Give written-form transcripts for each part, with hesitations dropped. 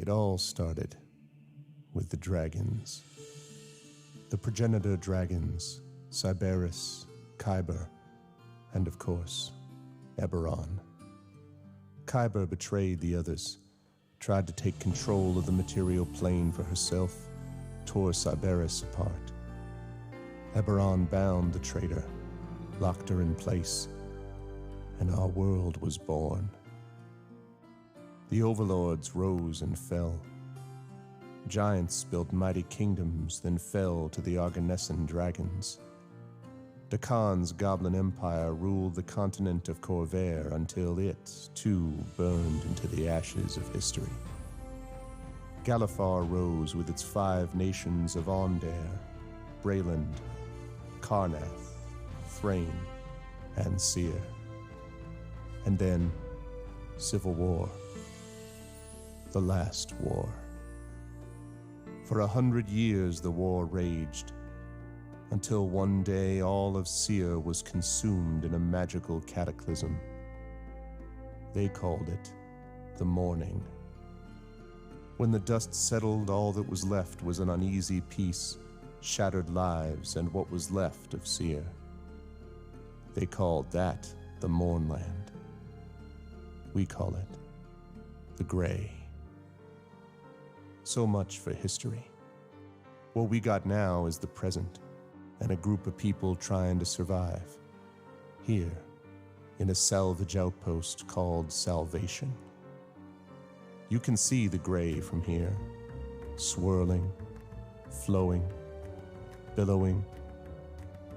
It all started with the dragons. The progenitor dragons, Cyberus, Kyber, and of course, Eberron. Kyber betrayed the others, tried to take control of the material plane for herself, tore Cyberus apart. Eberron bound the traitor, locked her in place, and our world was born. The overlords rose and fell. Giants built mighty kingdoms, then fell to the Arganessan dragons. Dakan's goblin empire ruled the continent of Corvair until it, too, burned into the ashes of history. Galifar rose with its 5 nations of Ondair, Brayland, Karnath, Thrain, and Seer. And then, civil war. The last war. For 100 years the war raged, until one day all of Seer was consumed in a magical cataclysm. They called it the Morning. When the dust settled, all that was left was an uneasy peace, shattered lives, and what was left of Seer. They called that the Mournland. We call it the Gray. So much for history. What we got now is the present, and a group of people trying to survive. Here, in a salvage outpost called Salvation. You can see the Gray from here, swirling, flowing, billowing,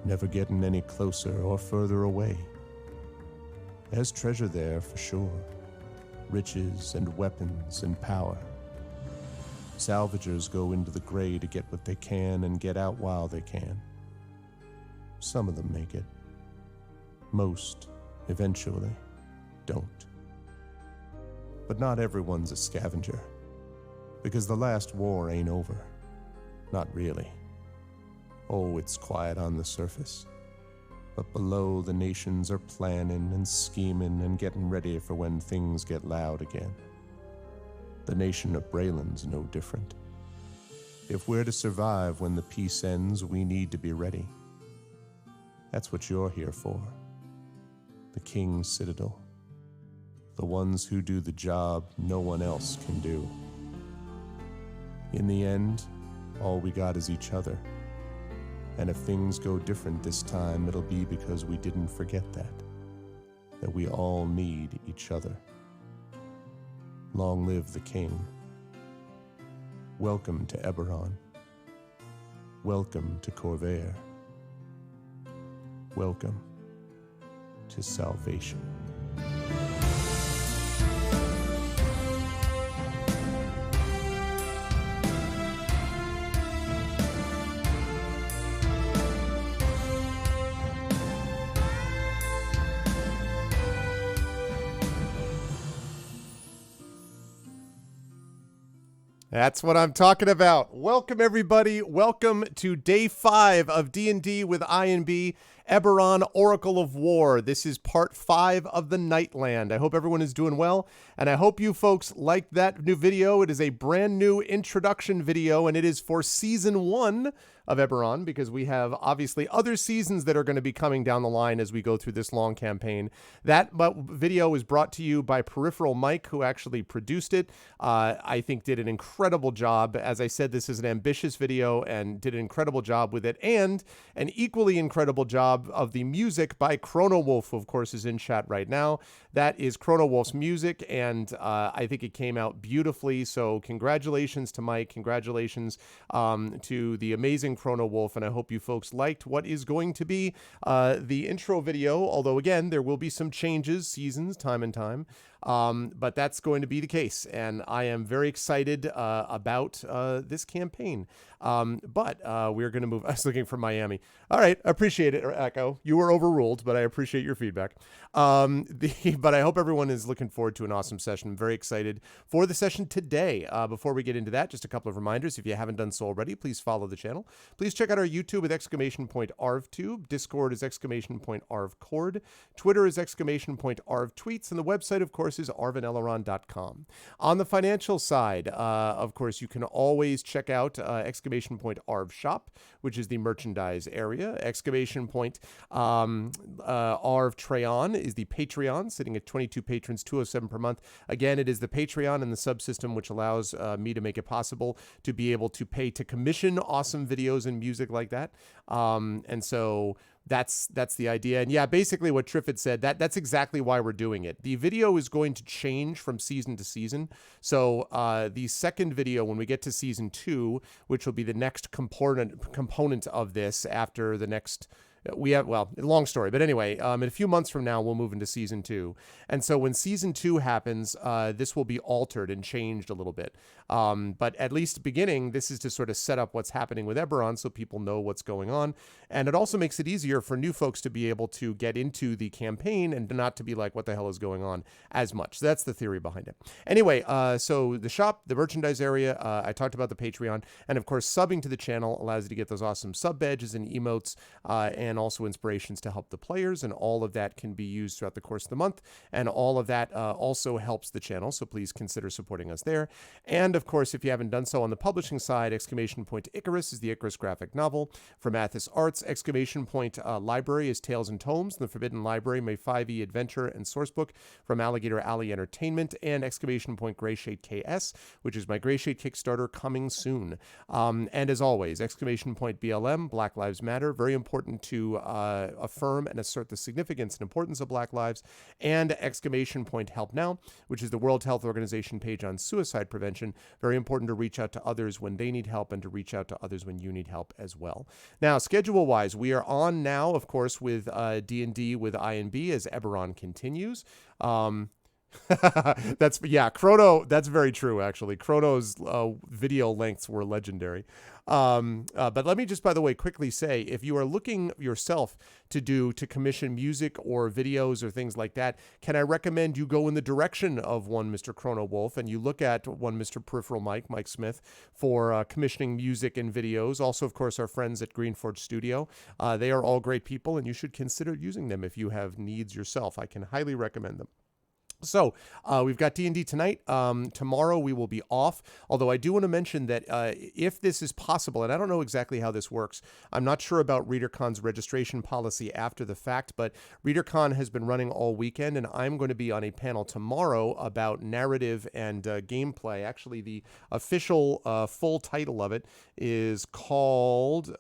never getting any closer or further away. There's treasure there for sure, riches and weapons and power. Salvagers go into the Gray to get what they can and get out while they can. Some of them make it. Most, eventually, don't. But not everyone's a scavenger, because the last war ain't over. Not really. Oh, it's quiet on the surface. But below, the nations are planning and scheming and getting ready for when things get loud again. The nation of Brayland's no different. If we're to survive when the peace ends, we need to be ready. That's what you're here for. The King's Citadel. The ones who do the job no one else can do. In the end, all we got is each other. And if things go different this time, it'll be because we didn't forget that we all need each other. Long live the King. Welcome to Eberron. Welcome to Corvair. Welcome to Salvation. That's what I'm talking about. Welcome, everybody. Welcome to Day 5 of D&D with I&B, Eberron Oracle of War. This is Part 5 of the Nightland. I hope everyone is doing well, and I hope you folks liked that new video. It is a brand new introduction video, and it is for Season 1 of Eberron, because we have obviously other seasons that are going to be coming down the line as we go through this long campaign. That video was brought to you by Peripheral Mike, who actually produced it. I think did an incredible job. As I said, this is an ambitious video and did an incredible job with it, and an equally incredible job of the music by Chrono Wolf, who of course is in chat right now. That is Chrono Wolf's music, and I think it came out beautifully. So congratulations to Mike. Congratulations to the amazing Chrono Wolf, and I hope you folks liked what is going to be the intro video, although again there will be some changes, seasons, time and time, but that's going to be the case, and I am very excited about this campaign. But we're going to move. I was looking for Miami. All right, appreciate it, Echo. You were overruled, but I appreciate your feedback. But I hope everyone is looking forward to an awesome session. I'm very excited for the session today. Before we get into that, just a couple of reminders. If you haven't done so already, please follow the channel. Please check out our YouTube with !arvtube. Discord is !arvcord. Twitter is !arvtweets. And the website, of course, course, is arvineleron.com. On the financial side, of course, you can always check out exclamation point Arv Shop, which is the merchandise area. Exclamation point Arv Treon is the Patreon, sitting at 22 patrons, $207 per month. Again, it is the Patreon and the subsystem which allows me to make it possible to be able to pay to commission awesome videos and music like that. And so that's the idea. And yeah, basically what Triffid said, that's exactly why we're doing it. The video is going to change from season to season. So the second video, when we get to season 2, which will be the next component of this after the next... We have, well, long story, but anyway, in a few months from now, we'll move into season 2. And so when season 2 happens, this will be altered and changed a little bit. But at least beginning, this is to sort of set up what's happening with Eberron so people know what's going on. And it also makes it easier for new folks to be able to get into the campaign and not to be like, what the hell is going on as much. So that's the theory behind it. Anyway, so the shop, the merchandise area, I talked about the Patreon, and of course, subbing to the channel allows you to get those awesome sub badges and emotes, and also inspirations to help the players, and all of that can be used throughout the course of the month, and all of that also helps the channel, so please consider supporting us there. And of course, if you haven't done so on the publishing side, exclamation point Icarus is the Icarus graphic novel from Athos Arts. Exclamation point Library is Tales and Tomes, the Forbidden Library, my 5e adventure and sourcebook from Alligator Alley Entertainment. And exclamation point Greyshade KS, which is my Greyshade Kickstarter coming soon. And as always, exclamation point BLM, Black Lives Matter, very important to affirm and assert the significance and importance of Black lives. And exclamation point Help Now, which is the World Health Organization page on suicide prevention. Very important to reach out to others when they need help and to reach out to others when you need help as well. Now, schedule-wise, we are on now, of course, with D&D with INB as Eberron continues. Chrono, that's very true, actually. Chrono's video lengths were legendary. But let me just, by the way, quickly say, if you are looking yourself to commission music or videos or things like that, can I recommend you go in the direction of one Mr. Chrono Wolf and you look at one Mr. Peripheral Mike Smith, for commissioning music and videos. Also, of course, our friends at Greenforge Studio. They are all great people, and you should consider using them if you have needs yourself. I can highly recommend them. So we've got D&D tonight. Tomorrow we will be off, although I do want to mention that if this is possible, and I don't know exactly how this works, I'm not sure about ReaderCon's registration policy after the fact, but ReaderCon has been running all weekend, and I'm going to be on a panel tomorrow about narrative and gameplay. Actually, the official full title of it is called...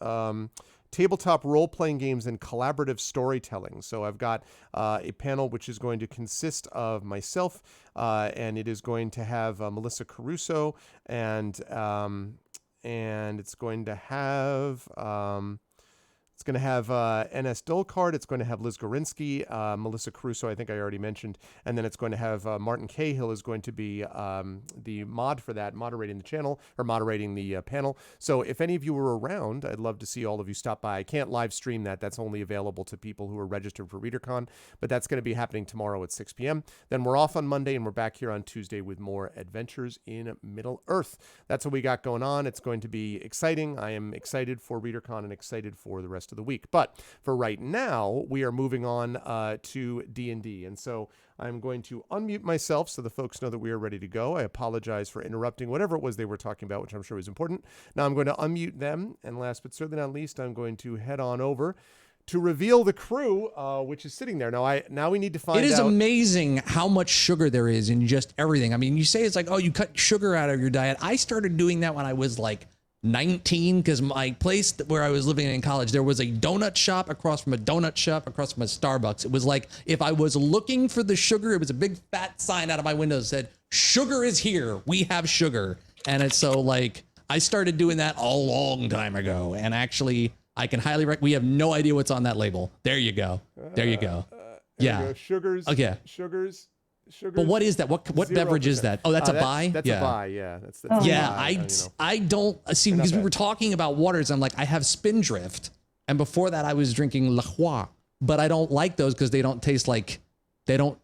Tabletop Role-Playing Games and Collaborative Storytelling. So I've got a panel which is going to consist of myself, and it is going to have Melissa Caruso, and it's going to have... It's going to have N.S. Dolcard. It's going to have Liz Gorinsky, Melissa Caruso, I think I already mentioned. And then it's going to have Martin Cahill is going to be the mod for that, moderating the channel, or moderating the panel. So if any of you are around, I'd love to see all of you stop by. I can't live stream that. That's only available to people who are registered for ReaderCon. But that's going to be happening tomorrow at 6 p.m. Then we're off on Monday, and we're back here on Tuesday with more Adventures in Middle-earth. That's what we got going on. It's going to be exciting. I am excited for ReaderCon and excited for the rest of the week. But for right now, we are moving on to D&D. And so I'm going to unmute myself so the folks know that we are ready to go. I apologize for interrupting whatever it was they were talking about, which I'm sure was important. Now I'm going to unmute them. And last but certainly not least, I'm going to head on over to reveal the crew, which is sitting there. Now we need to find out. It is amazing how much sugar there is in just everything. I mean, you say it's like, oh, you cut sugar out of your diet. I started doing that when I was like 19, because my place where I was living in college, there was a donut shop across from a donut shop across from a Starbucks. It was like, if I was looking for the sugar, it was a big fat sign out of my window that said, sugar is here. We have sugar. And it's so like, I started doing that a long time ago. And actually, I can highly recommend. We have no idea what's on that label. There you go. There you go. Yeah. Sugars. Okay. Sugars. But what is that? What beverage is that? Oh, that's a buy? That's a buy, yeah. I don't see, because we were talking about waters. I'm like, I have Spindrift. And before that, I was drinking La Croix. But I don't like those because they don't taste like, they don't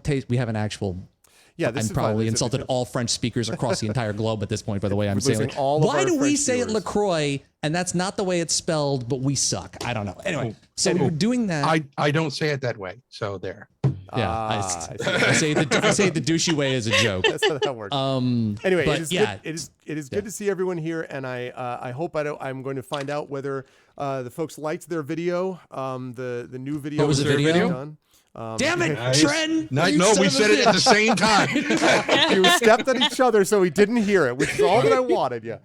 taste, we have an actual... Yeah, I'm probably insulted all French speakers across the entire globe at this point, by the way I'm saying it. Why do we say it LaCroix, and that's not the way it's spelled, but we suck? I don't know. Anyway, so we're doing that. I don't say it that way, so there. Yeah, I say the douchey way as a joke. That's how that works. Anyway, but it is good to see everyone here, and I hope I'm going to find out whether the folks liked their video. The new video. What was the video? Done. Damn it, Nice. Trent! No, we said it at the same time. You stepped on each other, so we didn't hear it, which is all that I wanted. Yeah.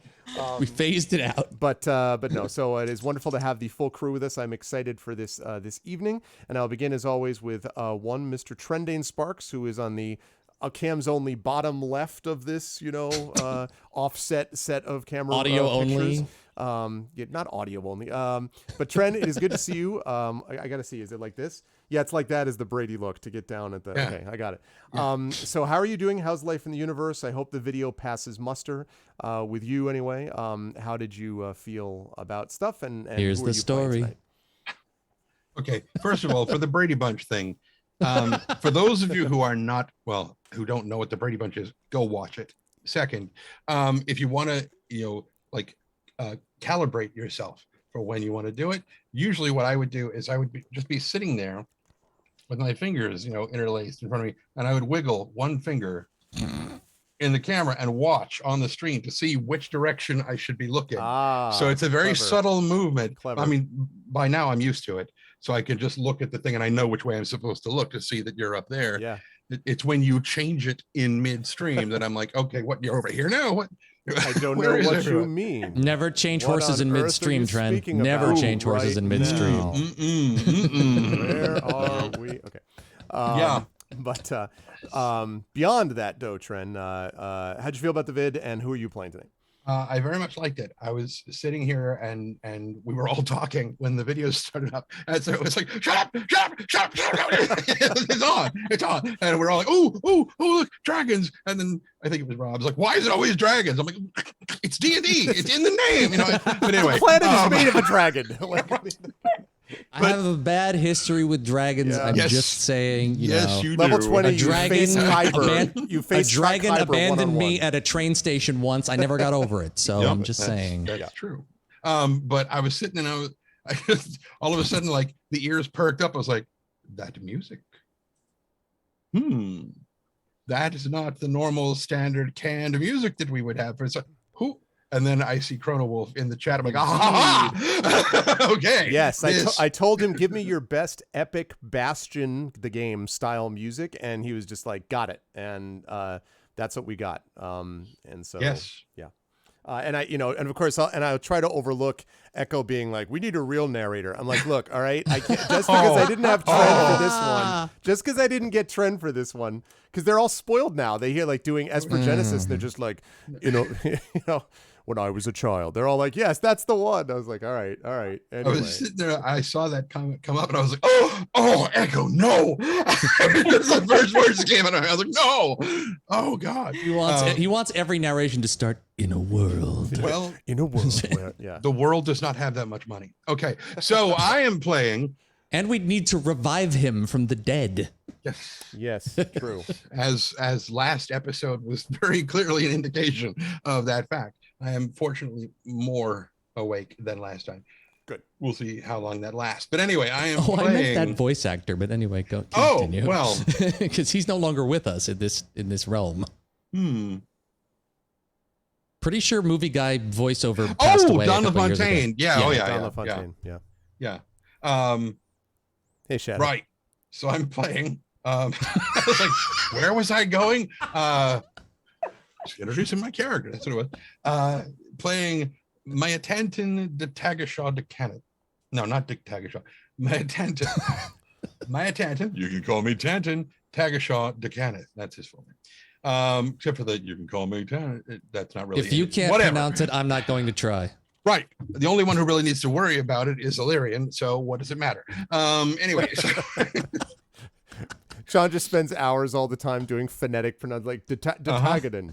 We phased it out. But no. So it is wonderful to have the full crew with us. I'm excited for this evening, and I'll begin as always with one Mr. Trendane Sparks, who is on the cam's only bottom left of this, offset set of camera Audio pictures. only. Not audio only. But Trent, it is good to see you. I gotta see. Is it like this? Yeah, it's like that is the Brady look to get down at the. Yeah. Okay, I got it. So how are you doing? How's life in the universe? I hope the video passes muster with you anyway. How did you feel about stuff? And Here's who are the you playing story. tonight? Okay, first of all, for the Brady Bunch thing, for those of you who are not, who don't know what the Brady Bunch is, go watch it. Second, if you want to, calibrate yourself for when you want to do it, usually what I would do is I would just be sitting there with my fingers, interlaced in front of me, and I would wiggle one finger in the camera and watch on the screen to see which direction I should be looking. So it's a very clever. subtle movement. Clever. I mean, by now I'm used to it. So I can just look at the thing and I know which way I'm supposed to look to see that you're up there. Yeah. It's when you change it in midstream that I'm like, okay, what, you're over here now? What? I don't know Where is what you everyone? mean. Never change What horses on in earth are midstream, you Trent. speaking Never about change horses right in midstream. now? Mm-mm. Where are we? Okay. Yeah. But beyond that, though, Tren, how'd you feel about the vid, and who are you playing tonight? I very much liked it. I was sitting here and we were all talking when the video started up. And so it was like, shut up. It's on. And we're all like, oh, look, dragons. And then I think it was Rob's like, why is it always dragons? I'm like, it's D&D. It's in the name. But anyway. The planet is made of a dragon. I have a bad history with dragons. Yeah. I'm Yes. just saying, Yes, you Level do. 20, A you dragon face Kyber. aban- You a face dragon Kyber abandoned me one-on-one. at a train station once. I never got over it. So Yep, I'm just saying. That's true. But I was sitting and I just, all of a sudden, like the ears perked up. I was like, that music. That is not the normal standard canned music that we would have for who. And then I see Chrono Wolf in the chat. I'm like, okay. Yes, I told him, give me your best epic Bastion, the game style music, and he was just like, got it, and that's what we got. And so, Yes. yeah. And and of course, I'll try to overlook Echo being like, we need a real narrator. I'm like, look, all right, I can't, just because I didn't have Trend for this one, just because I didn't get Trend for this one, because they're all spoiled now. They hear like doing Espergenesis, and they're just like, when I was a child, they're all like, yes, that's the one. I was like, all right. Anyway. I was sitting there, I saw that comment come up and I was like, oh, Echo, no. That's the first words that came out of my mouth. I was like, no. Oh God. He wants every narration to start in a world. Well, in a world where, yeah. the world does not have that much money. Okay. So I am playing. And we need to revive him from the dead. Yes, true. As last episode was very clearly an indication of that fact. I am fortunately more awake than last time. Good. We'll see how long that lasts. But anyway, I am I playing. meant that voice actor, but anyway, continue. Oh, well. Because he's no longer with us in this realm. Pretty sure movie guy voiceover passed away. Don a couple years ago. LaFontaine. Yeah. Oh, yeah. Don Yeah. LaFontaine, Yeah. Hey, Shadow. Right. So I'm playing. I was like, where was I going? Just introducing my character. That's what it was. Playing Mayatantin de Tagashaw de Canet. No, not Dick Tagashaw. Mayatantin. Mayatantin. You can call me Tantin Tagashaw de Canet. That's his full name. Except for that, you can call me Tantin. That's not really. If you can't pronounce it, I'm not going to try. Right. The only one who really needs to worry about it is Illyrian. So what does it matter? Anyway. Sean just spends hours all the time doing phonetic pronunciation, like Tagadin,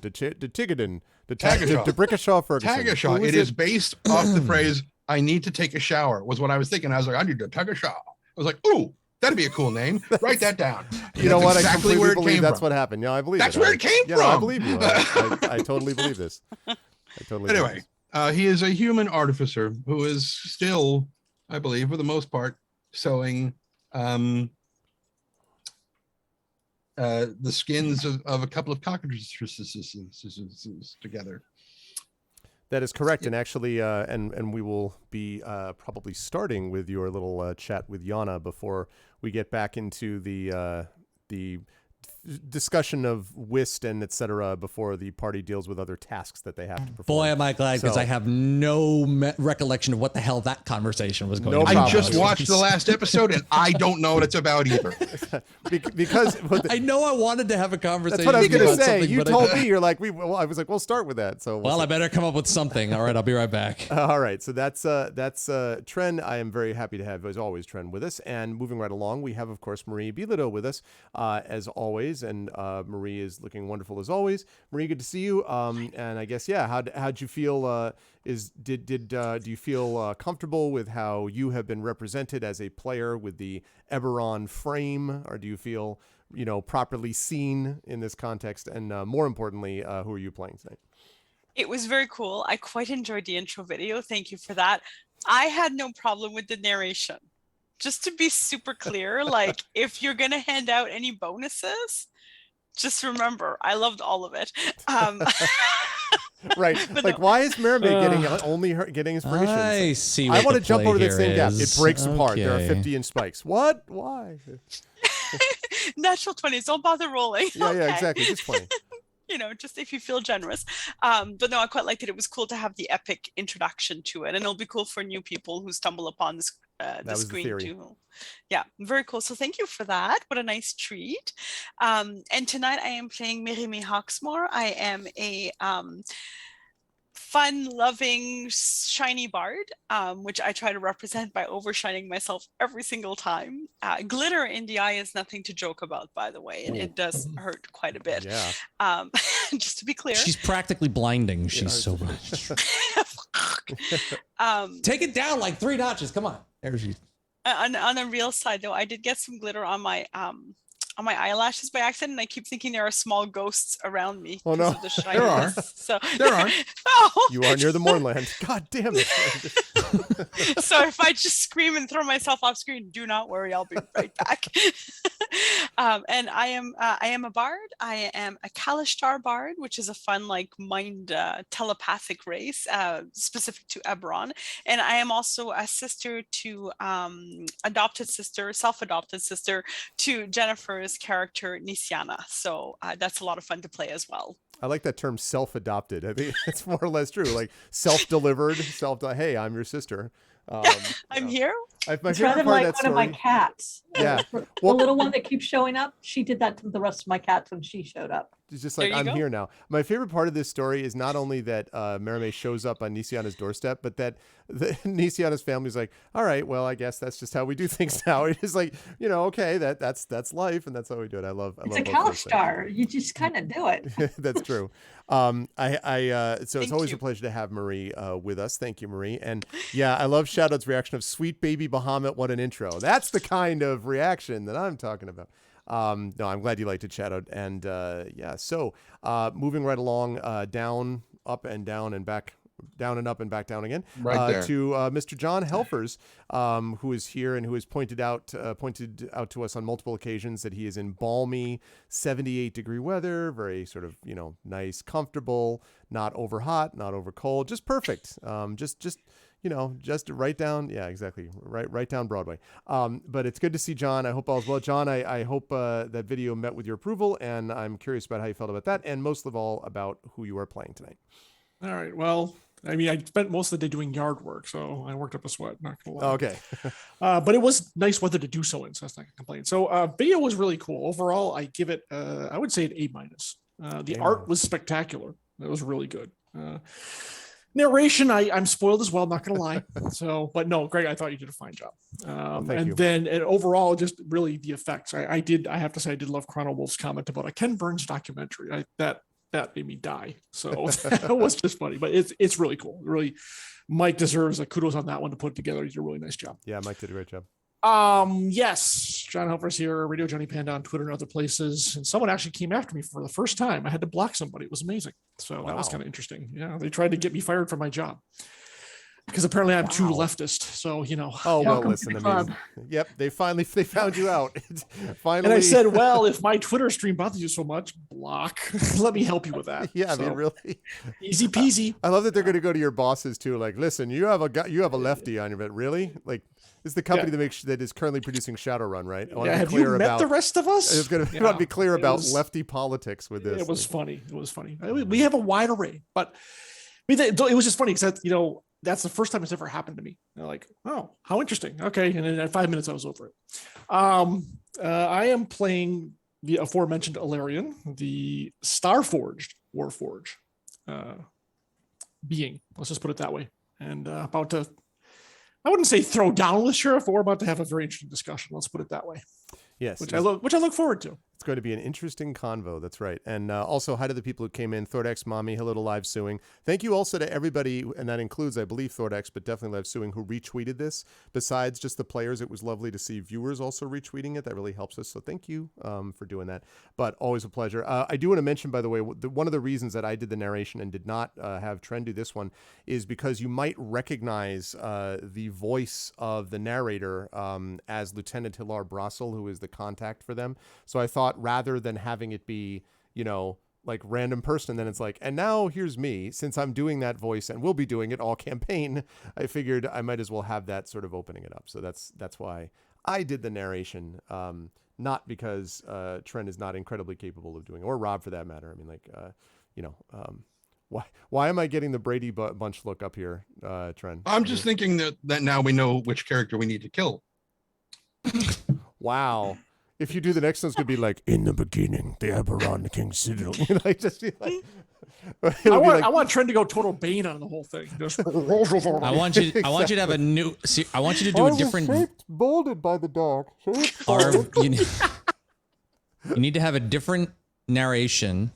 Debrickashaw Ferguson. Tagashaw. It is based off the phrase, I need to take a shower, was what I was thinking. I was like, I need to take a shower. I was like, ooh, that'd be a cool name. Write that down. You know what? Exactly I where completely it believe came that's from. what happened. Yeah, I believe That's it. where it came from. I believe you. I totally believe this. Anyway, he is a human artificer who is still, I believe, for the most part, sewing the skins of a couple of cockatrices together. That is correct, and actually, and we will be probably starting with your little chat with Yana before we get back into the discussion of whist and etc. before the party deals with other tasks that they have to perform. Boy, am I glad, because I have no recollection of what the hell that conversation was going on. I just watched the last episode and I don't know what it's about either. because I know I wanted to have a conversation. That's what I was going to say. You told me, you're like, I was like, we'll start with that. So I better come up with something. All right, I'll be right back. All right, so that's Tren. I am very happy to have, as always, Tren with us. And moving right along, we have, of course, Marie Bilodeau with us, as always. And Marie is looking wonderful as always. Marie, good to see you. And I guess, yeah, how'd you feel? Do you feel comfortable with how you have been represented as a player with the Eberron frame, or do you feel properly seen in this context? And more importantly, who are you playing tonight? It was very cool. I quite enjoyed the intro video. Thank you for that. I had no problem with the narration. Just to be super clear, like, if you're going to hand out any bonuses, just remember, I loved all of it. Right. Like, why is Mermaid getting only her getting inspiration? I see. I want to jump over that same gap. It breaks apart. There are 50-inch spikes. What? Why? Natural 20s. Don't bother rolling. Yeah, exactly. Just 20. Just if you feel generous. But no, I quite liked it. It was cool to have the epic introduction to it. And it'll be cool for new people who stumble upon this the screen too. Yeah, very cool. So thank you for that. What a nice treat. And tonight I am playing Mérimée Hawksmoor. I am a fun-loving, shiny bard, which I try to represent by overshining myself every single time. Glitter in the eye is nothing to joke about, by the way, and it does hurt quite a bit. Yeah. Just to be clear. She's practically blinding. She's so much. Take it down like 3 notches. Come on. There she is. On a real side, though, I did get some glitter on my eyelashes by accident, and I keep thinking there are small ghosts around me. Oh no, of the shyness. There are. Oh. You are near the Mournland. God damn it! So if I just scream and throw myself off screen, do not worry, I'll be right back. And I am a bard. I am a Kalishtar bard, which is a fun, like, mind telepathic race specific to Eberron. And I am also a sister to self-adopted sister to Jennifer's character Nisiana. So that's a lot of fun to play as well. I like that term, self-adopted. I think it's more or less true. Like self-delivered, hey, I'm your sister. I'm here. It's rather like one of my cats. Yeah. The little one that keeps showing up, she did that to the rest of my cats when she showed up. It's just like, I'm here now. My favorite part of this story is not only that Mérimée shows up on Nisiana's doorstep, but that Nisiana's family's like, all right, well, I guess that's just how we do things now. It is like, okay, that's life, and that's how we do it. I love it's a Kalishtar. You just kind of do it. That's true. So it's always a pleasure to have Marie with us. Thank you, Marie. And yeah, I love Shadow's reaction of "Sweet baby Bahamut, what an intro." That's the kind of reaction that I'm talking about. No, I'm glad you liked it, Shadow. And so moving right along, down, up and down and back, down and up and back down again, to Mr. John Helfers, who is here and who has pointed out to us on multiple occasions that he is in balmy 78-degree weather, very sort of, nice, comfortable, not over hot, not over cold, just perfect. Just right down. Yeah, exactly. Right down Broadway. But it's good to see John. I hope all's well. John, I hope that video met with your approval, and I'm curious about how you felt about that, and most of all about who you are playing tonight. All right. Well, I mean, I spent most of the day doing yard work, so I worked up a sweat, not gonna lie. Okay. But it was nice weather to do so in, so that's not gonna complain. So video was really cool. Overall, I give it, I would say an A-. The art was spectacular. It was really good. Narration, I'm spoiled as well, not gonna lie. But no, Greg, I thought you did a fine job. And overall, just really the effects. I have to say, I did love Chrono Wolf's comment about a Ken Burns documentary. That made me die. So that was just funny, but it's really cool. Really, Mike deserves a kudos on that one to put together. He did a really nice job. Yeah, Mike did a great job. Yes, John Helfers here, Radio Johnny Panda on Twitter and other places. And someone actually came after me for the first time. I had to block somebody. It was amazing. So that was kind of interesting. Yeah, they tried to get me fired from my job. because apparently I'm too Wow. leftist. So, Oh, well, Welcome to listen, the I mean, club. yep, they found you out. Finally. and I said, well, if my Twitter stream bothers you so much, block. Let me help you with that. yeah, I mean, So, really. easy peasy. I love that they're going to go to your bosses too. Like, listen, you have a lefty on your bed. Really? Like, this is the company that is currently producing Shadowrun, right? I want to be Have clear you met about the rest of us? I was going to be clear it about was- lefty politics with this. It was funny. It was funny. We have a wide array, but it was just funny because that's the first time it's ever happened to me. They're like, oh, how interesting. Okay, and then in 5 minutes I was over it. I am playing the aforementioned Alarian, the Starforged Warforge being. Let's just put it that way. And about to, I wouldn't say throw down with Sheriff, but we're about to have a very interesting discussion. Let's put it that way. Yes, which I look forward to. It's going to be an interesting convo. That's right. And also, hi to the people who came in. Thordex, Mommy, hello to Live Suing. Thank you also to everybody, and that includes, I believe, Thordex, but definitely Live Suing, who retweeted this. Besides just the players, it was lovely to see viewers also retweeting it. That really helps us. So thank you for doing that. But always a pleasure. I do want to mention, by the way, one of the reasons that I did the narration and did not have Tren do this one is because you might recognize the voice of the narrator as Lieutenant Hilar Brassel, who is the contact for them. So I thought, rather than having it be, like random person, then it's like, and now here's me, since I'm doing that voice and we'll be doing it all campaign, I figured I might as well have that sort of opening it up. So that's why I did the narration, not because Tren is not incredibly capable of doing it, or Rob for that matter. I mean, why am I getting the Brady Bunch look up here, Tren? I'm just thinking that now we know which character we need to kill. Wow. If you do the next one, it's going to be like, in the beginning, the Eberron King Citadel. Just be like, I want Trent to go total Bane on the whole thing. Just I want you to have a new. I want you to do a different. Molded by the dark. You need to have a different narration,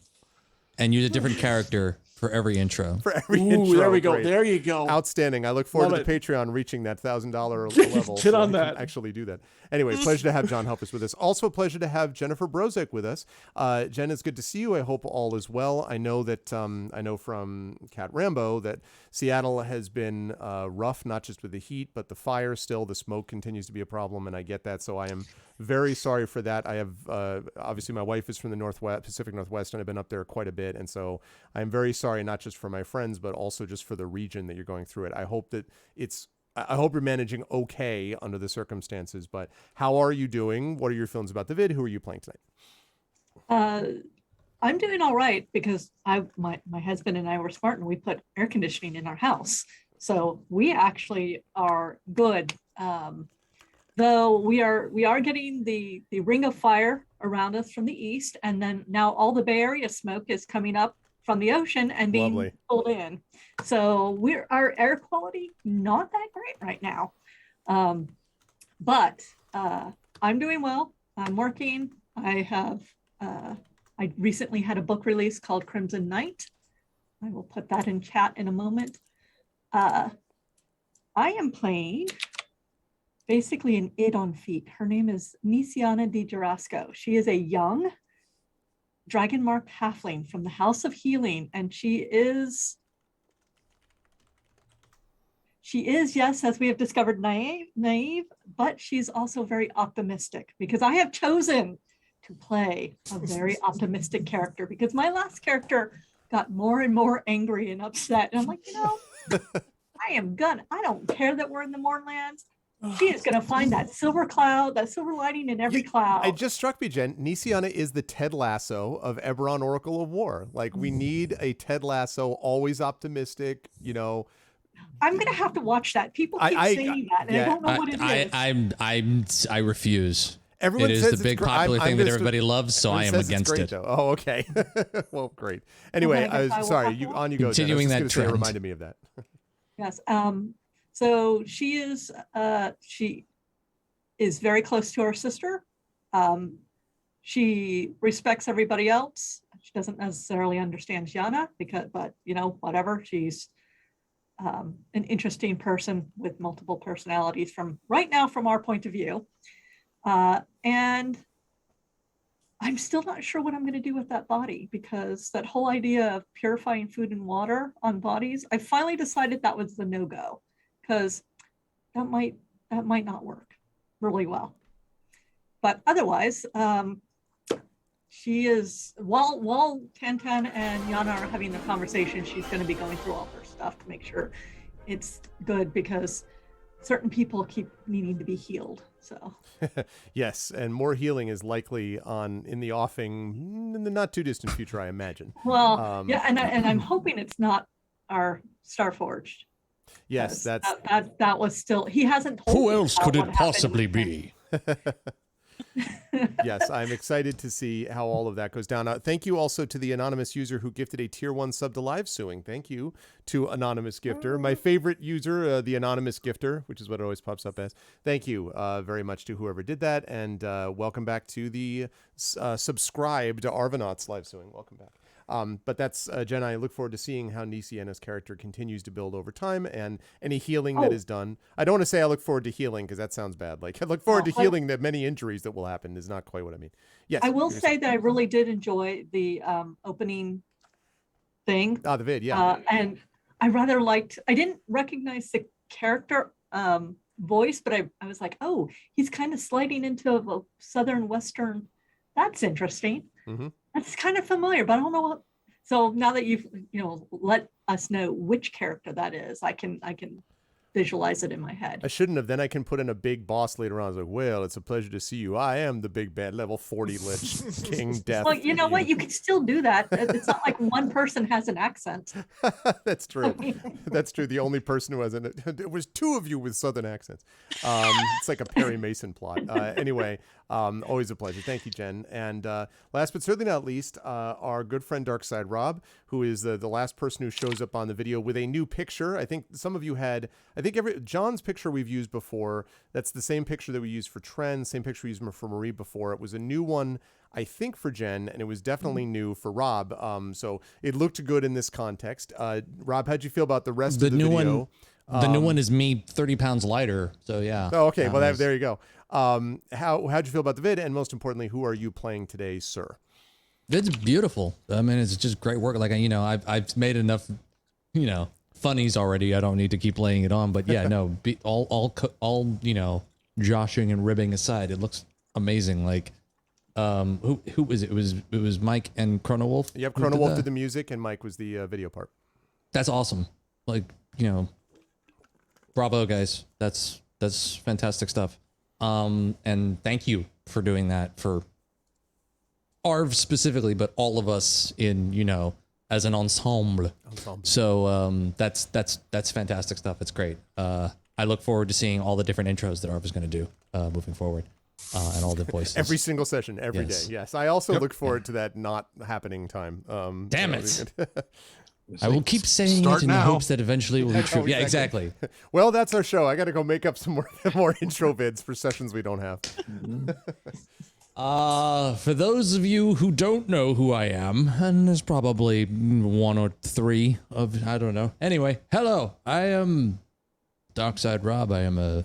and use a different character for every intro. For every Ooh, intro. there we go. Great. There you go. Outstanding. I look forward Love to the Patreon reaching that $1,000 level. Get on I can that. actually do that. Anyway, pleasure to have John help us with this. Also a pleasure to have Jennifer Brozek with us. Jen, it's good to see you. I hope all is well. I know that I know from Cat Rambo that Seattle has been rough, not just with the heat, but the fire still. The smoke continues to be a problem, and I get that. So I am very sorry for that. I have obviously my wife is from the Pacific Northwest, and I've been up there quite a bit, and so I'm very sorry, not just for my friends, but also just for the region that you're going through it. I hope you're managing okay under the circumstances. But how are you doing? What are your feelings about the vid? Who are you playing tonight? I'm doing all right because my husband and I were smart and we put air conditioning in our house, so we actually are good. Though we are getting the ring of fire around us from the east, and then now all the Bay Area smoke is coming up from the ocean and being Lovely. pulled in. So our air quality not that great right now, but I'm doing well. I'm working. I recently had a book release called Crimson Night. I will put that in chat in a moment. I am playing basically an id on feet. Her name is Nisiana Di Jarasco. She is a young dragon marked halfling from the House of Healing, and she is, yes, as we have discovered, naive, but she's also very optimistic, because I have chosen to play a very optimistic character, because my last character got more and more angry and upset. And I'm like, I don't care that we're in the Mournlands. She is going to find that silver cloud, that silver lining in every cloud. It just struck me, Jen. Nisiana is the Ted Lasso of Eberron Oracle of War. Like, we need a Ted Lasso, always optimistic, I'm going to have to watch that. People keep saying that, and I don't know what it is. I refuse. Everyone it says is the big popular thing that everybody loves, so I am against it. Though. Oh, okay. Well, great. Anyway, I was sorry. You go. Continuing Jen. that trend. It reminded me of that. Yes. So she is very close to her sister. She respects everybody else. She doesn't necessarily understand Gianna but whatever. She's an interesting person with multiple personalities from our point of view. And I'm still not sure what I'm going to do with that body, because that whole idea of purifying food and water on bodies, I finally decided that was the no-go. because that might not work really well. But otherwise, she is, while Tantan and Yana are having the conversation, she's going to be going through all her stuff to make sure it's good, because certain people keep needing to be healed. So Yes, and more healing is likely in the offing in the not too distant future, I imagine. Well, yeah, and I'm hoping it's not our Starforged. Yes, that was still, he hasn't told Who us else about could what it happened possibly with him. be? Yes, I'm excited to see how all of that goes down. Thank you also to the anonymous user who gifted a tier 1 sub to Live Suing. Thank you to anonymous gifter, my favorite user, the anonymous gifter, which is what it always pops up as. Thank you very much to whoever did that, and welcome back to the subscribed Arvanauts Live Suing. Welcome back. But that's Jen. I look forward to seeing how Nisienna's character continues to build over time, and any healing that is done. I don't want to say I look forward to healing, because that sounds bad. Like, I look forward to healing the many injuries that will happen is not quite what I mean. Yes, I will say that I really did enjoy the opening thing. the vid, yeah. And I rather liked, I didn't recognize the character voice, but I was like, oh, he's kind of sliding into a Southern Western. That's interesting. Mm-hmm. That's kind of familiar, but I don't know what. So now that you've let us know which character that is, I can visualize it in my head. I shouldn't have. Then I can put in a big boss later on. I was like, well, it's a pleasure to see you. I am the big bad level 40 Lich King Death. Well, you know what? You can still do that. It's not like one person has an accent. That's true. That's true. The only person who has it was two of you with Southern accents. It's like a Perry Mason plot. Anyway, always a pleasure. Thank you, Jen. And last but certainly not least, our good friend Darkside Rob, who is the last person who shows up on the video with a new picture. I think some of you had, John's picture we've used before. That's the same picture that we used for Tren, same picture we used for Marie before. It was a new one, I think, for Jen, and it was definitely new for Rob. So it looked good in this context. Rob, how'd you feel about the rest of the video? The new one is me 30 pounds lighter. So yeah. Oh, okay. Well, there you go. How'd you feel about the vid? And most importantly, who are you playing today, sir? It's beautiful. I mean, it's just great work. Like, I've made enough, funnies already. I don't need to keep laying it on, but yeah, no, all, joshing and ribbing aside, it looks amazing. Like, who was it? It was Mike and Chrono Wolf. Yep. Chrono Wolf did the music and Mike was the video part. That's awesome. Like, bravo guys. That's fantastic stuff. And thank you for doing that for Arv specifically, but all of us in, as an ensemble. So that's fantastic stuff. It's great. I look forward to seeing all the different intros that Arv is going to do moving forward, and all the voices. Every single session, every day. Yes, I also look forward to that not happening time. Damn it! I will keep saying it in the hopes that eventually it will be true. Yeah, exactly. Well, that's our show. I got to go make up some more intro vids for sessions we don't have. For those of you who don't know who I am, and there's probably one or three of, I don't know. Anyway, hello, I am Darkside Rob. I am a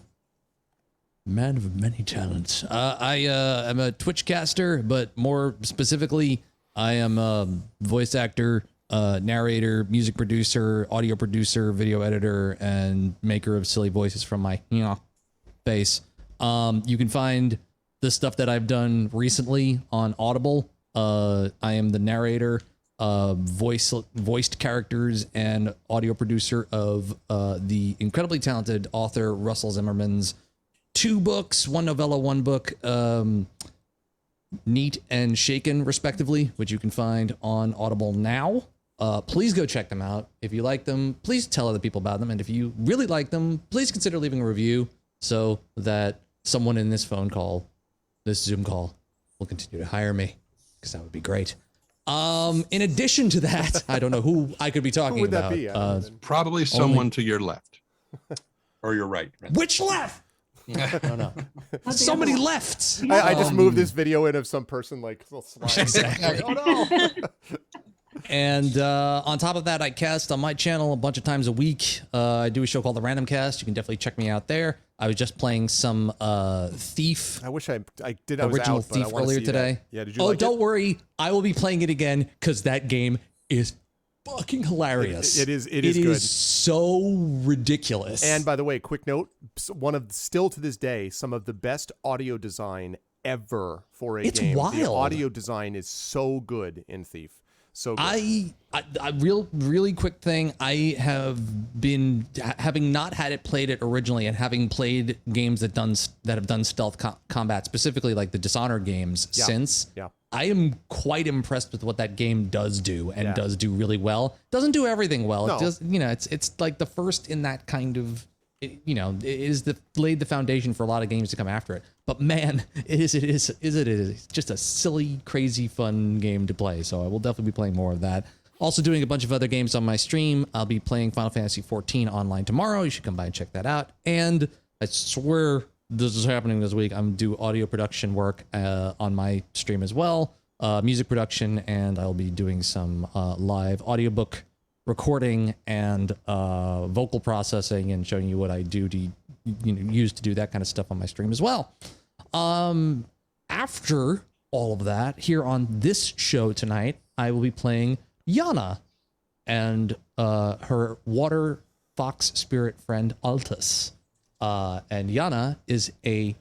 man of many talents. I am a Twitch caster, but more specifically, I am a voice actor, narrator, music producer, audio producer, video editor, and maker of silly voices from my face. You can find the stuff that I've done recently on Audible. I am the narrator, voiced characters, and audio producer of the incredibly talented author Russell Zimmerman's 2 books, 1 novella, 1 book, Neat and Shaken, respectively, which you can find on Audible now. Please go check them out. If you like them, please tell other people about them. And if you really like them, please consider leaving a review so that someone in this phone call, this Zoom call, will continue to hire me, because that would be great. In addition to that, I don't know who I could be talking about. Who would that be? Probably someone to your left or your right. Rather. Which left? No. So many lefts. I just moved this video in of some person like sliding. Exactly. Oh no. And on top of that, I cast on my channel a bunch of times a week. I do a show called The Random Cast. You can definitely check me out there. I was just playing some Thief. I wish I did. I was original out, but I Thief wanna earlier see today. That. Yeah, did you? Like don't it? worry, I will be playing it again because that game is fucking hilarious. It is good. So ridiculous. And by the way, quick note, still to this day, some of the best audio design ever for a game. Wild. The audio design is so good in Thief. So good. I really quick thing. I have been having not had it played it originally, and having played games that have done stealth combat, specifically like the Dishonored games since. Yeah. I am quite impressed with what that game does do, and does do really well. Doesn't do everything well. No. It does, it's like the first in that kind of, it is laid the foundation for a lot of games to come after it. But man, it is just a silly, crazy, fun game to play. So I will definitely be playing more of that. Also doing a bunch of other games on my stream. I'll be playing Final Fantasy XIV online tomorrow. You should come by and check that out. And I swear this is happening this week. I'm do audio production work on my stream as well, music production, and I'll be doing some live audiobook recording and vocal processing, and showing you what I do to use to do that kind of stuff on my stream as well. After all of that, here on this show tonight, I will be playing Yana and her water fox spirit friend Altus. And Yana is a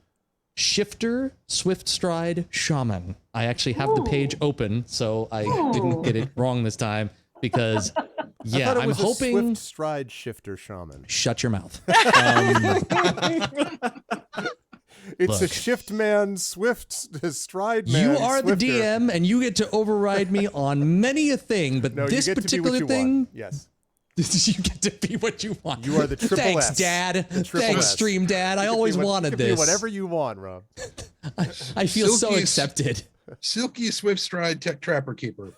shifter swift stride shaman. I actually have the page open, so I didn't get it wrong this time, because I'm hoping a swift stride shifter shaman. Shut your mouth. It's a shift man, swift stride man. You are the swifter. DM, and you get to override me on many a thing, but No, this you get particular to be what you thing, want. Yes. you get to be what you want. You are the triple Thanks, S. Dad. The triple Thanks, S. Stream Dad. I always wanted you can this. Be whatever you want, Rob. I feel so Silky- accepted. Silky Swift Stride Tech Trapper Keeper.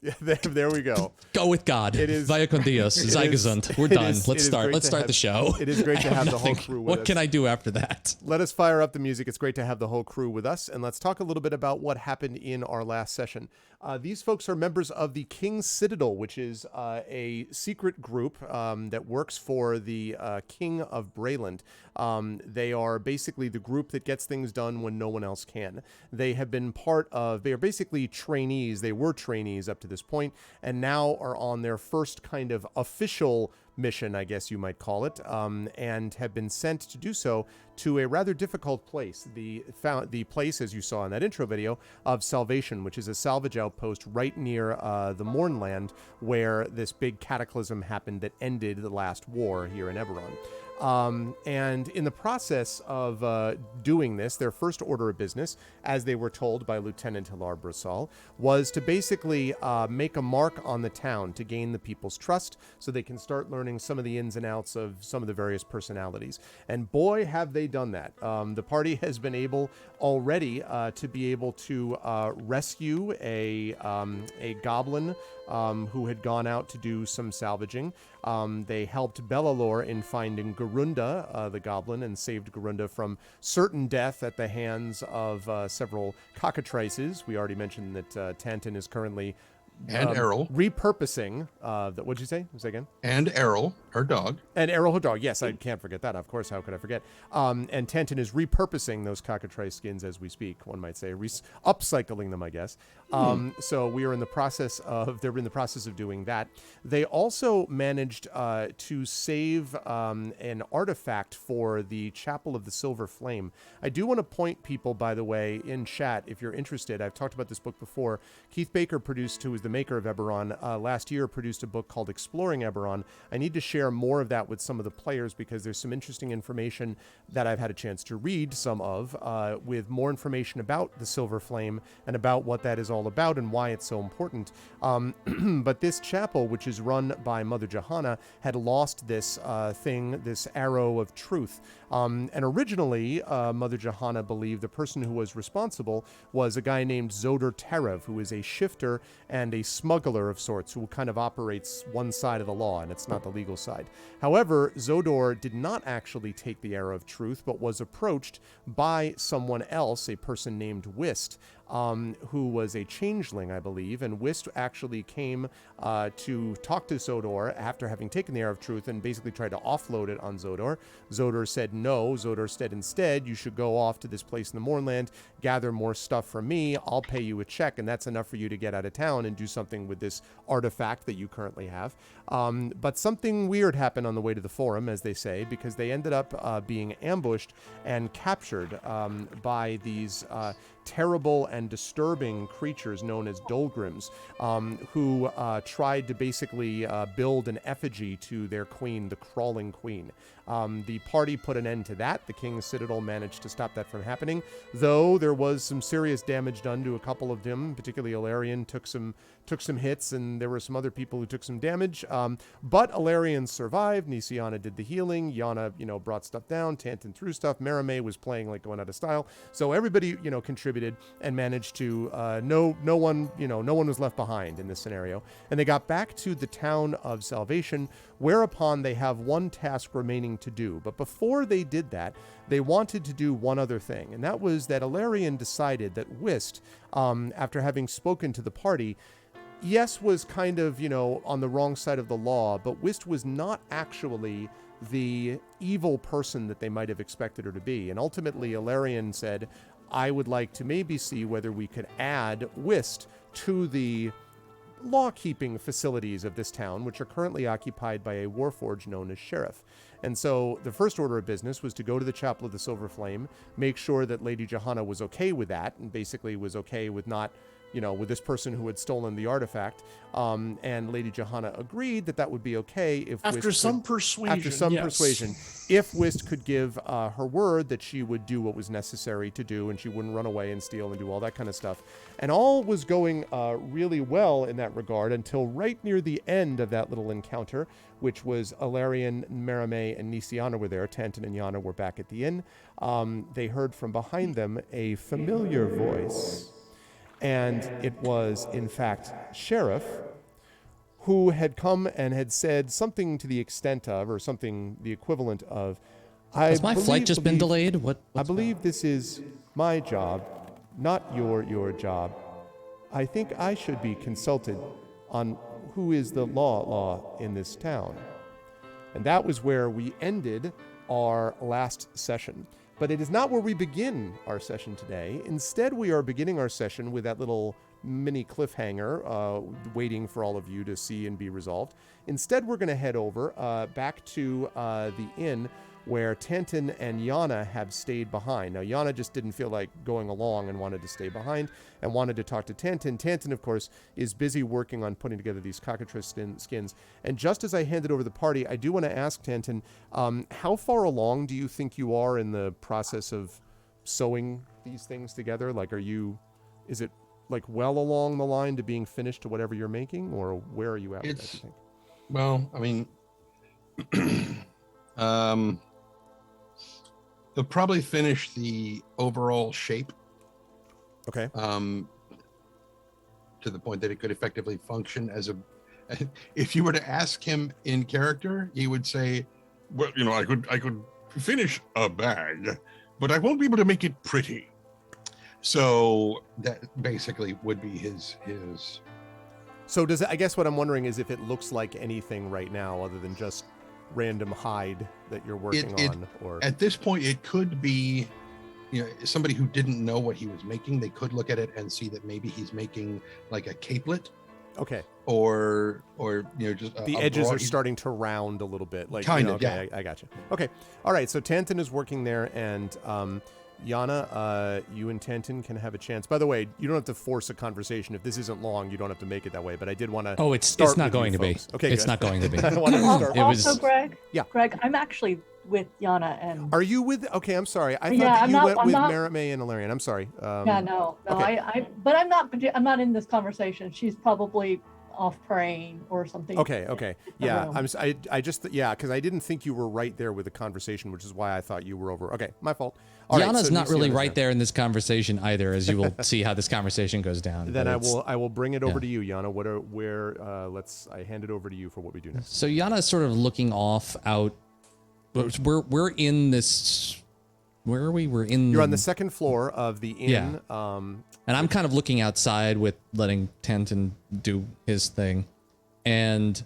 Yeah, there we go. Go with God. It is- Vaya con Dios. Zygazant. We're it done. is- Let's it is start. great Let's to start have- the show. It is great to I have the whole nothing. crew with What us. can I do after that? Let us fire up the music. It's great to have the whole crew with us, and let's talk a little bit about what happened in our last session. These folks are members of the King's Citadel, which is a secret group that works for the King of Brayland. They are basically the group that gets things done when no one else can. They have been they are basically trainees. They were trainees up to this point, and now are on their first kind of official mission, I guess you might call it, and have been sent to do so to a rather difficult place. The place, as you saw in that intro video, of Salvation, which is a salvage outpost right near the Mournland, where this big cataclysm happened that ended the last war here in Eberron. And in the process of doing this, their first order of business, as they were told by Lieutenant Hilar Brasal, was to basically make a mark on the town to gain the people's trust so they can start learning some of the ins and outs of some of the various personalities. And boy, have they done that. The party has been able already to be able to rescue a goblin who had gone out to do some salvaging. They helped Bellalor in finding Garunda, the goblin, and saved Garunda from certain death at the hands of several cockatrices. We already mentioned that Tantin is currently And Errol. repurposing. What'd you say? Say again? And Errol, her dog. And Errol her dog. Yes, I can't forget that. Of course, how could I forget? And Tantin is repurposing those cockatrice skins as we speak, one might say. Upcycling them, I guess. So we are in the process of, they're in the process of doing that. They also managed to save an artifact for the Chapel of the Silver Flame. I do want to point people, by the way, in chat, if you're interested. I've talked about this book before. Keith Baker who is the maker of Eberron, last year produced a book called Exploring Eberron. I need to share more of that with some of the players because there's some interesting information that I've had a chance to read some of, with more information about the Silver Flame and about what that is all about and why it's so important. But this chapel, which is run by Mother Johanna, had lost this this arrow of truth. And originally, Mother Johanna believed the person who was responsible was a guy named Zodor Terev, who is a shifter and a smuggler of sorts who kind of operates one side of the law, and it's not the legal side. However, Zodor did not actually take the arrow of truth, but was approached by someone else, a person named Wist, who was a changeling, I believe, and Wist actually came to talk to Zodor after having taken the Air of Truth and basically tried to offload it on Zodor. Zodor said no. Zodor said instead, you should go off to this place in the Mournland, gather more stuff from me, I'll pay you a check, and that's enough for you to get out of town and do something with this artifact that you currently have. But something weird happened on the way to the Forum, as they say, because they ended up being ambushed and captured by these terrible and disturbing creatures known as Dolgrims, who tried to basically build an effigy to their queen, the Crawling Queen. The party put an end to that. The King's Citadel managed to stop that from happening, though there was some serious damage done to a couple of them, particularly Ilarion took some hits, and there were some other people who took some damage. But Ilarion survived. Nisiana did the healing. Yana, brought stuff down. Tantan threw stuff. Merime was playing like going out of style. So everybody, contributed and managed to no one was left behind in this scenario. And they got back to the town of Salvation, whereupon they have one task remaining to do. But before they did that, they wanted to do one other thing, and that was that Ilarion decided that Wist, after having spoken to the party, yes, was kind of, on the wrong side of the law, but Wist was not actually the evil person that they might have expected her to be. And ultimately, Ilarion said, I would like to maybe see whether we could add Wist to the law-keeping facilities of this town, which are currently occupied by a warforged known as Sheriff. And so the first order of business was to go to the Chapel of the Silver Flame, make sure that Lady Johanna was okay with that, and basically was okay with not, with this person who had stolen the artifact. And Lady Johanna agreed that would be okay if after some persuasion, if Wist could give her word that she would do what was necessary to do, and she wouldn't run away and steal and do all that kind of stuff. And all was going really well in that regard until right near the end of that little encounter, which was Ilarion, Merime, and Nisiana were there. Tantan and Yana were back at the inn. They heard from behind them a familiar voice. And it was, in fact, Sheriff, who had come and had said something to the extent of, or something the equivalent of, Has my flight just been delayed? I believe this is my job, not your job. I think I should be consulted on who is the law in this town. And that was where we ended our last session. But it is not where we begin our session today. Instead, we are beginning our session with that little mini cliffhanger waiting for all of you to see and be resolved. Instead, we're going to head over back to the inn where Tantan and Yana have stayed behind. Now, Yana just didn't feel like going along and wanted to stay behind and wanted to talk to Tantan. Tantan, of course, is busy working on putting together these cockatrice skins. And just as I handed over the party, I do want to ask Tantan, how far along do you think you are in the process of sewing these things together? Like, is it like well along the line to being finished to whatever you're making, or where are you at with that, do you think? Well, I mean, they'll probably finish the overall shape. Okay. To the point that it could effectively function as a. If you were to ask him in character, he would say, "Well, I could finish a bag, but I won't be able to make it pretty." So that basically would be his. So I guess what I'm wondering is if it looks like anything right now other than just random hide that you're working on, or at this point it could be somebody who didn't know what he was making. They could look at it and see that maybe he's making like a capelet, okay, or just the edges are starting to round a little bit, like kind of. Okay, yeah. I gotcha. Okay, all right, so Tantan is working there, and Yana, you and Tantan can have a chance. By the way, you don't have to force a conversation. If this isn't long, you don't have to make it that way. But I did want to. Oh, it's not going to be. Okay, it's good. not going to be. I wanted to start. Also, Greg. Yeah. Greg, I'm actually with Yana and. Are you with? Okay, I'm sorry. I thought Yeah, that I'm you not- went I'm with not- Merime and Ilarion. I'm sorry. Yeah, no. okay. But I'm not in this conversation. She's probably off praying or something. Okay. Yeah, I just because I didn't think you were right there with the conversation, which is why I thought you were over. Okay, my fault. All right, Yana's so not really Nisiana's right next. there in this conversation either, as you will see how this conversation goes down. Then But I will bring it over yeah. to you, Yana. I hand it over to you for what we do next. So Yana's sort of looking off out. We're in this. Where are we? We're in. You're on the second floor of the inn. Yeah. And I'm kind of looking outside with letting Tanton do his thing. And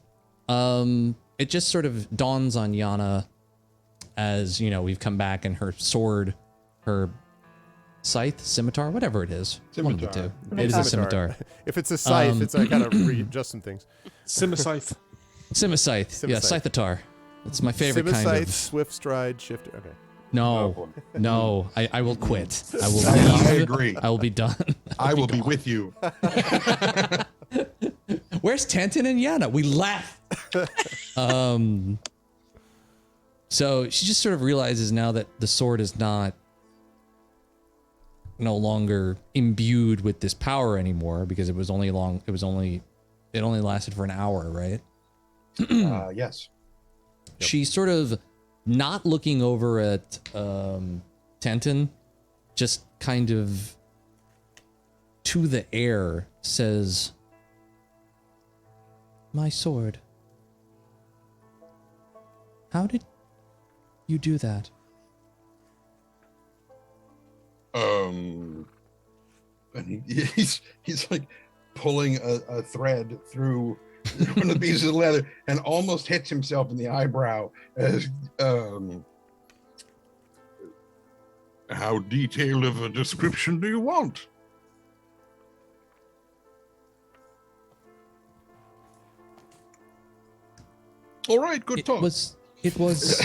it just sort of dawns on Yana as, you know, we've come back and her sword, her scythe, scimitar, whatever it is. One of the two. It is a scimitar. If it's a scythe, it's I gotta readjust some things. Simiscythe. Simiscythe. Yeah, scythetar. It's my favorite kind Simiscythe, of. swift stride, shifter. Okay. No, no, I will quit. I will I leave. agree. I will be done. I will be with you. Where's Tanton and Yana? We laugh. So she just sort of realizes now that the sword is no longer imbued with this power anymore because it only lasted for an hour, right? Yes. She's sort of not looking over at Tanton, just kind of to the air says, "My sword. How did you do that?" And he's like pulling a thread through one of the pieces of leather and almost hits himself in the eyebrow as how detailed of a description do you want? All right, good talk. It was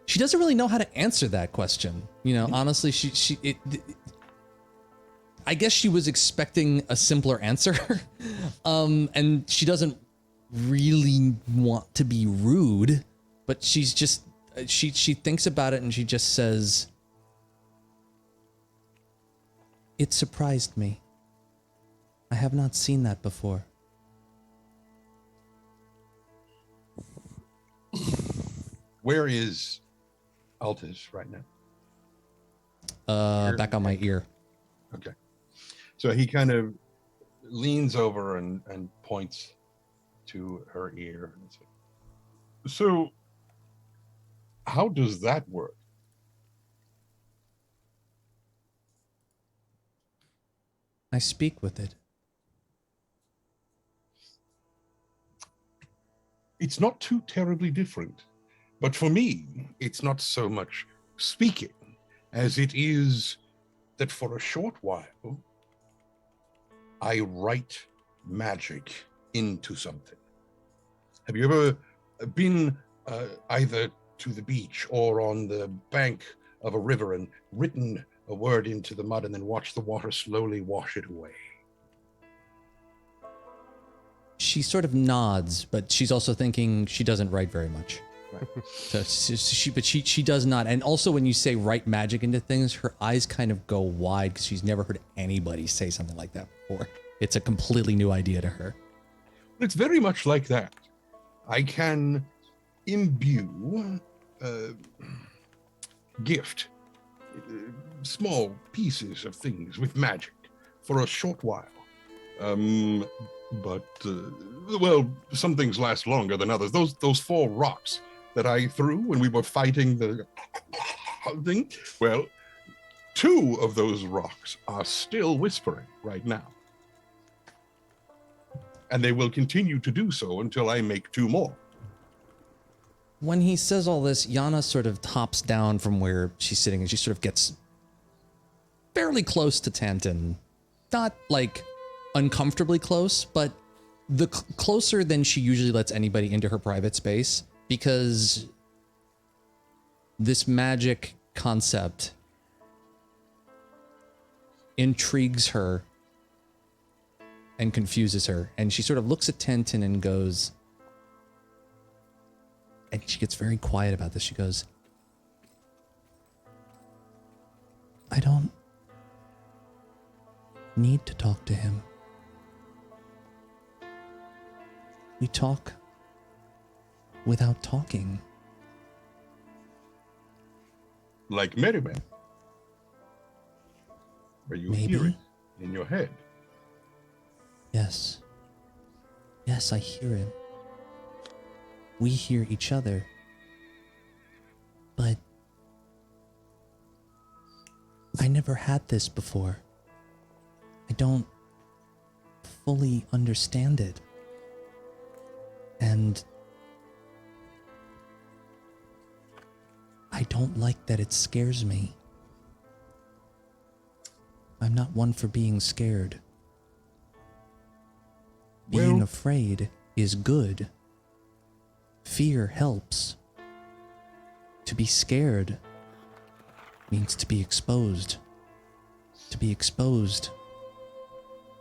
she doesn't really know how to answer that question. You know, honestly, I guess she was expecting a simpler answer. And she doesn't really want to be rude, but she's just she thinks about it and she just says, "It surprised me. I have not seen that before." Where is Altus right now? Back on my ear. Okay. So he kind of leans over and points to her ear. So how does that work? I speak with it. It's not too terribly different. But for me, it's not so much speaking as it is that for a short while, I write magic into something. Have you ever been either to the beach or on the bank of a river and written a word into the mud and then watched the water slowly wash it away? She sort of nods, but she's also thinking she doesn't write very much. Right. So she does not. And also when you say write magic into things, her eyes kind of go wide because she's never heard anybody say something like that before. It's a completely new idea to her. It's very much like that. I can imbue, gift small pieces of things with magic for a short while. But some things last longer than others. Those 4 rocks that I threw when we were fighting the thing, well, 2 of those rocks are still whispering right now. And they will continue to do so until I make 2 more. When he says all this, Yana sort of hops down from where she's sitting and she sort of gets fairly close to Tanton. Not like uncomfortably close, but closer than she usually lets anybody into her private space, because this magic concept intrigues her and confuses her. And she sort of looks at Tanton and goes, and she gets very quiet about this. She goes, "I don't need to talk to him. We talk without talking." Like merriment. Where you hear it in your head. Yes. Yes, I hear him. We hear each other. But I never had this before. I don't fully understand it. And I don't like that it scares me. I'm not one for being scared. Being Well- afraid is good. Fear helps. To be scared means to be exposed. To be exposed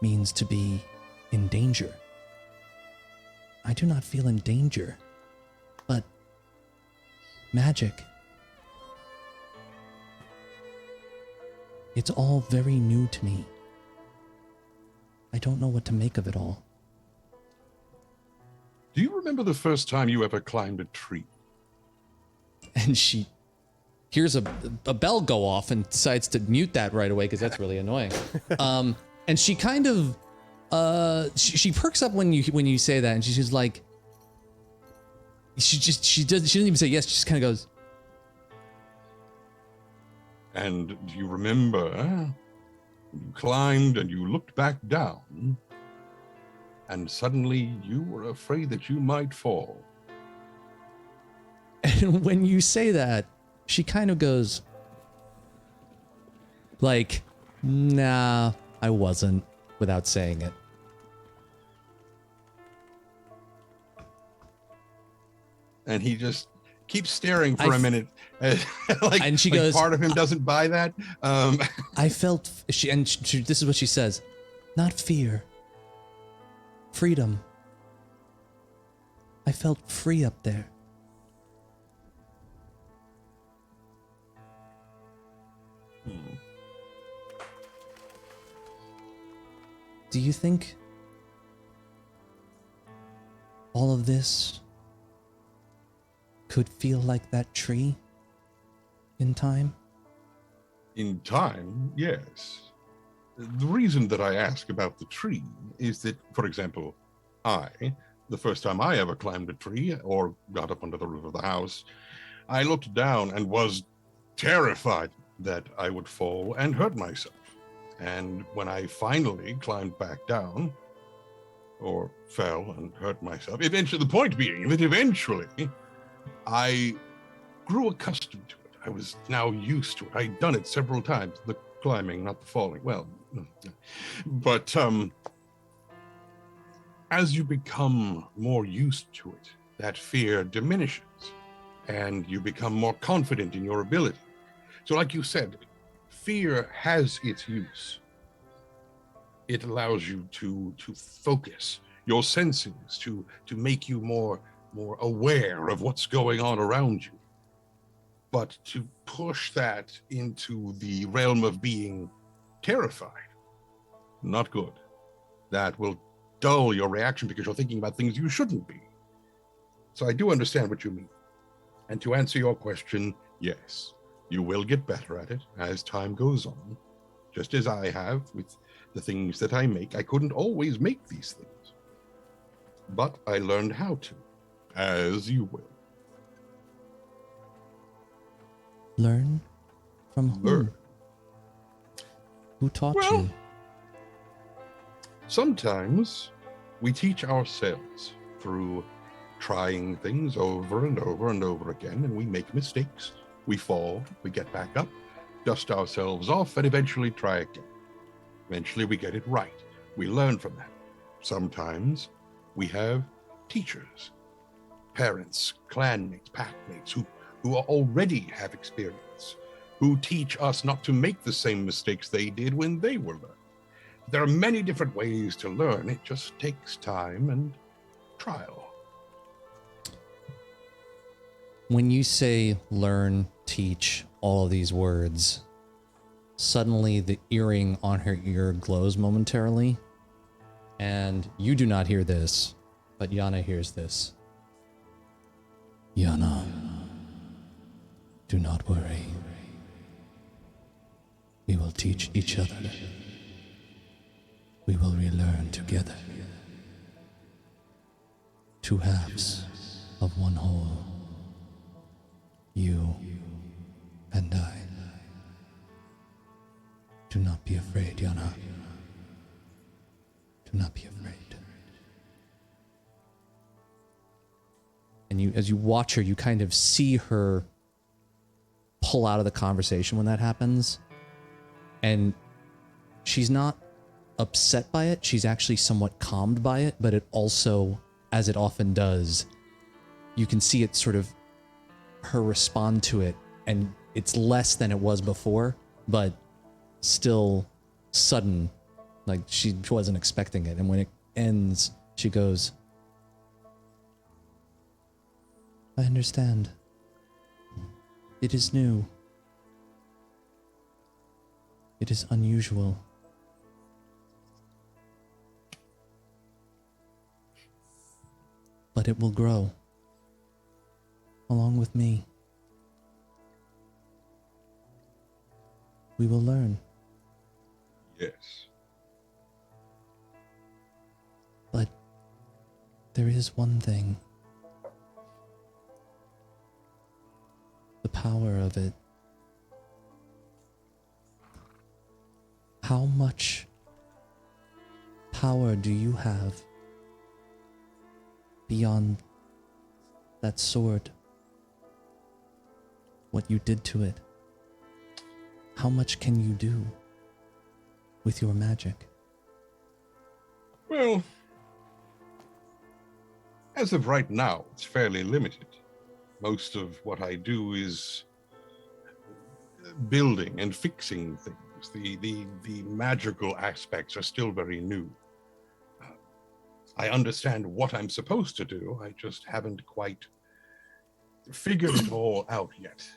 means to be in danger. I do not feel in danger, but magic. It's all very new to me. I don't know what to make of it all. Do you remember the first time you ever climbed a tree? And she hears a bell go off and decides to mute that right away because that's really annoying. And she kind of she perks up when you say that, and she's just like, she doesn't even say yes. She just kind of goes. And do you remember you climbed and you looked back down, and suddenly you were afraid that you might fall? And when you say that, she kind of goes, like, nah, I wasn't, without saying it. And he just keeps staring for a minute, like, and she like goes, part of him doesn't buy that. I felt, this is what she says, not fear, freedom. I felt free up there. Do you think all of this could feel like that tree in time? In time, yes. The reason that I ask about the tree is that, for example, the first time I ever climbed a tree or got up under the roof of the house, I looked down and was terrified that I would fall and hurt myself. And when I finally climbed back down, or fell and hurt myself, eventually, the point being that eventually I grew accustomed to it. I was now used to it. I'd done it several times, the climbing, not the falling. Well, but as you become more used to it, that fear diminishes and you become more confident in your ability. So like you said, fear has its use. It allows you to focus your senses, to make you more aware of what's going on around you. But to push that into the realm of being terrified, not good. That will dull your reaction because you're thinking about things you shouldn't be. So I do understand what you mean. And to answer your question, yes, you will get better at it as time goes on, just as I have with the things that I make. I couldn't always make these things, but I learned how to, as you will. Learn from who? Learn. Who taught Well, you? sometimes we teach ourselves through trying things over and over and over again, and we make mistakes. We fall, we get back up, dust ourselves off, and eventually try again. Eventually we get it right. We learn from that. Sometimes we have teachers, parents, clanmates, packmates who already have experience, who teach us not to make the same mistakes they did when they were learning. There are many different ways to learn. It just takes time and trial. When you say learn, teach, all of these words, suddenly the earring on her ear glows momentarily. And you do not hear this, but Yana hears this. Yana, do not worry. We will teach each other. We will relearn together. Two halves of one whole. You and I. Do not be afraid, Yana. Do not be afraid. And as you watch her, you kind of see her pull out of the conversation when that happens. And she's not upset by it. She's actually somewhat calmed by it, but it also, as it often does, you can see it sort of, her respond to it, and it's less than it was before, but still sudden, like she wasn't expecting it. And when it ends, she goes, I understand. It is new. It is unusual. But it will grow. Along with me. We will learn. Yes. But there is one thing. The power of it. How much power do you have beyond that sword? What you did to it? How much can you do with your magic? Well, as of right now, it's fairly limited. Most of what I do is building and fixing things. The magical aspects are still very new. I understand what I'm supposed to do. I just haven't quite figured it all out yet,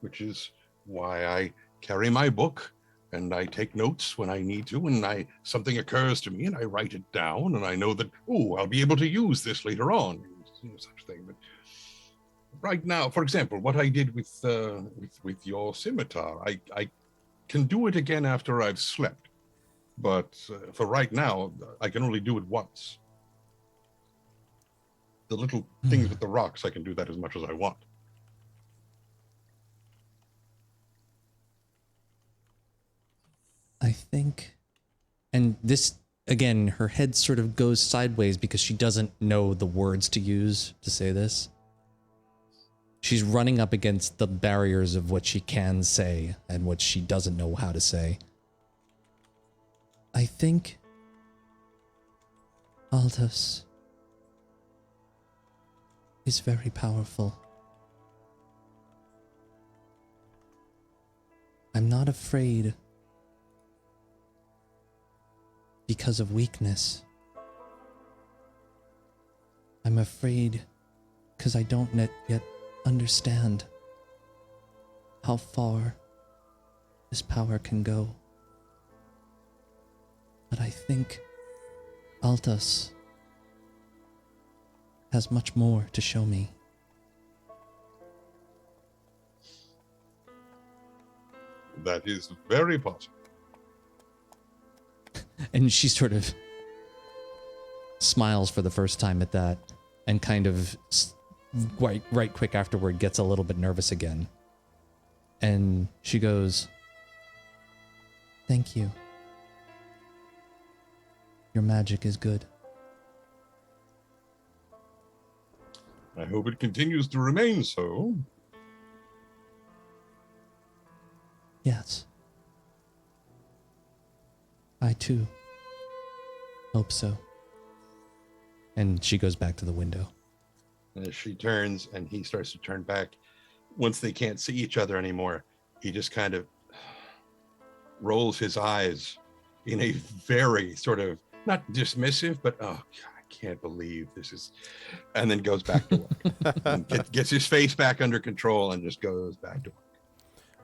which is why I carry my book and I take notes when I need to, and something occurs to me and I write it down, and I know that, oh, I'll be able to use this later on, such thing. But right now, for example, what I did with your scimitar, I can do it again after I've slept, but for right now, I can only do it once. The little things with the rocks, I can do that as much as I want. I think, and this, again, her head sort of goes sideways because she doesn't know the words to use to say this. She's running up against the barriers of what she can say and what she doesn't know how to say. I think Aldous is very powerful. I'm not afraid because of weakness. I'm afraid because I don't yet understand how far this power can go. But I think Aldous has much more to show me. That is very possible. And she sort of smiles for the first time at that, and kind of right quick afterward gets a little bit nervous again. And she goes, "Thank you. Your magic is good." I hope it continues to remain so. Yes. I too hope so. And she goes back to the window. And as she turns and he starts to turn back, once they can't see each other anymore, he just kind of rolls his eyes in a very sort of, not dismissive, but, oh, God, I can't believe this is, and then goes back to work. And gets his face back under control and just goes back to work.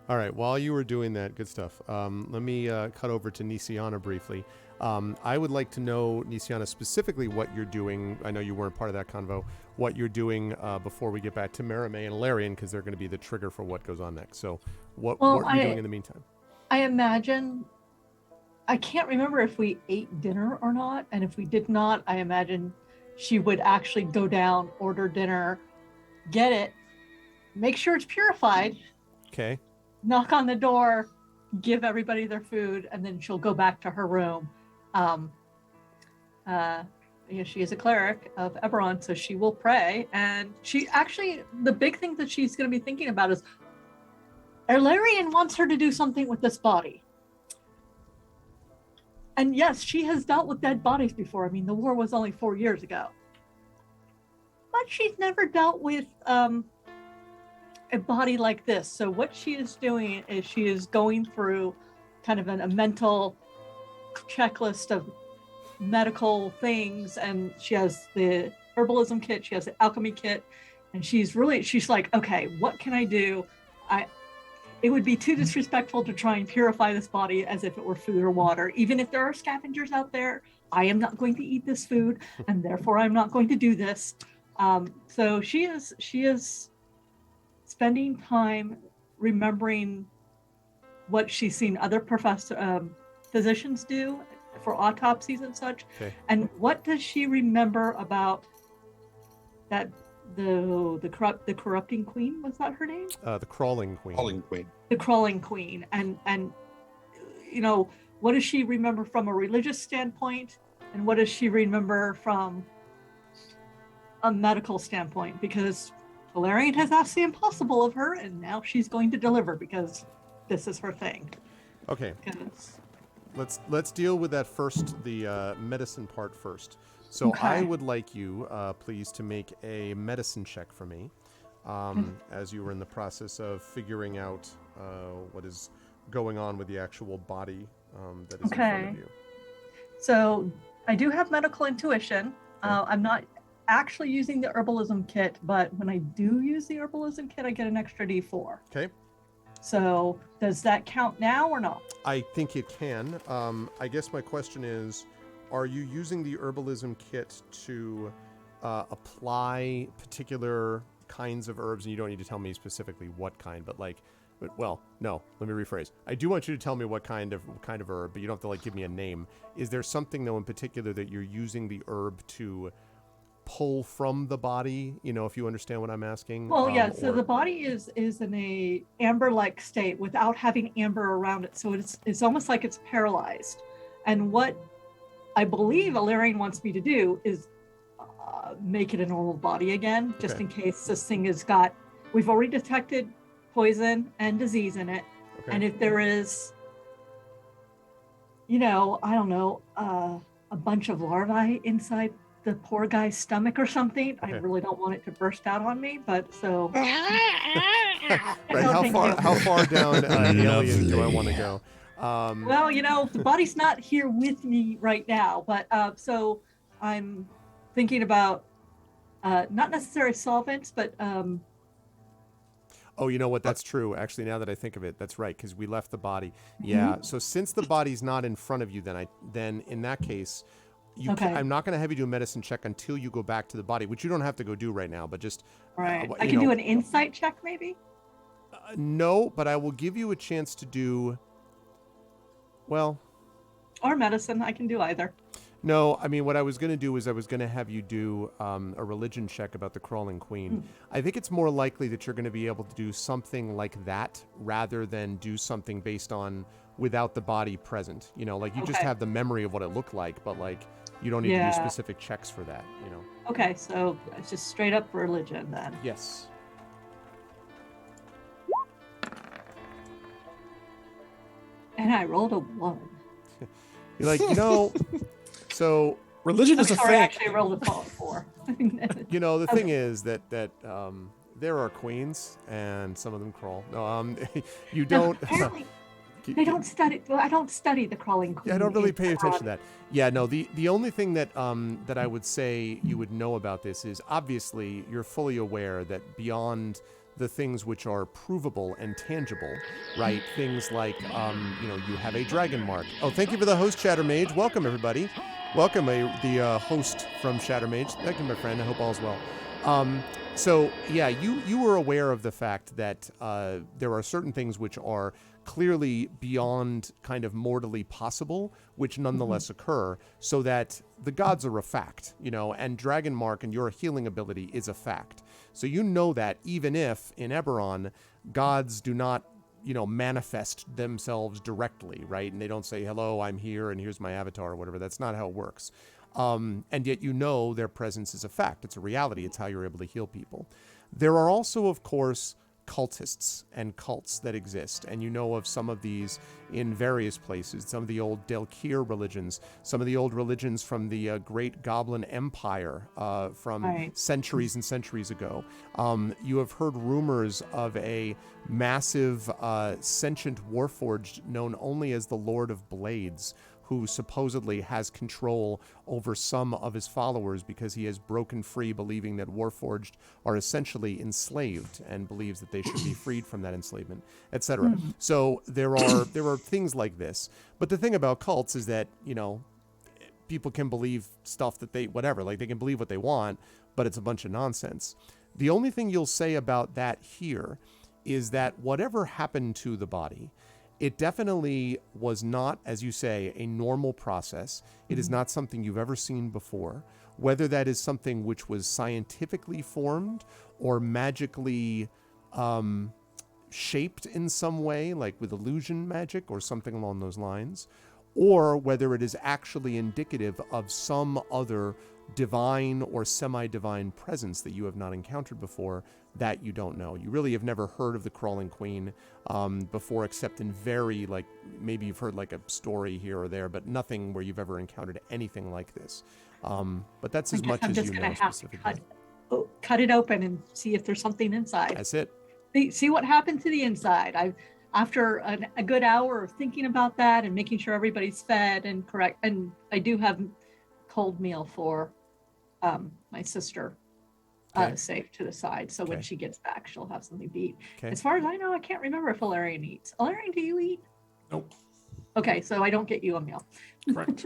All right, while you were doing that, good stuff. Let me cut over to Nisiana briefly. I would like to know, Nisiana, specifically what you're doing. I know you weren't part of that convo. What you're doing before we get back to Merime and Larian, because they're going to be the trigger for what goes on next. So what are you doing in the meantime? I imagine, I can't remember if we ate dinner or not. And if we did not, I imagine she would actually go down, order dinner, get it, make sure it's purified. Okay. Knock on the door, give everybody their food, and then she'll go back to her room. She is a cleric of Eberron, so she will pray. And she actually, the big thing that she's going to be thinking about is Erlarian wants her to do something with this body. And yes, she has dealt with dead bodies before. I mean, the war was only 4 years ago. But she's never dealt with a body like this. So what she is doing is she is going through kind of a mental checklist of medical things, and she has the herbalism kit, she has the alchemy kit, and she's like, okay, what can I do? It would be too disrespectful to try and purify this body as if it were food or water. Even if there are scavengers out there, I am not going to eat this food, and therefore I'm not going to do this. So she is spending time remembering what she's seen other physicians do for autopsies and such. Okay. And what does she remember about that? The corrupting queen, was that her name? The crawling queen. The crawling queen. And what does she remember from a religious standpoint, and what does she remember from a medical standpoint? Because Valerian has asked the impossible of her, and now she's going to deliver because this is her thing. Okay. Let's deal with that first, the medicine part first. So Okay. I would like you, please, to make a medicine check for me, as you were in the process of figuring out what is going on with the actual body that is in front of you. So I do have medical intuition. I'm not actually using the herbalism kit, but when I do use the herbalism kit, I get an extra D4. Okay. So does that count now or not? I think it can. I guess my question is, are you using the herbalism kit to apply particular kinds of herbs? And you don't need to tell me specifically what kind, but no, let me rephrase. I do want you to tell me what kind of herb, but you don't have to give me a name. Is there something though in particular that you're using the herb to pull from the body? If you understand what I'm asking. Well, yeah. So the body is in a amber-like state without having amber around it. So it's almost like it's paralyzed. And what I believe Alarian wants me to do is make it a normal body again, just in case this thing has got. We've already detected poison and disease in it, and if there is, I don't know, a bunch of larvae inside the poor guy's stomach or something, I really don't want it to burst out on me. But so, right, how far down alien do I want to go? Well, the body's not here with me right now, but so I'm thinking about not necessarily solvents, but oh, you know what? That's true. Actually, now that I think of it, that's right, because we left the body. Yeah. So since the body's not in front of you, then in that case, I'm not going to have you do a medicine check until you go back to the body, which you don't have to go do right now, but just right. I can do an insight check, maybe. No, but I will give you a chance to do. Well, or medicine. I can do either. No, I mean, what I was going to do is I was going to have you do a religion check about the crawling queen. I think it's more likely that you're going to be able to do something like that rather than do something based on without the body present. You just have the memory of what it looked like, but you don't need to do specific checks for that, Okay, so it's just straight up religion then. Yes. And I rolled a 1. You're like, so religion is a thing. Actually, I rolled a 4. The thing is that there are queens and some of them crawl. No, you don't. Apparently, they don't study. Well, I don't study the crawling queen. Yeah, I don't really pay attention to that. Yeah, no. The only thing that I would say you would know about this is obviously you're fully aware that beyond the things which are provable and tangible, right? Things like, you have a dragon mark. Oh, thank you for the host, Chattermage. Welcome, everybody. Welcome, the host from Chattermage. Thank you, my friend. I hope all's well. So, yeah, you were aware of the fact that there are certain things which are clearly beyond kind of mortally possible, which nonetheless occur, so that the gods are a fact, and dragon mark and your healing ability is a fact. So you know that even if in Eberron, gods do not manifest themselves directly, right? And they don't say, hello, I'm here and here's my avatar or whatever. That's not how it works. And yet their presence is a fact. It's a reality. It's how you're able to heal people. There are also, of course, cultists and cults that exist, and you know of some of these in various places. Some of the old Delkir religions, some of the old religions from the Great Goblin Empire from centuries and centuries ago. You have heard rumors of a massive sentient warforged known only as the Lord of Blades, who supposedly has control over some of his followers because he has broken free, believing that Warforged are essentially enslaved and believes that they should be freed from that enslavement, etc. So there are things like this. But the thing about cults is that, people can believe stuff that they can believe what they want, but it's a bunch of nonsense. The only thing you'll say about that here is that whatever happened to the body, it definitely was not, as you say, a normal process. It is not something you've ever seen before. Whether that is something which was scientifically formed or magically shaped in some way, like with illusion magic or something along those lines, or whether it is actually indicative of some other divine or semi-divine presence that you have not encountered before, that you don't know. You really have never heard of the Crawling Queen before, except in very, maybe you've heard a story here or there, but nothing where you've ever encountered anything like this. But that's as much as you know specifically. Cut it open and see if there's something inside. That's it. See what happened to the inside. After a good hour of thinking about that and making sure everybody's fed and correct, and I do have cold meal for my sister safe to the side, so when she gets back she'll have something to eat. As far as I know, I can't remember if Alarian eats. Alarian, do you eat? Nope. Okay, so I don't get you a meal. Correct.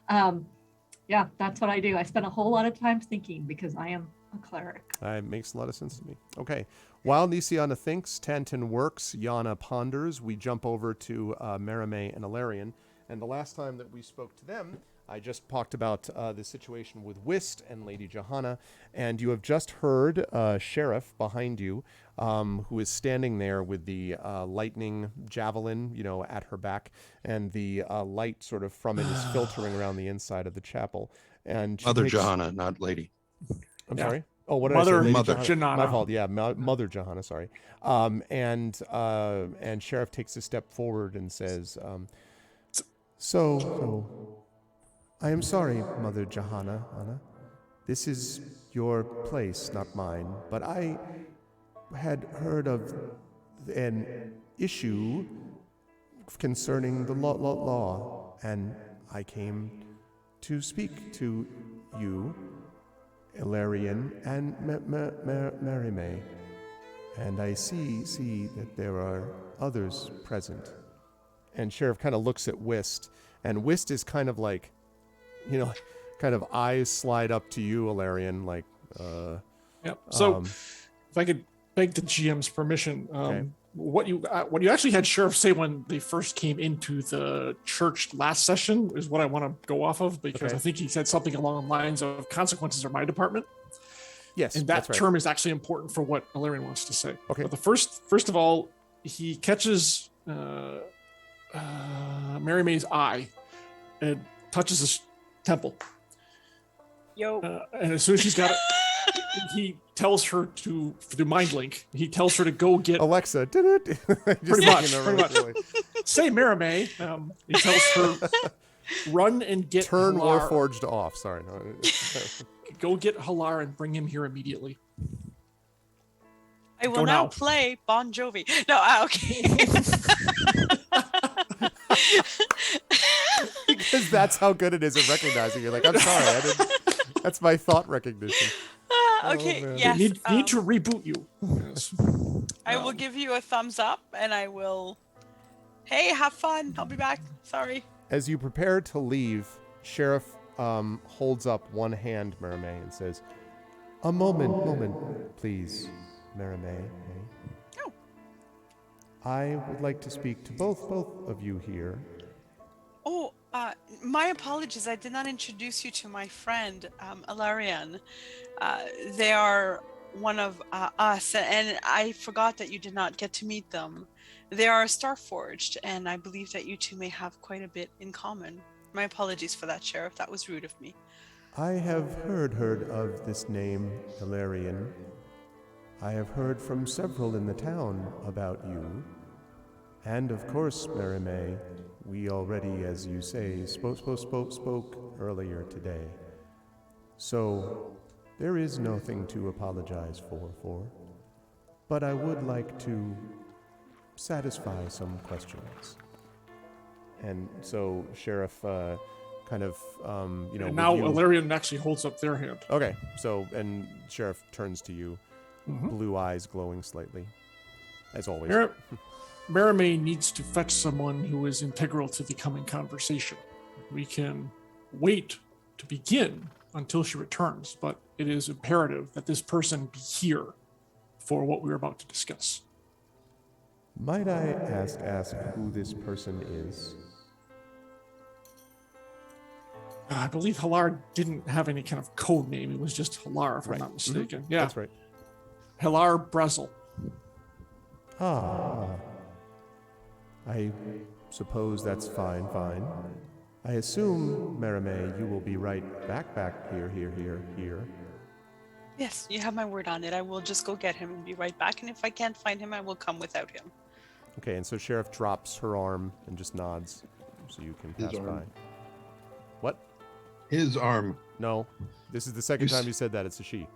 Yeah, that's what I do. I spend a whole lot of time thinking because I am a cleric. It makes a lot of sense to me. Okay. While Nisiana thinks, Tantan works, Yana ponders, we jump over to Merime and Alarian. And the last time that we spoke to them, I just talked about the situation with Whist and Lady Johanna, and you have just heard Sheriff behind you, who is standing there with the lightning javelin, at her back, and the light sort of from it is filtering around the inside of the chapel. And Mother Johanna, not Lady. I'm sorry. Oh, what did Mother, I say? Mother Johanna. My Janana. fault. Yeah, Mother Johanna. Sorry. And Sheriff takes a step forward and says, So, I am sorry, Mother Johanna. This is your place, not mine. But I had heard of an issue concerning the law, and I came to speak to you, Ilarian and Merime. And I see that there are others present. And Sheriff kind of looks at Whist, and Whist is kind of like, kind of eyes slide up to you, Ilarian, like, Yeah. So, if I could beg the GM's permission, what you actually had Sheriff say when they first came into the church last session is what I want to go off of, because I think he said something along the lines of consequences are my department. Yes, and that term is actually important for what Ilarian wants to say. Okay. But the first of all, he catches Mary May's eye and touches his temple. Yo. And as soon as she's got it, he tells her to, through mind link, he tells her to go get Alexa. Pretty much. Say Mary May. He tells her run and get Turn Halar. Warforged off. Sorry. No. Go get Halar and bring him here immediately. I will now play Bon Jovi. No, okay. Because that's how good it is at recognizing. You're like, I'm sorry, that's my thought recognition. Okay, yes. Need to reboot you. Yes. I will give you a thumbs up, and I will. Hey, have fun. I'll be back. Sorry. As you prepare to leave, Sheriff holds up one hand, Merime, and says, "A moment, please, Merime. Oh. I would like to speak to both of you here." Oh, my apologies. I did not introduce you to my friend, Ilarian. They are one of us, and I forgot that you did not get to meet them. They are Starforged, and I believe that you two may have quite a bit in common. My apologies for that, Sheriff. That was rude of me. I have heard of this name, Eberron. I have heard from several in the town about you. And of course, Merime, we already, as you say, spoke earlier today. So, there is nothing to apologize for. But I would like to satisfy some questions. And so, Sheriff, kind of, And now Illyrian actually holds up their hand. Okay, so, and Sheriff turns to you, blue eyes glowing slightly, as always. Merime needs to fetch someone who is integral to the coming conversation. We can wait to begin until she returns, but it is imperative that this person be here for what we're about to discuss. Might I ask who this person is? I believe Halar didn't have any kind of code name. It was just Halar, if I'm not mistaken. Yeah, That's right. Halar Brazel. I suppose that's fine. I assume, Merime, you will be right back here. Yes, you have my word on it. I will just go get him and be right back, and if I can't find him, I will come without him. Okay, and so Sheriff drops her arm and just nods so you can pass by. What? His arm. No, this is the second time you said that. It's a she.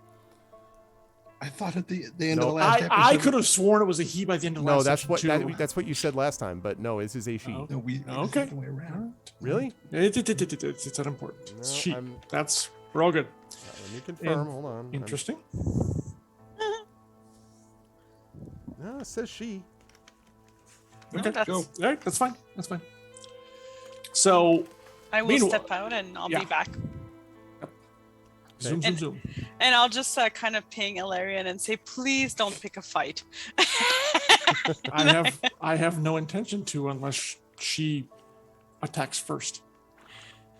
I thought at the end of the last episode. I could have sworn it was a he by the end of the last episode. No, that's what you said last time, but no, this is a she. No, okay. It's the way around. Really? It's unimportant. It's she. We're all good. Let me confirm. Hold on. Interesting. No, it says she. Okay, go. All right, that's fine. So I will step out and I'll be back. Zoom. And I'll just kind of ping Illyrian and say, please don't pick a fight. I have no intention to unless she attacks first.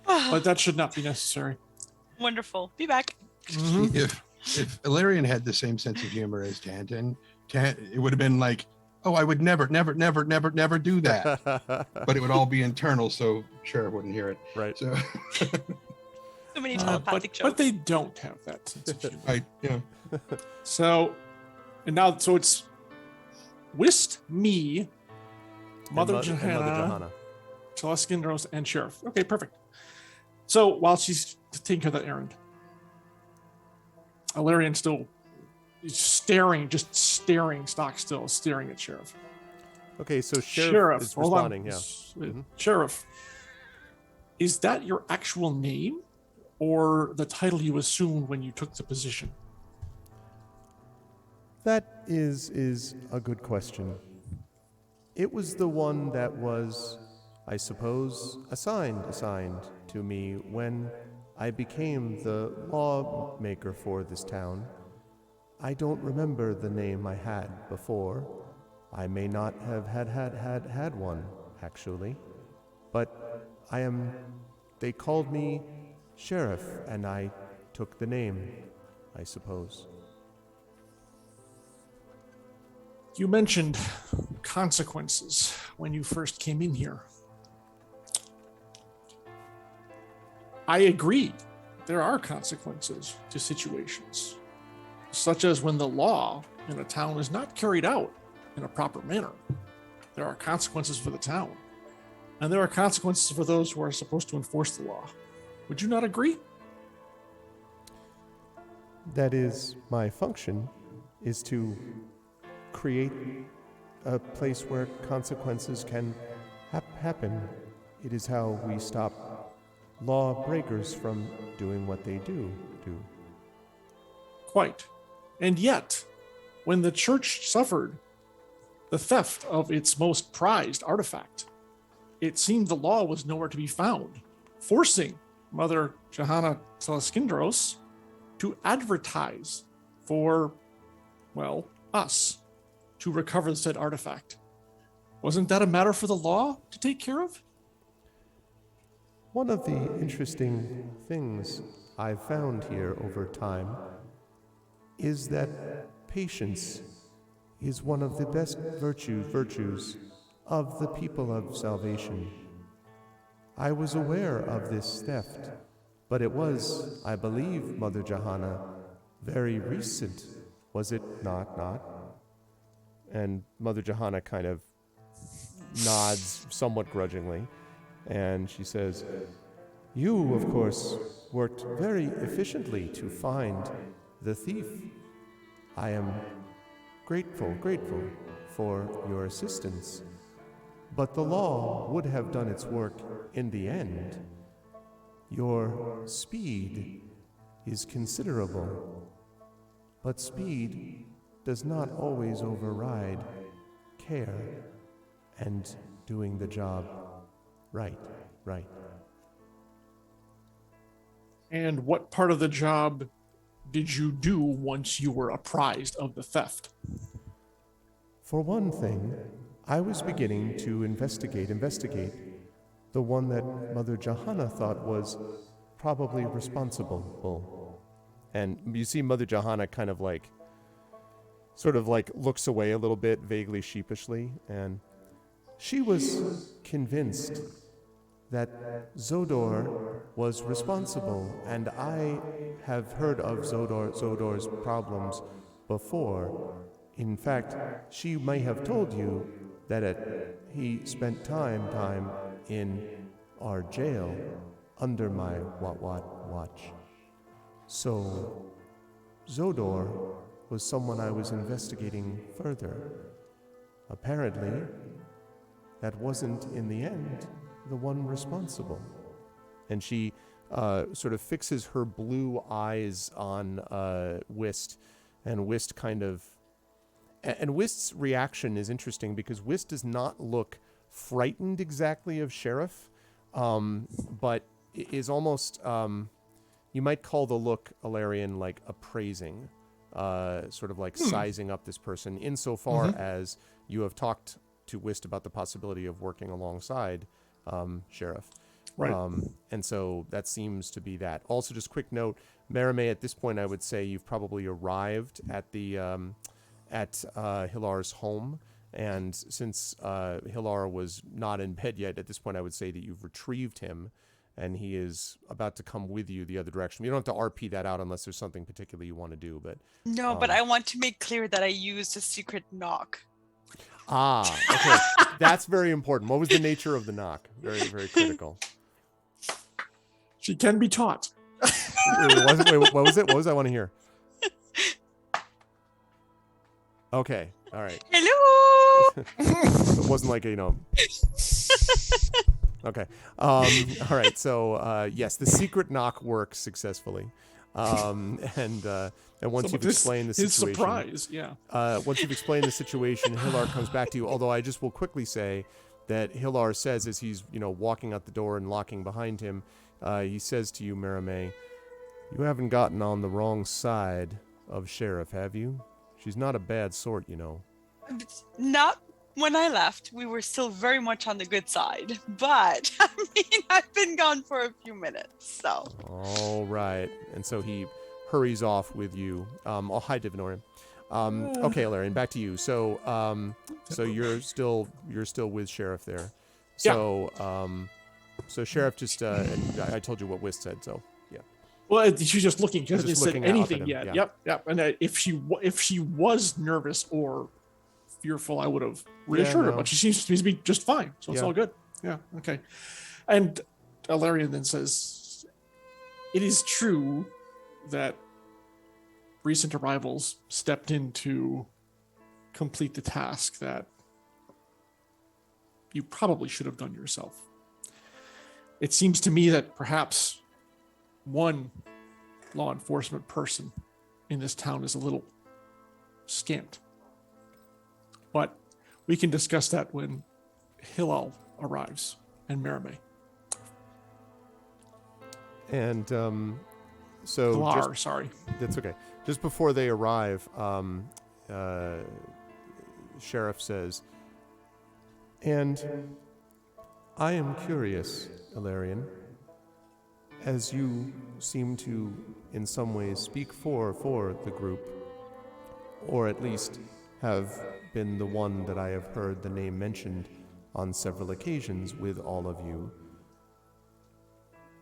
But that should not be necessary. Wonderful. Be back. If Illyrian had the same sense of humor as Tanton, it would have been like, oh, I would never do that. But it would all be internal, so Sheriff wouldn't hear it. Right. So many telepathic jokes. But they don't have that sense of humor. right, yeah. So it's Whist, me, Mother Johanna, Celestindros, and Sheriff. Okay, perfect. So while she's taking care of that errand, Illyrian still is staring stock still, staring at Sheriff. Okay, so Sheriff is responding, Sheriff, is that your actual name or the title you assumed when you took the position? That is a good question. It was the one that was, I suppose, assigned to me when I became the lawmaker for this town. I don't remember the name I had before. I may not have had one, actually. But they called me Sheriff, and I took the name, I suppose. You mentioned consequences when you first came in here. I agree. There are consequences to situations, such as when the law in a town is not carried out in a proper manner. There are consequences for the town, and there are consequences for those who are supposed to enforce the law. Would you not agree? That is my function, is to create a place where consequences can happen. It is how we stop lawbreakers from doing what they do. Quite. And yet, when the church suffered the theft of its most prized artifact, it seemed the law was nowhere to be found, forcing Mother Johanna Celestindros to advertise for, well, us to recover said artifact. Wasn't that a matter for the law to take care of? One of the interesting things I've found here over time is that patience is one of the best virtues of the people of salvation. I was aware of this theft, but it was, I believe, Mother Johanna, very recent, was it not? And Mother Johanna kind of nods somewhat grudgingly, and she says, "You, of course, worked very efficiently to find the thief. I am grateful for your assistance. But the law would have done its work in the end. Your speed is considerable, but speed does not always override care and doing the job right. And what part of the job did you do once you were apprised of the theft? For one thing, I was beginning to investigate the one that Mother Johanna thought was probably responsible. And you see Mother Johanna kind of sort of looks away a little bit, vaguely sheepishly, and she was convinced that Zodor was responsible, and I have heard of Zodor's problems before. In fact, she may have told you that he spent time in our jail under my watch. So, Zodor was someone I was investigating further. Apparently, that wasn't in the end the one responsible. And she sort of fixes her blue eyes on Whist, and Whist and Whist's reaction is interesting because Whist does not look frightened exactly of Sheriff, but is almost, you might call the look, Ilarion, like appraising, sort of like sizing up this person, insofar as you have talked to Whist about the possibility of working alongside Sheriff. Right. And so that seems to be that. Also, just quick note, Merime, at this point, I would say you've probably arrived at the Hilar's home. And since Hilar was not in bed yet, at this point, I would say that you've retrieved him, and he is about to come with you the other direction. You don't have to RP that out unless there's something particular you want to do. But No, but I want to make clear that I used a secret knock. Okay. That's very important. What was the nature of the knock? Very, very critical. She can be taught. Wait, what was it? What was I want to hear? Okay. All right. Hello. It wasn't like, Okay. All right. So, yes, the secret knock works successfully. And once you've explained the situation, his surprise, yeah. Once you've explained the situation, Hilar comes back to you. Although I just will quickly say that Hilar says, as he's walking out the door and locking behind him, he says to you, Merime, "You haven't gotten on the wrong side of Sheriff, have you? She's not a bad sort, Not when I left. We were still very much on the good side. But, I mean, I've been gone for a few minutes, so. All right. And so he hurries off with you. Hi, Divinorian. Okay, Ilarion, back to you. So, so you're still with Sheriff there. So, so Sheriff just, and I told you what Whist said, so, yeah. Well, she's just looking. She hasn't said anything yet. Yeah. Yep. And if she was nervous or fearful, I would have reassured her, but she seems to be just fine, so it's all good. Yeah, okay. And Ilarion then says, "It is true that recent arrivals stepped in to complete the task that you probably should have done yourself. It seems to me that perhaps one law enforcement person in this town is a little scant. But we can discuss that when Hilal arrives and Merime." And so Hilar, sorry. That's okay. Just before they arrive, Sheriff says, "And I am curious, Ilarion, as you seem to, in some ways, speak for the group, or at least have been the one that I have heard the name mentioned on several occasions with all of you.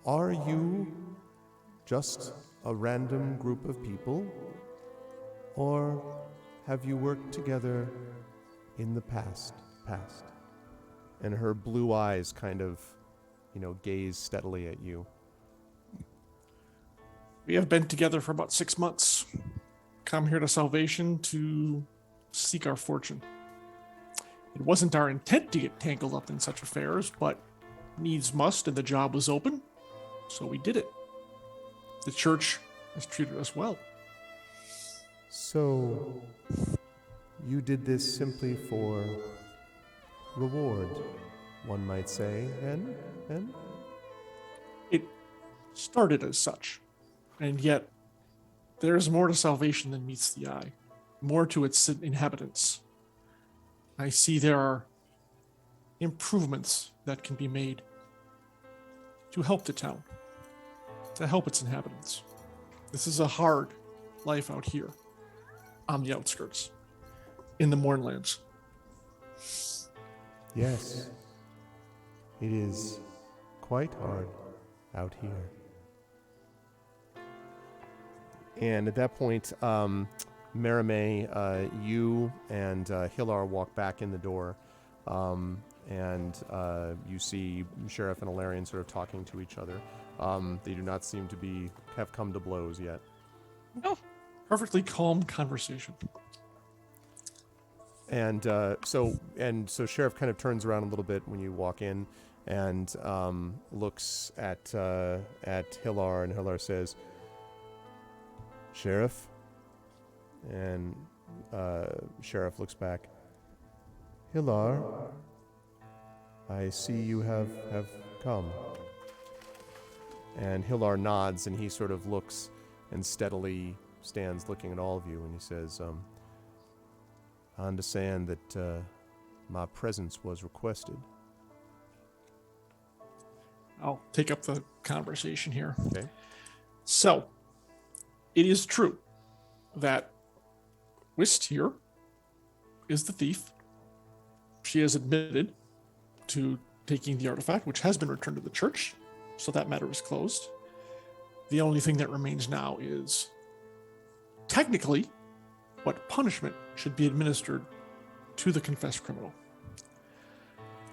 Are you just a random group of people, or have you worked together in the past? And her blue eyes kind of, gaze steadily at you. We have been together for about 6 months. Come here to Salvation to seek our fortune. It wasn't our intent to get tangled up in such affairs, but needs must, and the job was open, so we did it. The church has treated us well. So, you did this simply for reward, one might say, and? It started as such, and yet there is more to Salvation than meets the eye, more to its inhabitants. I see there are improvements that can be made to help the town, to help its inhabitants. This is a hard life out here on the outskirts, in the Mournlands. Yes, it is quite hard out here. And at that point, Marimé, you and Hilar walk back in the door, and you see Sheriff and Ilarion sort of talking to each other. They do not seem to have come to blows yet. Oh, Perfectly calm conversation. And so Sheriff kind of turns around a little bit when you walk in, and looks at Hilar, and Hilar says, "Sheriff?" And Sheriff looks back. "Hilar, I see you have come." And Hilar nods, and he sort of looks and steadily stands looking at all of you, and he says, "I understand that my presence was requested." I'll take up the conversation here. Okay. So, it is true that Whist here is the thief. She has admitted to taking the artifact, which has been returned to the church, so that matter is closed. The only thing that remains now is, technically, what punishment should be administered to the confessed criminal.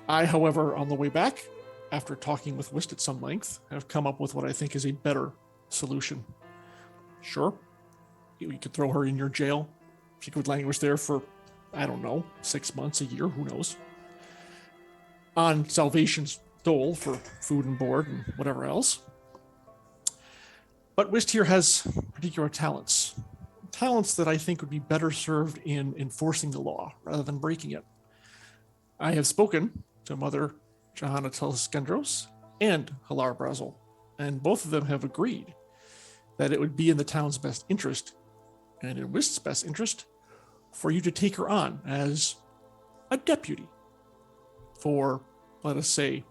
I, however, on the way back, after talking with Whist at some length, have come up with what I think is a better solution. Sure, you could throw her in your jail. She could languish there for, 6 months, a year, who knows. On Salvation's dole for food and board and whatever else. But Whist here has particular talents that I think would be better served in enforcing the law rather than breaking it. I have spoken to Mother Johanna Telskendros and Hilar Brazel, and both of them have agreed that it would be in the town's best interest, and in Wist's best interest, for you to take her on as a deputy for, let us say,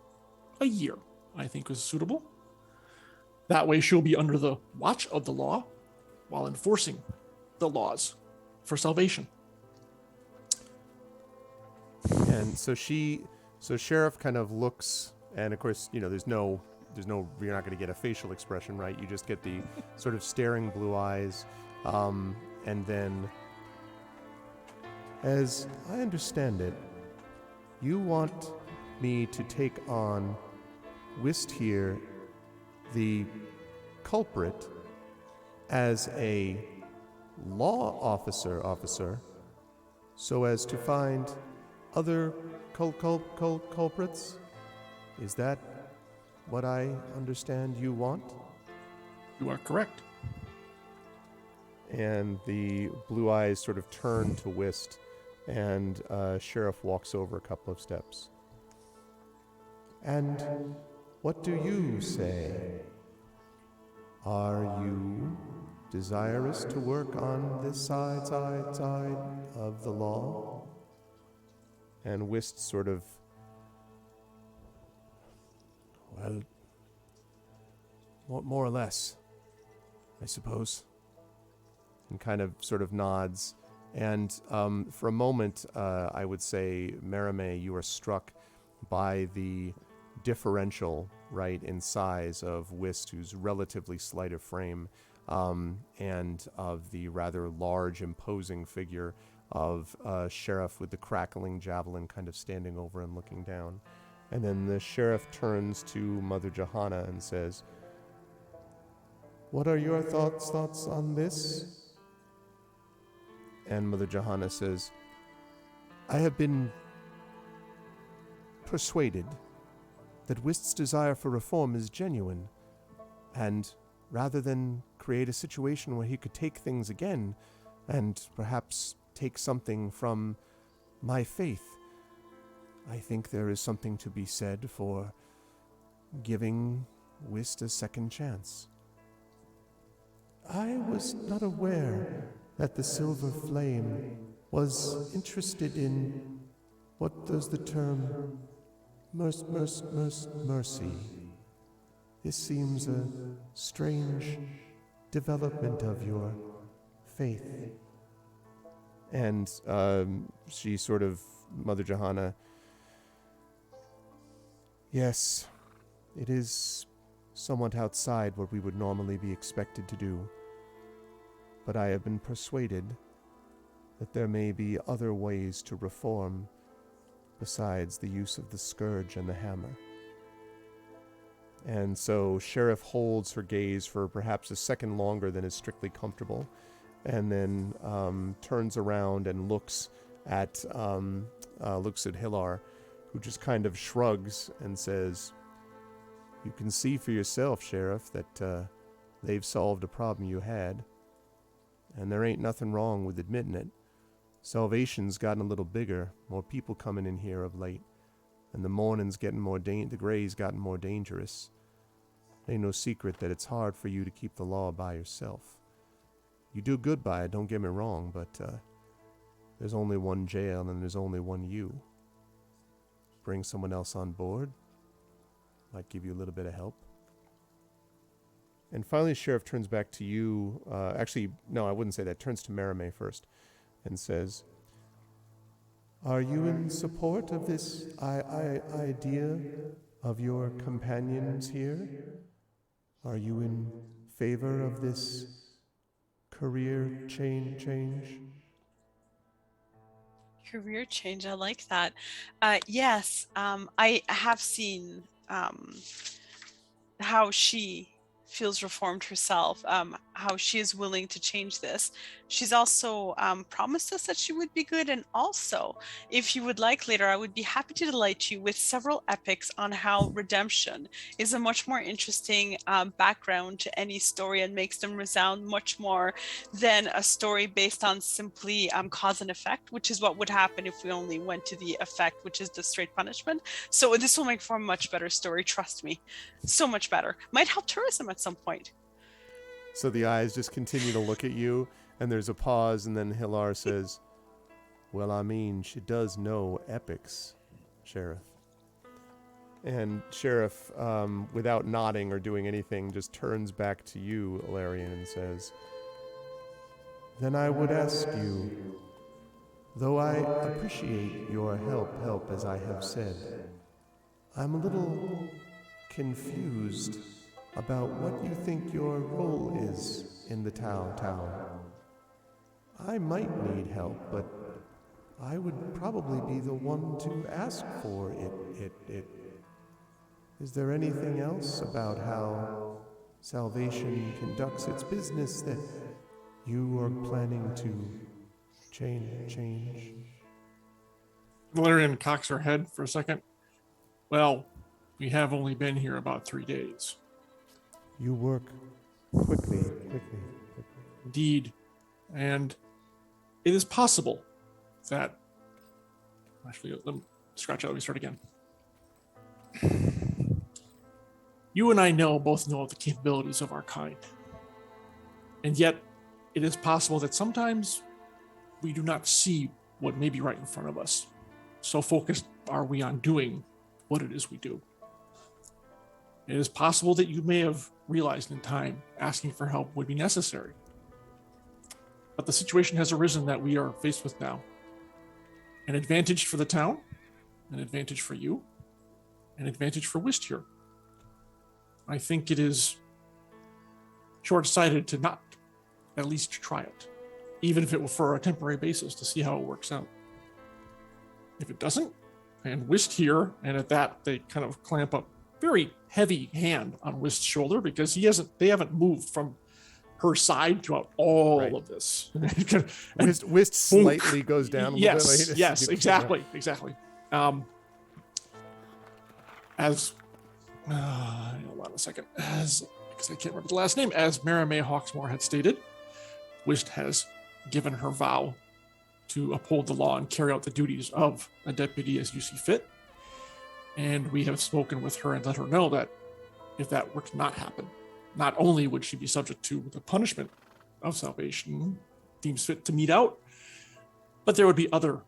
a year, I think is suitable. That way she'll be under the watch of the law while enforcing the laws for Salvation. And so Sheriff kind of looks, and of course, there's no, you're not going to get a facial expression, right? You just get the sort of staring blue eyes, and then, as I understand it, you want me to take on Whist here, the culprit, as a law officer, so as to find other culprits? Is that what I understand you want? You are correct. And the blue eyes sort of turn to Whist, and Sheriff walks over a couple of steps. "And what do you say? Are you desirous to work on this side of the law?" And Whist sort of, "Well, more or less, I suppose," and kind of sort of nods, And for a moment, I would say, Merime, you are struck by the differential, right, in size of Whist, who's relatively slight of frame, and of the rather large, imposing figure of Sheriff with the crackling javelin kind of standing over and looking down. And then the Sheriff turns to Mother Johanna and says, "What are your thoughts on this?" And Mother Johanna says, "I have been persuaded that Wist's desire for reform is genuine, and rather than create a situation where he could take things again and perhaps take something from my faith, I think there is something to be said for giving Wist a second chance. I was not aware that the Silver Flame was interested in, what does the term, mercy. This seems a strange development of your faith." And she sort of, Mother Johanna, "Yes, it is somewhat outside what we would normally be expected to do, but I have been persuaded that there may be other ways to reform besides the use of the scourge and the hammer." And so Sheriff holds her gaze for perhaps a second longer than is strictly comfortable, and then turns around and looks at Hilar, who just kind of shrugs and says, "You can see for yourself, Sheriff, that they've solved a problem you had, and there ain't nothing wrong with admitting it. Salvation's gotten a little bigger, more people coming in here of late, and the morning's getting more the gray's gotten more dangerous. Ain't no secret that it's hard for you to keep the law by yourself. You do good by it, don't get me wrong, but there's only one jail and there's only one you. Bring someone else on board, might give you a little bit of help." And finally, Sheriff turns back to you. Actually, no, I wouldn't say that. Turns to Merime first and says, "Are you in support of this idea of your companions here? Are you in favor of this career change? Career change, I like that. Yes, I have seen how she feels reformed herself, how she is willing to change this. She's also promised us that she would be good. And also, if you would like later, I would be happy to delight you with several epics on how redemption is a much more interesting background to any story and makes them resound much more than a story based on simply cause and effect, which is what would happen if we only went to the effect, which is the straight punishment. So this will make for a much better story, trust me. So much better. Might help tourism at some point. So the eyes just continue to look at you, and there's a pause, and then Hilar says, "Well, I mean, she does know epics, Sheriff." And Sheriff, without nodding or doing anything, just turns back to you, Ilarion, and says, "Then I would ask you, though I appreciate your help as I have said, I'm a little confused about what you think your role is in the town. I might need help, but I would probably be the one to ask for it. Is there anything else about how Salvation conducts its business that you are planning to change?" Valerian cocks her head for a second. "Well, we have only been here about 3 days." "You work quickly. Indeed. And it is possible that... Actually, let me scratch out. Let me start again. You and I both know the capabilities of our kind. And yet, it is possible that sometimes we do not see what may be right in front of us. So focused are we on doing what it is we do. It is possible that you may have realized in time asking for help would be necessary. But the situation has arisen that we are faced with now. An advantage for the town, an advantage for you, an advantage for Whist here. I think it is short-sighted to not at least try it, even if it were for a temporary basis to see how it works out. If it doesn't, and Whist here, and at that they kind of clamp a very heavy hand on Whist's shoulder because they haven't moved from her side throughout all Right. of this. Whist slightly goes down a little bit. Yes, Like, yes, exactly. As hold on a second, because I can't remember the last name, as Mara May Hawksmoor had stated, Whist has given her vow to uphold the law and carry out the duties of a deputy as you see fit. And we have spoken with her and let her know that if that were to not happen, not only would she be subject to the punishment of salvation deems fit to mete out, but there would be other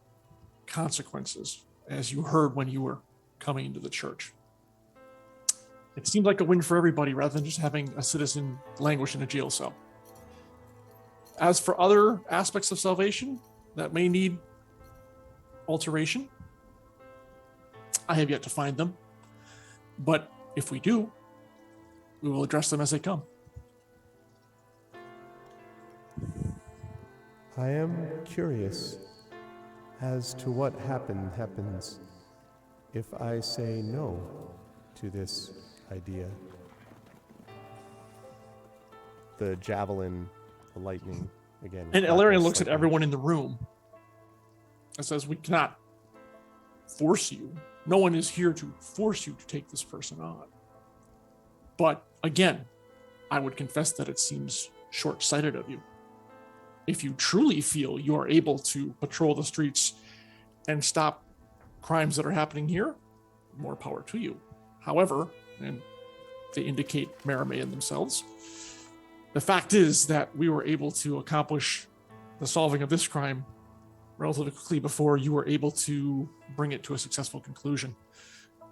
consequences, as you heard when you were coming into the church. It seemed like a win for everybody rather than just having a citizen languish in a jail cell. As for other aspects of salvation that may need alteration, I have yet to find them. But if we do, we will address them as they come. I am curious as to what happens if I say no to this idea. The javelin, the lightning, again. And crackles Ilarion looks at slightly. everyone in the room and says, we cannot force you. No one is here to force you to take this person on. But again, I would confess that it seems short-sighted of you. If you truly feel you are able to patrol the streets and stop crimes that are happening here, more power to you. However, and they indicate Maramay in themselves, the fact is that we were able to accomplish the solving of this crime relatively quickly before you were able to bring it to a successful conclusion,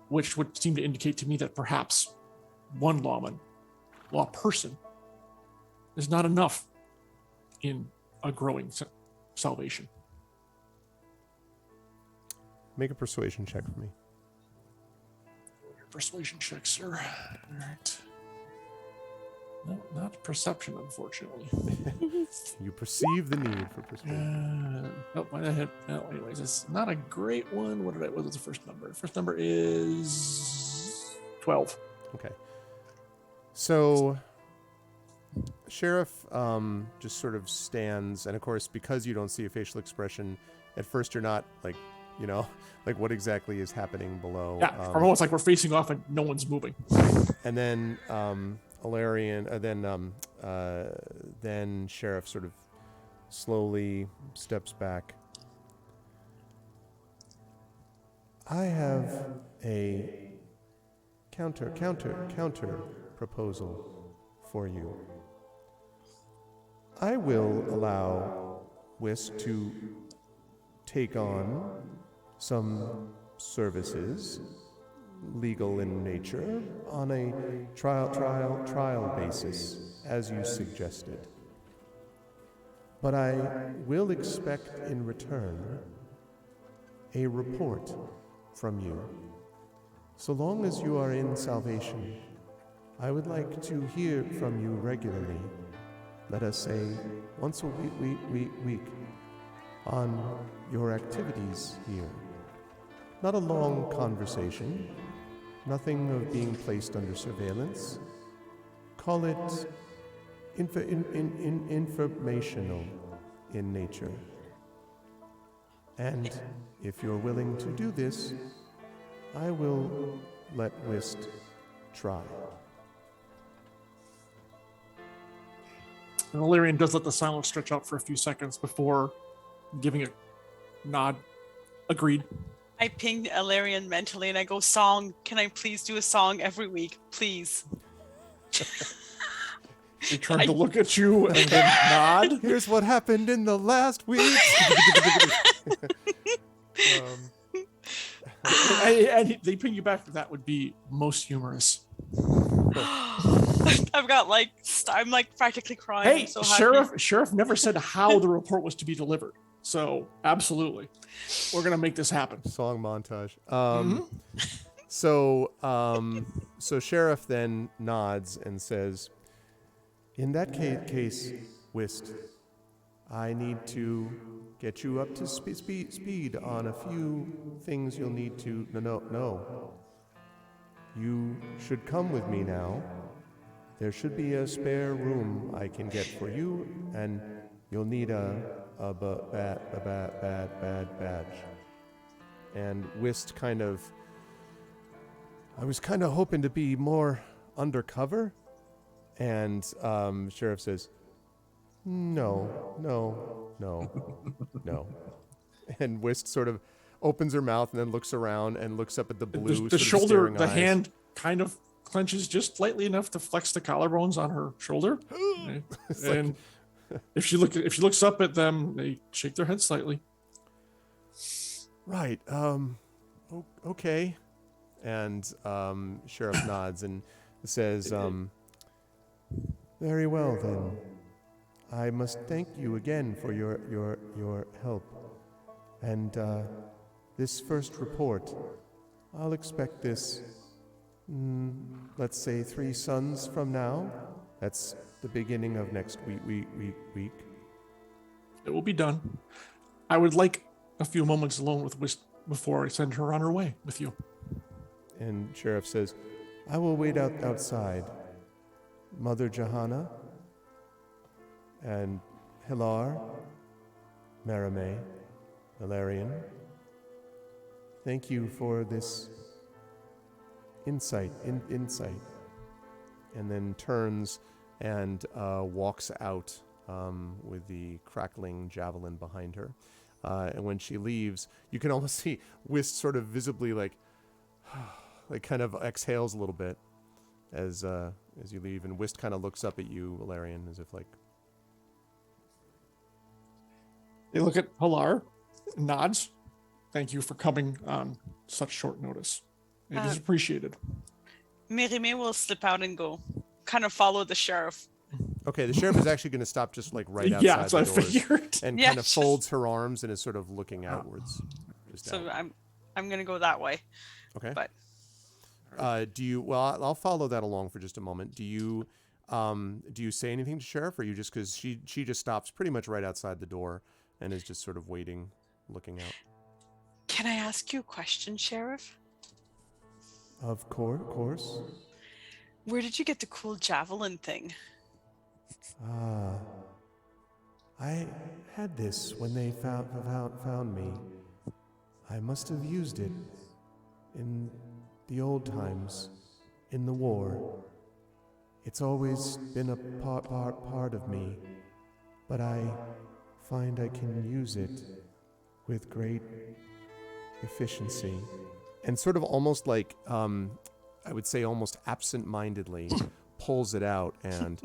which would seem to indicate to me that perhaps one law person, is not enough in a growing salvation. Make a persuasion check for me. Persuasion check, sir. All right. No, not perception, unfortunately. You perceive the need for persuasion. Anyways, it's not a great one. What was the first number? First number is 12. Okay. So, Sheriff just sort of stands, and of course, because you don't see a facial expression, at first you're not like, like what exactly is happening below. Yeah, for a moment it's like we're facing off and no one's moving. And then Ilarion, then Sheriff sort of slowly steps back. I have a counter proposal for you. I will allow Whist to take on some services, legal in nature, on a trial basis, as you suggested. But I will expect in return a report from you. So long as you are in salvation, I would like to hear from you regularly. Let us say once a week on your activities here. Not a long conversation, nothing of being placed under surveillance. Call it informational in nature. And if you're willing to do this, I will let Whist try. And Ilarion does let the silence stretch out for a few seconds before giving a nod. Agreed. I ping Ilarion mentally and I go, song, can I please do a song every week? Please. They turn to look at you and then nod. Here's what happened in the last week. And they ping you back that would be most humorous. I've got like, I'm like practically crying. Hey, I'm so happy. Sheriff never said how the report was to be delivered. So absolutely, we're gonna make this happen. Song montage. Mhm. So Sheriff then nods and says, "In that case, Whist, I need to get you up to speed on a few things you'll need to... No. You should come with me now. There should be a spare room I can get for you, and you'll need a bad badge." And Whist kind of... I was kind of hoping to be more undercover. And Sheriff says, No. And Whist sort of opens her mouth and then looks around and looks up at the blue. The shoulder, staring the eyes. hand kind of clenches just slightly enough to flex the collarbones on her shoulder. And if she looks up at them, they shake their heads slightly. Right. Okay. And Sheriff nods and says, "Very well then. I must thank you again for your help. And this first report, I'll expect this, let's say 3 suns from now. That's the beginning of next week. It will be done. I would like a few moments alone with Whist before I send her on her way with you." And Sheriff says, "I will wait outside. Mother Johanna and Hilar, Marame, Valerian, thank you for this insight. And then turns and walks out with the crackling javelin behind her. And when she leaves, you can almost see Whist sort of visibly like kind of exhales a little bit as you leave, and Whist kind of looks up at you, Valerian, as if like... They look at Hilar, nods. Thank you for coming on such short notice. It is appreciated. Merime will slip out and go, kind of follow the sheriff. Okay, the sheriff is actually going to stop just like right outside Yeah, so the I doors figured. and Yeah, kind of just- folds her arms and is sort of looking outwards. Just So out. I'm gonna go that way. Okay. But Do you? Well, I'll follow that along for just a moment. Do you say anything to Sheriff, or you just, because she just stops pretty much right outside the door and is just sort of waiting, looking out? can I ask you a question, Sheriff? Of course. Where did you get the cool javelin thing? I had this when they found me. I must have used it in the old times, in the war. It's always been a part of me, but I find I can use it with great efficiency. And sort of almost like, I would say almost absent-mindedly, pulls it out and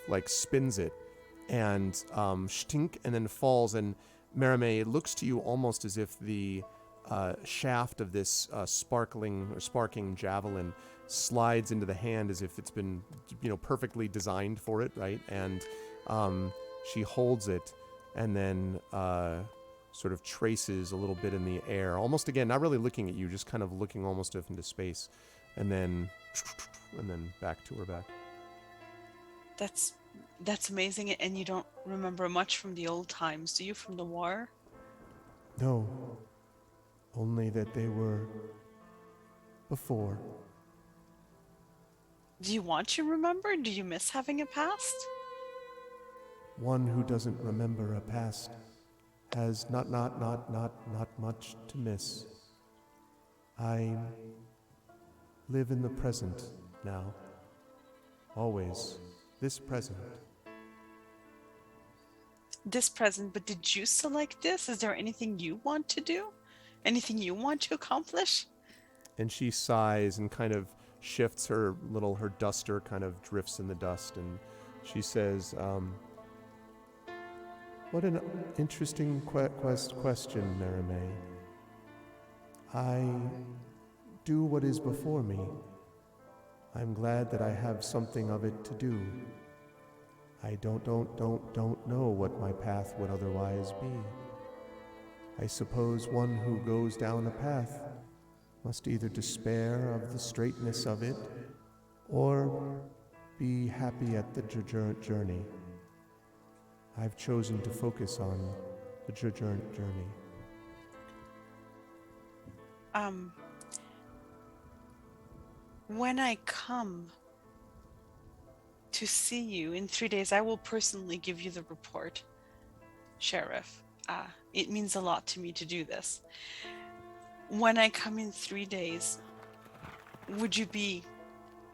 like spins it and stink, and then falls. And Marame, it looks to you almost as if the shaft of this sparking javelin slides into the hand as if it's been, perfectly designed for it, right? And she holds it and then sort of traces a little bit in the air, almost, again, not really looking at you, just kind of looking almost into space, and then back to her back. That's amazing. And you don't remember much from the old times, do you, from the war? No, only that they were before. Do you want to remember? Do you miss having a past? One who doesn't remember a past has not much to miss. I live in the present now. Always. This present. This present, but did you select this? Is there anything you want to do? Anything you want to accomplish? And she sighs and kind of shifts her duster, kind of drifts in the dust, and she says, what an interesting question, Marame. I do what is before me. I'm glad that I have something of it to do. I don't know what my path would otherwise be. I suppose one who goes down a path must either despair of the straightness of it, or be happy at the journey. I've chosen to focus on the journey. When I come to see you in 3 days, I will personally give you the report, Sheriff. It means a lot to me to do this. When I come in 3 days, would you be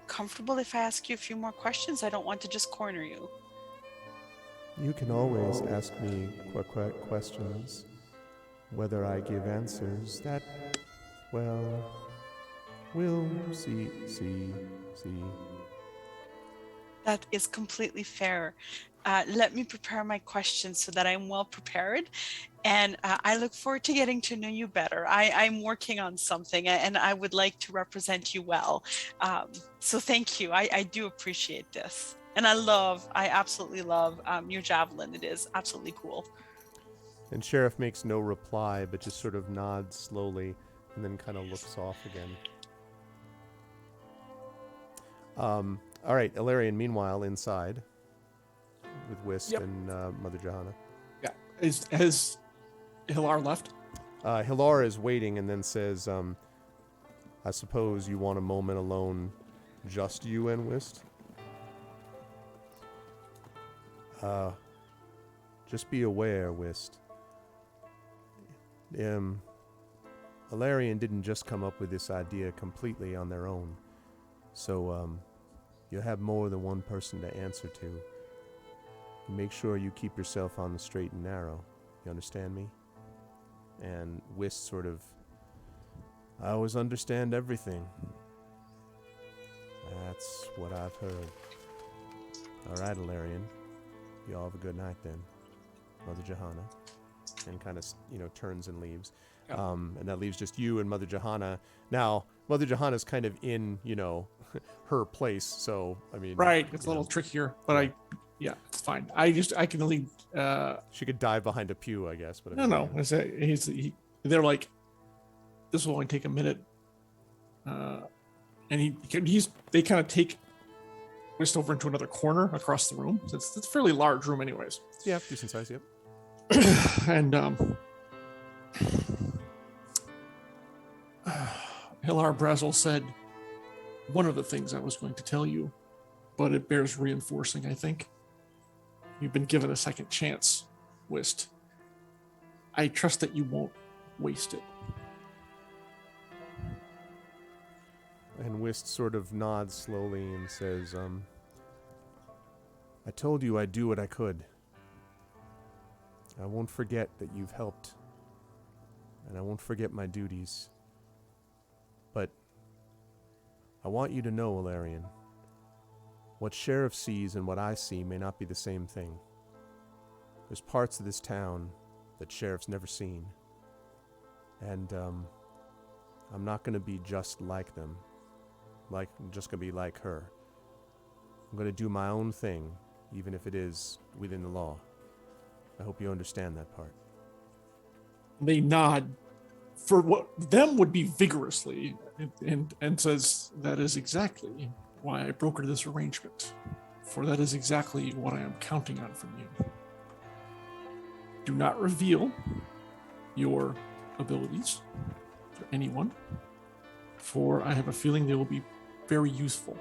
comfortable if I ask you a few more questions? I don't want to just corner you. You can always ask me questions. Whether I give answers, that, well, we'll see. That is completely fair. Let me prepare my questions so that I'm well prepared. And I look forward to getting to know you better. I'm working on something and I would like to represent you well. So thank you. I do appreciate this. And I absolutely love your javelin. It is absolutely cool. And Sheriff makes no reply, but just sort of nods slowly and then kind of looks off again. All right, Ilarion, meanwhile, inside with Whist and Mother Johanna. Yeah. Has Hilar left? Hilar is waiting and then says, I suppose you want a moment alone, just you and Whist? Just be aware, Whist. Ilarion didn't just come up with this idea completely on their own. So, you'll have more than one person to answer to. Make sure you keep yourself on the straight and narrow. You understand me? And Whist sort of, I always understand everything. That's what I've heard. All right, Ilarion. You all have a good night then, Mother Johanna. And kind of, turns and leaves. Yeah. And that leaves just you and Mother Johanna. Now, Mother Johanna's kind of in, her place. So, I mean. Right. It's a little trickier, but it's fine. I can only. She could dive behind a pew, I guess. But No. They're like, this will only take a minute. And they kind of take Whist over into another corner across the room. So it's a fairly large room, anyways. Yeah, decent size, yep. And Hilar Brazel said, one of the things I was going to tell you, but it bears reinforcing, I think. You've been given a second chance, Whist. I trust that you won't waste it. And Whist sort of nods slowly and says, I told you I'd do what I could. I won't forget that you've helped. And I won't forget my duties. But I want you to know, Ilarion, what Sheriff sees and what I see may not be the same thing. There's parts of this town that Sheriff's never seen. And I'm not going to be just like them. I'm just going to be like her. I'm going to do my own thing, even if it is within the law. I hope you understand that part. They nod for what them would be vigorously and says, that is exactly why I brokered this arrangement. For that is exactly what I am counting on from you. Do not reveal your abilities to anyone, for I have a feeling they will be very useful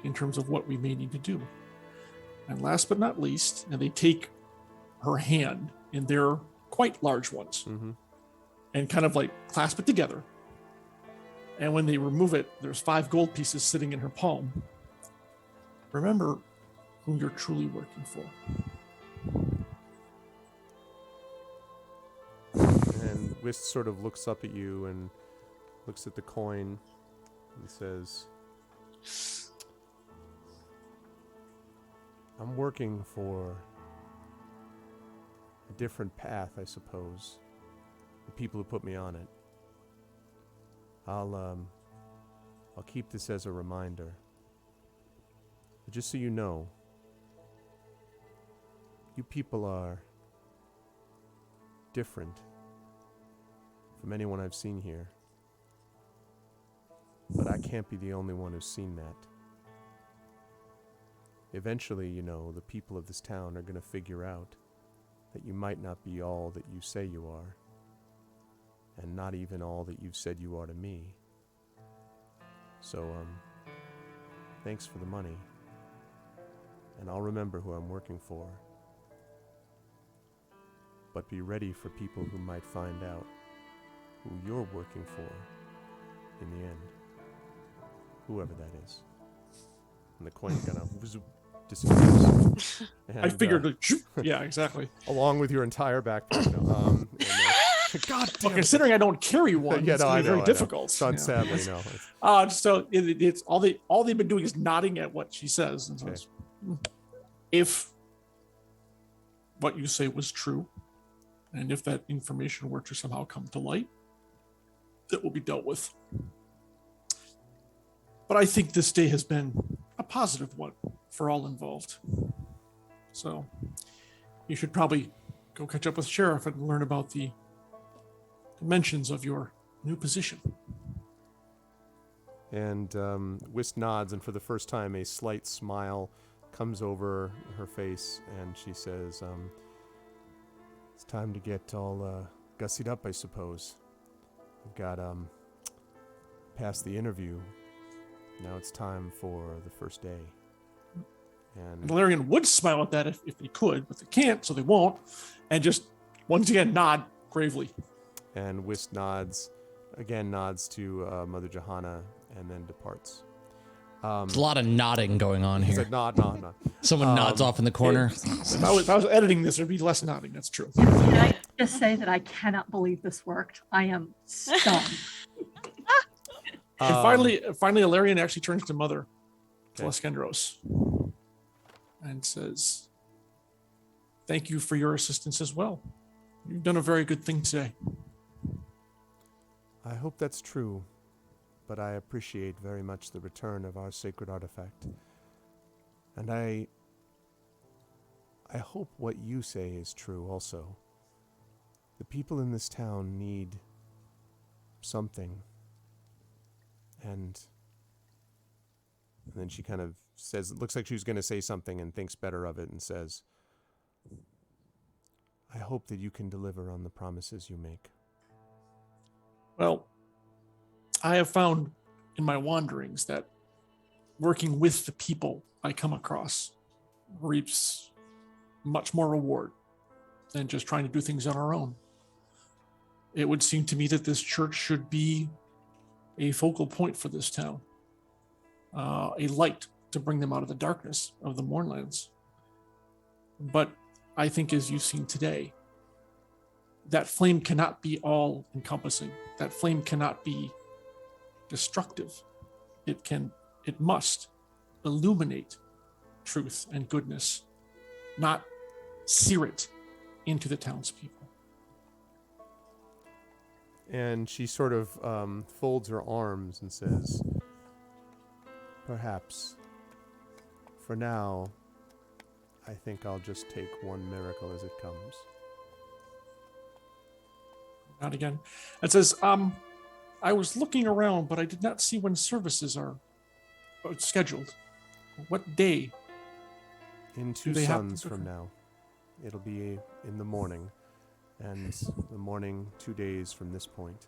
in terms of what we may need to do. And last but not least, and they take her hand in their quite large ones and kind of like clasp it together. And when they remove it, there's 5 gold pieces sitting in her palm. Remember who you're truly working for. And Whist sort of looks up at you and looks at the coin and says, I'm working for a different path, I suppose. The people who put me on it. I'll keep this as a reminder. But just so you know, you people are different from anyone I've seen here. But I can't be the only one who's seen that. Eventually, you know, the people of this town are going to figure out that you might not be all that you say you are, and not even all that you've said you are to me. So, thanks for the money, and I'll remember who I'm working for. But be ready for people who might find out who you're working for in the end. Whoever that is. And the coin kind of disappears. I figured, yeah, exactly. Along with your entire backpack. God damn. Well, considering I don't carry one, Yeah, it's no, gonna I be know, very I know. difficult. Son, Yeah. sadly, no. So it's all they've been doing is nodding at what she says. And Okay. says, if what you say was true, and if that information were to somehow come to light, it will be dealt with. But I think this day has been a positive one for all involved. So you should probably go catch up with Sheriff and learn about the dimensions of your new position. And Whist nods, and for the first time, a slight smile comes over her face, and she says, it's time to get all gussied up, I suppose. We've got past the interview. Now it's time for the first day. And Valerian would smile at that if they could, but they can't, so they won't. And just once again nod gravely. And Whist nods to Mother Johanna, and then departs. There's a lot of nodding going on He's here. like, nod. Someone nods off in the corner. If I was editing this, there'd be less nodding. That's true. Can I just say that I cannot believe this worked? I am stunned. And finally, Alarian actually turns to Mother Teleskendros and says, "Thank you for your assistance as well. You've done a very good thing today." I hope that's true, but I appreciate very much the return of our sacred artifact. And I hope what you say is true also. The people in this town need something. And then she kind of says, it looks like she was going to say something and thinks better of it and says, I hope that you can deliver on the promises you make. Well, I have found in my wanderings that working with the people I come across reaps much more reward than just trying to do things on our own. It would seem to me that this church should be a focal point for this town, a light to bring them out of the darkness of the Mournlands. But I think, as you've seen today, that flame cannot be all encompassing. That flame cannot be destructive. It must illuminate truth and goodness, not sear it into the townspeople. And she sort of folds her arms and says, perhaps. For now, I think I'll just take one miracle as it comes. Not again. It says, I was looking around, but I did not see when services are scheduled. What day? In 2 they have suns to- from now. It'll be in the morning. And the morning 2 days from this point.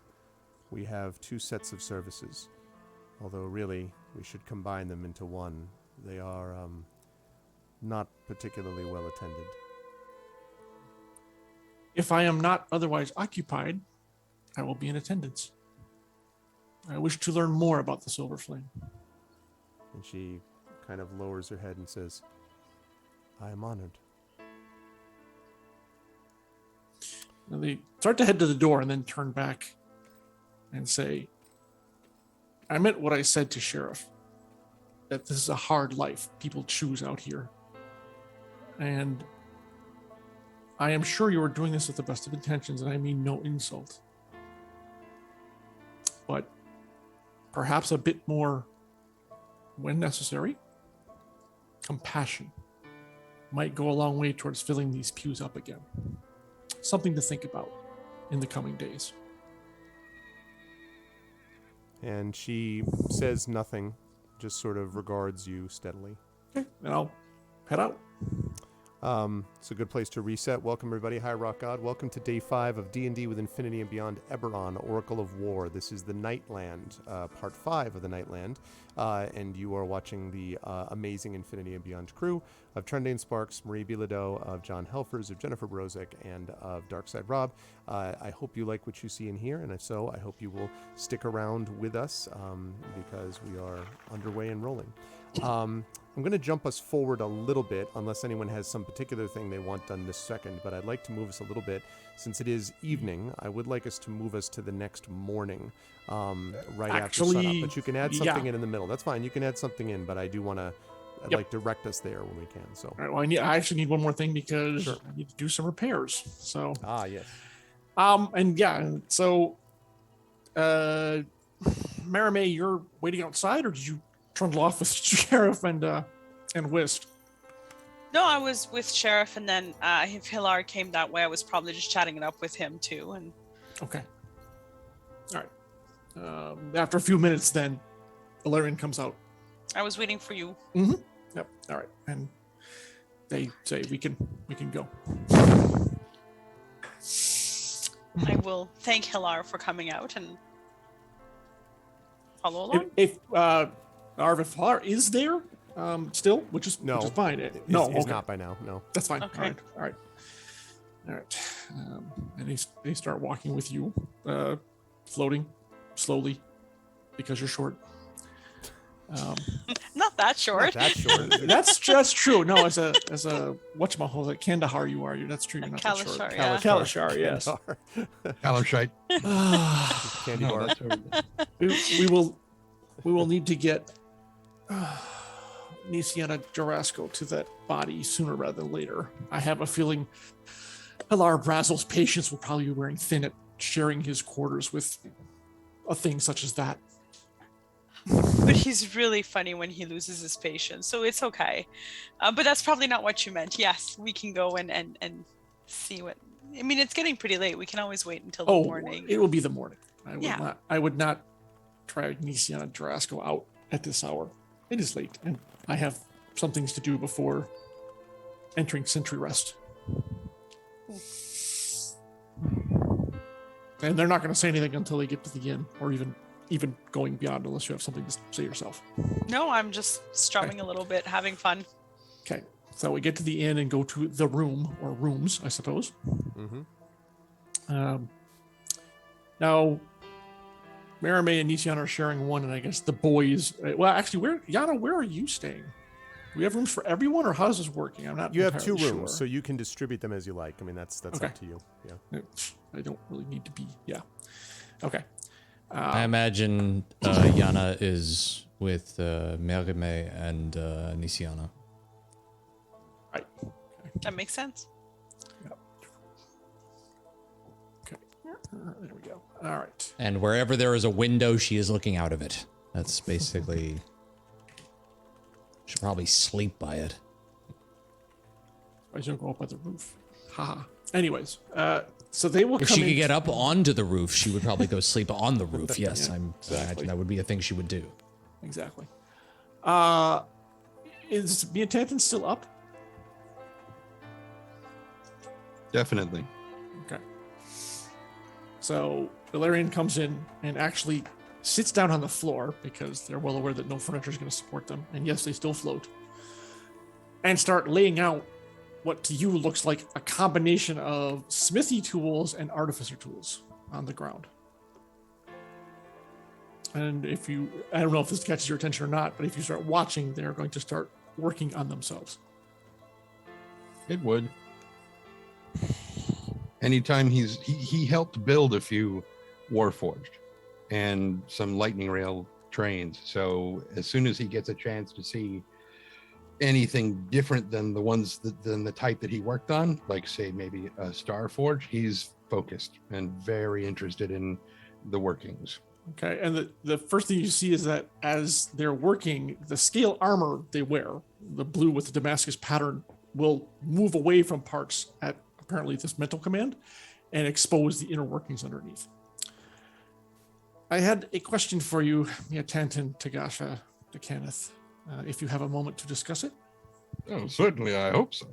We have 2 sets of services. Although really, we should combine them into one. They are not particularly well attended. If I am not otherwise occupied, I will be in attendance. I wish to learn more about the Silver Flame. And she kind of lowers her head and says, I am honored. And they start to head to the door and then turn back and say, I meant what I said to Sheriff, that this is a hard life people choose out here. And I am sure you are doing this with the best of intentions, and I mean no insult. But perhaps a bit more when necessary. compassion might go a long way towards filling these pews up again. Something to think about in the coming days. And she says nothing, just sort of regards you steadily. Okay, and I'll head out. It's a good place to reset. Welcome, everybody. Hi, Rock God. Welcome to Day 5 of D&D with Infinity and Beyond Eberron, Oracle of War. This is the Nightland, Part 5 of the Nightland. And you are watching the amazing Infinity and Beyond crew of Trendane Sparks, Marie Bilodeau, of John Helfers, of Jennifer Brozick, and of Darkside Rob. I hope you like what you see in here, and if so, I hope you will stick around with us because we are underway and rolling. I'm going to jump us forward a little bit, unless anyone has some particular thing they want done this second, but I'd like to move us a little bit. Since it is evening, I would like us to move us to the next morning, right after sunup. But you can add something in the middle. That's fine. You can add something in, but I do want to like direct us there when we can. So, all right, well, I actually need one more thing because I need to do some repairs. So, yes. And yeah, so, Maramay, you're waiting outside, or did you trundle off with Sheriff and Whist? No, I was with Sheriff, and then if Hilar came that way, I was probably just chatting it up with him too. And okay, all right. After a few minutes, then Ilarion comes out. I was waiting for you. Mm-hmm. Yep. All right, and they say we can go. I will thank Hilar for coming out and follow along. If Hilar is there still, which is fine. He's not by now. No, that's fine. Okay. All right. And they start walking with you, floating slowly because you're short. Not that short. Not that short. That's true. No, as a whatchamahole, Kandahar you are. That's true. You're not that short. Yeah. Kalashar, yes. Kalashite. Candy bar. We will need to get Nisiana Jarasco to that body sooner rather than later. I have a feeling Hilar Brazel's patience will probably be wearing thin at sharing his quarters with a thing such as that. But he's really funny when he loses his patience, so it's okay. But that's probably not what you meant. Yes, we can go and see what. I mean, it's getting pretty late. We can always wait until the morning. It will be the morning. I would not try Nisiana Jarasco out at this hour. It is late, and I have some things to do before entering Sentry Rest. And they're not going to say anything until they get to the inn, or even going beyond, unless you have something to say yourself. No, I'm just strumming a little bit, having fun. Okay, so we get to the inn and go to the room, or rooms, I suppose. Mm-hmm. Now, Maramay and Nisiana are sharing one, and I guess the boys. Well, actually, where are you staying? Do we have rooms for everyone, or how is this working? I'm not. You have 2 rooms, sure. so you can distribute them as you like. I mean, that's okay. up to you. Yeah. I don't really need to be. Yeah. Okay. I imagine Yana is with Maramay and Nisiana. Right. That makes sense. Yep. Okay. There we go. All right. And wherever there is a window, she is looking out of it. That's basically. Should probably sleep by it. I don't go up by the roof. Haha. Anyways, so they will. If come she could in get up onto the roof, she would probably go sleep on the roof. Yes, Yeah, I exactly. imagine that would be a thing she would do. Exactly. Is Miatantan still up? Definitely. Okay. So Ilarion comes in and actually sits down on the floor because they're well aware that no furniture is going to support them. And yes, they still float. And start laying out what to you looks like a combination of smithy tools and artificer tools on the ground. And I don't know if this catches your attention or not, but if you start watching, they're going to start working on themselves. It would. Anytime he helped build a few Warforged and some lightning rail trains. So as soon as he gets a chance to see anything different than the type that he worked on, like say maybe a Starforge, he's focused and very interested in the workings. Okay, and the first thing you see is that as they're working, the scale armor they wear, the blue with the Damascus pattern, will move away from parts at apparently this mental command and expose the inner workings underneath. I had a question for you, Tantan, Tagasha, to Kenneth, if you have a moment to discuss it. Oh, certainly, I hope so.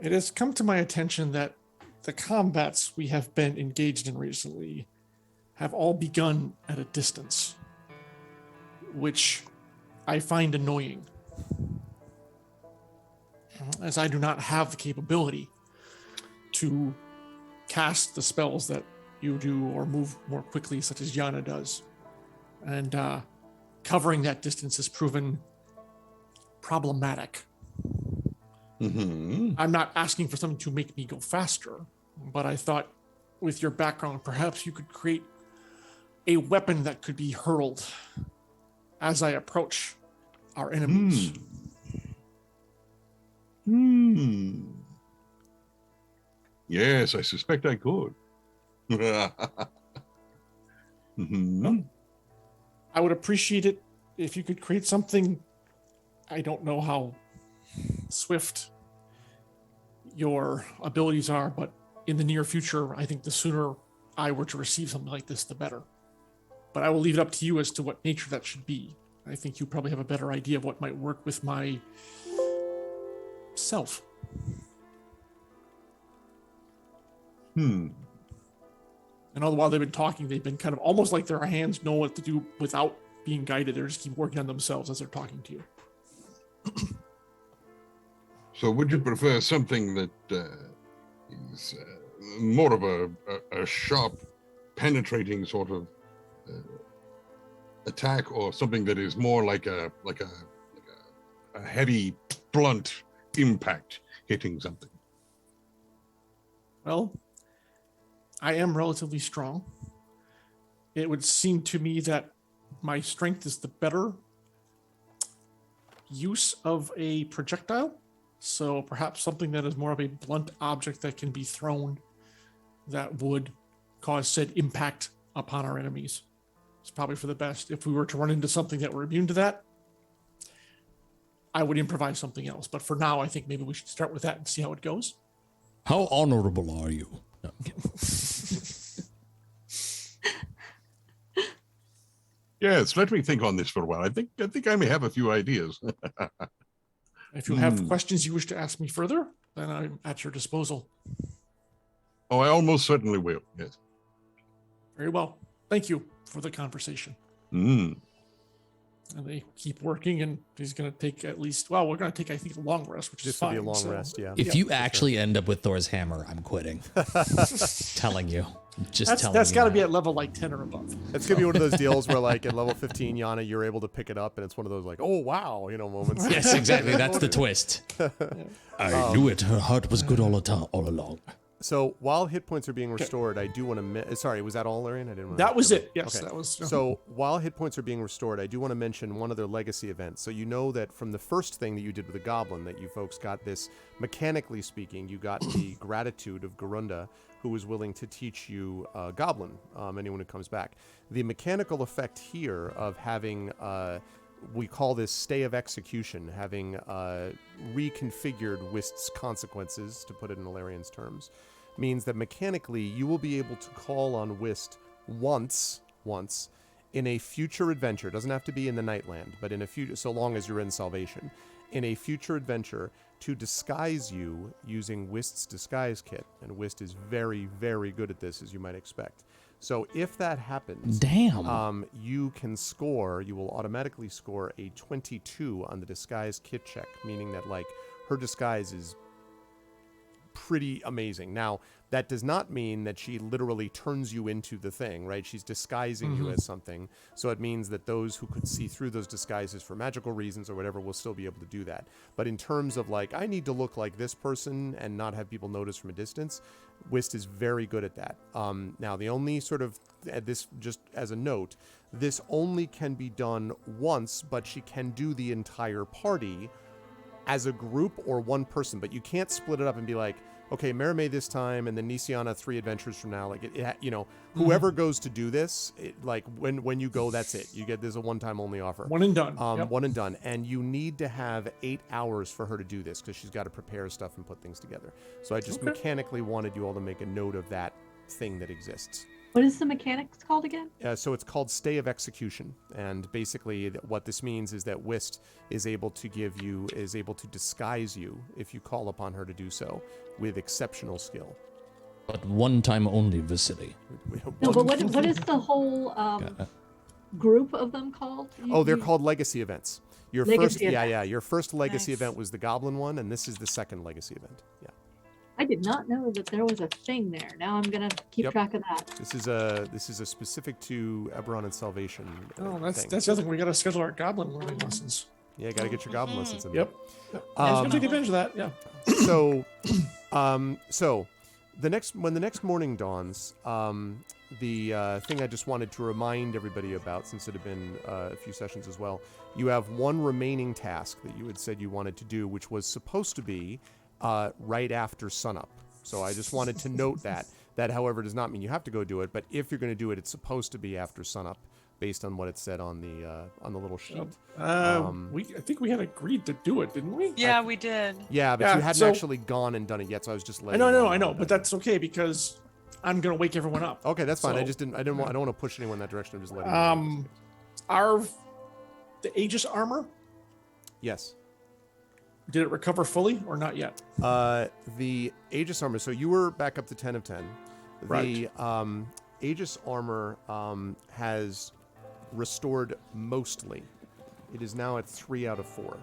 It has come to my attention that the combats we have been engaged in recently have all begun at a distance, which I find annoying, as I do not have the capability to cast the spells that you do or move more quickly, such as Yana does. And covering that distance has proven problematic. Mm-hmm. I'm not asking for something to make me go faster, but I thought with your background, perhaps you could create a weapon that could be hurled as I approach our enemies. Yes, I suspect I could. Mm-hmm. I would appreciate it if you could create something. I don't know how swift your abilities are, but in the near future, I think the sooner I were to receive something like this, the better. But I will leave it up to you as to what nature that should be. I think you probably have a better idea of what might work with my self. And all the while they've been talking, they've been kind of almost like their hands know what to do without being guided. They just keep working on themselves as they're talking to you. So would you prefer something that is more of a sharp, penetrating sort of attack, or something that is more like a heavy, blunt impact hitting something? Well, I am relatively strong. It would seem to me that my strength is the better use of a projectile. So perhaps something that is more of a blunt object that can be thrown that would cause said impact upon our enemies. It's probably for the best. If we were to run into something that were immune to that, I would improvise something else. But for now, I think maybe we should start with that and see how it goes. How honorable are you? No, I'm kidding. Yes, let me think on this for a while. I think I may have a few ideas. If you have questions you wish to ask me further, then I'm at your disposal. Oh, I almost certainly will. Yes. Very well. Thank you for the conversation. And they keep working, and he's going to take at least, well, we're going to take, I think, a long rest, which is fine. This will be a long rest, yeah. If you actually end up with Thor's hammer, I'm quitting. Telling you. That's got to be at level like 10 or above. It's going to be one of those deals where, like, at level 15, Yana, you're able to pick it up, and it's one of those, like, oh, wow, moments. Yes, exactly. That's the twist. I knew it. Her heart was good all along. So while hit points are being restored, I do want to... Sorry, was that all, Larian? I didn't. That was it. Yes, okay. That was. So while hit points are being restored, I do want to mention one other legacy event. So you know that from the first thing that you did with the goblin, that you folks got this, mechanically speaking, you got the gratitude of Garunda, who was willing to teach you goblin, anyone who comes back. The mechanical effect here of having... we call this stay of execution, having reconfigured Wist's consequences, to put it in Larian's terms, means that mechanically you will be able to call on Wist once in a future adventure. It doesn't have to be in the Nightland, but in a future, so long as you're in Salvation, in a future adventure, to disguise you using Wist's disguise kit. And Wist is very, very good at this, as you might expect. So if that happens, you will automatically score a 22 on the disguise kit check, meaning that, like, her disguise is pretty amazing. Now, that does not mean that she literally turns you into the thing, right? She's disguising you as something. So it means that those who could see through those disguises for magical reasons or whatever will still be able to do that. But in terms of, like, I need to look like this person and not have people notice from a distance, Wist is very good at that. Now, the only sort of, this just as a note, this only can be done once, but she can do the entire party as a group or one person, but you can't split it up and be like, okay, Merime this time, and then Nisiana 3 adventures from now. Like whoever goes to do this, like when you go, that's it. You get there's a one-time only offer. One and done. One and done. And you need to have 8 hours for her to do this because she's got to prepare stuff and put things together. So I just mechanically wanted you all to make a note of that thing that exists. What is the mechanics called again? So it's called Stay of Execution, and basically what this means is that Whist is able to disguise you if you call upon her to do so with exceptional skill. But one time only, Vasily. No, but what is the whole group of them called? They're called legacy events. Your first legacy Nice. event was the Goblin one, and this is the second legacy event. Yeah. I did not know that there was a thing there. Now I'm gonna keep track of that. This is a specific to Eberron and Salvation. Oh, that's thing. the other thing. We got to schedule our goblin learning lessons. Yeah, got to get your Goblin lessons in. Yep. I was gonna take advantage of that. Yeah. So, when the next morning dawns, the thing I just wanted to remind everybody about, since it had been a few sessions as well, you have one remaining task that you had said you wanted to do, which was supposed to be right after sunup. So I just wanted to note that. That, however, does not mean you have to go do it. But if you're going to do it, it's supposed to be after sunup, based on what it said on the little sheet. I think we had agreed to do it, didn't we? Yeah, we did. Yeah, but you hadn't actually gone and done it yet, so I was just letting. I know, but that's okay because I'm gonna wake everyone up. Okay, that's fine. So, I don't want to push anyone in that direction. I'm just letting. You know. The Aegis armor, Yes. did it recover fully or not yet? The Aegis armor. So you were back up to 10 of 10. Right. The Aegis armor has restored mostly. It is now at 3 out of 4.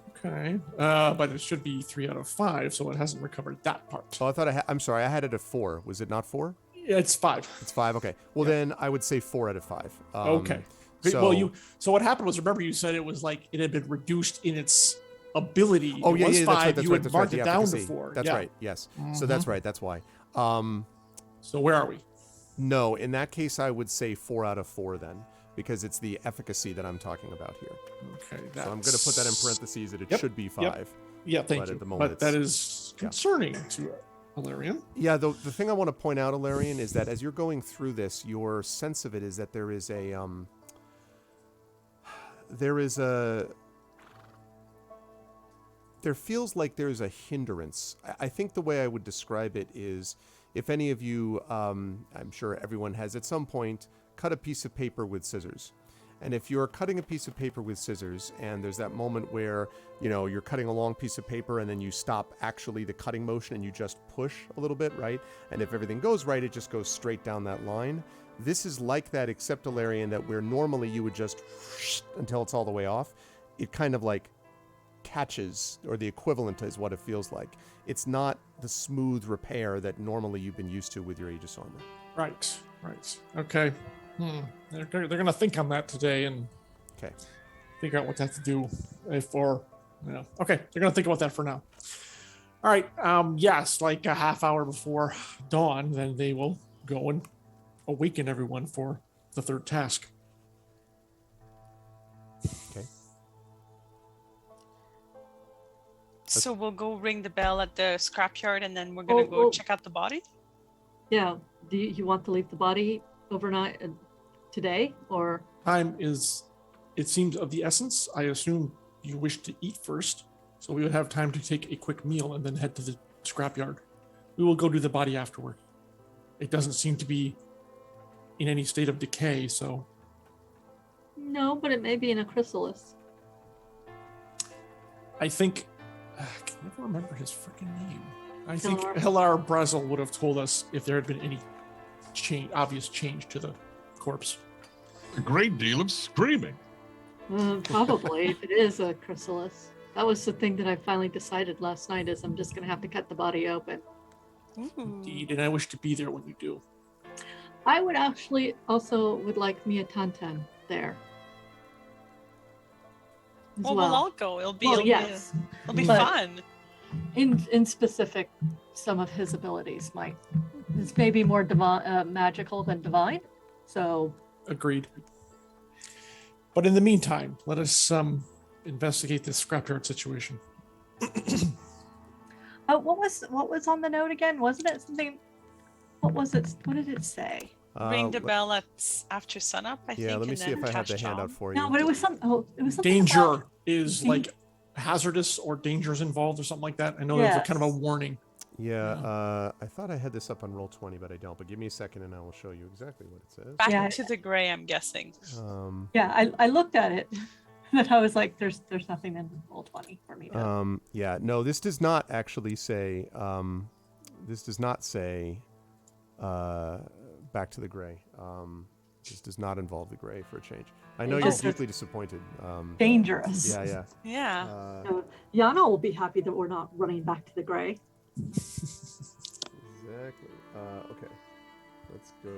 Okay, but it should be 3 out of 5, so it hasn't recovered that part. Oh, I thought I'm sorry. I had it at 4. Was it not 4? Yeah, it's 5. It's 5. Okay. Well, then I would say 4 out of 5. Okay. So what happened was, remember you said it was like it had been reduced in its ability. Oh, it yeah, was yeah, 5. that's You right. had marked it The down efficacy. before. That's Yeah. right. Yes. So that's right. That's why. So where are we? No, in that case, I would say 4 out of 4 then, because it's the efficacy that I'm talking about here. Okay. So I'm going to put that in parentheses that it Yep, should be 5. yep. Yeah, thank But you. at the moment But that it's- is concerning to Alarian. Yeah, the thing I want to point out, Alarian, is that as you're going through this, your sense of it is that there feels like there's a hindrance. I think the way I would describe it is, if any of you, I'm sure everyone has at some point, cut a piece of paper with scissors. And if you're cutting a piece of paper with scissors, and there's that moment where, you're cutting a long piece of paper and then you stop actually the cutting motion and you just push a little bit, right? And if everything goes right, it just goes straight down that line. This is like that, except, Alarian, that where normally you would just until it's all the way off, it kind of like catches, or the equivalent is what it feels like. It's not the smooth repair that normally you've been used to with your Aegis armor. Right. Okay. They're going to think on that today and Okay. figure out what they have to do Okay, they're going to think about that for now. All right. Yes, like a half hour before dawn, then they will go and awaken everyone for the third task. Okay. So we'll go ring the bell at the scrapyard, and then we're gonna go check out the body. Yeah. Do you want to leave the body overnight today, or? Time is, it seems, of the essence. I assume you wish to eat first, so we would have time to take a quick meal and then head to the scrapyard. We will go do the body afterward. It doesn't seem to be in any state of decay, so No, but it may be in a chrysalis. I think I can never remember his freaking name. I think Hilar. Hilar Brazel would have told us if there had been any obvious change to the corpse. A great deal of screaming. Probably, if it is a chrysalis. That was the thing that I finally decided last night, is I'm just going to have to cut the body open. Ooh. Indeed, and I wish to be there when you do. I would actually also would like Mia Tantan there. As Well, we'll all go. It'll be yes. it'll be But- fun. In specific, some of his abilities might. It's maybe more magical than divine. So Agreed. But in the meantime, let us investigate this scrapyard situation. What was on the note again? Wasn't it something? What was it? What did it say? Ring the le- bell after sunup, I think. Yeah, let me and see then if I have the cash handout job. for you. No, but it was some. Oh, it was something Danger about- is like hazardous or dangers involved or something like that. I know there's a kind of a warning. Yeah, I thought I had this up on Roll20, but I don't. But give me a second and I will show you exactly what it says. Back Yeah. to the gray, I'm guessing. Yeah, I looked at it, but I was like, there's nothing in Roll20 for me to. Yeah, no, this does not actually say. This does not say. Back to the gray. This does not involve the gray for a change. I know It you're just deeply disappointed. Dangerous. Yeah. Yeah. So Yana will be happy that we're not running back to the gray. Exactly. Okay. Let's go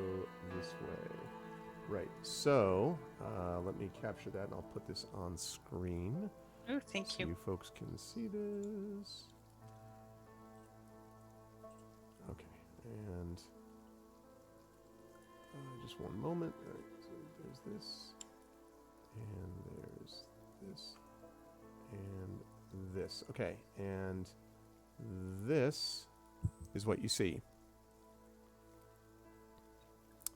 this way. Right. So let me capture that, and I'll put this on screen. Oh, thank so you. you folks can see this. Okay. And just one moment. All right, so there's this, and there's this, and this. Okay, and this is what you see.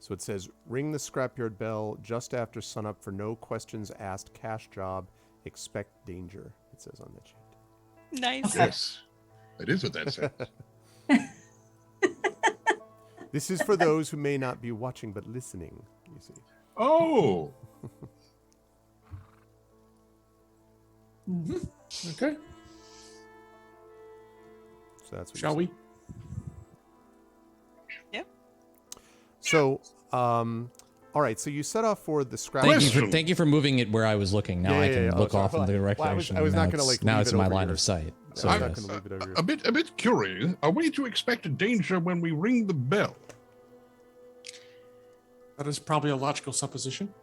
So it says, ring the scrapyard bell just after sunup for no questions asked cash job. Expect danger, it says on the sheet. Nice. Yes, that is what that says. This is for those who may not be watching but listening, you see. Oh, Okay. So that's what Shall we? Yep. So, all right. So you set off for the scrap. Thank you for moving it where I was looking. Now I can look sorry. off in the right Well, direction. I was Now not going to it's- like. Now leave it's it in my over line your- of sight. So I'm not yes. going to leave it over your. a bit curious. Are we to expect danger when we ring the bell? That is probably a logical supposition.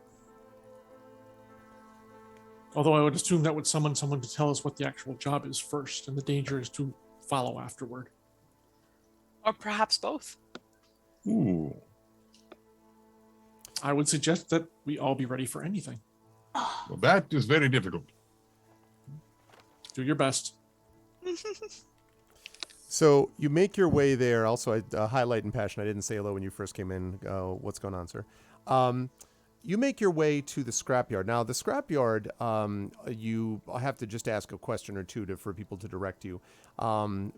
Although I would assume that would summon someone to tell us what the actual job is first, and the danger is to follow afterward. Or perhaps both. Ooh. I would suggest that we all be ready for anything. Well, that is very difficult. Do your best. So you make your way there. Also, highlight and passion. I didn't say hello when you first came in. What's going on, sir? You make your way to the scrapyard. Now, the scrapyard, you have to just ask a question or two for people to direct you,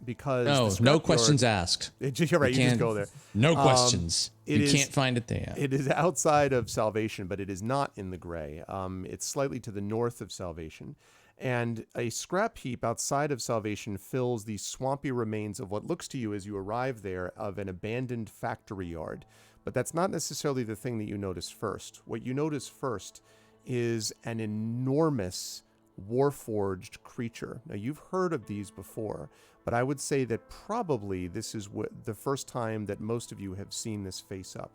because No questions asked. You're right. You just go there. No questions. it You is- can't find it there. It is outside of Salvation, but it is not in the gray. It's slightly to the north of Salvation. And a scrap heap outside of Salvation fills the swampy remains of what looks to you as you arrive there of an abandoned factory yard. But that's not necessarily the thing that you notice first. What you notice first is an enormous warforged creature. Now, you've heard of these before, but I would say that probably this is the first time that most of you have seen this face up.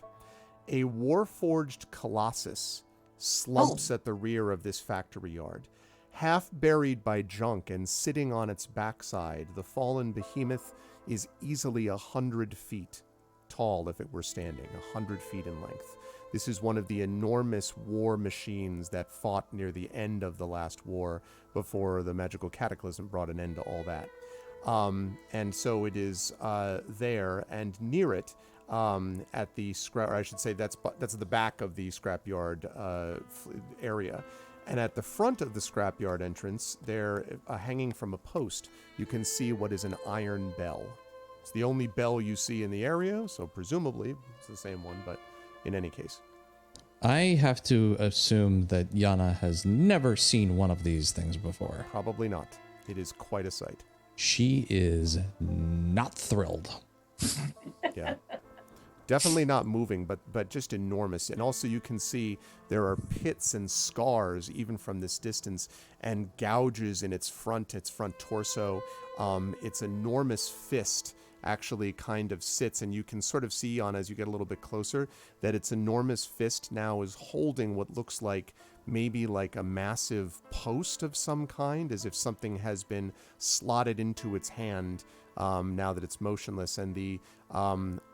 A warforged colossus slumps at the rear of this factory yard. Half buried by junk and sitting on its backside, the fallen behemoth is easily 100 feet tall if it were standing, 100 feet in length. This is one of the enormous war machines that fought near the end of the last war before the magical cataclysm brought an end to all that. And so it is there, and near it, at the scrap, or I should say that's the back of the scrapyard area. And at the front of the scrapyard entrance, there, hanging from a post, you can see what is an iron bell. It's the only bell you see in the area, so presumably it's the same one, but in any case. I have to assume that Yana has never seen one of these things before. Probably not. It is quite a sight. She is not thrilled. Yeah. Definitely not moving, but just enormous. And also you can see there are pits and scars even from this distance, and gouges in its front torso. Its enormous fist actually kind of sits, and you can sort of see as you get a little bit closer that its enormous fist now is holding what looks like maybe like a massive post of some kind, as if something has been slotted into its hand now that it's motionless. And the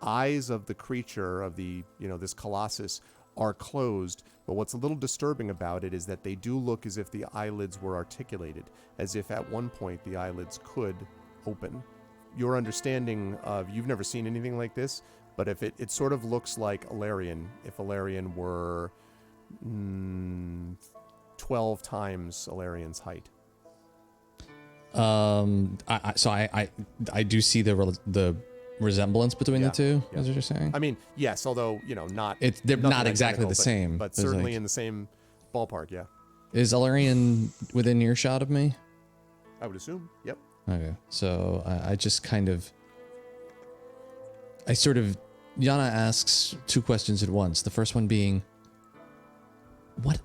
eyes of the creature, of this colossus, are closed. But what's a little disturbing about it is that they do look as if the eyelids were articulated, as if at one point the eyelids could open your understanding of, you've never seen anything like this, but if it sort of looks like Alarian, if Alarian were 12 times Alarian's height. I do see the resemblance between the two, as you're saying. I mean, yes, although, They're not exactly the same. But certainly in the same ballpark, yeah. Is Alarian within earshot of me? I would assume, yep. Okay, so I just kind of... Yana asks two questions at once. The first one being, what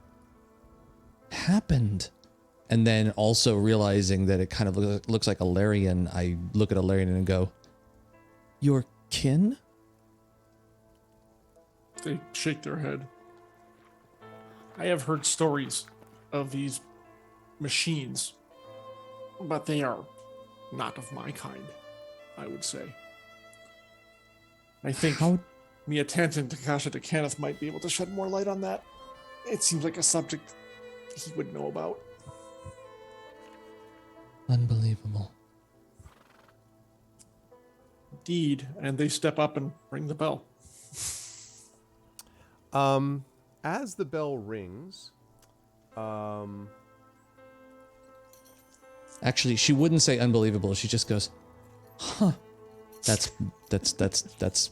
happened? And then also realizing that it kind of looks like Alarian, I look at Alarian and go, your kin? They shake their head. I have heard stories of these machines, but they are not of my kind, I would say. I think Miatant and Takasha Kenneth might be able to shed more light on that. It seems like a subject he would know about. Unbelievable. Indeed, and they step up and ring the bell. As the bell rings, actually, she wouldn't say unbelievable. She just goes, huh. That's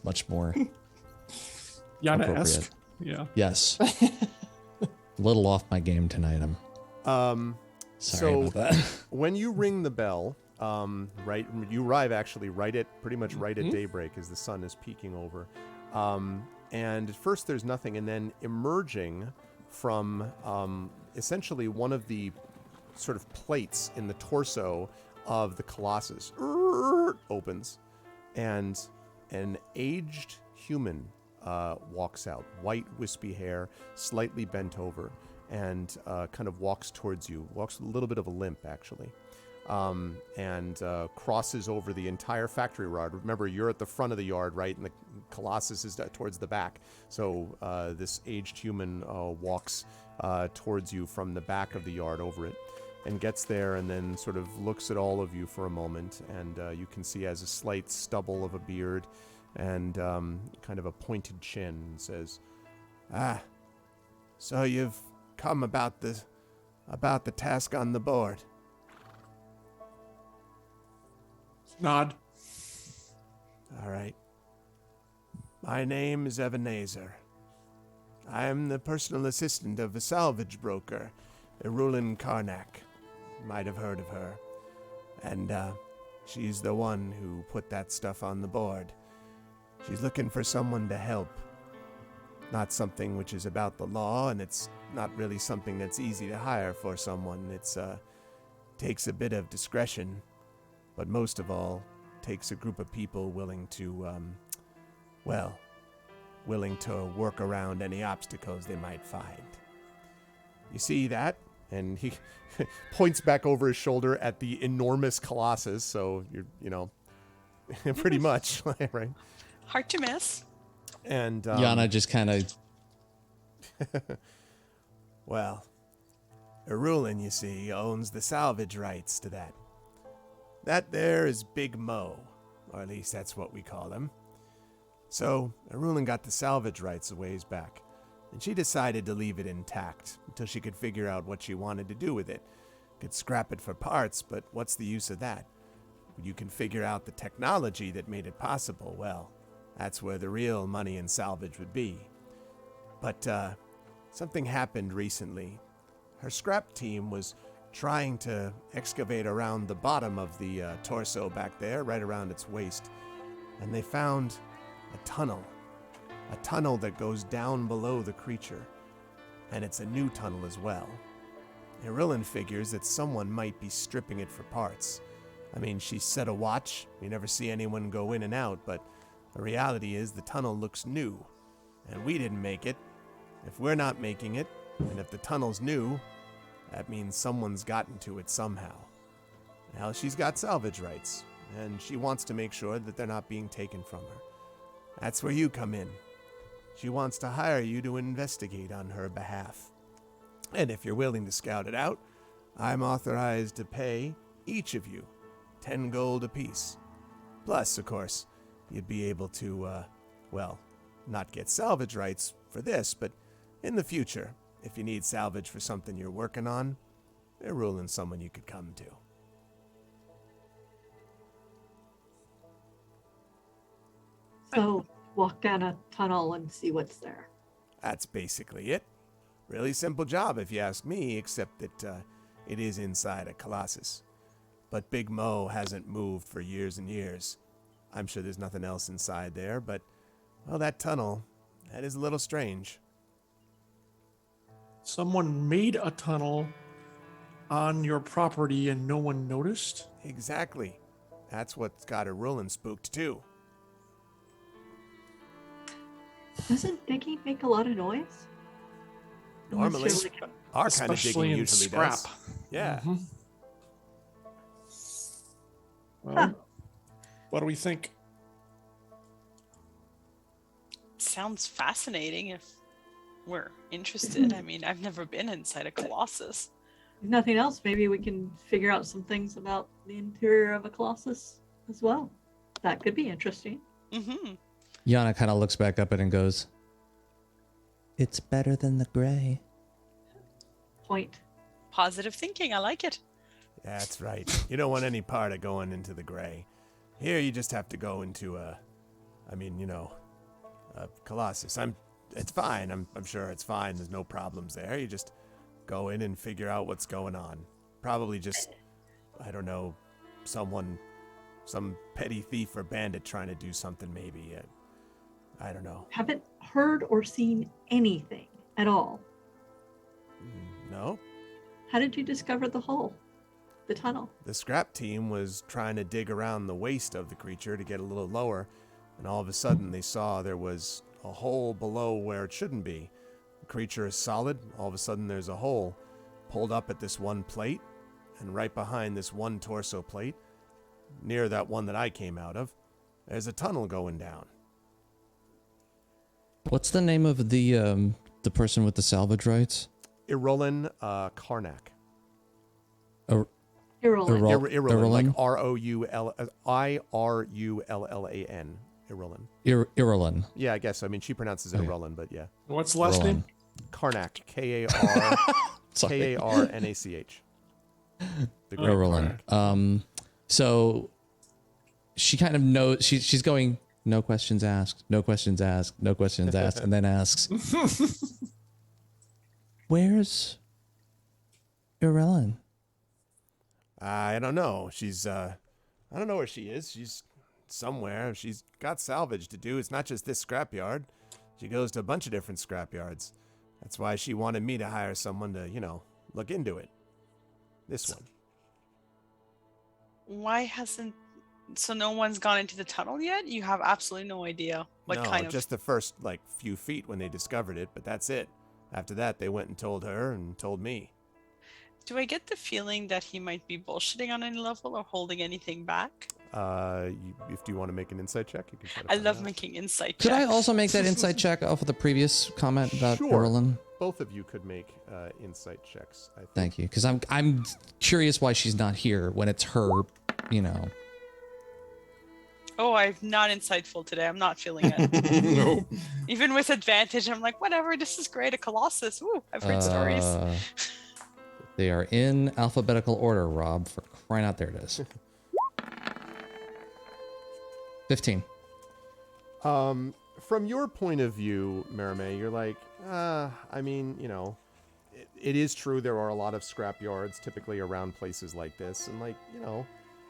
much more Yana-esque. Yeah. Yes. A little off my game tonight. I'm sorry about that. When you ring the bell, right, you arrive actually pretty much right at daybreak as the sun is peeking over. And at first there's nothing, and then emerging from essentially one of the sort of plates in the torso of the Colossus opens, and an aged human walks out, white wispy hair, slightly bent over, and kind of walks towards you, walks with a little bit of a limp actually, and crosses over the entire factory yard. Remember, you're at the front of the yard, right, and the Colossus is towards the back. So this aged human walks towards you from the back of the yard over it, and gets there and then sort of looks at all of you for a moment, and you can see he has a slight stubble of a beard and kind of a pointed chin, and says, so you've come about the task on the board. Nod. All right. My name is Ebenezer. I am the personal assistant of a salvage broker, Eberron Karnak. Might have heard of her. And she's the one who put that stuff on the board. She's looking for someone to help. Not something which is about the law, and it's not really something that's easy to hire for someone. It's takes a bit of discretion, but most of all, takes a group of people willing to, willing to work around any obstacles they might find. You see that? And he points back over his shoulder at the enormous Colossus, so you're, pretty much, right? Hard to miss. And Yana just kind of... Well, Eberron, you see, owns the salvage rights to that. That there is Big Mo, or at least that's what we call him. So, Eberron got the salvage rights a ways back, and she decided to leave it intact until she could figure out what she wanted to do with it. Could scrap it for parts, but what's the use of that? When you can figure out the technology that made it possible, well, that's where the real money in salvage would be. But, something happened recently. Her scrap team was trying to excavate around the bottom of the torso back there, right around its waist, and they found a tunnel that goes down below the creature, and it's a new tunnel as well. Eberron figures that someone might be stripping it for parts. I mean, she set a watch, you never see anyone go in and out, but the reality is the tunnel looks new, and we didn't make it. If we're not making it, and if the tunnel's new, that means someone's gotten to it somehow. Now, she's got salvage rights, and she wants to make sure that they're not being taken from her. That's where you come in. She wants to hire you to investigate on her behalf. And if you're willing to scout it out, I'm authorized to pay each of you 10 gold apiece. Plus, of course, you'd be able to, not get salvage rights for this, but in the future, if you need salvage for something you're working on, Eberron's someone you could come to. So walk down a tunnel and see what's there. That's basically it. Really simple job if you ask me, except that it is inside a colossus. But Big Mo hasn't moved for years and years. I'm sure there's nothing else inside there, but, well, that tunnel, that is a little strange. Someone made a tunnel on your property and no one noticed? Exactly. That's what's got Eberron spooked, too. Doesn't digging make a lot of noise? Normally, Unless you're like- our kind of Especially digging in usually scrap. does. Yeah. Mhm. Well, what do we think? Sounds fascinating if we're interested. I mean, I've never been inside a colossus. If nothing else, maybe we can figure out some things about the interior of a colossus as well. That could be interesting. Mm-hmm. Yana kind of looks back up at it and goes, "It's better than the gray." Point. Positive thinking. I like it. That's right. You don't want any part of going into the gray. Here, you just have to go into a colossus. It's fine. I'm sure it's fine. There's no problems there. You just go in and figure out what's going on. Probably just, I don't know, some petty thief or bandit trying to do something maybe. I don't know. Haven't heard or seen anything at all. No? How did you discover the hole? The tunnel? The scrap team was trying to dig around the waist of the creature to get a little lower, and all of a sudden they saw there was a hole below where it shouldn't be. The creature is solid. All of a sudden there's a hole pulled up at this one plate, and right behind this one torso plate, near that one that I came out of, there's a tunnel going down. What's the name of the person with the salvage rights? Eberron Karnak. Irrelevant. Eberron, like Irulllan. Eberron. Eberron. Yeah, I guess. I mean, she pronounces it Okay. Eberron, but yeah. What's the last name? Karnak. Sorry. Karnach. The great Eberron. Karnak. So she kind of knows. She's going. No questions asked. No questions asked. No questions asked, and then asks, "Where's Eberron?" I don't know. I don't know where she is. She's somewhere. She's got salvage to do. It's not just this scrapyard. She goes to a bunch of different scrapyards. That's why she wanted me to hire someone to, look into it. This one. Why hasn't... So no one's gone into the tunnel yet? You have absolutely no idea what kind of... just the first, few feet when they discovered it, but that's it. After that, they went and told her and told me. Do I get the feeling that he might be bullshitting on any level or holding anything back? If you want to make an insight check, you can try to I find love out. making insight Could I checks. also make that insight check off of the previous comment about Sure. Eberron? Both of you could make insight checks, I think. Thank you, because I'm curious why she's not here when it's her. Oh, I'm not insightful today. I'm not feeling it. No. Even with advantage, I'm like, whatever, this is great. A Colossus. Ooh, I've heard stories. They are in alphabetical order, Rob, for crying out. There it is. 15. From your point of view, Marimé, you're like, it is true there are a lot of scrap yards typically around places like this, and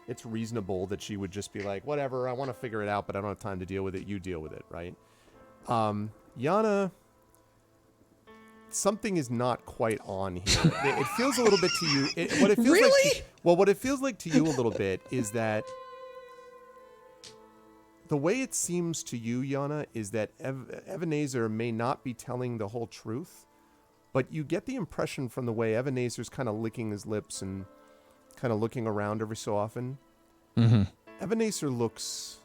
it's reasonable that she would just be like, whatever, I want to figure it out, but I don't have time to deal with it. You deal with it, right? Yana, something is not quite on here. It feels a little bit to you. What it feels Really? what it feels like to you a little bit is that the way it seems to you, Yana, is that Ebenezer may not be telling the whole truth, but you get the impression from the way Ebenezer's kind of licking his lips and kind of looking around every so often. Mm-hmm. Ebenezer looks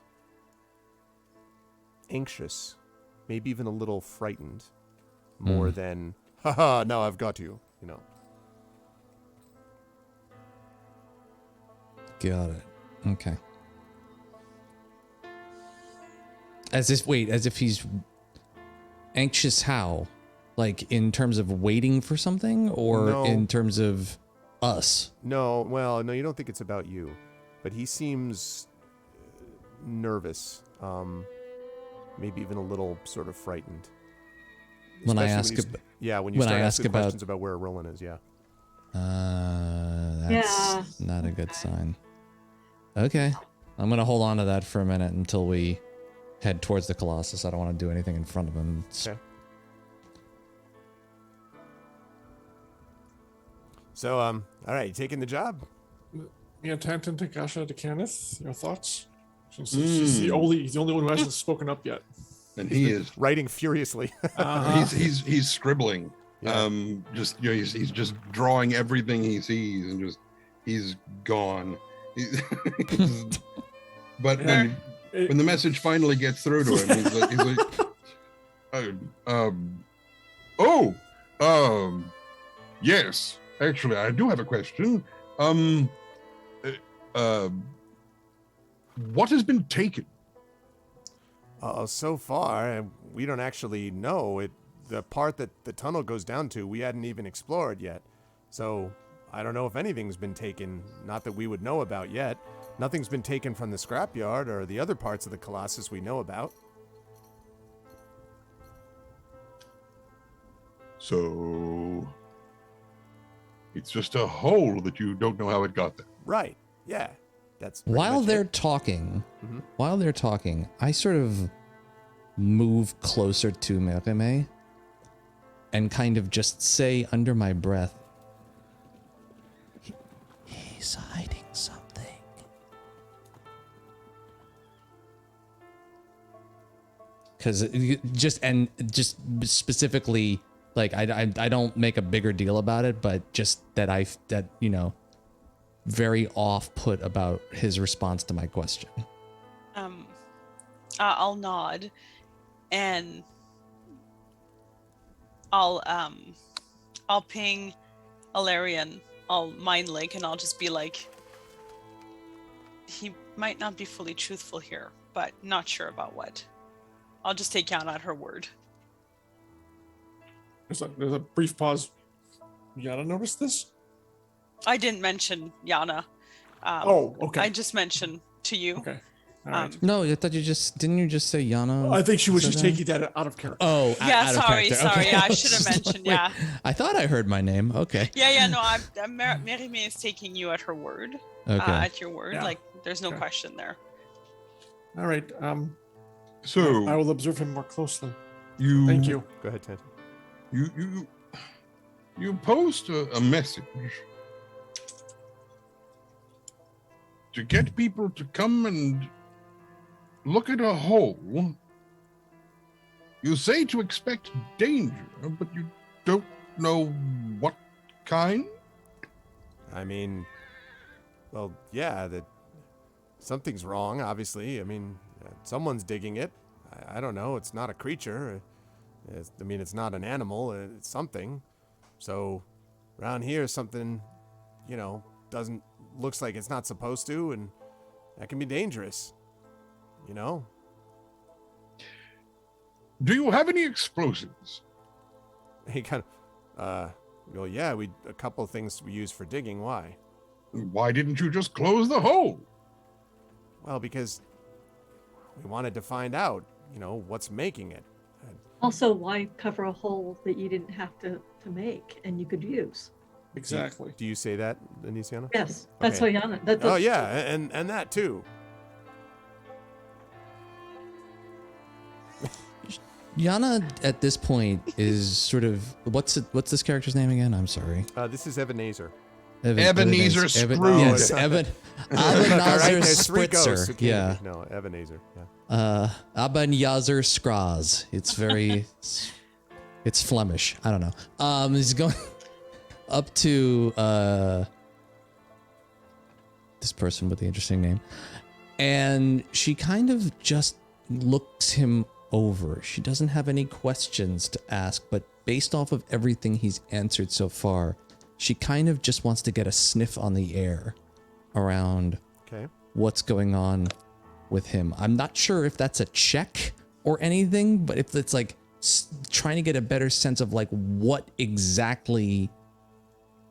anxious, maybe even a little frightened, more than, haha, now I've got you, Got it. Okay. As if he's anxious how? Like in terms of waiting for something or No. in terms of us? No, well, no, you don't think it's about you, but he seems nervous, maybe even a little sort of frightened. When I Especially ask when you ab- yeah, when you when I start ask asking about- questions about where Roland is, yeah. That's not a good sign. Okay. I'm going to hold on to that for a minute until we head towards the Colossus. I don't want to do anything in front of him. Okay. So, all right, you taking the job? Yeah, Tantan to Gasha to Kenneth, your thoughts? Since he's the only one who hasn't spoken up yet. And he is Writing furiously. he's scribbling. Yeah. Just he's just drawing everything he sees and just he's gone. But when the message finally gets through to him, he's like, yes, actually, I do have a question. What has been taken? So far, we don't actually know. The part that the tunnel goes down to, we hadn't even explored yet. So I don't know if anything's been taken, not that we would know about yet. Nothing's been taken from the scrapyard or the other parts of the Colossus we know about. So it's just a hole that you don't know how it got there. Right. Yeah. That's pretty While much they're it. talking, I sort of move closer to Merime and kind of just say under my breath, he's hiding something. Because just specifically, like I don't make a bigger deal about it, but just that very off put about his response to my question. I'll nod, and I'll ping Alarian. I'll mind link, and I'll just be like, he might not be fully truthful here, but not sure about what. I'll just take Yana at her word. There's a brief pause. Yana noticed this? I didn't mention Yana. Okay. I just mentioned to you. Okay. All right. No, I thought didn't you just say Yana? I think she was said just that? taking that out of character. Oh, Yeah, out of sorry. character. Okay. Yeah, I should have mentioned. Wait, Yeah. I thought I heard my name. Okay. Yeah. No, Merime is taking you at her word. Okay. At your word. Yeah. Like, there's no Okay. question there. All right. So I will observe him more closely. you Thank you. Go ahead, Tantan. You post a message to get people to come and look at a hole. You say to expect danger, but you don't know what kind. I mean, well, yeah, that something's wrong, obviously. I mean, someone's digging it. I don't know. It's not a creature. It's not an animal. It's something. So around here, something, looks like it's not supposed to, and that can be dangerous. Do you have any explosives? He kind of, well, yeah, a couple of things we use for digging. Why? Why didn't you just close the hole? Well, because we wanted to find out, what's making it. Also, why cover a hole that you didn't have to make and you could use? Exactly. Do you say that, Anisiana? Yes, that's Okay. what Yana. Oh, yeah, and that too. Yana at this point is sort of what's this character's name again? I'm sorry. This is Ebenezer. Ebenezer Scrooge. Yes, All Ebenezer right, there's three ghosts who Spritzer. can't Yeah. be- No, Ebenezer. Yeah. Ebenezer Skraz. It's very, it's Flemish. I don't know. He's going up to this person with the interesting name, and she kind of just looks him over. She doesn't have any questions to ask, but based off of everything he's answered so far, she kind of just wants to get a sniff on the air around Okay. what's going on with him. I'm not sure if that's a check or anything, but if it's like trying to get a better sense of like what exactly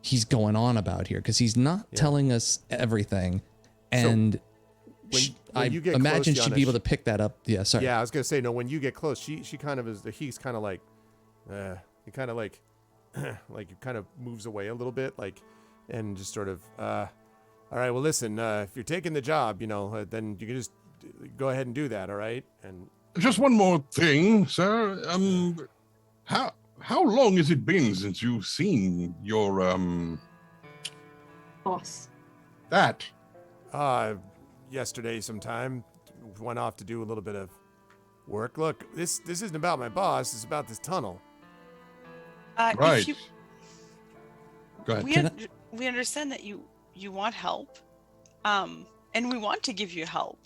he's going on about here, because he's not telling us everything. And when I you get imagine close, she'd Yana, be able to pick that up. Yeah, sorry. Yeah, I was gonna say no. When you get close, she kind of is. He's kind of like, he kind of like, like it kind of moves away a little bit, like, and just sort of, all right. Well, listen, if you're taking the job, then you can just go ahead and do that. All right. And Just one more thing, sir. How long has it been since you've seen your Boss. that? yesterday sometime went off to do a little bit of work. Look, this isn't about my boss. It's about this tunnel. Right. Go ahead. We understand that you want help, and we want to give you help,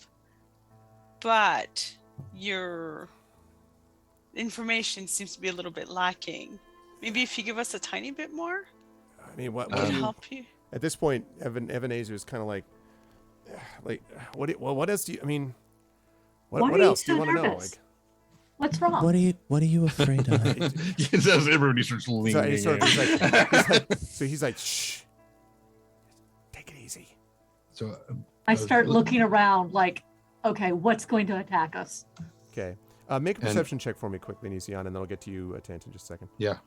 but your information seems to be a little bit lacking. Maybe if you give us a tiny bit more, I mean, what we can help you. at this point? Ebenezer is kind of like, what else do you? I mean, what else do you want to know? Like, what's wrong? What are you afraid of? As everybody starts leaning. So he's like, shh, take it easy. So I start looking around like, okay, what's going to attack us? Okay. Make a perception check for me quickly, Nisian, and then I'll get to you, Tant, in just a second. Yeah.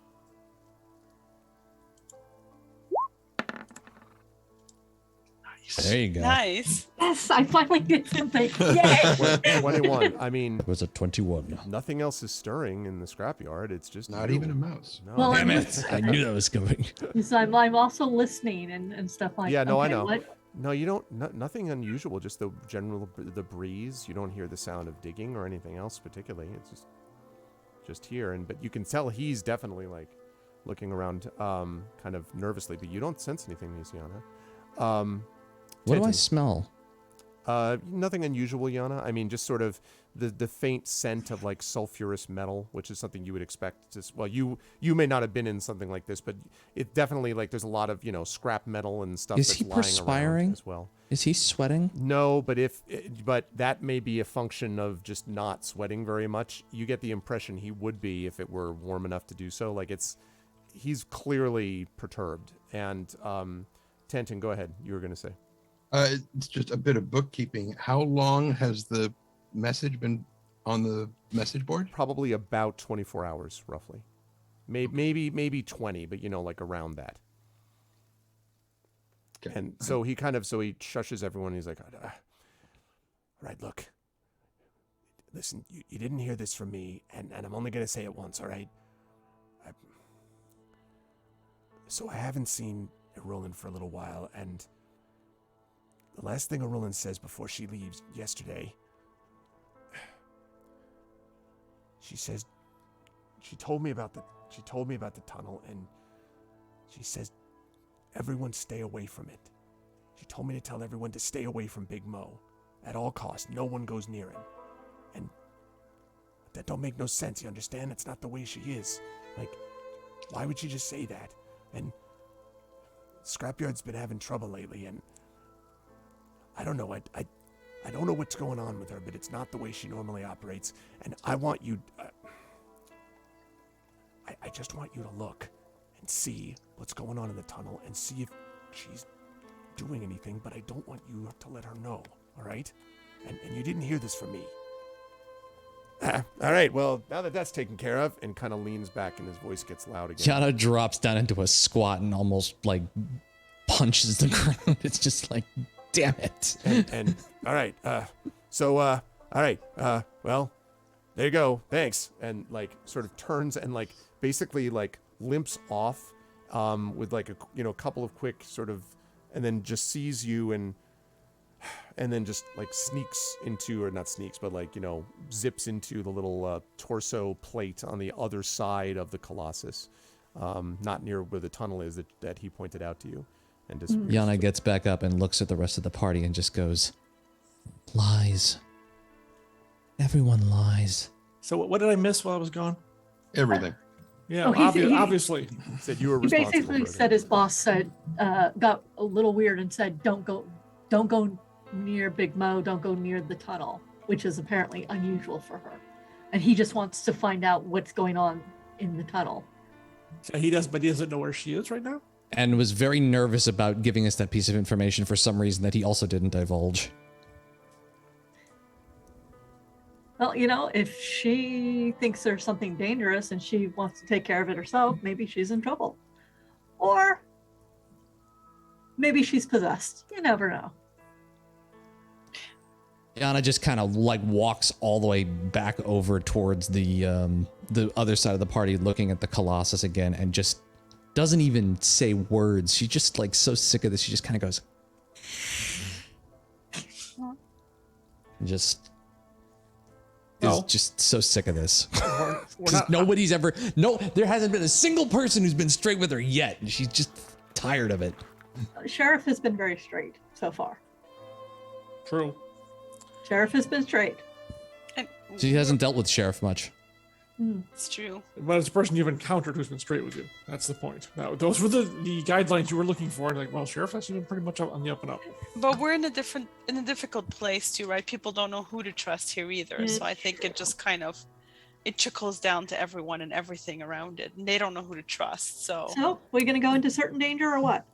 There you go. Nice. Yes, I finally did something. Yay! 21. I mean, It was a 21. nothing else is stirring in the scrapyard. It's just Not you. even a mouse. No. Well, Damn I'm it. I knew that was coming. So I'm also listening and stuff like. Yeah, no, I okay, know. what- No, you don't. Nothing unusual. Just the general the breeze. You don't hear the sound of digging or anything else particularly. It's just here, but you can tell he's definitely like looking around, kind of nervously. But you don't sense anything, Yana. What do I Tantin. smell? Nothing unusual, Yana. I mean, just sort of the faint scent of like sulfurous metal, which is something you would expect. Well, you may not have been in something like this, but it definitely like there's a lot of scrap metal and stuff Is that's he lying around perspiring? as well. Is he sweating? No, but that may be a function of just not sweating very much. You get the impression he would be if it were warm enough to do so. Like he's clearly perturbed. And Tantin, go ahead. You were going to say. It's just a bit of bookkeeping. How long has the message been on the message board? Probably about 24 hours, roughly. Maybe 20, but like around that. Okay. And so he shushes everyone. And he's like, all right, look, listen, you didn't hear this from me, and I'm only going to say it once, all right? So I haven't seen Eberron for a little while, and the last thing Eberron says before she leaves yesterday, she told me about the tunnel, and she says, everyone stay away from it. She told me to tell everyone to stay away from Big Mo at all costs. No one goes near him. And that don't make no sense, you understand? That's not the way she is. Like, why would she just say that? And Scrapyard's been having trouble lately, and I don't know. I don't know what's going on with her, but it's not the way she normally operates. And I want you... I just want you to look and see what's going on in the tunnel and see if she's doing anything, but I don't want you to let her know, all right? And you didn't hear this from me. All right, well, now that that's taken care of, and kind of leans back and his voice gets loud again. Yana drops down into a squat and almost like punches the ground. It's just like, damn it. And all right, all right, well, there you go, thanks. And like sort of turns and like basically like limps off with like a couple of quick sort of, and then just sees you and then just like sneaks into, or not sneaks, but like zips into the little torso plate on the other side of the Colossus, not near where the tunnel is that he pointed out to you, and disappears. Yana gets back up and looks at the rest of the party and just goes, lies. Everyone lies. So what did I miss while I was gone? Everything. Yeah, Oh, he- obviously. Said you were He responsible. basically for it. said his boss said, got a little weird and said, don't go near Big Mo, don't go near the tunnel, which is apparently unusual for her. and he just wants to find out what's going on in the tunnel. So he does, but he doesn't know where she is right now. And was very nervous about giving us that piece of information for some reason that he also didn't divulge. Well, you know, if she thinks there's something dangerous and she wants to take care of it herself, maybe she's in trouble. Or maybe she's possessed. You never know. Yana just kind of like walks all the way back over towards the other side of the party, looking at the Colossus again, and just doesn't even say words. She's just like so sick of this. She just kind of goes, just is just so sick of this. Because nobody's ever, there hasn't been a single person who's been straight with her yet. And she's just tired of it. Sheriff has been very straight so far. True. Sheriff has been straight. And She hasn't dealt with Sheriff much. it's true. But it's a person you've encountered who's been straight with you. That's the point. Now, those were the guidelines you were looking for. And like, well, Sheriff has been pretty much on the up and up. But we're in a difficult place too, right? People don't know who to trust here either. So I think it just kind of, it trickles down to everyone and everything around it. And they don't know who to trust. So We're going to go into certain danger or what?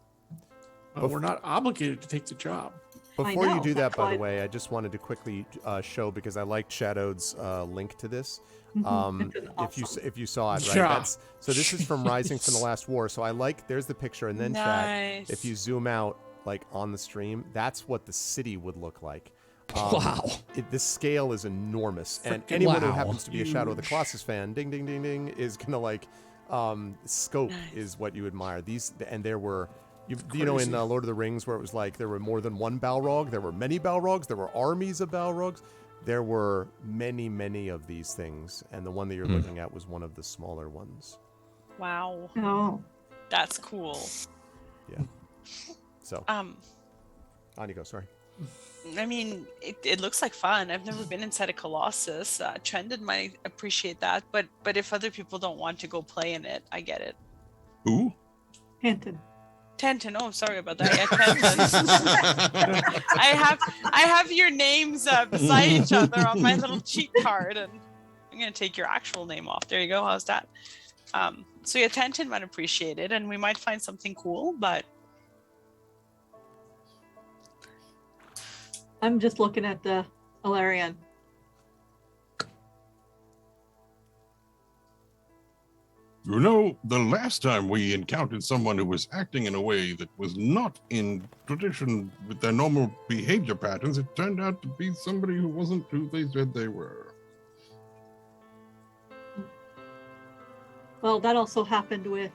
We're not obligated to take the job. Before you know, do that, that's by why- the way, I just wanted to quickly show, because I liked Shadow's link to this. It's awesome. If you saw it, right? Yeah. So this is from Rising from the Last War. So I like, there's the picture, and then chat. Nice. If you zoom out, like on the stream, that's what the city would look like. Wow. This scale is enormous, and anyone who wow. happens to be a Shadow of the Huge. Colossus fan, ding, ding, ding, ding, is gonna like, scope is what you admire. These, and there were, you know, in Crazy. Lord of the Rings, where it was like there were more than one Balrog, there were many Balrogs, there were armies of Balrogs. There were many, many of these things, and the one that you're looking at was one of the smaller ones. Wow. Oh. That's cool. Yeah. So, on you go. Sorry. I mean, it looks like fun. I've never been inside a Colossus. Trended might appreciate that, but if other people don't want to go play in it, I get it. Who? Hinton. Tenton. Oh, sorry about that. Yeah, Tenton. I have your names beside each other on my little cheat card, and I'm gonna take your actual name off. There you go. How's that? So yeah, Tenton might appreciate it, and we might find something cool. But I'm just looking at the Alarian. You know, the last time we encountered someone who was acting in a way that was not in tradition with their normal behavior patterns, it turned out to be somebody who wasn't who they said they were. Well, that also happened with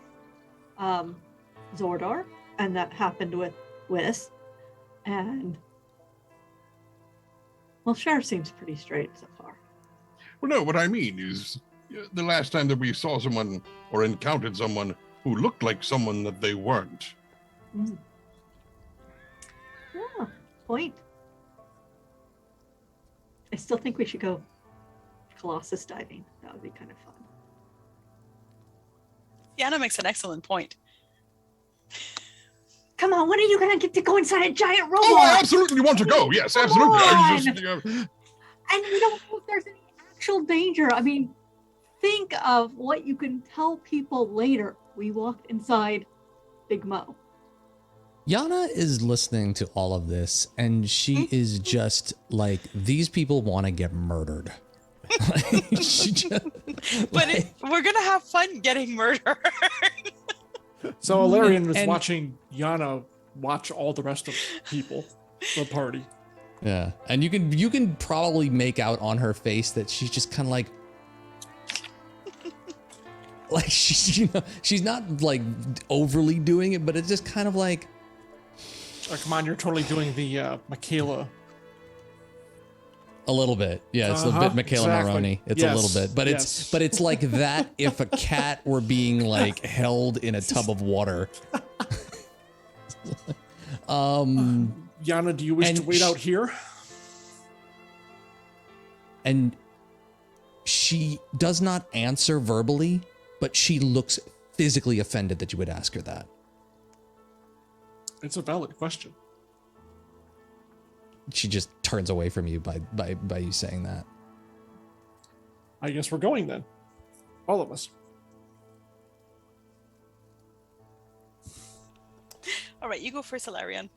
Zordar, and that happened with Whis. And, well, Sheriff seems pretty straight so far. Well, no, what I mean is the last time that we saw someone or encountered someone who looked like someone that they weren't. Yeah, point. I still think we should go Colossus diving. That would be kind of fun. Yana makes an excellent point. Come on, when are you going to get to go inside a giant robot? Oh, I absolutely want to go. Yes, Come absolutely. I was on. just, And we don't know if there's any actual danger. I mean, think of what you can tell people later. We walked inside Big Mo. Yana is listening to all of this, and she is just like, these people want to get murdered. She just, But we're gonna have fun getting murdered. So Alarian was And- watching Yana watch all the rest of people, the party. yeah, and you can probably make out on her face that she's just kind of like she's not like overly doing it, but it's just kind of like, Oh, come on, you're totally doing the Michaela. a little bit. Yeah, it's a bit Michaela exactly. Maroney. It's Yes, a little bit, but yes. it's like that if a cat were being like held in a tub of water. Yana, do you wish And to wait out here? And she does not answer verbally, but she looks physically offended that you would ask her that. It's a valid question. She just turns away from you by you saying that. I guess we're going then. All of us. All right, you go first, Hilarion.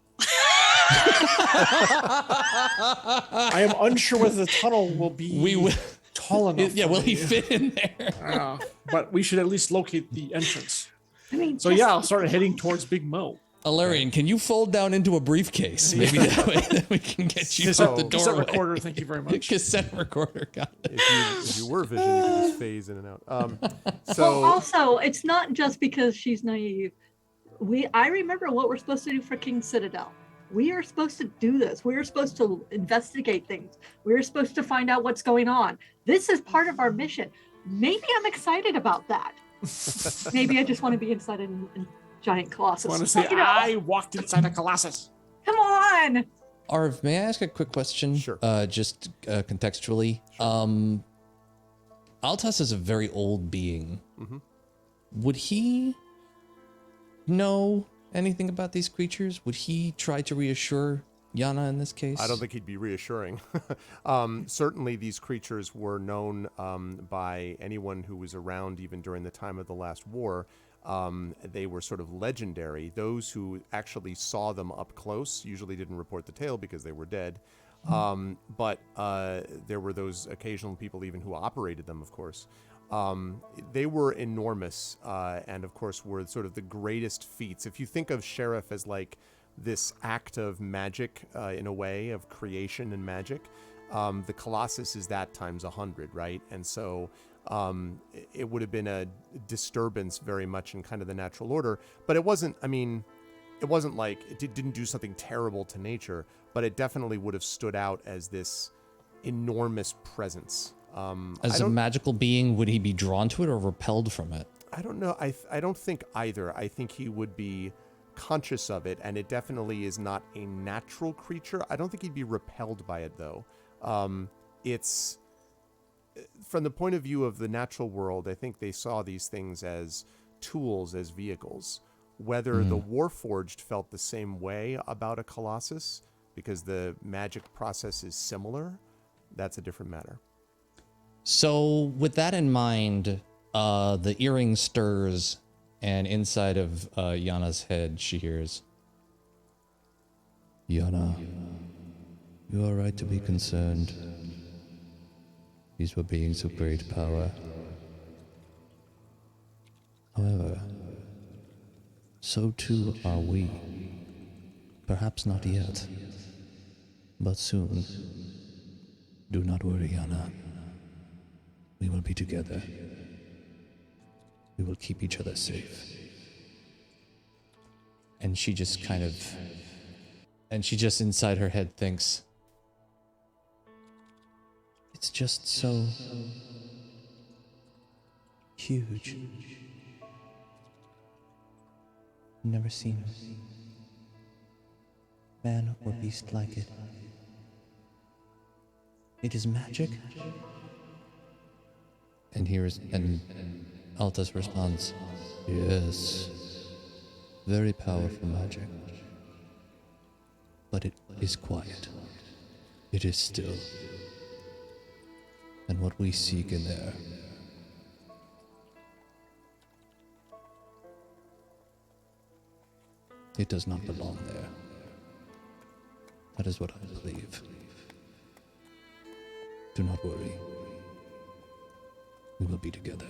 I am unsure whether the tunnel will be tall enough. Yeah, will he fit in there? But we should at least locate the entrance. I mean, So yeah, I'll start heading towards Big Mo. Alarian, can you fold down into a briefcase? Maybe that way that we can get you out the doorway. Cassette recorder, thank you very much. Cassette recorder, got it. If you were Vision, you could just phase in and out. well, also, it's not just because she's naive. I remember what we're supposed to do for King Citadel. We are supposed to do this. We are supposed to investigate things. We are supposed to find out what's going on. This is part of our mission. Maybe I'm excited about that. Maybe I just want to be inside a giant colossus. I want to say, I walked inside a colossus. Come on. Arv, may I ask a quick question? Sure. Just contextually. Sure. Altas is a very old being. Mm-hmm. Would he know anything about these creatures? Would he try to reassure Yana in this case? I don't think he'd be reassuring. Certainly these creatures were known by anyone who was around even during the time of the last war. They were sort of legendary. Those who actually saw them up close usually didn't report the tale because they were dead. But there were those occasional people even who operated them, of course. They were enormous and, of course, were sort of the greatest feats. If you think of Sheriff as like this act of magic in a way, of creation and magic, the Colossus is that times 100, right? And so it would have been a disturbance very much in kind of the natural order. But it wasn't, I mean, it wasn't like it didn't do something terrible to nature, but it definitely would have stood out as this enormous presence. As a magical being, would he be drawn to it or repelled from it? I don't know. I don't think either. I think he would be conscious of it, and it definitely is not a natural creature. I don't think he'd be repelled by it, though. It's from the point of view of the natural world, I think they saw these things as tools, as vehicles. Whether the Warforged felt the same way about a Colossus, because the magic process is similar, that's a different matter. So with that in mind, the earring stirs, and inside of Yana's head, she hears, Yana, you are right to be concerned. These were beings of great power. However, so too are we. Perhaps not yet, but soon. Do not worry, Yana. We will be together. We will keep each other safe. And she just kind of... And she just inside her head thinks, it's just so... huge. Never seen man or beast like it. It is magic? And Altas responds, yes, very powerful magic. But it is quiet. It is still. And what we seek in there, it does not belong there. That is what I believe. Do not worry. We will be together.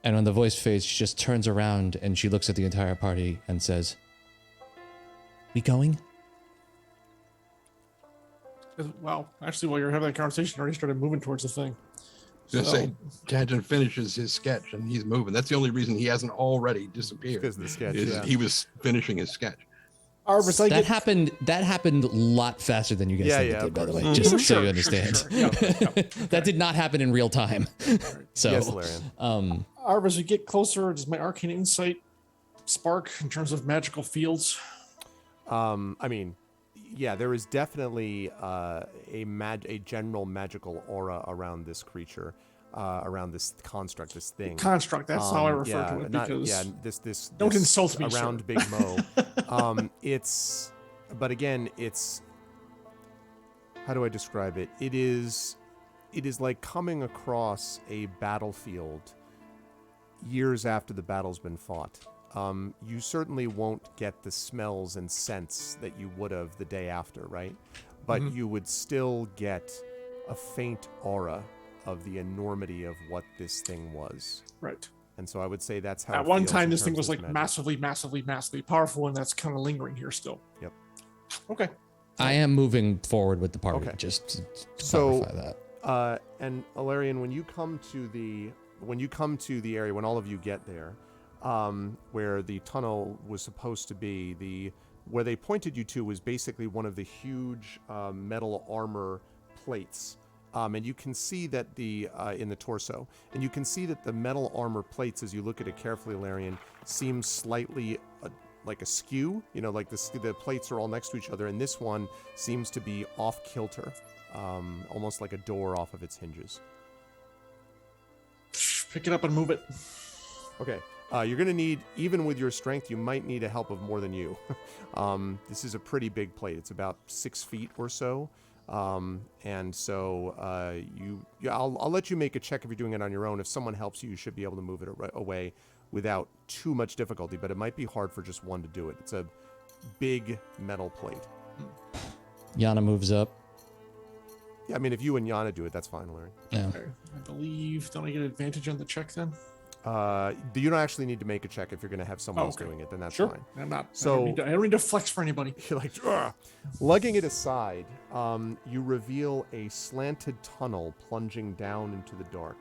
And when the voice fades, she just turns around and she looks at the entire party and says, we going? Wow, actually, while you're having that conversation, I already started moving towards the thing. Just say, Tangen finishes his sketch and he's moving. That's the only reason he hasn't already disappeared. Because the sketch, He was finishing his sketch. Arvis, That happened a lot faster than you guys think it did, by the way. Just so you understand. Sure. Yeah. That did not happen in real time. So, yes, Larian. Arvis, as we get closer, does my arcane insight spark in terms of magical fields? I mean, yeah, there is definitely a general magical aura around this creature, around this construct, this thing. Construct, that's how I refer to it. Because this don't insult me, around sir. Big Mo. But again, it's how do I describe it? It is like coming across a battlefield years after the battle's been fought. You certainly won't get the smells and scents that you would have the day after, right? But you would still get a faint aura of the enormity of what this thing was. Right. And so I would say that's how At it one feels time, in this thing terms was of like magic. massively powerful, and that's kind of lingering here still. Yep. Okay. I am moving forward with the party. Okay. Just to So, clarify that. And Alarian, when you come to the area, when all of you get there, where the tunnel was supposed to be, where they pointed you to was basically one of the huge metal armor plates. And you can see that in the torso, and you can see that the metal armor plates, as you look at it carefully, Alarian, seem slightly like askew. You know, like the plates are all next to each other, and this one seems to be off kilter, almost like a door off of its hinges. Pick it up and move it. Okay. You're going to need, even with your strength, you might need a help of more than you. This is a pretty big plate. It's about 6 feet or so. And so I'll let you make a check if you're doing it on your own. If someone helps you, you should be able to move it away without too much difficulty, but it might be hard for just one to do it. It's a big metal plate. Yana moves up. Yeah, I mean, if you and Yana do it, that's fine, Larry. Yeah. Okay. I believe, don't I get advantage on the check then? You don't actually need to make a check if you're going to have someone else okay. doing it, then that's Sure. fine. I'm not. So- I don't need to flex for anybody. You're like, ugh. Lugging it aside, you reveal a slanted tunnel plunging down into the dark.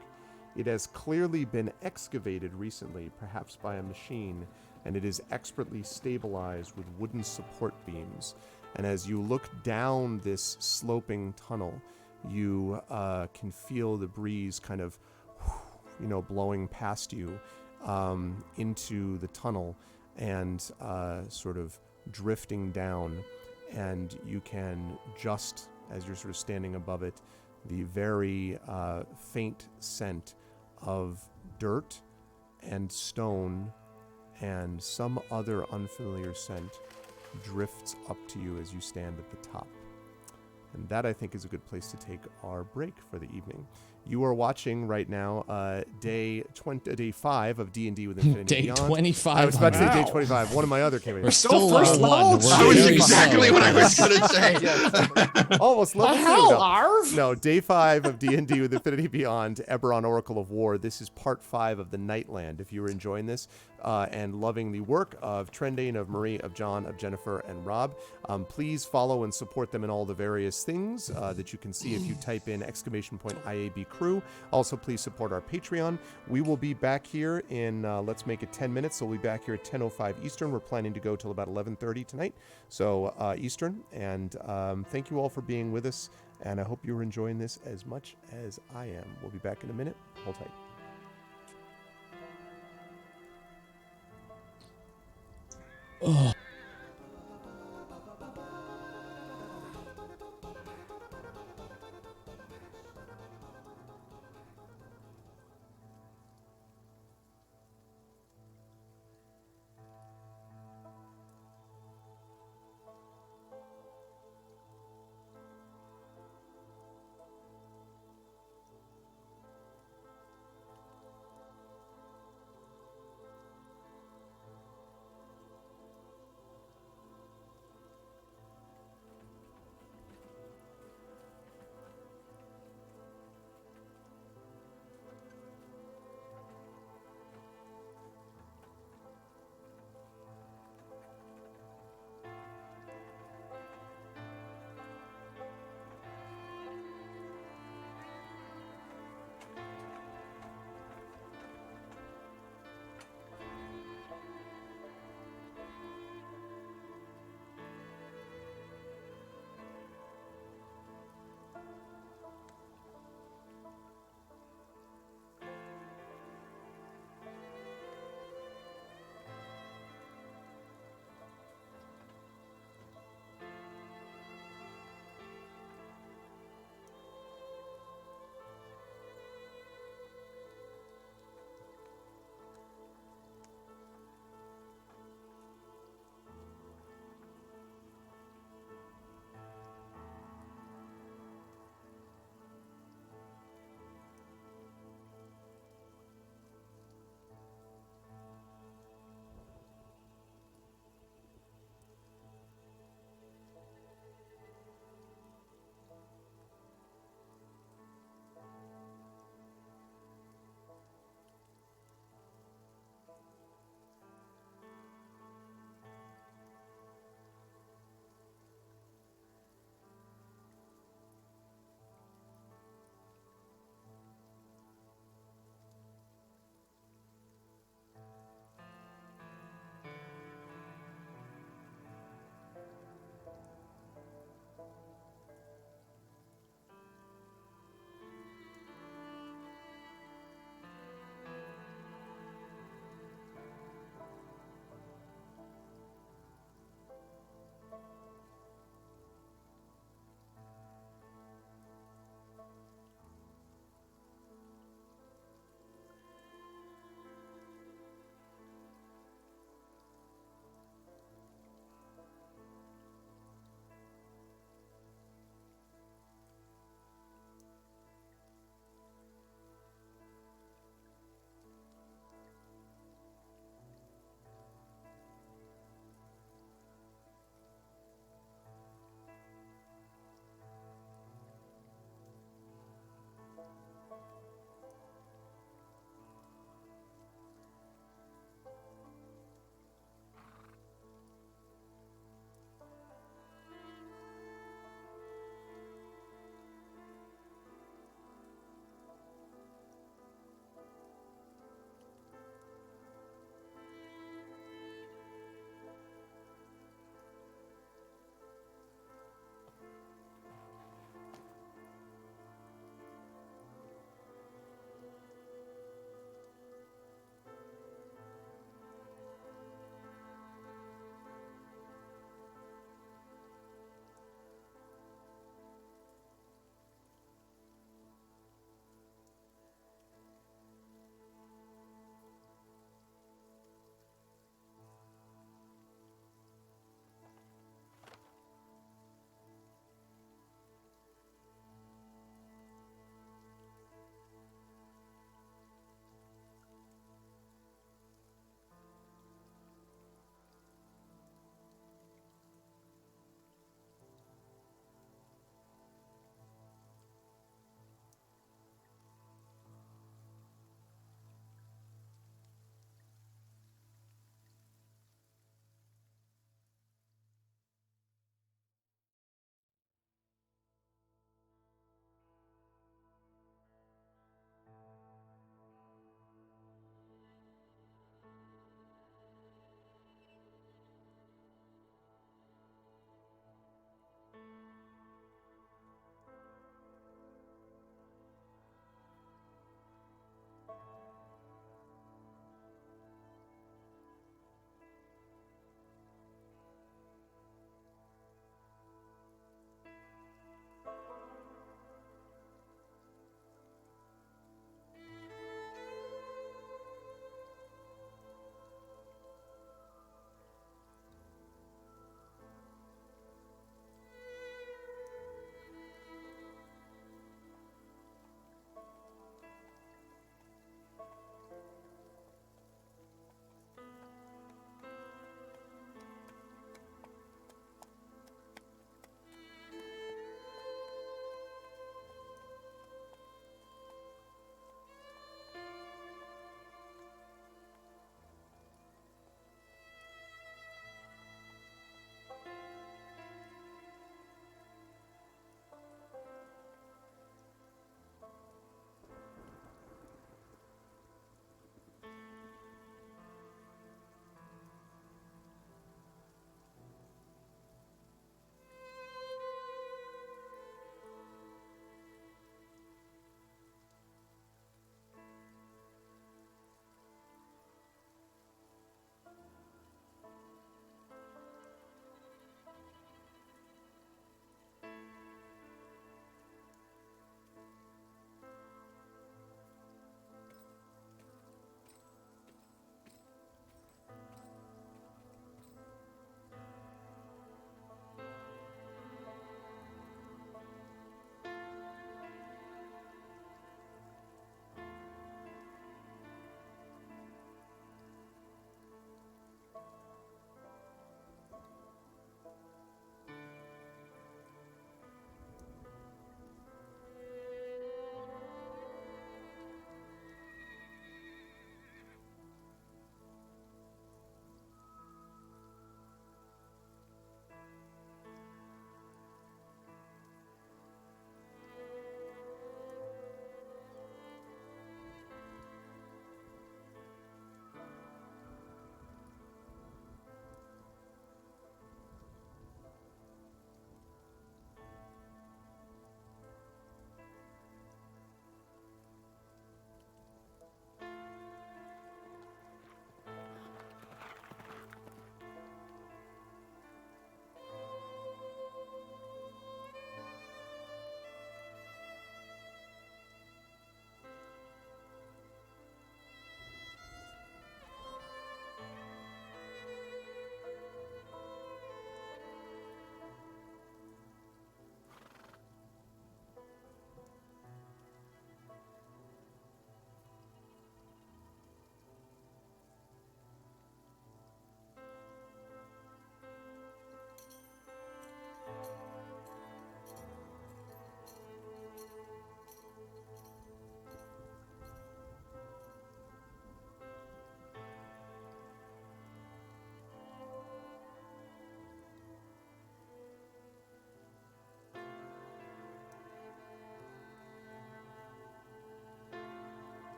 It has clearly been excavated recently, perhaps by a machine, and it is expertly stabilized with wooden support beams. And as you look down this sloping tunnel, you can feel the breeze kind of, blowing past you into the tunnel and sort of drifting down. And you can, just as you're sort of standing above it, the very faint scent of dirt and stone and some other unfamiliar scent drifts up to you as you stand at the top. And that, I think, is a good place to take our break for the evening. You are watching right now day 5 of D&D with Infinity Day Beyond. 25. I was about to say day Wow. 25. One of my other campaigns. We're still first level level? one. That That We're was very exactly slow. what I was going to say. Almost level 2. hell, No. Arv? No, day 5 of D&D with Infinity Beyond, Eberron Oracle of War. This is part 5 of the Nightland. If you are enjoying this and loving the work of Trendane, of Marie, of John, of Jennifer, and Rob, please follow and support them in all the various things that you can see if you type in !IAB crew. Also, please support our Patreon. We will be back here in, let's make it 10 minutes. So we'll be back here at 10:05 Eastern. We're planning to go till about 11:30 tonight. So Eastern. And thank you all for being with us. And I hope you're enjoying this as much as I am. We'll be back in a minute. Hold tight. Oh.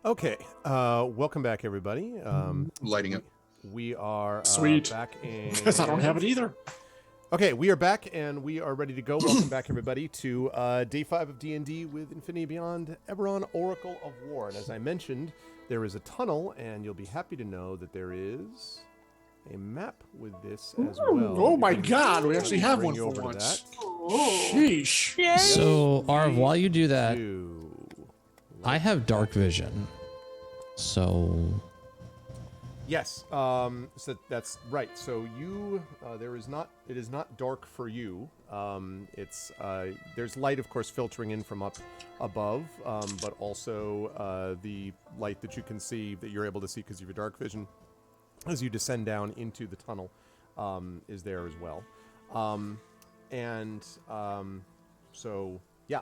Okay, welcome back, everybody. Lighting up. We are Sweet. back in. Because I don't have it either. Okay, we are back and we are ready to go. Welcome back, everybody, to day 5 of D&D with Infinity Beyond, Eberron Oracle of War. And as I mentioned, there is a tunnel, and you'll be happy to know that there is a map with this as well. Oh my God, we actually have Bring one you for over to once. Oh. Sheesh. Yay. So, Arv, while you do that, Two. I have dark vision. So, Yes, so that's right. So you, it is not dark for you. There's light, of course, filtering in from up above, but also the light that you can see, that you're able to see because of your dark vision, as you descend down into the tunnel, is there as well. So yeah,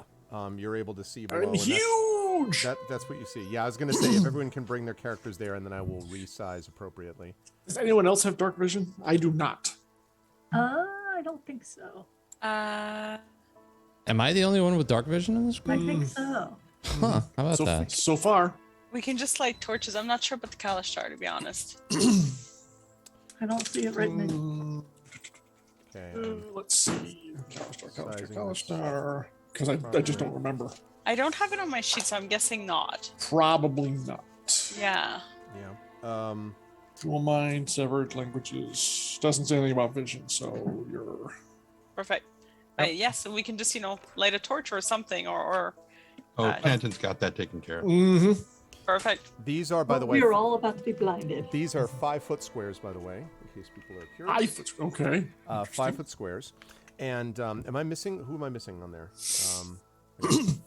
you're able to see below. I'm and huge. that's what you see. Yeah, I was going to say, if everyone can bring their characters there, and then I will resize appropriately. Does anyone else have dark vision? I do not. I don't think so. Uh, am I the only one with dark vision in this group? I think so. Huh, how about that? So far. we can just light torches. I'm not sure about the Kalashtar, to be honest. I don't see it written in. Okay. Let's see. Sizing Kalashtar. Because I just don't remember. I don't have it on my sheet, so I'm guessing not. Probably not. Yeah. Yeah. Dual mind, severed languages. Doesn't say anything about vision, so you're. Perfect. Yes, so we can just, light a torch or something, or Oh, Panton's got that taken care of. Mm-hmm. perfect. These are, by the way, We are all about to be blinded. these are 5-foot squares, by the way, in case people are curious. Okay. 5-foot squares. And am I missing? Who am I missing on there?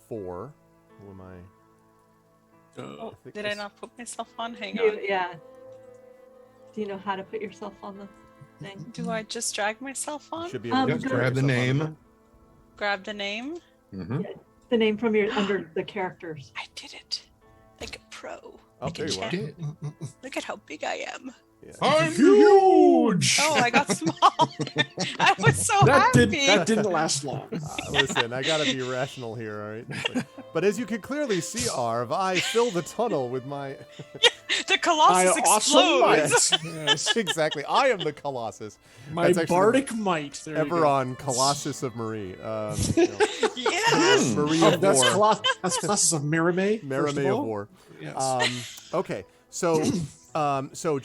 4. Who am I? Oh, think did I this- not put myself on? Hang on. Yeah. Do you know how to put yourself on the thing? Do I just drag myself on? Should be able to Just just grab the yourself on name. Grab the name? Mm-hmm. The name from your under the characters. I did it. Like a pro. Oh, Like a there you are. champ. Look at how big I am. Yeah. I'm huge. Oh, I got small. I was so that happy. didn't last long. Listen, I gotta be rational here, all right? But as you can clearly see, Arv, I fill the tunnel with my... The Colossus I also explodes. might. Yes. Exactly, I am the Colossus. My That's actually bardic might. There you go. Eberron, Colossus of Marie. Yes. Marie Oh, of that's War. that's classes of Marime. Marime of War. Yes. Okay, so so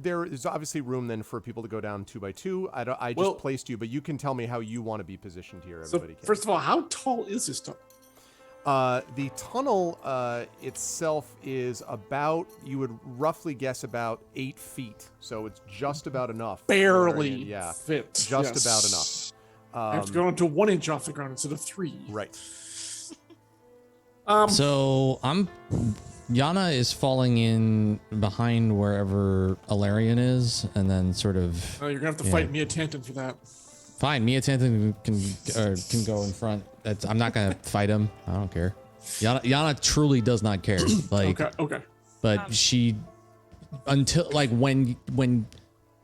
there is obviously room then for people to go down 2 by 2. I just placed you, but you can tell me how you want to be positioned here. So Everybody can. first of all, how tall is this tunnel? The tunnel itself is about, you would roughly guess, about 8 feet. So it's just about enough. Barely Yeah, fit. just yes. about enough. I have to go into 1 inch off the ground instead of 3. Right. So Yana is falling in behind wherever Alarian is, and then sort of. You're gonna have to fight Mia Tanton for that. Fine, Mia Tanton can go in front. I'm not gonna fight him. I don't care. Yana truly does not care. Like, Okay. but she, until like when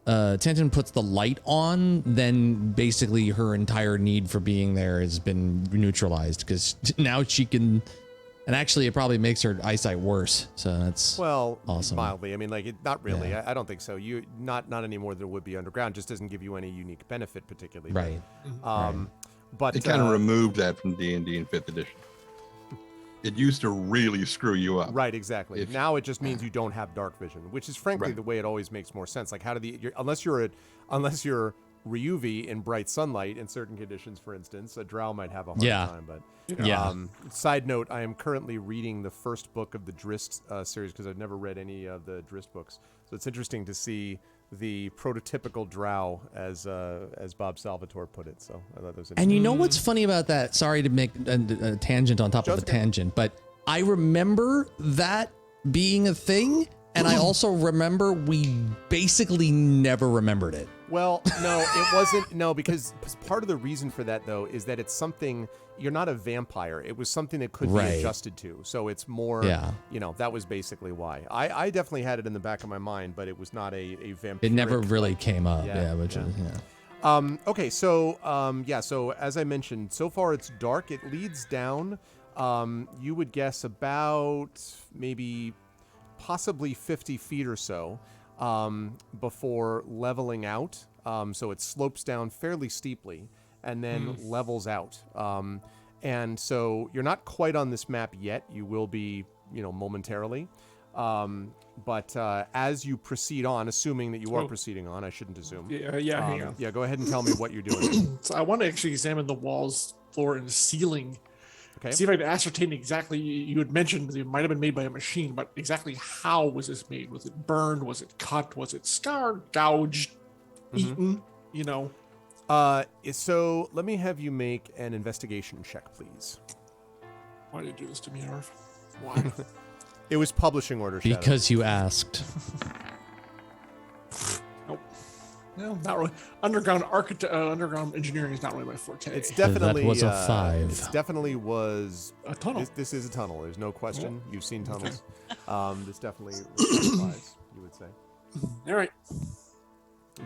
Tanton puts the light on, then basically her entire need for being there has been neutralized, because now she can. And actually, it probably makes her eyesight worse. So that's awesome. Mildly. I mean, not really. Yeah. I don't think so. You not any more than it would be underground. Just doesn't give you any unique benefit, particularly. Right. But They kind of removed that from D&D in 5th edition. It used to really screw you up. Right, exactly. Now it just means you don't have dark vision, which is frankly the way it always makes more sense. Like, how do unless you're Ryuvi in bright sunlight in certain conditions, for instance, a drow might have a hard time. But side note, I am currently reading the first book of the Drist series, because I've never read any of the Drist books. So it's interesting to see the prototypical drow, as Bob Salvatore put it. So I thought that was interesting. And you know what's funny about that? Sorry to make a tangent on top of a tangent, but I remember that being a thing, and I also remember we basically never remembered it. Well, no, it wasn't. No, because part of the reason for that, though, is that it's something, you're not a vampire. It was something that could be adjusted to. So it's more, that was basically why. I definitely had it in the back of my mind, but it was not a vampire. It never really came up. Okay, so, so as I mentioned, so far it's dark. It leads down you would guess about maybe possibly 50 feet or so before leveling out. So it slopes down fairly steeply and then levels out. And so you're not quite on this map yet. You will be, momentarily. But as you proceed on, assuming that you are proceeding on, I shouldn't assume. Hang on. Yeah, go ahead and tell me what you're doing. So I want to actually examine the walls, floor, and ceiling. Okay. See if I can ascertain exactly. You had mentioned it might have been made by a machine, but exactly how was this made? Was it burned? Was it cut? Was it scarred, gouged, eaten? So let me have you make an investigation check, please. Why did you do this to me, Arv? Why? It was publishing order, Shadow. Because you asked. Nope. No, not really. Underground engineering is not really my forte. It's definitely That was a 5. It definitely was a tunnel. This is a tunnel. There's no question. You've seen tunnels. This definitely applies, you would say. All right.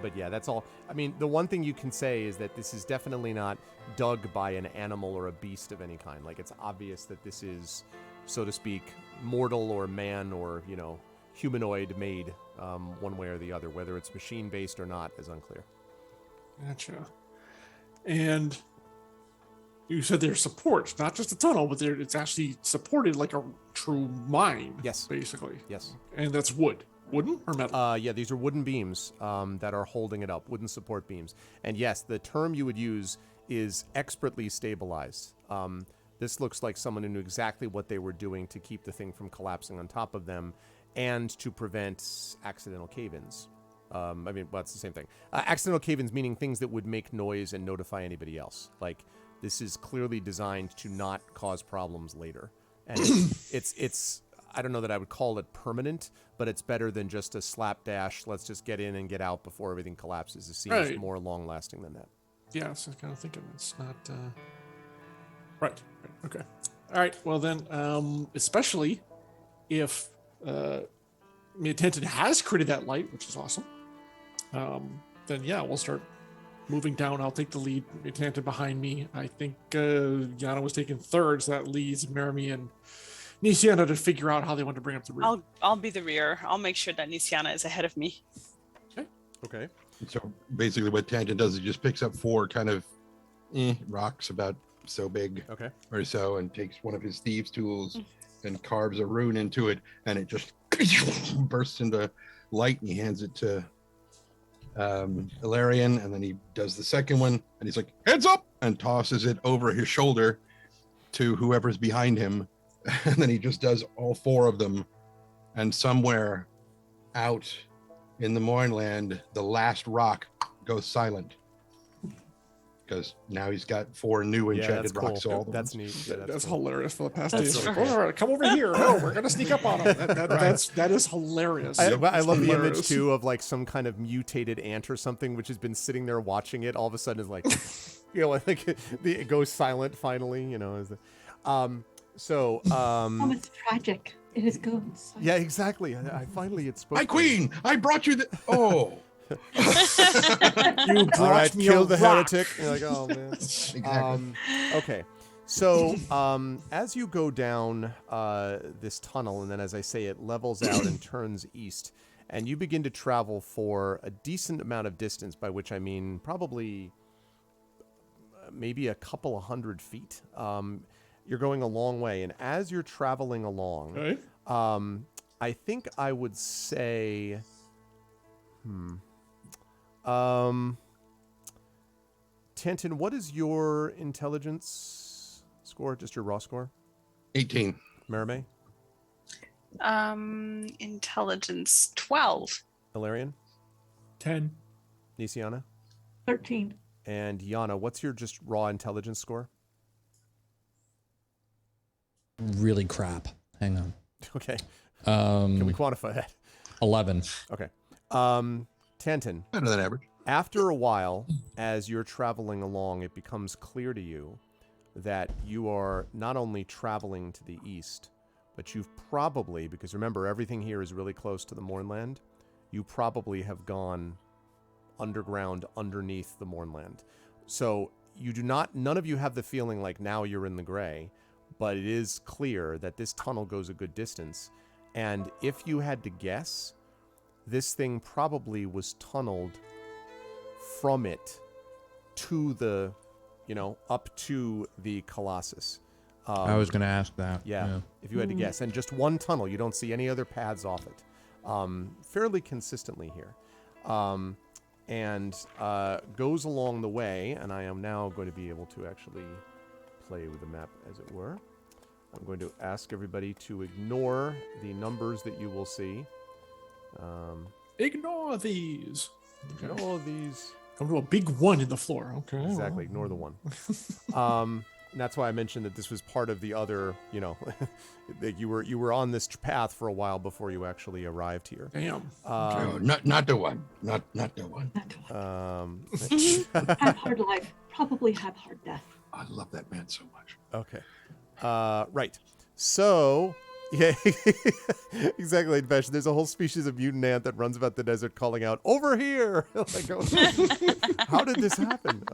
But yeah, that's all. I mean, the one thing you can say is that this is definitely not dug by an animal or a beast of any kind. Like, it's obvious that this is, so to speak, mortal or man or, humanoid made one way or the other. Whether it's machine-based or not is unclear. Gotcha. And you said there's supports, not just a tunnel, but it's actually supported like a true mine. Yes. Basically. Yes. And that's wood. Wooden or metal? Yeah, these are wooden beams that are holding it up, wooden support beams. And yes, the term you would use is expertly stabilized. This looks like someone who knew exactly what they were doing to keep the thing from collapsing on top of them and to prevent accidental cave-ins. It's the same thing. Accidental cave-ins meaning things that would make noise and notify anybody else. Like, this is clearly designed to not cause problems later. And it's I don't know that I would call it permanent, but it's better than just a slapdash, let's just get in and get out before everything collapses. It seems more long-lasting than that. Yeah, so I was kind of thinking it's not... Right. Okay. All right. Well, then, especially if Tenton has created that light, which is awesome, then, yeah, we'll start moving down. I'll take the lead. Tenton behind me. I think Yana was taking third, so that leads Meremy and Nisiana to figure out how they want to bring up the rear. I'll be the rear. I'll make sure that Nisiana is ahead of me. Okay. So basically what Tangent does is just picks up 4 kind of rocks about so big or so and takes one of his thieves' tools and carves a rune into it, and it just bursts into light, and he hands it to Ilarion, and then he does the second one, and he's like, heads up, and tosses it over his shoulder to whoever's behind him. And then he just does all 4 of them, and somewhere out in the Mournland, the last rock goes silent because now he's got 4 new enchanted rocks. All that's neat. Yeah, that's cool. hilarious for the past days. Like, all right, come over here. No, we're gonna sneak up on him. That is hilarious. I love the image too of like some kind of mutated ant or something which has been sitting there watching it. All of a sudden is like, I think it goes silent finally. So, it's tragic. It is ghosts. Yeah, exactly. I finally it spoke. My queen, I brought you the. Oh, you brought me kill the rock. heretic. You're like, oh man. exactly. Okay. So, as you go down this tunnel, and then as I say, it levels out and turns east, and you begin to travel for a decent amount of distance, by which I mean probably maybe a couple of 100 feet. You're going a long way, and as you're traveling along, I think I would say, Tenton, what is your intelligence score? Just your raw score? 18. Merime? Intelligence 12. Ilarion? 10. Nisiana? 13. And Yana, what's your just raw intelligence score? Really crap. Hang on. Okay. Can we quantify that? 11. Okay. Tenton. Better than average. After a while, as you're traveling along, it becomes clear to you that you are not only traveling to the east, but you've probably, because remember, everything here is really close to the Mournland, you probably have gone underground underneath the Mournland. So you do not, none of you have the feeling like now you're in the gray, but it is clear that this tunnel goes a good distance. And if you had to guess, this thing probably was tunneled from it to the, up to the Colossus. I was going to ask that. Yeah, if you had to guess. And just one tunnel. You don't see any other paths off it. Fairly consistently here. And goes along the way, and I am now going to be able to actually play with the map, as it were. I'm going to ask everybody to ignore the numbers that you will see. Ignore these. Ignore these. Come to a big one in the floor. Okay. Exactly. Ignore the one. And that's why I mentioned that this was part of the other, that you were on this path for a while before you actually arrived here. Damn. No, not the one. Not the one. Have hard life, probably have hard death. I love that man so much. Okay. Right. So, yeah, exactly. Vesh, there's a whole species of mutant ant that runs about the desert calling out, "Over here!" Like, how did this happen?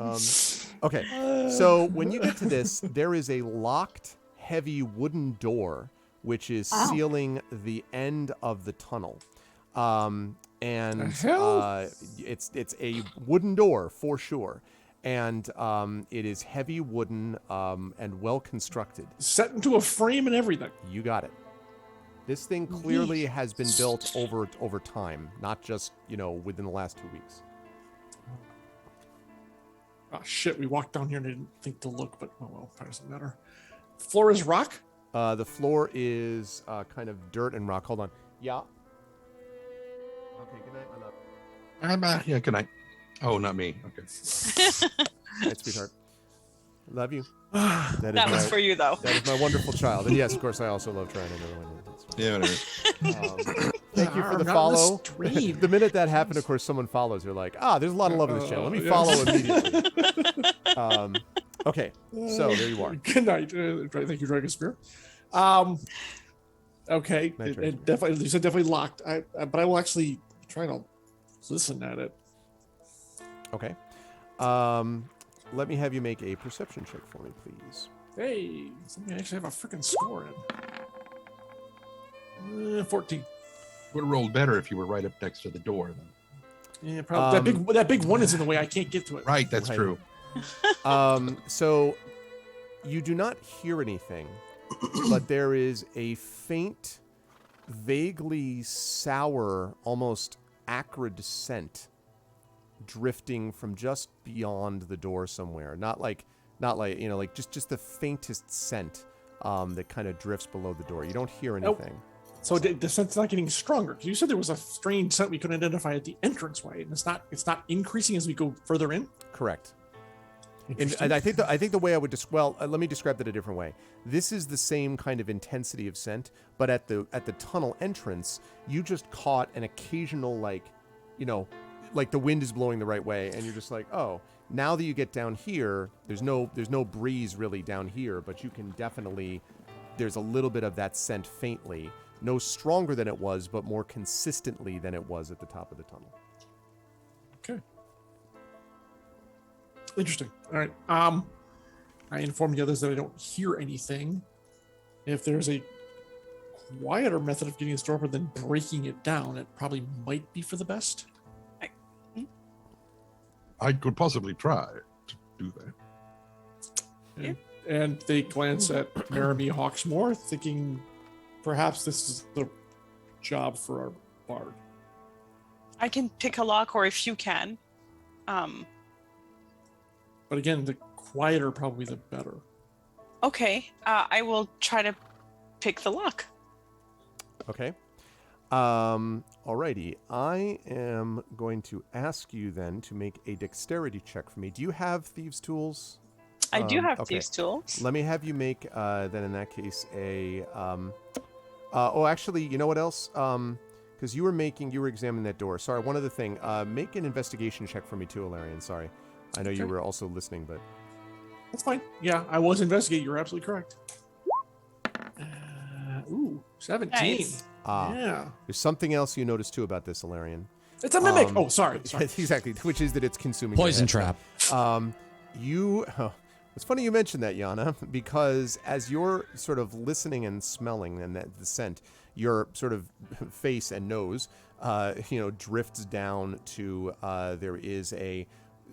Okay. So when you get to this, there is a locked, heavy wooden door which is sealing the end of the tunnel. It's a wooden door for sure. And it is heavy wooden and well constructed. Set into a frame and everything. You got it. This thing clearly has been built over time, not just within the last 2 weeks. Oh shit! We walked down here and I didn't think to look, but oh well, it doesn't matter. Floor is rock. The floor is kind of dirt and rock. Hold on. Yeah. Okay. Good night, my love. Yeah. Good night. Oh, not me. Okay. Night, sweetheart. Love you. That was for you, though. That is my wonderful child. And yes, of course, I also love trying another one. Yeah, whatever. Thank you for the follow. The minute that happened, of course, someone follows. You're like, there's a lot of love in this channel. Let me follow immediately. Okay, so there you are. Good night. Thank you, Dragon Spear. Okay, it definitely, you said definitely locked. But I will actually try to listen at it. Okay. Let me have you make a perception check for me, please. Hey, something I actually have a freaking score in. 14. Would have rolled better if you were right up next to the door, then. Yeah, probably. That big one is in the way. I can't get to it. Right, that's true. So you do not hear anything, but there is a faint, vaguely sour, almost acrid scent drifting from just beyond the door somewhere. Not like just the faintest scent that kind of drifts below the door. You don't hear anything. So the scent's not getting stronger, because you said there was a strange scent we couldn't identify at the entranceway, and it's not increasing as we go further in. Correct. And I think the way I would let me describe that a different way. This is the same kind of intensity of scent, but at the tunnel entrance, you just caught an occasional like the wind is blowing the right way, and you're just like, oh. Now that you get down here, there's no breeze really down here, but you can definitely, there's a little bit of that scent faintly. No stronger than it was, but more consistently than it was at the top of the tunnel. Okay. Interesting. All right. I informed the others that I don't hear anything. If there's a quieter method of getting this door open than breaking it down, it probably might be for the best. I could possibly try to do that. And they glance at Maramy Hawksmoor, thinking perhaps this is the job for our bard. I can pick a lock, or if you can. But again, the quieter probably the better. Okay, I will try to pick the lock. Okay. Alrighty. I am going to ask you then to make a dexterity check for me. Do you have thieves' tools? I do have okay. thieves' tools. Let me have you make then in that case a actually, you know what else? Because you were examining that door. Sorry, one other thing. Make an investigation check for me too, Alarian. Sorry. I know you were also listening, but that's fine. Yeah, I was investigating. You're absolutely correct. 17. Nice. Yeah. There's something else you noticed too about this, Alarian. It's a mimic. Sorry. Exactly, which is that it's consuming poison your head. trap. It's funny you mentioned that, Yana, because as you're sort of listening and smelling and the scent, your sort of face and nose, drifts down to there is a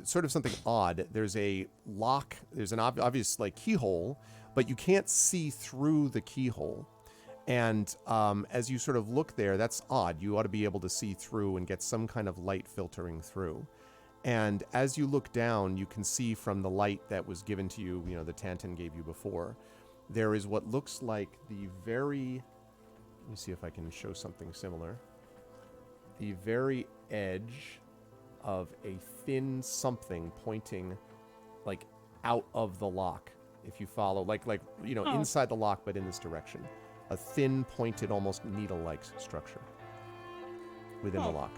sort of something odd. There's a lock. There's an obvious like keyhole, but you can't see through the keyhole. And as you sort of look there, that's odd. You ought to be able to see through and get some kind of light filtering through. And as you look down, you can see from the light that was given to you, the Tantin gave you before, there is what looks like the very, let me see if I can show something similar, the very edge of a thin something pointing like out of the lock. If you follow, inside the lock, but in this direction. A thin, pointed, almost needle-like structure within the lock.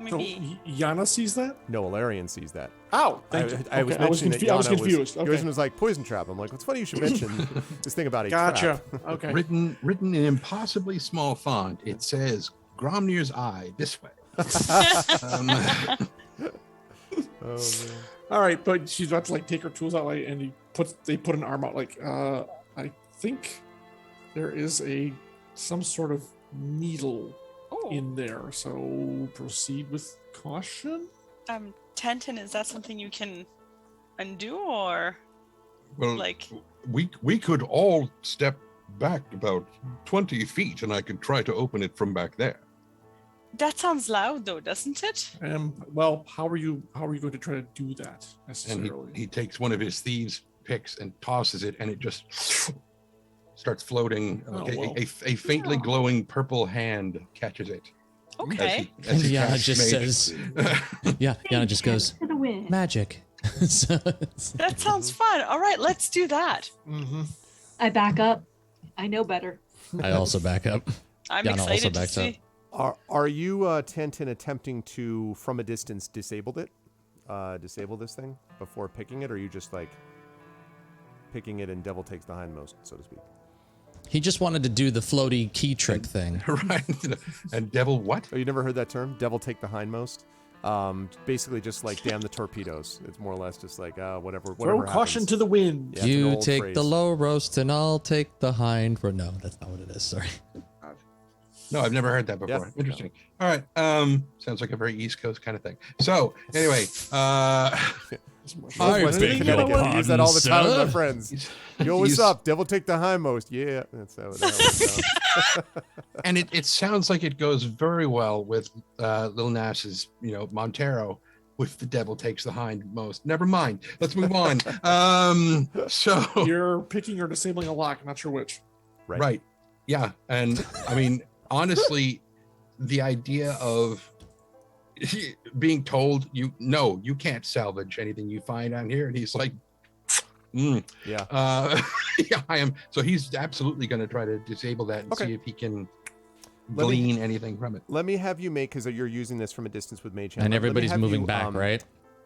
Maybe. So Yana sees that? No, Alarian sees that. Oh, I was mentioning that I was Yana confused. Okay. Yours was like poison trap. I'm like, it's funny you should mention this thing about a Gotcha. trap. Okay. Written in impossibly small font, it says Gromnir's eye this way. Oh, man. All right, but she's about to take her tools out, and they put an arm out. I think there is some sort of needle in there. So proceed with caution. Tantin, is that something you can undo, or we could all step back about 20 feet, and I could try to open it from back there. That sounds loud, though, doesn't it? Well, how are you going to try to do that necessarily? And he takes one of his thieves' picks and tosses it, and it just starts floating. A faintly glowing purple hand catches it. Okay. As he Yana casts just mage. says, Yana just goes, To the wind. magic. So That sounds fun. All right, let's do that. Mm-hmm. I back up. I know better. I also back up. I'm Yana also excited to backs up. see. Are you, Tantin, attempting to, from a distance, disable this thing before picking it, or are you just picking it and devil takes the hindmost, so to speak? He just wanted to do the floaty key trick thing. Right. And devil what? Oh, you never heard that term? Devil take the hindmost? Basically just damn the torpedoes. It's more or less just whatever Throw caution happens. to the wind. Yeah, it's an You old take phrase. the low roast and I'll take the hind. No, that's not what it is. Sorry. No, I've never heard that before. Yeah. Interesting. All right. Sounds like a very East Coast kind of thing. So anyway, Western Connecticut. I use that all the time with my friends. Yo, what's he's- up? Devil take the hindmost. Yeah, that's how it sounds. and it sounds like it goes very well with Lil Nas's, Montero with the devil takes the hindmost. Never mind. Let's move on. So You're picking or disabling a lock. Not sure which. right. Yeah. And I mean, honestly, the idea of being told you can't salvage anything you find on here, and he's like, Yeah. yeah, I am. So he's absolutely going to try to disable that and Okay. see if he can Let me- glean anything from it. Let me have you make, because you're using this from a distance with Mage Hand. And let me everybody's have moving you, back, right?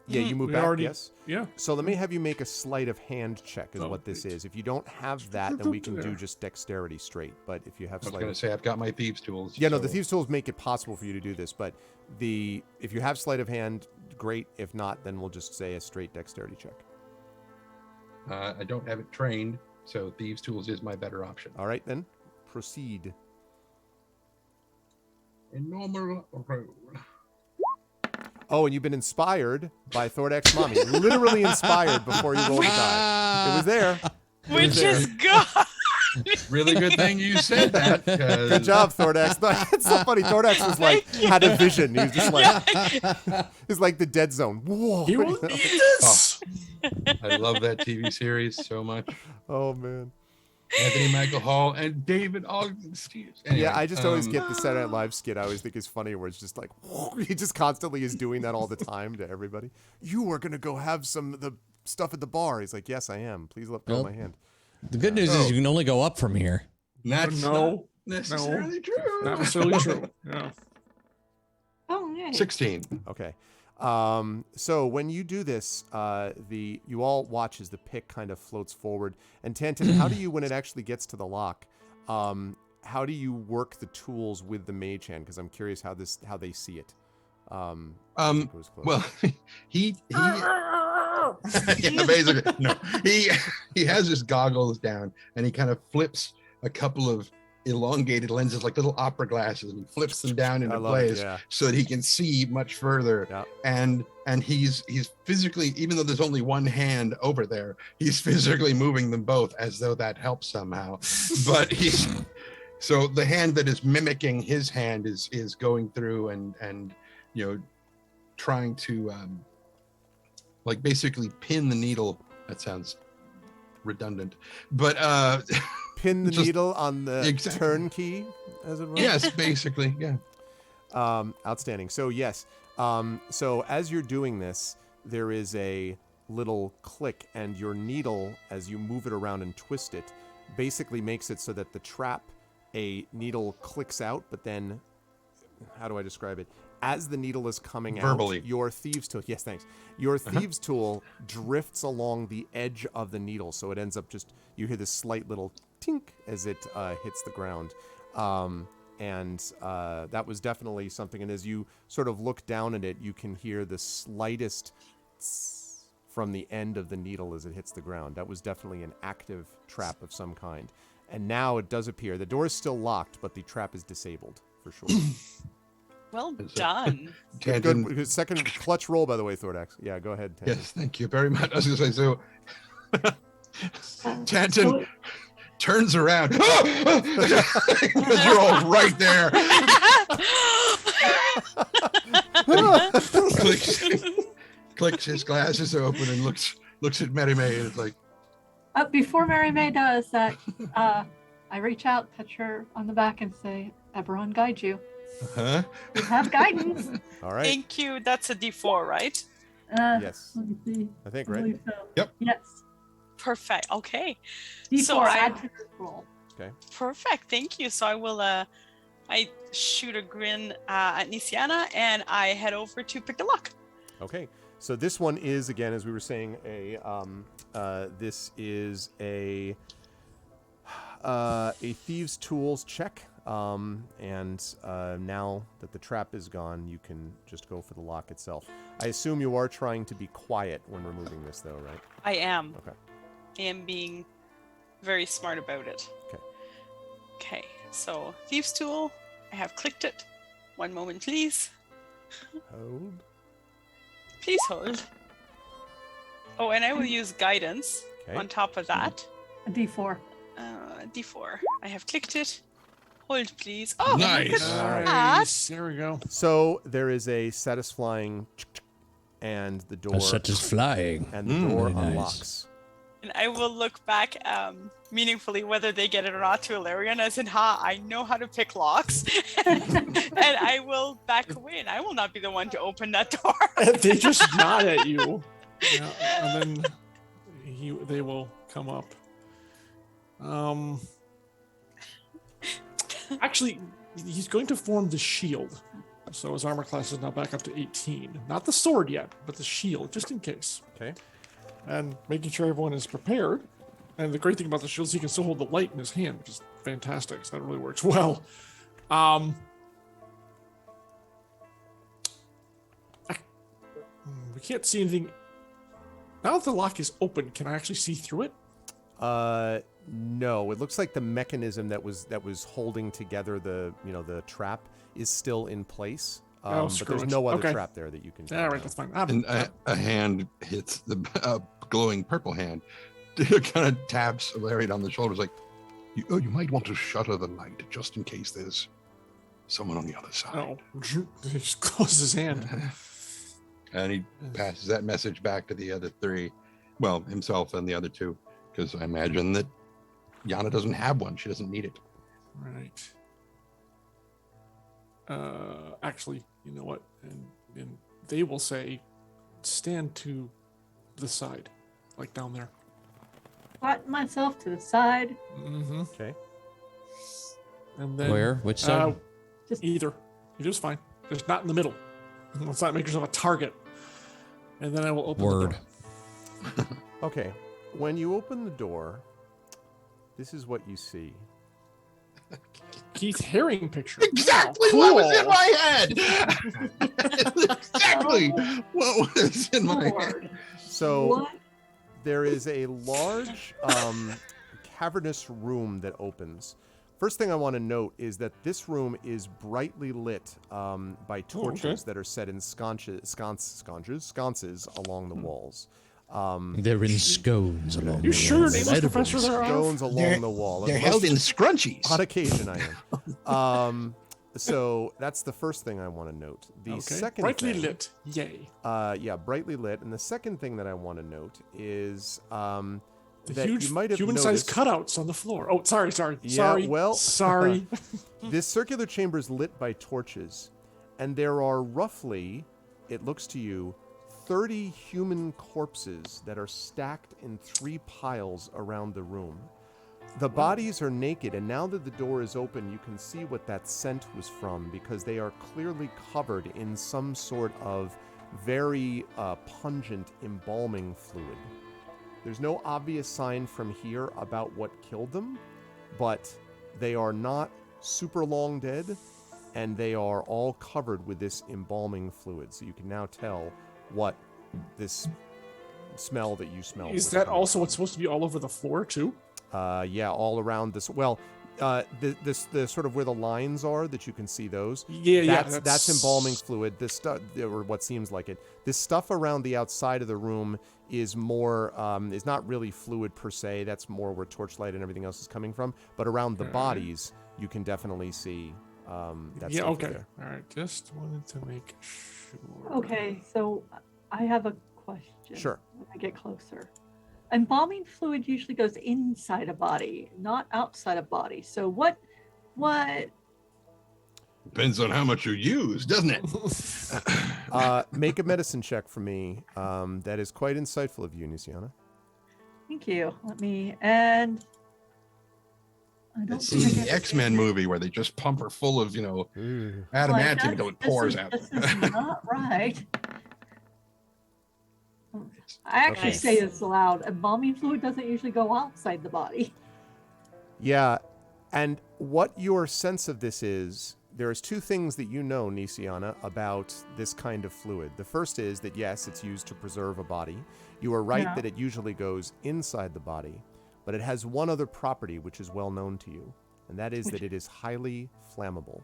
Yeah, you move We back, already- yes. Yeah. So let me have you make a sleight of hand check is Oh, what this great. is. If you don't have that, then we can do There. just dexterity straight. But if you have I was sleight going of to say I've got my thieves' tools. Yeah, no, the so- Thieves' Tools make it possible for you to do this, but if you have sleight of hand, great. If not, then we'll just say a straight dexterity check. I don't have it trained, so thieves' tools is my better option. All right, then. Proceed. In normal roll. Oh, and you've been inspired by Thordax Mommy. Literally inspired before you rolled the die. It was there. Which there. is good. Really good thing you said that. Good job, Thordax. No, it's so funny. Thordax was had a vision. He was just it's like the Dead Zone. Whoa. You will need this. I love that TV series so much. Oh, man. Anthony Michael Hall and David Ogden Steves. Anyway, Yeah, I just always get the Saturday Night Live skit. I always think is funny where it's just like, he just constantly is doing that all the time to everybody. You are going to go have some of the stuff at the bar. He's like, yes, I am. Please let go of Well, my hand. The good news is you can only go up from here. That's No, not necessarily true. Not necessarily true. Yeah. Oh, yay. 16. Okay. So when you do this, you all watch as the pick kind of floats forward. And Tantin, how do you, when it actually gets to the lock, how do you work the tools with the mage hand? Because I'm curious how they see it. As it goes close. Well, he Yeah, basically, no. He has his goggles down, and he kind of flips a couple of elongated lenses, like little opera glasses, and he flips them down into place so that he can see much further. Yeah. And he's physically, even though there's only one hand over there, he's physically moving them both as though that helps somehow. But so the hand that is mimicking his hand is going through and trying to like basically pin the needle. That sounds redundant, but pin the needle on the Exactly. turn key, as it were. yes, basically, yeah. Outstanding. So yes. So as you're doing this, there is a little click, and your needle, as you move it around and twist it, basically makes it so that the trap, a needle clicks out, but then, how do I describe it? As the needle is coming Verbally. out, your thieves tool, yes, thanks. Your thieves tool drifts along the edge of the needle, so it ends up just, you hear this slight little tink as it hits the ground. And that was definitely something. And as you sort of look down at it, you can hear the slightest tss from the end of the needle as it hits the ground. That was definitely an active trap of some kind. And now it does appear. The door is still locked, but the trap is disabled for sure. Well done. Good. Second clutch roll, by the way, Thordax. Yeah, go ahead, Tanton. Yes, thank you very much. I was going to say, so Tanton turns around. Because you're all right there. clicks his glasses open and looks at Mary May, and it's like, Before Mary May does that, I reach out, touch her on the back, and say, Eberron guide you. huh? You have guidance. All right. Thank you. That's a D4, right? Yes. Let me see. I think, I right? believe so. Yep. Yes. Perfect. Okay. D4 So I- add to this roll. Perfect. Thank you. So I will I shoot a grin at Nisiana, and I head over to pick the lock. Okay. So this one is, again, as we were saying, this is a thieves' tools check. And now that the trap is gone, you can just go for the lock itself. I assume you are trying to be quiet when removing this, though, right? I am. Okay. I am being very smart about it. Okay. Okay. So thieves' tool. I have clicked it. One moment, please. Hold. Please hold. Oh, and I will use guidance Okay. on top of that. A D4. D4. I have clicked it. Hold, please. Oh, Nice. look at that. Nice. There we go. So there is a satisfying, and the door, flying. and the door Very nice. unlocks. And I will look back meaningfully, whether they get it or not, to Ilarion, as in, I know how to pick locks. And I will back away, and I will not be the one to open that door. They just nod at you, yeah, and then they will come up. Actually, he's going to form the shield. So his armor class is now back up to 18. Not the sword yet, but the shield, just in case. Okay. And making sure everyone is prepared. And the great thing about the shield is he can still hold the light in his hand, which is fantastic. So that really works well. We can't see anything. Now that the lock is open, can I actually see through it? No. It looks like the mechanism that was holding together the trap is still in place. But screw there's it. no other Okay. trap there that you can. All right, that's fine. And a hand hits the glowing purple hand. Kind of taps Lariat on the shoulders, like, you might want to shutter the light just in case there's someone on the other side. Oh, he just closes his hand. And he passes that message back to the other three, well, himself and the other two, because I imagine that Yana doesn't have one. She doesn't need it. Right. Actually, you know what? And they will say, stand to the side, like down there. Flatten myself to the side. Mm-hmm. Okay. And then Where? Which side? Just Either's fine. Just not in the middle. Let's not make yourself a target. And then I will open Word. the door. Okay. When you open the door, this is what you see. Keith Haring picture. Exactly Wow, what was in cool. my head. Exactly what was in my head. Lord. So What? there is a large cavernous room that opens. First thing I want to note is that this room is brightly lit by torches that are set in sconces along the walls. They're in scones along You the sure walls. English professor there, Alf? Stones along the wall. They're held in scrunchies. On occasion, I am. So that's the first thing I want to note. The second brightly thing, lit. Yay. yeah, brightly lit. And the second thing that I want to note is The that huge you might have human-sized noticed, cutouts on the floor. Oh, sorry. Yeah, well, sorry. this circular chamber is lit by torches, and there are roughly, it looks to you, 30 human corpses that are stacked in 3 piles around the room. The bodies are naked, and now that the door is open, you can see what that scent was from, because they are clearly covered in some sort of very pungent embalming fluid. There's no obvious sign from here about what killed them, but they are not super long dead, and they are all covered with this embalming fluid. So you can now tell what this smell that you smelled Is was that coming also from. what's supposed to be all over the floor too? Yeah, all around this. Well, the sort of where the lines are that you can see those. Yeah, That's embalming fluid. This stuff, or what seems like it. This stuff around the outside of the room is more, is not really fluid per se. That's more where torchlight and everything else is coming from. But around the bodies, you can definitely see that Yeah, stuff okay. there. All right, just wanted to make sure. Okay, so I have a question. Sure. When I get closer. Embalming fluid usually goes inside a body, not outside a body. So what? Depends on how much you use, doesn't it? Make a medicine check for me. That is quite insightful of you, Nisiana. Thank you. Let me, and I don't It's think I the get X-Men movie where they just pump her full of, adamantium until it pours out. This is not right. I actually Nice. say this aloud. Embalming fluid doesn't usually go outside the body. Yeah, and what your sense of this is, there's 2 things that you know, Nisiana, about this kind of fluid. The first is that, yes, it's used to preserve a body. You are right that it usually goes inside the body, but it has one other property which is well known to you, and that is that it is highly flammable.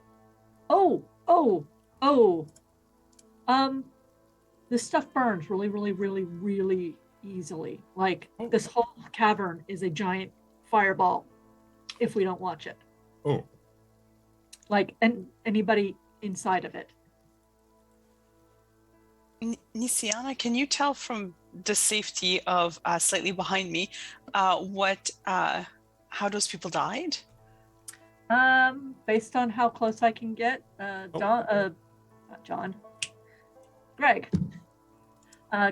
This stuff burns really, really, really, really easily. Like this whole cavern is a giant fireball if we don't watch it. Oh. Like, and anybody inside of it. Nisiana, can you tell from the safety of slightly behind me how those people died? Based on how close I can get, Greg,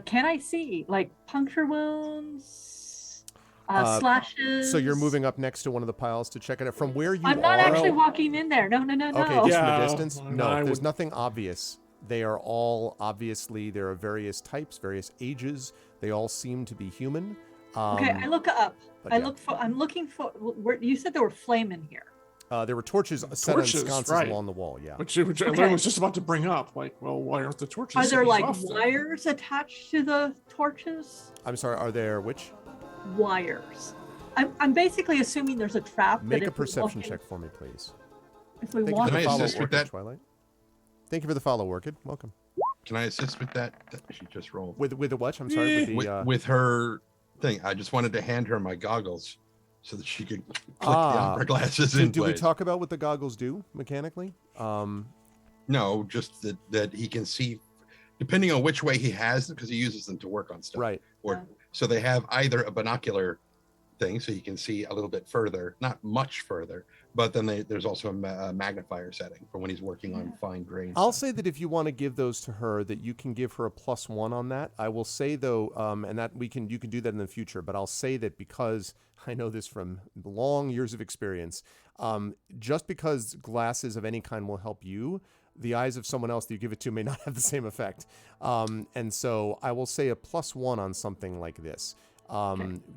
can I see like puncture wounds, slashes? So you're moving up next to one of the piles to check it out. From where you I'm not actually walking in there. No. Okay, just Yeah, from a distance? well, No, I there's would- nothing obvious. They are all, obviously, there are various types, various ages. They all seem to be human. Okay, I look up. but I'm looking for, where, you said there were flame in here. There were torches set on sconces right. along the wall, yeah. Which I Okay. was just about to bring up. Like, well, why aren't the torches? Are there sitting like off then? wires attached to the torches? I'm sorry, are there which? Wires. I'm basically assuming there's a trap. Make that a if we perception walk in- check for me, please. If we Thank walk you for Can the I follow, assist with Orchid that? Twilight. Thank you for the follow, Orchid. Welcome. Can I assist with that she just rolled? With the what? I'm sorry, with the... With her thing. I just wanted to hand her my goggles so that she could click the Ah. opera glasses do in do we place. talk about what the goggles do, mechanically? No, just that he can see, depending on which way he has them, because he uses them to work on stuff. Right. Or so they have either a binocular thing, so he can see a little bit further, not much further, but then there's also a magnifier setting for when he's working on fine grain. I'll stuff. say that if you want to give those to her, that you can give her a +1 on that. I will say though, and that you can do that in the future. But I'll say that because I know this from long years of experience, just because glasses of any kind will help you, the eyes of someone else that you give it to may not have the same effect. And so I will say a +1 on something like this.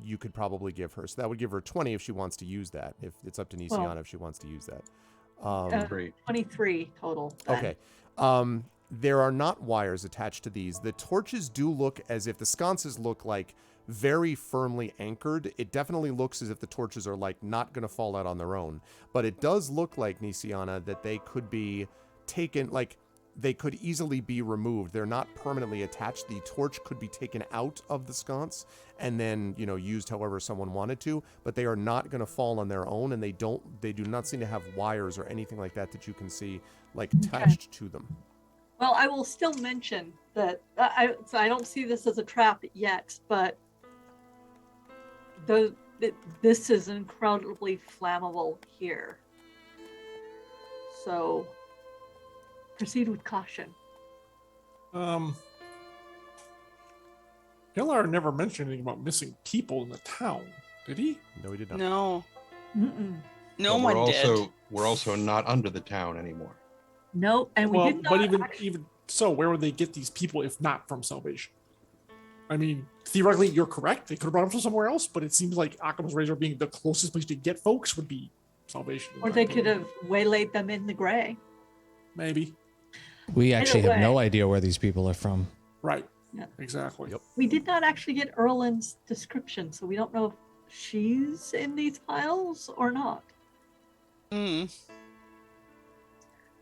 You could probably give her. So that would give her 20 if she wants to use that. If it's up to Nisiana if she wants to use that. Great. 23 total. then. Okay. there are not wires attached to these. The torches do look as if the sconces look like very firmly anchored. It definitely looks as if the torches are like not going to fall out on their own. But it does look like, Nisiana, that they could be taken, like they could easily be removed. They're not permanently attached. The torch could be taken out of the sconce and then, you know, used however someone wanted to, but they are not going to fall on their own, and they do not seem to have wires or anything like that that you can see like attached to them. Well, I will still mention that so I don't see this as a trap yet, but this is incredibly flammable here. So proceed with caution. Hillar never mentioned anything about missing people in the town, did he? No, he did not. No. Mm-mm. No But one did. We're also not under the town anymore. Nope, and we did not. But even actually- even so, where would they get these people if not from Salvation? I mean, theoretically, you're correct. They could have brought them from somewhere else, but it seems like Occam's Razor being the closest place to get folks would be Salvation. or they could have waylaid them in the gray. Maybe. We actually have way. no idea where these people are from. Right. Yeah. Exactly. Yep. We did not actually get Erlin's description, so we don't know if she's in these piles or not. Mm.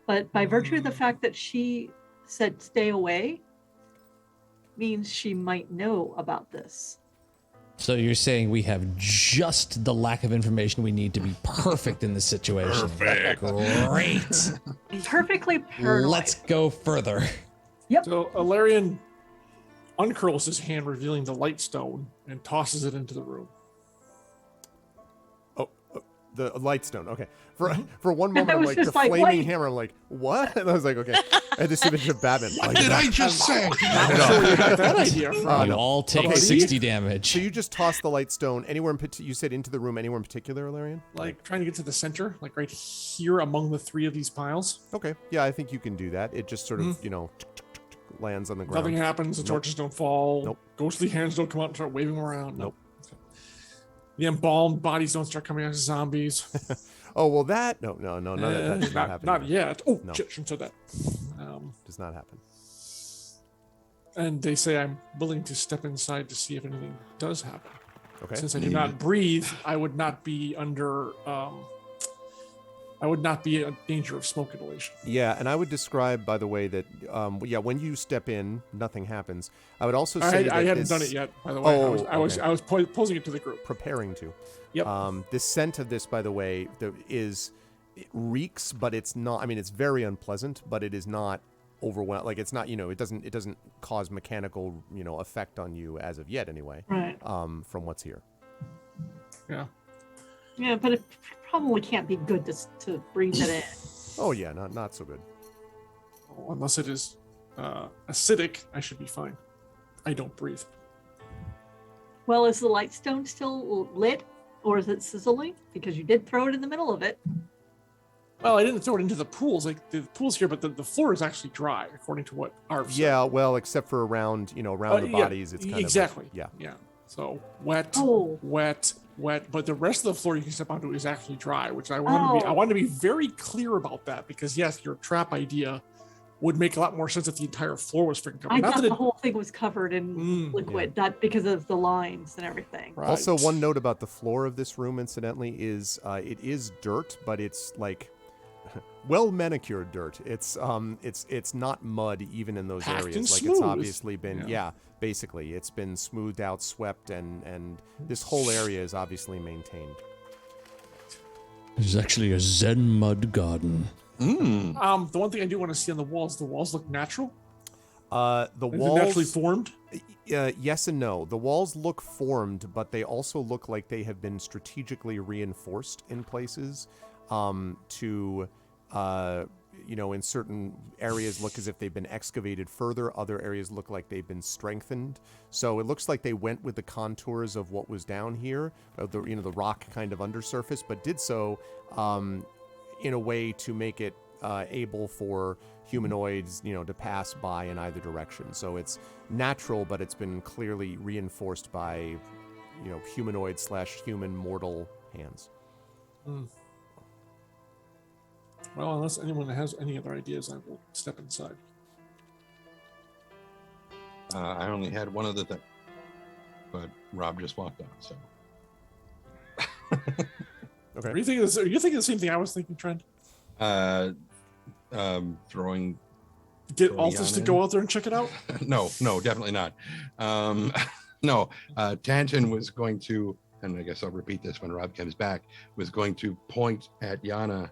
But by virtue of the fact that she said stay away, means she might know about this. So you're saying we have just the lack of information we need to be perfect in this situation. Perfect. Great. Perfectly paranoid. Let's go further. So Alarian uncurls his hand, revealing the light stone, and tosses it into the room. The light stone. Okay. For one moment, That I'm was like, the just like, flaming wait. hammer. I'm like, what? And I was like, okay. I had this image of Batman. What did I just say? Not sure where you got that idea from. You all take Okay. 60 damage. So you just toss the light stone anywhere in you said into the room anywhere in particular, Alarian? Like trying to get to the center, like right here among the three of these piles. Okay. Yeah, I think you can do that. It just sort of, you know, lands on the ground. Nothing happens. The Nope. torches don't fall. Nope. Ghostly hands don't come out and start waving around. Nope. Okay. The embalmed bodies don't start coming out as zombies. Oh, well, that no, none of that does not happen. Not yet. Oh, No. shit, shouldn't have said that. Does not happen. And they say I'm willing to step inside to see if anything does happen. Okay. Since I do not breathe, I would not be under. I would not be in danger of smoke inhalation. Yeah, and I would describe, by the way, that when you step in, nothing happens. I would also say I that hadn't this- done it yet. By the way, Oh, I was posing it to the group. preparing to. Yep. The scent of this, by the way, it reeks, but it's not. I mean, it's very unpleasant, but it is not overwhelming. Like it's not. You know, it doesn't cause mechanical effect on you as of yet, anyway. Right. From what's here. Yeah. Yeah, but it probably can't be good to breathe it in. Oh yeah, not so good. Oh, unless it is acidic, I should be fine. I don't breathe. Well, is the light stone still lit, or is it sizzling? Because you did throw it in the middle of it. Well, I didn't throw it into the pools. Like the pools here, but the floor is actually dry, according to what Arv said. Yeah, well, except for around the Yeah, bodies, it's kind exactly. of yeah. Yeah. So wet, Oh. wet, but the rest of the floor you can step onto is actually dry, which I wanted to be. I wanted to be very clear about that because yes, your trap idea would make a lot more sense if the entire floor was freaking covered. I Not thought that the it, whole thing was covered in liquid, not because of the lines and everything. Right. Also, one note about the floor of this room, incidentally, is it is dirt, but it's like well manicured dirt. It's not mud even in those Packed and areas. Like smooth. it's obviously been Yeah. basically it's been smoothed out, swept, and this whole area is obviously maintained. There's actually a Zen mud garden. Mm. the one thing I do want to see on the walls look natural. The Is it walls naturally formed? yes and no. The walls look formed, but they also look like they have been strategically reinforced in places to in certain areas look as if they've been excavated further. Other areas look like they've been strengthened. So it looks like they went with the contours of what was down here, of the rock kind of undersurface, but did so in a way to make it able for humanoids, to pass by in either direction. So it's natural, but it's been clearly reinforced by, humanoid/human mortal hands. Well, unless anyone has any other ideas, I will step inside. I only had one other thing, but Rob just walked on, so. Okay. Are you thinking the same thing I was thinking, Trent? Throwing. Get Throwing Altus Yana to in? go out there and check it out? No, definitely not. No, Tanton was going to, and I guess I'll repeat this when Rob comes back, was going to point at Yana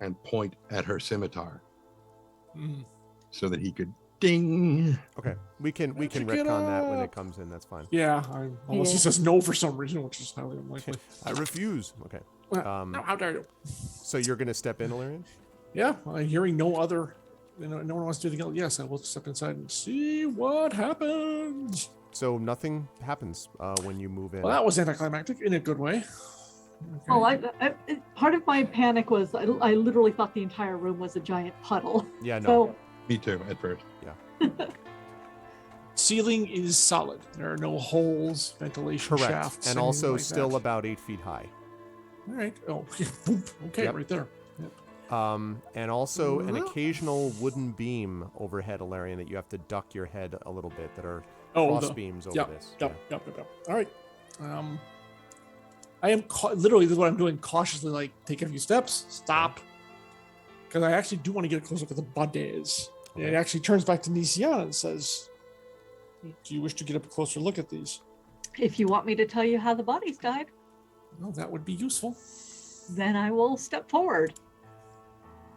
and point at her scimitar so that he could ding. Okay. We can Check it retcon that when it up. comes in. That's fine. Yeah, unless he Yeah. says no for some reason, which is highly unlikely. I refuse. Okay. No, how dare you? So you're going to step in, Illyrian? Yeah, hearing no other, no one wants to do anything else. Yes, I will step inside and see what happens. So nothing happens when you move in. Well, that was anticlimactic in a good way. Okay. Oh, part of my panic was I literally thought the entire room was a giant puddle. Yeah, no. So Me too, at first. Ceiling is solid. There are no holes, ventilation Correct. shafts, And anything also like still that. about 8 feet high. All right. Oh, boom. Okay, Yep. right there. And also an Well- occasional wooden beam overhead, Illyrian, that you have to duck your head a little bit that are Oh, cross beams over Yep, this. yep. All right. I am literally, this is what I'm doing, cautiously, like, take a few steps, stop. Because I actually do want to get a close look at the bodies. And it Okay. actually turns back to Nisiana and says, do you wish to get a closer look at these? if you want me to tell you how the bodies died, Well, that would be useful. then I will step forward.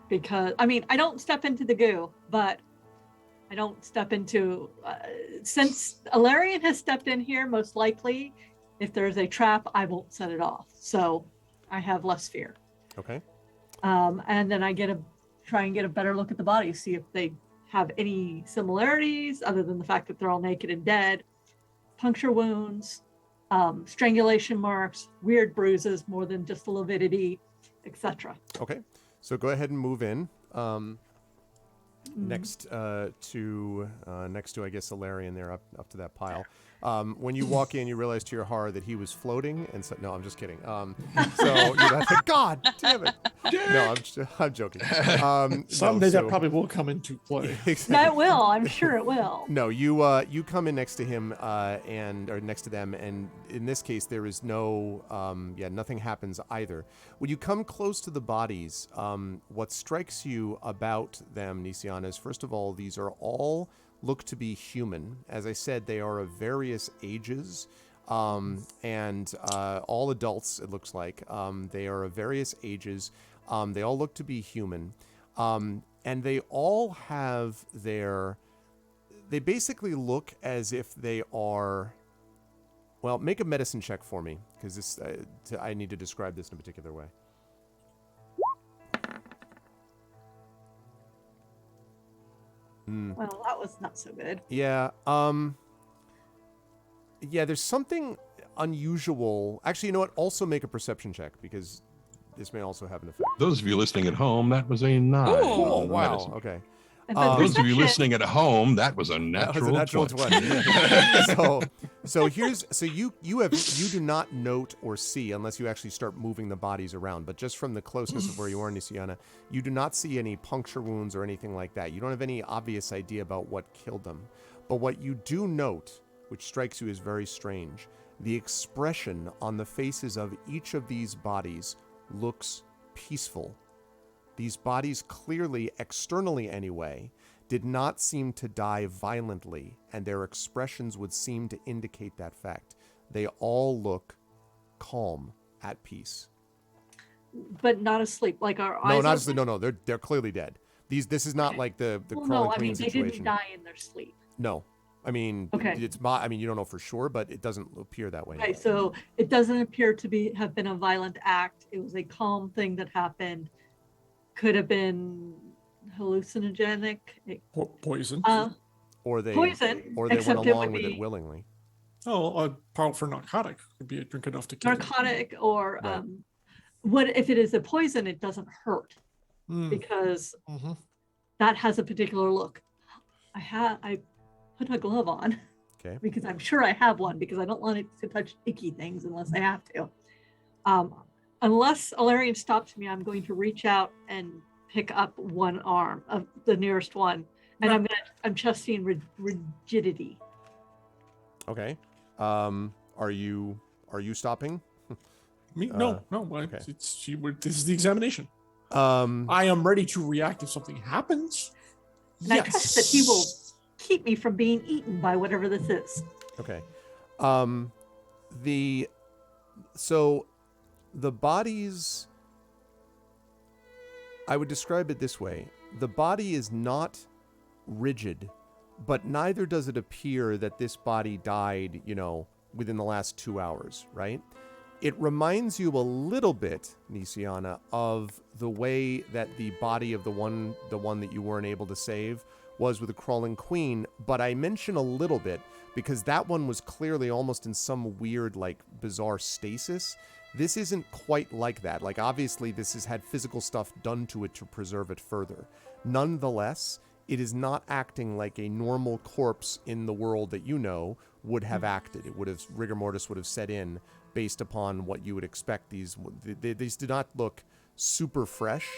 Because, I mean, I don't step into the goo, but I don't step into, since Illyrian has stepped in here, most likely, if there's a trap, I won't set it off. So I have less fear. Okay. And then I try and get a better look at the bodies, see if they have any similarities other than the fact that they're all naked and dead, puncture wounds, strangulation marks, weird bruises, more than just the lividity, etc. Okay. So go ahead and move in. Next to I guess Illyrian there up to that pile. When you walk in, you realize to your horror that he was floating, and so no, I'm just kidding. So you're like, God damn it! No, I'm joking. Someday no, that probably will come into play. That will, I'm sure it will. No, you come in next to him or next to them, and in this case there is no nothing happens either. When you come close to the bodies, what strikes you about them, Nisiana, is first of all these are all look to be human. As I said, they are of various ages. And all adults, it looks like. They are of various ages. They all look to be human. And they all have they basically look as if they are, well, make a medicine check for me, because I need to describe this in a particular way. Well, that was not so good. Yeah. Yeah, there's something unusual. Actually, you know what? Also make a perception check, because this may also have an effect. Those of you listening at home, that was a 9. Oh, on the wow. medicine. Okay. And by Those of you perception- listening at home, that was a That was a natural, natural 20. 20. Yeah. So you do not note or see, unless you actually start moving the bodies around, but just from the closeness of where you are, Nisiana, you do not see any puncture wounds or anything like that. You don't have any obvious idea about what killed them. But what you do note, which strikes you as very strange, the expression on the faces of each of these bodies looks peaceful. These bodies clearly, externally anyway, did not seem to die violently, and their expressions would seem to indicate that fact. They all look calm, at peace. But not asleep. Like our eyes. No, not open? just, no, they're clearly dead. This is not like the Well, crawl no, and I clean mean they situation. didn't die in their sleep. No, I mean Okay. you don't know for sure, but it doesn't appear that way. Okay, so it doesn't appear to have been a violent act. It was a calm thing that happened. Could have been hallucinogenic. Poison. Or they Poison, or they went except it along would with it be- willingly. A powerful narcotic could be a drink enough to kill you. Narcotic or Right. what if it is a poison? It doesn't hurt Mm. because Mhm. that has a particular look. I put a glove on Okay. because I'm sure I have one because I don't want it to touch icky things unless I have to. Unless Illyrian stops me, I'm going to reach out and pick up one arm of the nearest one And I'm just seeing rigidity. Okay. Are you stopping? Me? No. okay. This is the examination. Um, I am ready to react if something happens. And I trust that he will keep me from being eaten by whatever this is. okay. So the bodies, I would describe it this way. The body is not rigid, but neither does it appear that this body died, within the last 2 hours, right? It reminds you a little bit, Nisiana, of the way that the body of the one that you weren't able to save was with the crawling queen, but I mention a little bit because that one was clearly almost in some weird, bizarre stasis. This isn't quite like that. Obviously, this has had physical stuff done to it to preserve it further. Nonetheless, it is not acting like a normal corpse in the world that you know would have acted. Rigor mortis would have set in based upon what you would expect. These do not look super fresh,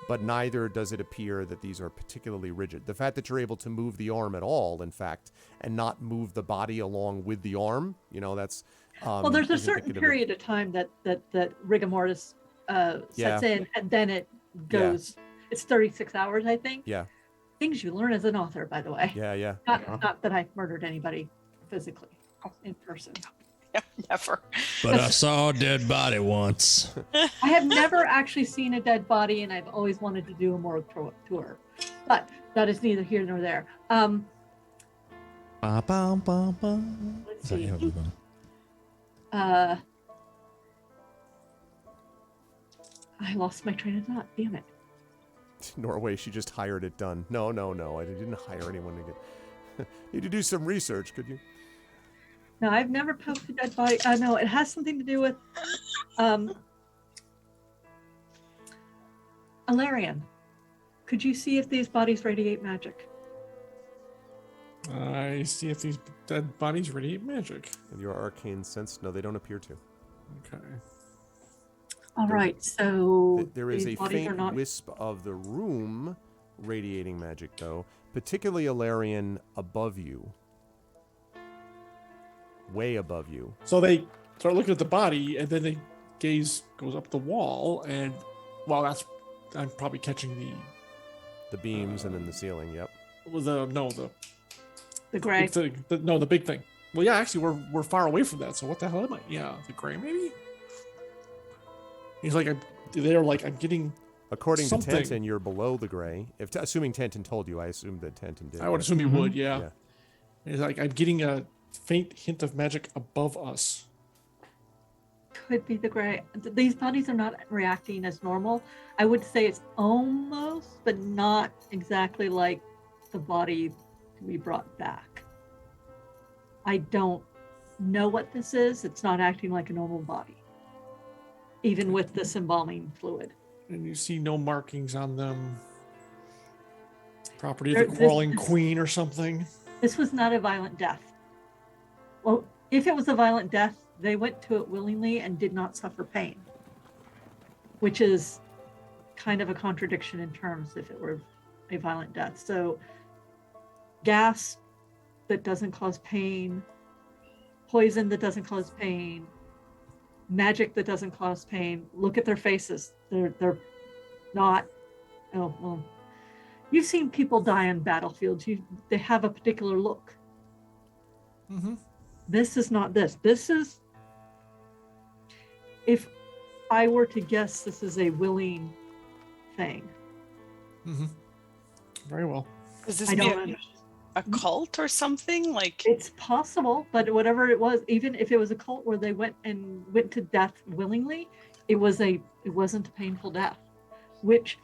but neither does it appear that these are particularly rigid. The fact that you're able to move the arm at all, in fact, and not move the body along with the arm, that's... well, there's a certain period of time that rigor mortis sets in, and then it goes... Yeah. It's 36 hours, I think. Yeah. Things you learn as an author, by the way. Yeah. Not that I murdered anybody physically in person. Never. But I saw a dead body once. I have never actually seen a dead body, and I've always wanted to do a morgue tour. But that is neither here nor there. Let's see. I lost my train of thought. Damn it. Norway, she just hired it done. No. I didn't hire anyone to get... Need to do some research, could you? No, I've never poked a dead body. No, it has something to do with Alarian. Could you see if these bodies radiate magic? I see if these dead bodies radiate magic. And your arcane sense? No, they don't appear to. Okay. All right, so there is a faint wisp of the room radiating magic, though, particularly Alarian above you. Way above you. So they start looking at the body, and then the gaze goes up the wall, and I'm probably catching the beams and then the ceiling. Yep. The gray. The big thing. Well, yeah, actually, we're far away from that. So what the hell am I? Yeah, the gray maybe. He's like, I'm getting. According to Tanton, you're below the gray. Assuming Tanton told you, I assumed that Tanton did. I would assume he would, yeah. He's like, I'm getting a faint hint of magic above us. Could be the gray. These bodies are not reacting as normal. I would say it's almost, but not exactly like the body we brought back. I don't know what this is. It's not acting like a normal body, even with this embalming fluid. And you see no markings on them. Property of the crawling queen or something. This was not a violent death. Well, if it was a violent death, they went to it willingly and did not suffer pain, which is kind of a contradiction in terms if it were a violent death. So gas that doesn't cause pain, poison that doesn't cause pain, magic that doesn't cause pain. Look at their faces. They're not, oh, well, you've seen people die on battlefields. They have a particular look. Mm-hmm. This is not this. This is, if I were to guess, this is a willing thing. Mm-hmm. Very well. Is this a cult or something? It's possible, but whatever it was, even if it was a cult where they went to death willingly, it wasn't a painful death, which,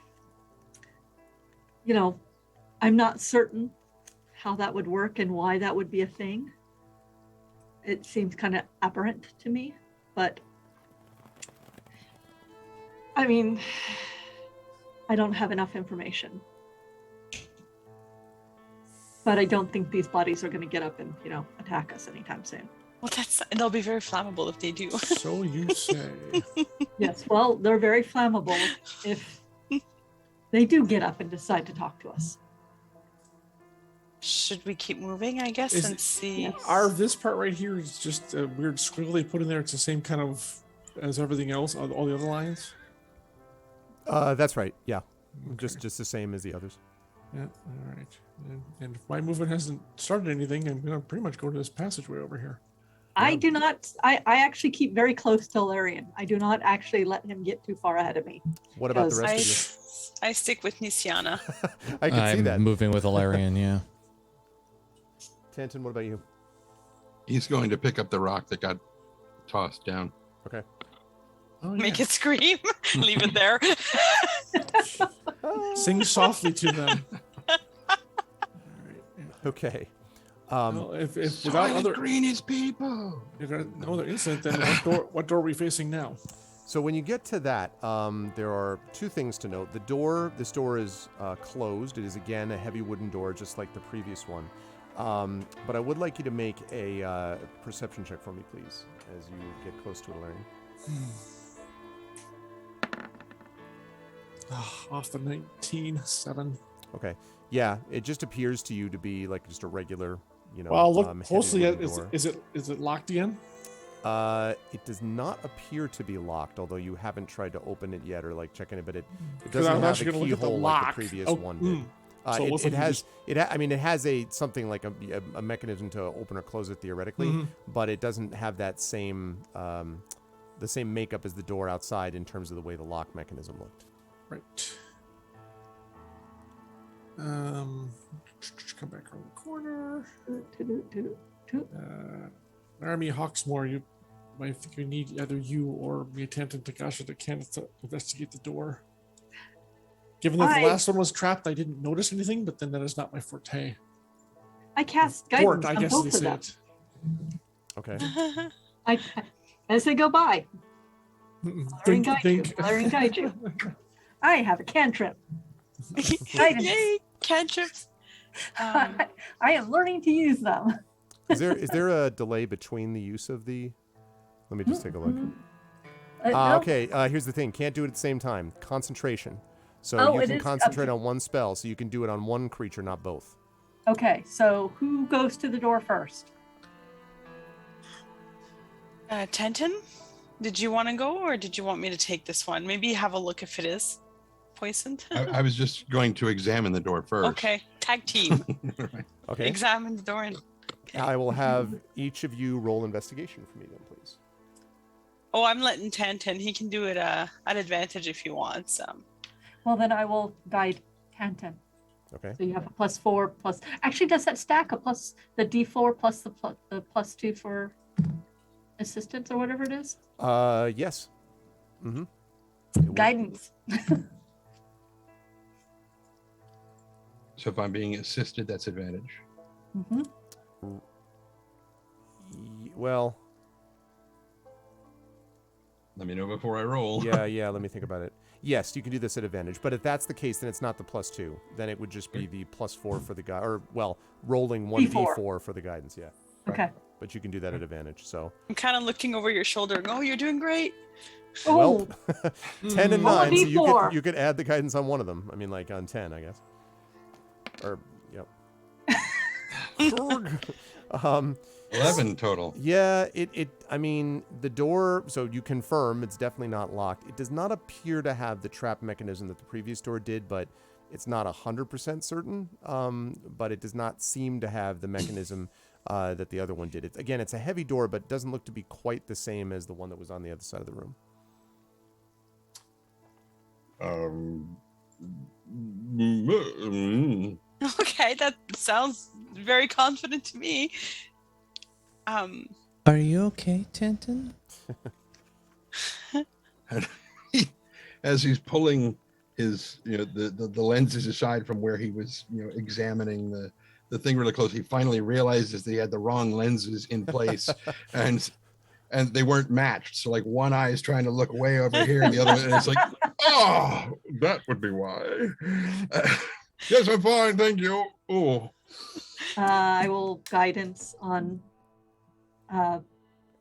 I'm not certain how that would work and why that would be a thing. It seems kind of aberrant to me, but I mean, I don't have enough information. But I don't think these bodies are going to get up and, attack us anytime soon. Well, they'll be very flammable if they do. So you say. Yes, well, they're very flammable if they do get up and decide to talk to us. Should we keep moving, I guess, and see? Yes. This part right here is just a weird squiggle they put in there. It's the same kind of as everything else, all the other lines. That's right. Yeah, Okay. just the same as the others. Yeah, all right. And if my movement hasn't started anything, I'm going to pretty much go to this passageway over here. I do not. I actually keep very close to Larian. I do not actually let him get too far ahead of me. What about the Because rest of I stick with Nisiana. you? I can see that. moving with Alarian, yeah. Tanton, what about you? He's going to pick up the rock that got tossed down. Okay. Oh, Make it scream. Leave it there. Sing softly to them. All right. Yeah. Okay. Well, if without Silent other green is people. no other incident, then what door are we facing now? So when you get to that, there are two things to note. This door is closed. It is again a heavy wooden door, just like the previous one. But I would like you to make a perception check for me, please, as you get close to it, Larry. Off the 19, 7. Okay. Yeah, it just appears to you to be like just a regular, Well, I'll look heavy closely at wooden door. is it locked again? It does not appear to be locked, although you haven't tried to open it yet or like checking it, but it 'Cause doesn't I'm have actually a gonna look at the keyhole like the lock. previous Oh, one did. So it looks like you It has a something like a mechanism to open or close it theoretically, Mhm. but it doesn't have that same the same makeup as the door outside in terms of the way the lock mechanism looked. Right. Come back around the corner. Laramie Hawksmoor, I think we need either you or Miatant and Takasha to investigate the door. Given that the last one was trapped, I didn't notice anything, but then that is not my forte. I cast Fort, guidance I on guess both they of say them. it. Okay. I, as they go by, Larian guide you. Think. Larian guide you. I have a cantrip. Guidance. Yay, cantrips. I am learning to use them. Is there a delay between the use of the? Let me just take a look. No. Okay. Here's the thing. Can't do it at the same time. Concentration. So Oh, you it can is- concentrate okay. on one spell, so you can do it on one creature, not both. Okay, so who goes to the door first? Tenton, did you want to go or did you want me to take this one? Maybe have a look if it is poisoned. I was just going to examine the door first. Okay, tag team. Right. Okay. Examine the door. I will have each of you roll investigation for me then, please. Oh, I'm letting Tanton. He can do it at advantage if he wants. Well, then I will guide Tanton. Okay. So you have a +4 plus. Actually, does that stack a plus the D4 plus the +2 for assistance or whatever it is? Yes. Mm-hmm. Guidance. So if I'm being assisted, that's advantage. Mm-hmm. Well, Let me know before I roll. yeah. Let me think about it. Yes, you can do this at advantage, but if that's the case, then it's not the +2. Then it would just be the +4 for the guy, or well, rolling 1d4 for the guidance. Yeah, Okay. but you can do that at advantage. So I'm kind of looking over your shoulder. And, oh, you're doing great. well, Oh, 10 and Roll a 9, so d4. you could add the guidance on one of them. I mean, like on 10, I guess. Or yep. 11 total. Yeah, I mean, the door, so you confirm it's definitely not locked. It does not appear to have the trap mechanism that the previous door did, but it's not 100% certain. But it does not seem to have the mechanism that the other one did. Again, it's a heavy door, but it doesn't look to be quite the same as the one that was on the other side of the room. Okay, that sounds very confident to me. Are you okay, Tanton? As he's pulling his, the lenses aside from where he was, examining the thing really close, he finally realizes that he had the wrong lenses in place and they weren't matched. So like one eye is trying to look way over here and the other one, and it's like, oh, that would be why. Yes, I'm fine, thank you. Oh, I will guidance on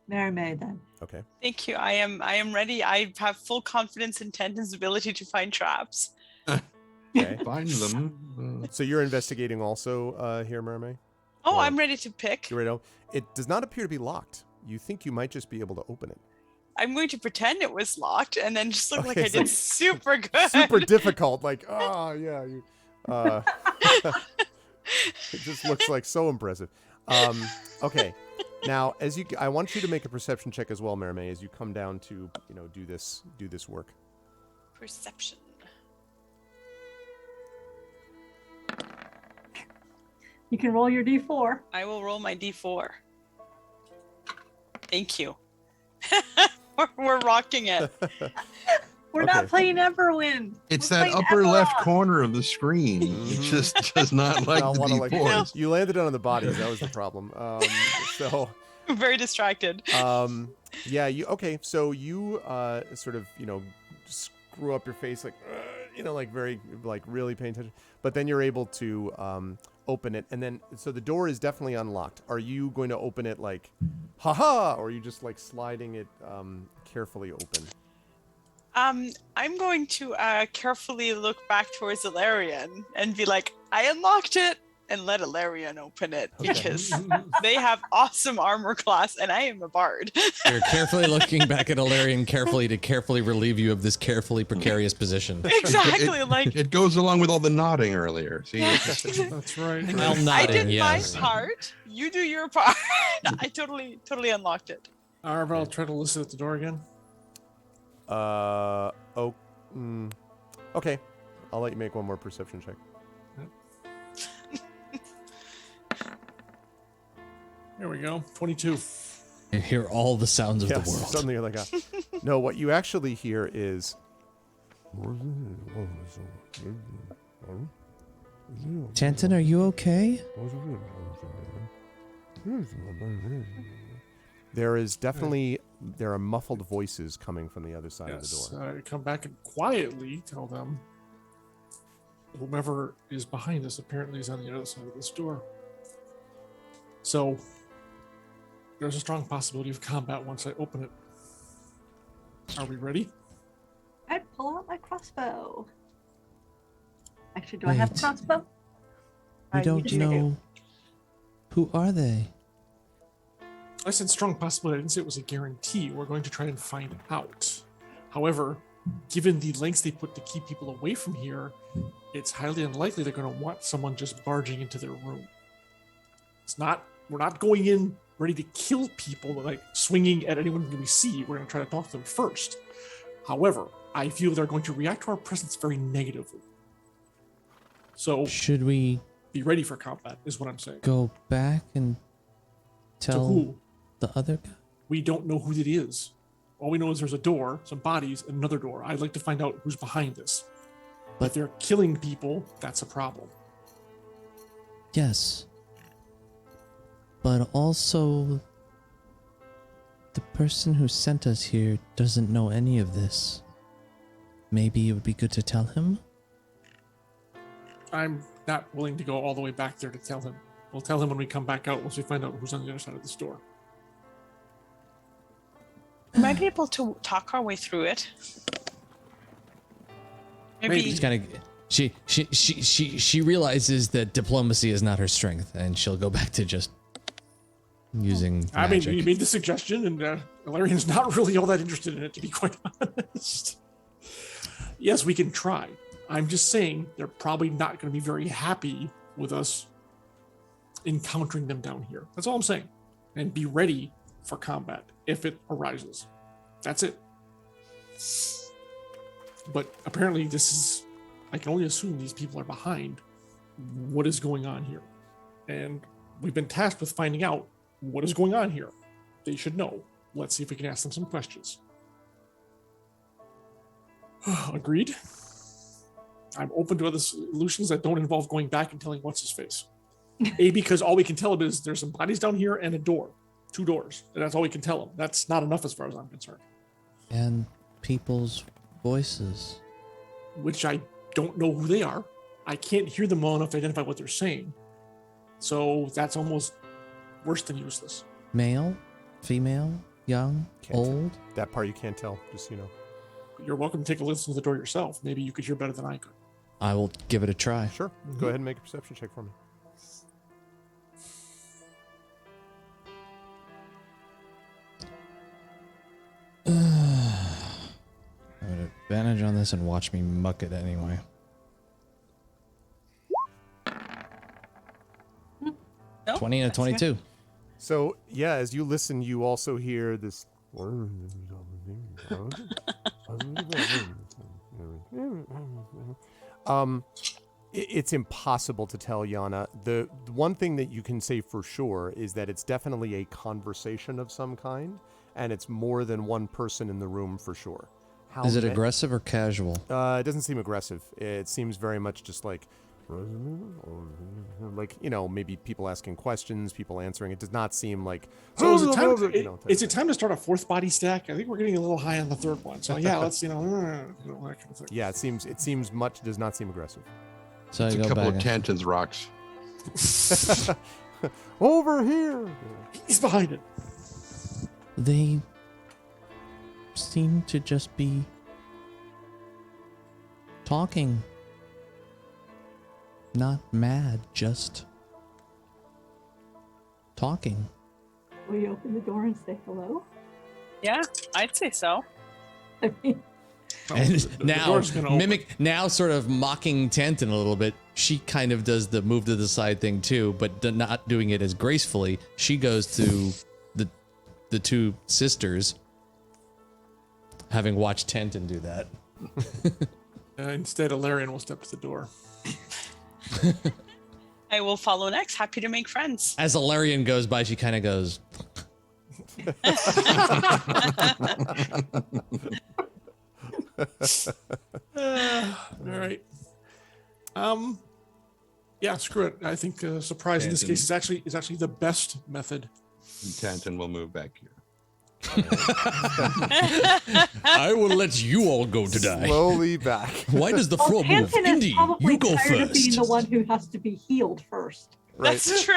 Mary May then. Okay. Thank you. I am ready. I have full confidence in Tanton's ability to find traps. Okay. Find them. So you're investigating also here, Mermaid? Oh, Or- I'm ready to pick. You're ready to- It does not appear to be locked. You think you might just be able to open it. I'm going to pretend it was locked and then just look like Okay, I so did super good. Super difficult. Like, oh, yeah. You, it just looks like so impressive. Okay. Now, I want you to make a perception check as well, Mermaid, as you come down to, do this work. Perception. You can roll your d4. I will roll my d4. Thank you. We're rocking it. We're Okay. not playing Everwind. It's We're that playing upper left Eberron. corner of the screen. It just does not like Not the wanna, D4s. you landed on the bodies. That was the problem. So... I'm very distracted. Yeah, okay, so you sort of, screw up your face like, like very, like really paying attention. But then you're able to open it. And then, so the door is definitely unlocked. Are you going to open it like, haha, or are you just like sliding it carefully open? I'm going to carefully look back towards Ilarion and be like, I unlocked it, and let Ilarion open it because they have awesome armor class and I am a bard. You're carefully looking back at Ilarion carefully relieve you of this carefully precarious position. Exactly. It goes along with all the nodding earlier. See, That's right. Well, I nodding, did yes. my part. You do your part. I totally unlocked it. Arvel, try to listen at the door again. Okay. I'll let you make one more perception check. Here we go. 22. You hear all the sounds of the world. Suddenly you're like, no, what you actually hear is... Tanton, are you okay? There are muffled voices coming from the other side of the door. I come back and quietly tell them whomever is behind us apparently is on the other side of this door. So there's a strong possibility of combat once I open it. Are we ready? I'd pull out my crossbow. Actually, do I have a Wait. crossbow? We You don't do. know. Who are they? I said strong possibility. I didn't say it was a guarantee. We're going to try and find out. However, given the lengths they put to keep people away from here, it's highly unlikely they're going to want someone just barging into their room. We're not going in ready to kill people, like swinging at anyone we see. We're going to try to talk to them first. However, I feel they're going to react to our presence very negatively. So Should we be ready for combat, is what I'm saying. go back and To tell who? the other guy? We don't know who it is. All we know is there's a door, some bodies, and another door. I'd like to find out who's behind this. But if they're killing people, that's a problem. Yes. But also, the person who sent us here doesn't know any of this. Maybe it would be good to tell him? I'm not willing to go all the way back there to tell him. We'll tell him when we come back out once we find out who's on the other side of this door. We might be able to talk our way through it. Maybe. She's kind of she realizes that diplomacy is not her strength, and she'll go back to just using I mean, magic. you made the suggestion, and Ilarion's not really all that interested in it, to be quite honest. Yes, we can try. I'm just saying they're probably not going to be very happy with us encountering them down here. That's all I'm saying. And be ready for combat if it arises. That's it. But apparently I can only assume these people are behind what is going on here. And we've been tasked with finding out what is going on here. They should know. Let's see if we can ask them some questions. Agreed. I'm open to other solutions that don't involve going back and telling what's his face. Because all we can tell him is there's some bodies down here and a door. 2 doors. And that's all we can tell him. That's not enough as far as I'm concerned. And people's voices. Which I don't know who they are. I can't hear them well enough to identify what they're saying. So that's almost worse than useless. Male, female, young, Can't tell. old. That part you can't tell, just so you know. You're welcome to take a listen to the door yourself. Maybe you could hear better than I could. I will give it a try. Sure. Go ahead and make a perception check for me. I have an advantage on this and watch me muck it anyway. Nope, 20 and a that's good. 22. So, yeah, as you listen, you also hear this. It's impossible to tell, Yana. The one thing that you can say for sure is that it's definitely a conversation of some kind, and it's more than one person in the room for sure. Is it aggressive or casual? It doesn't seem aggressive. It seems very much just like, maybe people asking questions, people answering. It does not seem like. So is it time to start a fourth body stack? I think we're getting a little high on the third one. So yeah, let's that kind of thing. Yeah, it seems much. Does not seem aggressive. So It's I a go couple back of Tanton's rocks. Over here. He's behind it. They seem to just be talking. Not mad, just talking. Will you open the door and say hello? Yeah, I'd say so. I mean, And the now, door's gonna open. now sort of mocking Tanton a little bit. She kind of does the move to the side thing too, but not doing it as gracefully. She goes to the two sisters, having watched Tanton do that. Instead, Alarian will step to the door. I will follow next. Happy to make friends. As Alarian goes by, she kind of goes, All right. Yeah, screw it. I think surprise in this case is actually the best method. And Tanton will move back here. I will let you all go to die. Slowly back. Why does the floor move? Tanton is Indy, probably you go tired of being first. the one who has to be healed first. Right. That's true.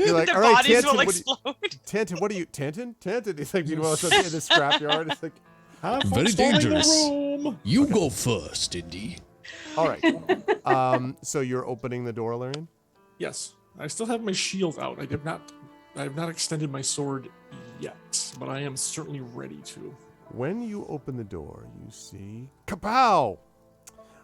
You're like, Their all right, bodies Tanton, will what do you- explode. Tanton, what are you? Tanton? He's like, meanwhile, it's in the scrapyard. It's like, Very dangerous. Room. You go first, Indy. all right. So you're opening the door, Larian? Yes, I still have my shield out. I have not extended my sword yet, but I am certainly ready to. When you open the door, you see Kapow!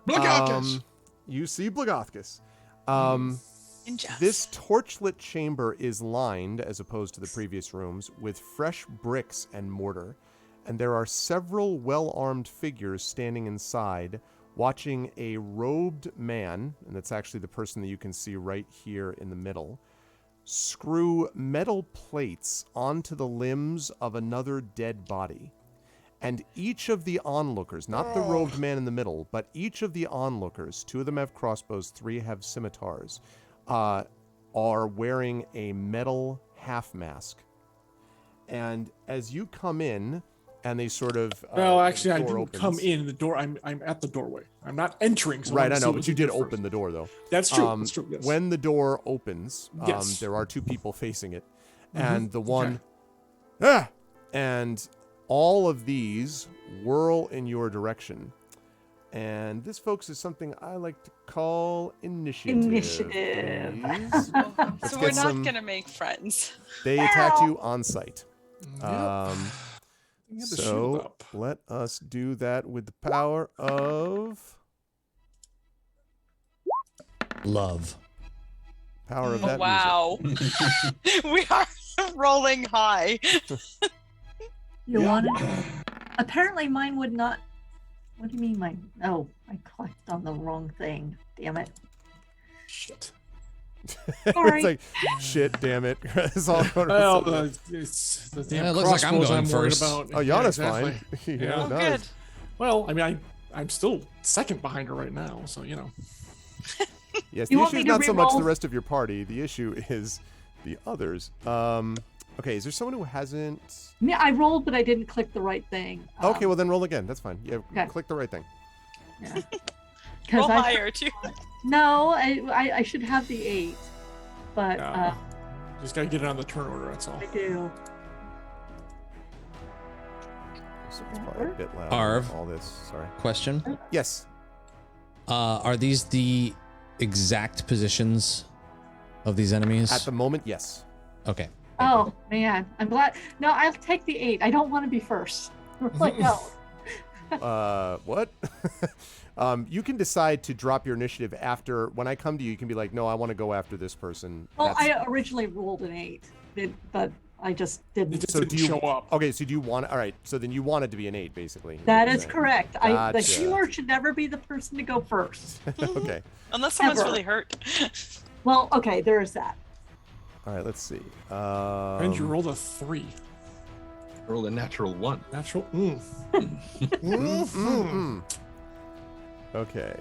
Blagothkus! You see Blagothkus. Ninjas. This torchlit chamber is lined, as opposed to the previous rooms, with fresh bricks and mortar, and there are several well-armed figures standing inside, watching a robed man, and that's actually the person that you can see right here in the middle, screw metal plates onto the limbs of another dead body. And each of the onlookers, not the robed man in the middle, but each of the onlookers, 2 of them have crossbows, 3 have scimitars, are wearing a metal half mask. And as you come in, and they sort of Well, actually, I door didn't opens. come in the door. I'm at the doorway. I'm not entering. So Right, I let's know, see but you what we did do open first. the door, though. That's true. That's true. Yes. When the door opens, Yes. there are 2 people facing it, Mhm. and the one, and all of these whirl in your direction. And this, folks, is something I like to call initiative. Initiative. please. Let's So we're get not some- gonna make friends. They attacked you on sight. Yep. I had the shield So up. let us do that with the power of Love. power of Oh, that wow. We are rolling high. You want it? Apparently mine would not. What do you mean mine? Oh, I clicked on the wrong thing. Damn it. Shit. music. Sorry. It's like, shit, damn it. It's all going Well, to it's the damn Yeah, it looks like I'm crossbows going worried first. about. Oh, Yeah, Yana's exactly. fine. Yeah. Oh, no, good. Well, I mean, I'm still second behind her right now, so you know. Yes, You the want issue me is to not so much the re-roll? rest of your party. The issue is the others. Okay, is there someone who hasn't? Yeah, I rolled, but I didn't click the right thing. Okay, well then roll again. That's fine. Yeah, Okay. click the right thing. Yeah. Roll 'Cause I- higher, too. No, I should have the 8, but Yeah. Just gotta get it on the turn order. That's all. I do. So it's probably a bit loud. Arv. All this. Sorry. Question. Yes. Are these the exact positions of these enemies? At the moment, yes. Okay. Oh man, I'm glad. No, I'll take the 8. I don't want to be first. Like no. What? You can decide to drop your initiative after. When I come to you, you can be like, no, I want to go after this person. Well, I originally rolled an 8, but I just didn't. It just So didn't do you show up. Okay, so do you want? All right, so then you want it to be an 8, basically. That is correct. The Gotcha. healer should never be the person to go first. Okay. Unless someone's Ever. really hurt. Well, okay, there is that. All right, let's see. And you rolled a 3. Rolled a natural 1. Natural. Okay.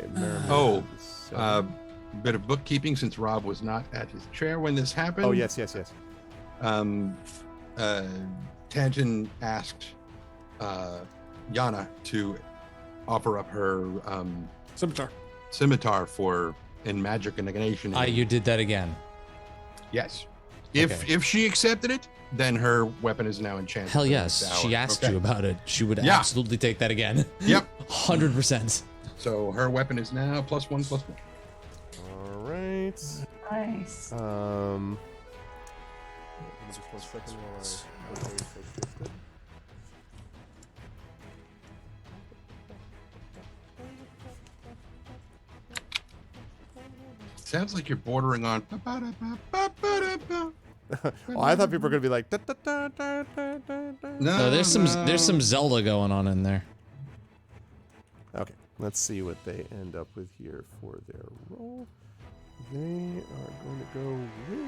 Oh, Seven. bit of bookkeeping since Rob was not at his chair when this happened. Oh, yes. Tangen asked Yana to offer up her scimitar for in magic and negation. You did that again. Yes. If she accepted it, then her weapon is now enchanted. Hell for the yes. next hour. She asked Okay. you about it. She would Yeah. absolutely take that again. Yep. 100%. So her weapon is now +1/+1. All right. Nice. Just 1 second while I get those shifted. Sounds like you're bordering on. Oh, I thought people were gonna be like. No, there's some Zelda going on in there. Okay, let's see what they end up with here for their roll. They are going to go with.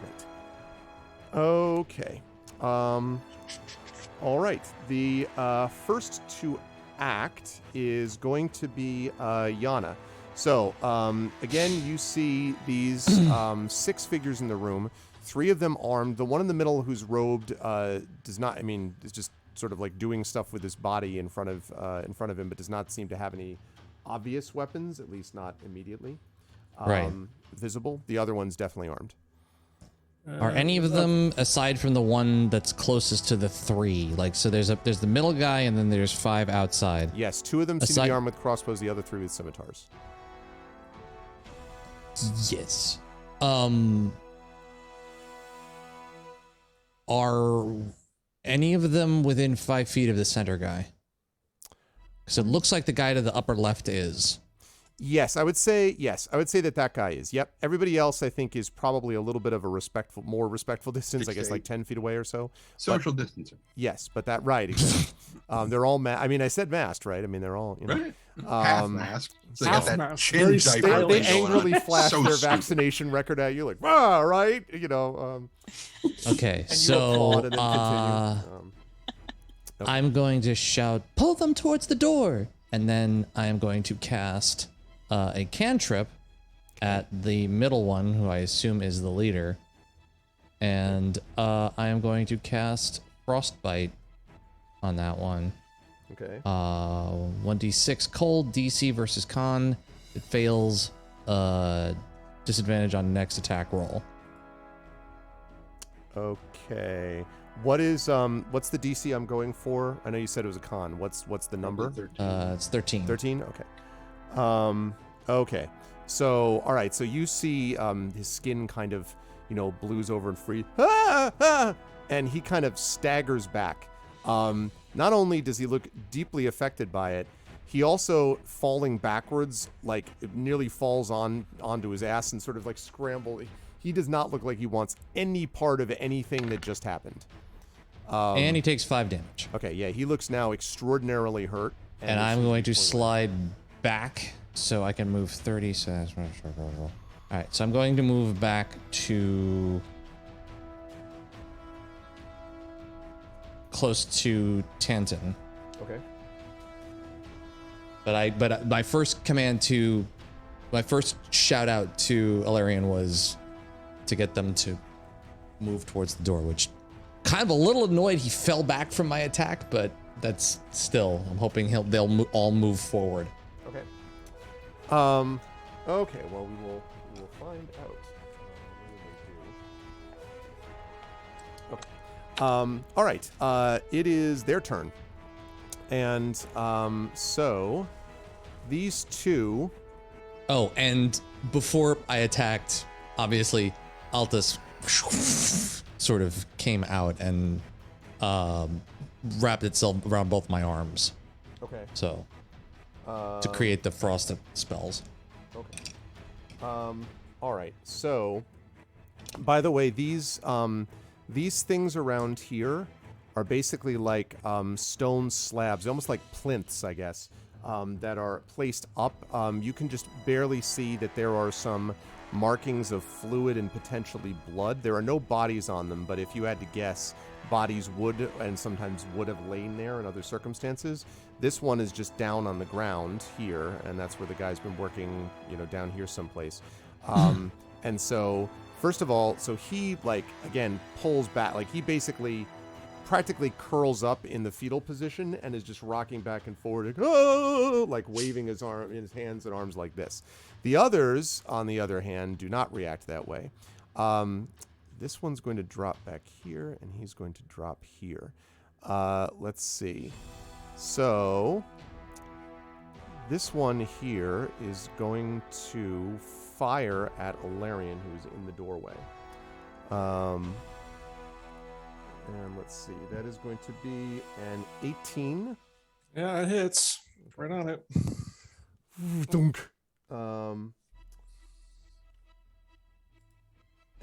Right. Okay. All right. The first to act is going to be Yana. So again, you see these 6 figures in the room. 3 of them armed. The one in the middle who's robed does not. I mean, is just sort of like doing stuff with his body in front of him, but does not seem to have any obvious weapons, at least not immediately visible. The other one's definitely armed. Are any of them, aside from the one that's closest to the 3, like, so there's the middle guy and then there's 5 outside? Yes, 2 of them seem to be armed with crossbows. The other 3 with scimitars. Yes. Are any of them within 5 feet of the center guy? Because it looks like the guy to the upper left is. Yes, I would say that guy is. Yep. Everybody else, I think, is probably a little bit of a more respectful distance. I guess like 10 feet away or so. Social distancing. Yes, but that right. Exactly. They're all. I mean, I said masked, right? I mean, they're all. You know, Right. Half mask. So they got half that mask. chin Very diaper stylish. they thing going on. angrily flash So their stupid. vaccination record at you, like, ah, right? You know. Okay, And you so applaud and then continue. I'm going to shout, "Pull them towards the door!" And then I am going to cast a cantrip at the middle one, who I assume is the leader. And I am going to cast Frostbite on that one. Okay. 1d6 cold, DC versus con. It fails. Disadvantage on next attack roll. Okay. What's the DC I'm going for? I know you said it was a con. What's the number? It's 13. 13? Okay. Okay. So, all right. So you see his skin kind of, blues over and free. And he kind of staggers back. Not only does he look deeply affected by it, he also, falling backwards, like it nearly falls onto his ass and sort of like scramble. He does not look like he wants any part of anything that just happened. And he takes 5 damage. Okay, yeah, he looks now extraordinarily hurt. And I'm going to slide back so I can move 30. So that's all right. So I'm going to move back to close to Tanton. Okay. But my first shout out to Alarian was to get them to move towards the door, which kind of a little annoyed he fell back from my attack, but that's still, I'm hoping they'll all move forward. Okay. Okay. Well, we will find out. All right. It is their turn. And so these two... Oh, and before I attacked, obviously, Altus sort of came out and wrapped itself around both my arms. Okay. So, to create the frost spells. Okay. All right. So, by the way, these things around here are basically like stone slabs, almost like plinths, I guess, that are placed up. You can just barely see that there are some markings of fluid and potentially blood. There are no bodies on them, but if you had to guess, bodies would and sometimes would have lain there in other circumstances. This one is just down on the ground here, and that's where the guy's been working, down here someplace. And so, first of all, so he, again, pulls back. He basically practically curls up in the fetal position and is just rocking back and forward, waving his hands and arms like this. The others, on the other hand, do not react that way. This one's going to drop back here, and he's going to drop here. Let's see. So, this one here is going to fire at Alarian, who's in the doorway. And let's see, that is going to be an 18. Yeah, it hits. Right on it. Dunk.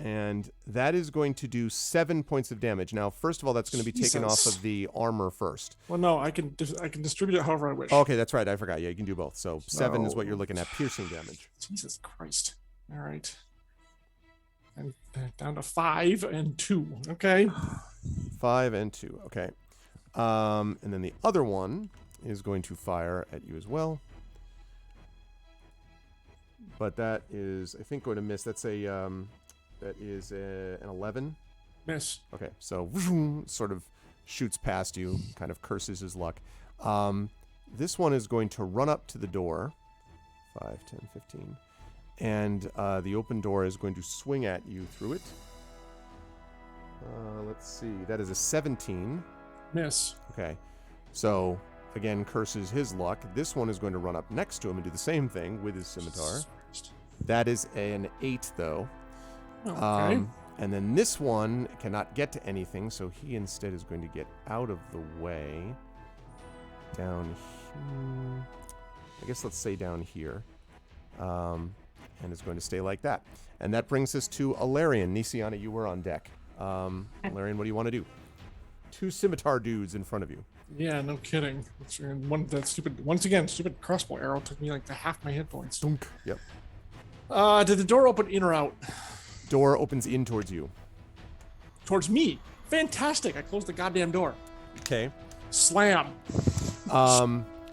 And that is going to do 7 points of damage. Now, first of all, that's going to be taken off of the armor first. Well, no, I can distribute it however I wish. Okay, that's right. I forgot. Yeah, you can do both. So 7 is what you're looking at, piercing damage. Jesus Christ. All right. And down to 5 and 2. Okay. 5 and 2. Okay. And then the other one is going to fire at you as well. But that is, I think, going to miss. That's an 11. Miss. Okay, so sort of shoots past you, kind of curses his luck. This one is going to run up to the door. 5, 10, 15. And the open door is going to swing at you through it. Let's see. That is a 17. Miss. Okay. So, again, curses his luck. This one is going to run up next to him and do the same thing with his scimitar. That is an 8, though. Okay. And then this one cannot get to anything, so he instead is going to get out of the way. Down here. I guess let's say down here. And is going to stay like that. And that brings us to Alarian. Nisiana, you were on deck. Alarian, what do you want to do? 2 scimitar dudes in front of you. Yeah, no kidding. Once again, stupid crossbow arrow took me to half my hit points. Dunk. Yep. Did the door open in or out? Door opens in towards you. Towards me. Fantastic. I closed the goddamn door. Okay. Slam.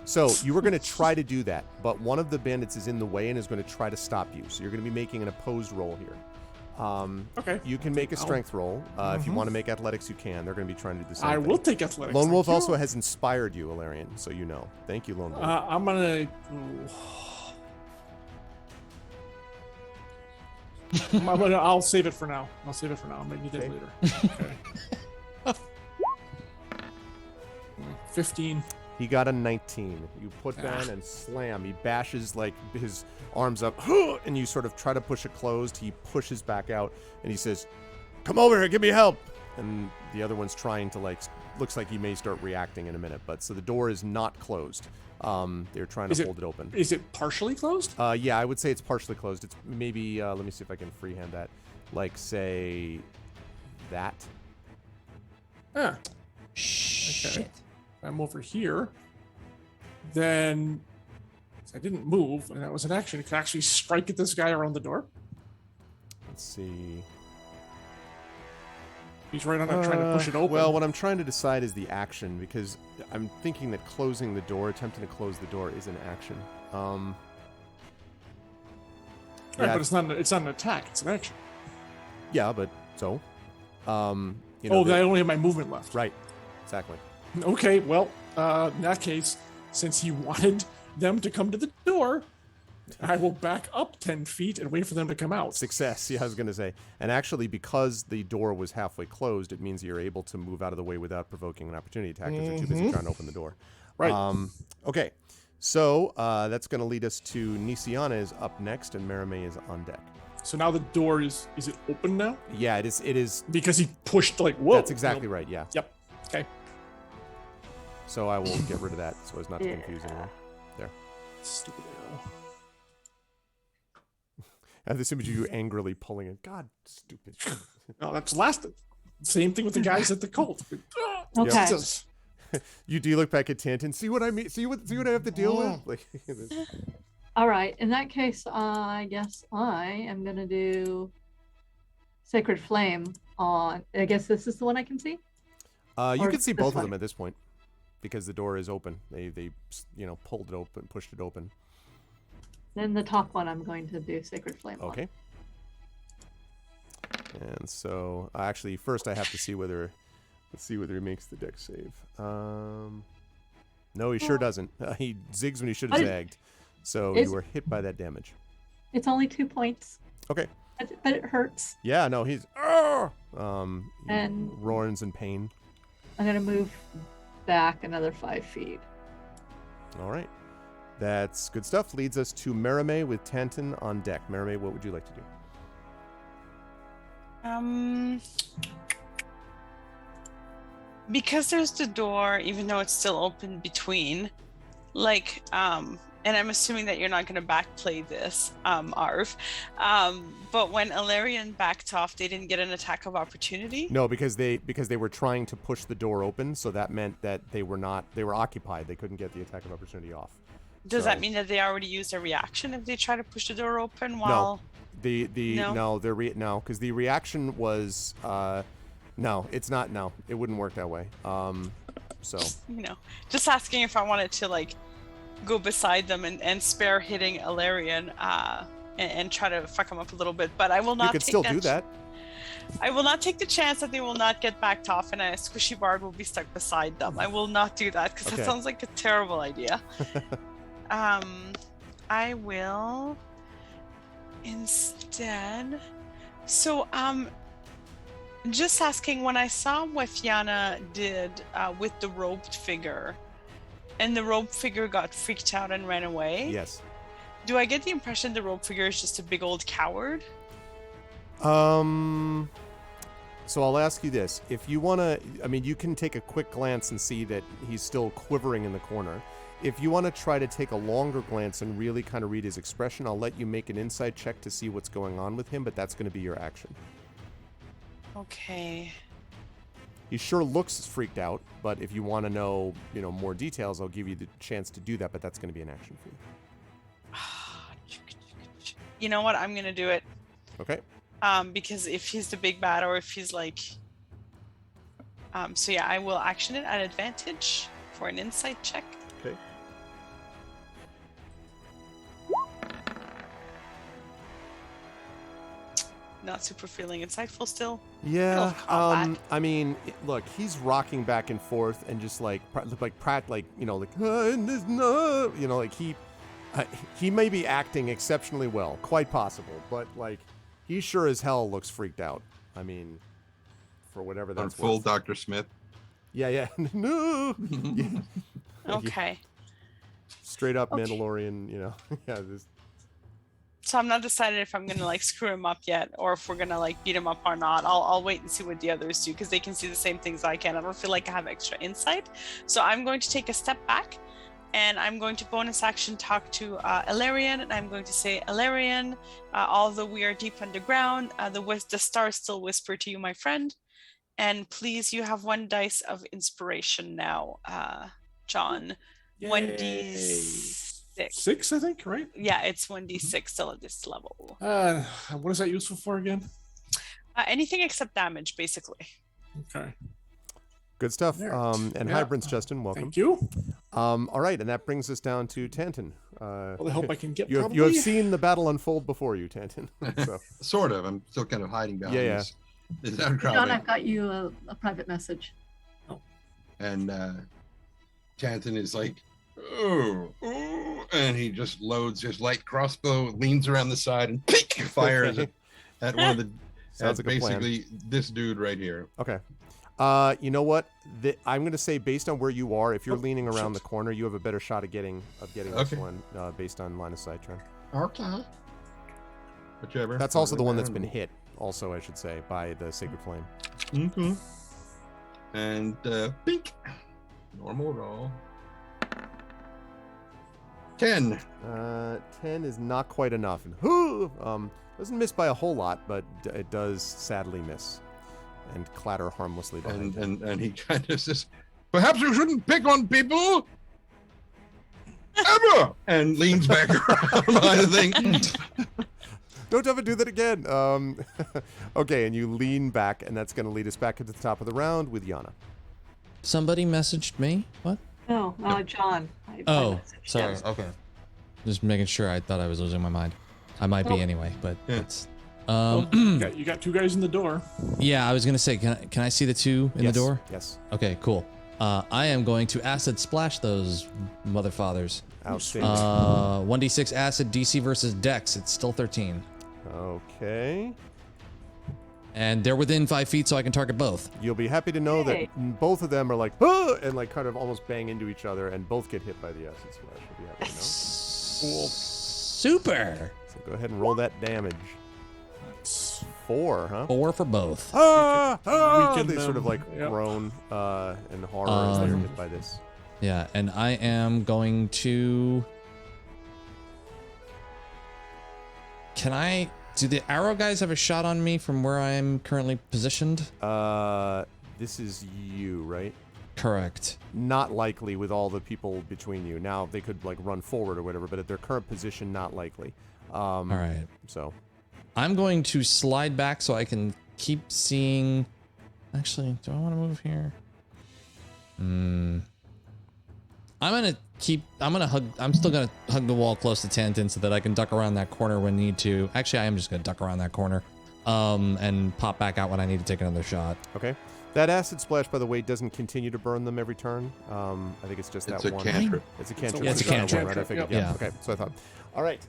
So you were going to try to do that, but one of the bandits is in the way and is going to try to stop you. So you're going to be making an opposed roll here. Okay. You can make a strength roll. If you want to make athletics, you can. They're going to be trying to do the same I thing. will take athletics. Lone Wolf also has inspired you, Alarian, so you know. Thank you, Lone Wolf. I'm going to... I'll save it for now. I'll make you dead later. Okay. 15. He got a 19. You put down and slam. He bashes his arms up, and you sort of try to push it closed. He pushes back out, and he says, "Come over here, give me help." And the other one's trying to looks like he may start reacting in a minute. But so the door is not closed. They're trying to hold it open. Is it partially closed? Yeah, I would say it's partially closed. It's maybe, let me see if I can freehand that. Say that. Ah. Shit. Okay. I'm over here. Then I didn't move, and that was an action. It could actually strike at this guy around the door. Let's see. He's right on it, trying to push it open. Well, what I'm trying to decide is the action, because I'm thinking that closing the door, attempting to close the door, is an action. Right, but it's not an attack. It's an action. Yeah, but so. I only have my movement left. Right. Exactly. Okay, well, in that case, since he wanted them to come to the door, I will back up 10 feet and wait for them to come out. Success, yeah, I was going to say. And actually, because the door was halfway closed, it means you're able to move out of the way without provoking an opportunity attack because they're too busy trying to open the door. Right. Okay, so that's going to lead us to Nisiana is up next, and Merime is on deck. So now the door is it open now? Yeah, it is. Because he pushed like, whoa. That's exactly right, yeah. Yep. Okay. So I will get rid of that so as not to confuse anyone. There. Stupid arrow. I have this image of you angrily pulling it. God, stupid. No, that's same thing with the guys at the cult. Okay. Jesus. Do you look back at Tantin? See what I mean? See what I have to deal with? Like, All right. In that case, I guess I am going to do Sacred Flame on. I guess this is the one I can see? you Or can see this both of one? them at this point because the door is open. They pulled it open, pushed it open. Then the top one I'm going to do Sacred Flame on. Okay. And so, actually, first I have to see whether, let's see whether he makes the deck save. No, he sure doesn't. He zigs when he should have zagged. So Is- you were hit by that damage. It's only 2 points, Okay. but it hurts. Yeah, no, he's And- roars in pain. I'm going to move back another 5 feet. All right. That's good stuff. Leads us to Merime with Tantin on deck. Merime, what would you like to do? Because there's the door, even though it's still open between, like, and I'm assuming that you're not going to backplay this, Arv. But when Alarion backed off, they didn't get an attack of opportunity. No, because they were trying to push the door open, so that meant that they were occupied. They couldn't get the attack of opportunity off. Does So- that mean that they already used a reaction if they try to push the door open while? No? Because the reaction was no, it's not. No, it wouldn't work that way. So Just asking if I wanted to like go beside them and spare hitting Alarion and try to fuck him up a little bit, but I will not. you could take still do that. I will not take the chance that they will not get backed off and a squishy bard will be stuck beside them. I will not do that because Okay. that sounds like a terrible idea. I will instead. So, just asking, when I saw what Fiona did with the roped figure, and the rope figure got freaked out and ran away. Yes. Do I get the impression the rope figure is just a big old coward? So I'll ask you this: if you want to, you can take a quick glance and see that he's still quivering in the corner. If you want to try to take a longer glance and really kind of read his expression, I'll let you make an insight check to see what's going on with him, but that's going to be your action. Okay. He sure looks freaked out, but if you want to know, more details, I'll give you the chance to do that, but that's going to be an action for you. You know what? I'm going to do it. Okay. Because if he's the big bad or if he's like... so yeah, I will action it at advantage for an insight check. Okay. Not super feeling insightful still. Yeah. Combat. Look, he's rocking back and forth and just he may be acting exceptionally well, quite possible, but he sure as hell looks freaked out. For whatever On that's full worth. Dr. Smith. Yeah. No. Yeah. Okay. Straight up Okay. Mandalorian, yeah. So I'm not decided if I'm gonna screw him up yet, or if we're gonna beat him up or not. I'll wait and see what the others do because they can see the same things I can. I don't feel like I have extra insight, so I'm going to take a step back, and I'm going to bonus action talk to Alarion, and I'm going to say, Alarion, although we are deep underground, the stars still whisper to you, my friend, and please, you have 1 dice of inspiration now, John. 1d6. 6, I think, right? Yeah, it's 1d6 still at this level. What is that useful for again? Anything except damage, basically. Okay. Good stuff. There. And hi, Prince Justin. Welcome. Thank you. All right, and that brings us down to Tantin. Well, I hope I can get You have seen the battle unfold before you, Tantin. So. Sort of. I'm still kind of hiding behind Yeah. this John, outcropping. I've got you a private message. And Tantin is like, oh, and he just loads his light crossbow, leans around the side, and fires Okay. at one of the. Sounds at like a plan. basically this dude right here. Okay. You know what? I'm going to say based on where you are, if you're leaning around the corner, you have a better shot of getting this Okay. one based on line of sight, Trent. Okay. Whichever. That's also the one that's been hit, also, I should say, by the Sacred Flame. Mm-hmm. And pink. Normal roll. 10. 10 is not quite enough. And doesn't miss by a whole lot, but it does sadly miss and clatter harmlessly behind him. And he kind of says, perhaps you shouldn't pick on people ever, and leans back around behind the thing. Don't ever do that again. Okay, and you lean back, and that's going to lead us back at the top of the round with Yana. Somebody messaged me. What? No, John. I Oh, messaged sorry. him. Okay. Just making sure. I thought I was losing my mind. I might be anyway, but Yeah. it's. You got 2 guys in the door. Yeah, I was gonna say, can I see the 2 in Yes, the door? Yes. Okay, cool. I am going to acid splash those motherfathers. Outstanding. 1d6 acid DC versus Dex. It's still 13, Okay. and they're within 5 feet, so I can target both. You'll be happy to know Yay. that both of them are like, "Ah!" and like kind of almost bang into each other, and both get hit by the acid splash. You'll be happy to know. Cool. Super. So go ahead and roll that damage. That's 4, huh? 4 for both. They sort of like Yep. groan in horror as they're hit by this. Yeah, and I am going to. Do the arrow guys have a shot on me from where I'm currently positioned? This is you, right? Correct. Not likely with all the people between you. Now they could like run forward or whatever, but at their current position, not likely. All right. So I'm going to slide back so I can keep seeing. Actually, do I want to move here? I'm still gonna hug the wall close to Tantin so that I can duck around that corner when need to. Actually, I am just gonna duck around that corner, and pop back out when I need to take another shot. okay. That acid splash, by the way, doesn't continue to burn them every turn. I think it's just It's that a one. cantrip. It's a cantrip. Yeah, it's a that one, cantrip. right? I figured. Yep. Yeah. Yeah. Okay. So I thought. All right.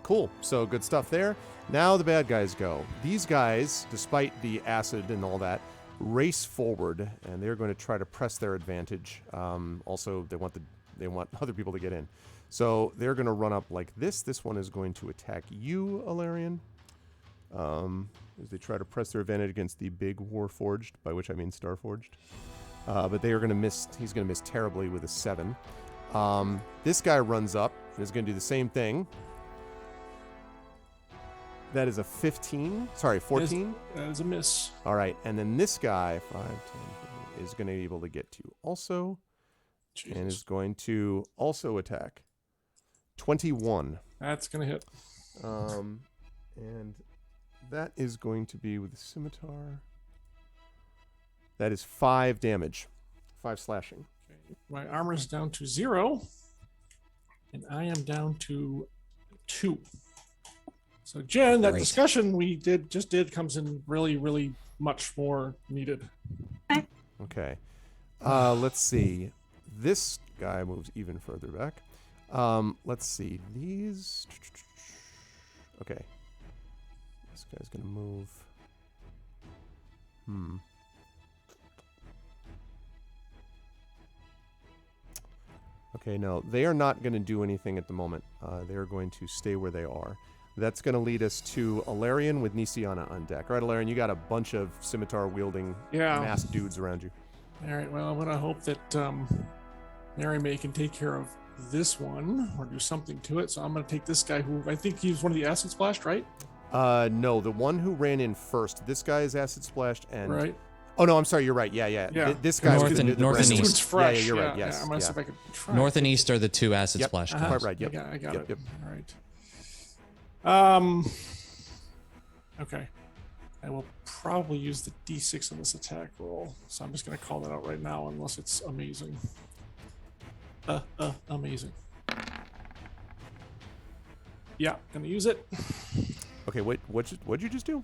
Cool. So good stuff there. Now the bad guys go. These guys, despite the acid and all that, race forward, and they're going to try to press their advantage. Also, they want other people to get in. So they're going to run up like this. This one is going to attack you, Alarian. As they try to press their advantage against the big Warforged, by which I mean Starforged. But they are going to miss. He's going to miss terribly with a 7. This guy runs up and is going to do the same thing. That is a 15. Sorry, 14. That is a miss. All right. And then this guy, 5, 10, is going to be able to get to also. And is going to also attack. 21. That's gonna hit. And that is going to be with the scimitar. That is 5 damage. 5 slashing. Okay. My armor is down to 0, and I am down to 2. So Jen, that Great. discussion we just did comes in really, really much more needed. Okay. Let's see. This guy moves even further back. Let's see. These. Okay. This guy's going to move. Okay, no. They are not going to do anything at the moment. They're going to stay where they are. That's going to lead us to Alarian with Nisiana on deck. All right, Alarian, you got a bunch of scimitar-wielding masked dudes around you. All right. Well, I'm gonna hope that Mary May can take care of this one or do something to it. So I'm gonna take this guy who I think he was one of the acid splashed, right? No, the one who ran in first. This guy is acid splashed, and Right. Oh no, I'm sorry. You're right. Yeah. Yeah. This guy's North and- north and random. east. It's fresh. Yeah, you're right. Yeah, Yes. I'm gonna see yeah. if I can try. North and east are the 2 acid Yep. splash Quite guys. right. Yep. I got it. Yep. All right. Okay. I will probably use the D6 on this attack roll. So I'm just gonna call that out right now, unless it's amazing. Amazing. Yeah, gonna use it. Okay. What'd you just do?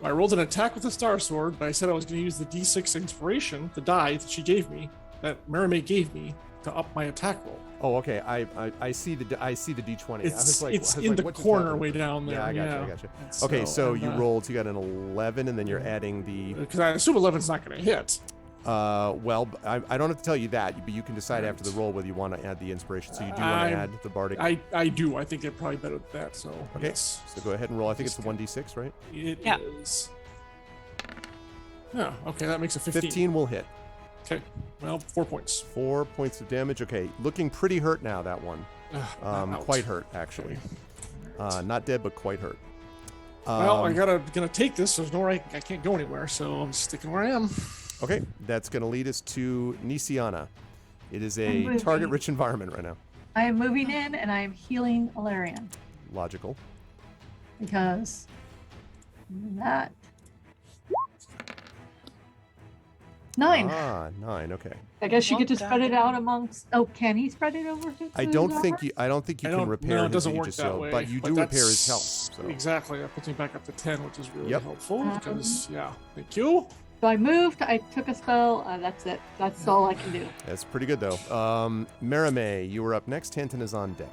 I rolled an attack with the Star Sword, but I said I was going to use the D6 inspiration, the die that she gave me, that Merrimaid gave me to up my attack roll. Oh, okay. I see the D20. It's in the corner way down there. Yeah, I got you. And Okay, so and, you rolled. You got an 11, and then you're adding the. Because I assume 11's not going to hit. Well, I don't have to tell you that, but you can decide after the roll whether you want to add the inspiration. So you do want to add the bardic. I do. I think they're probably better than that. So Okay. yes. So go ahead and roll. I think it's the 1d6, right? It Yeah. is. Yeah. Okay, that makes a 15. 15 will hit. Okay. Well, 4 points. 4 points of damage. Okay, looking pretty hurt now. That one. Ouch. Quite hurt actually. Not dead, but quite hurt. Well, gonna take this. There's no way I can't go anywhere, so I'm sticking where I am. Okay, that's going to lead us to Nisiana. It is I'm a moving. target-rich environment right now. I am moving in and I am healing Alarian Logical. because that 9. 9. Okay. I guess you Well get to spread done. it out amongst. Oh, can he spread it over? I don't think you can repair no, it his doesn't work Aegis that Shield, way. but you do repair his that's- health. So. Exactly. That puts me back up to 10, which is really Yep. helpful. Because thank you. So I moved. I took a spell. That's it. That's all I can do. That's pretty good though. Merime, you were up next. Tanton is on deck.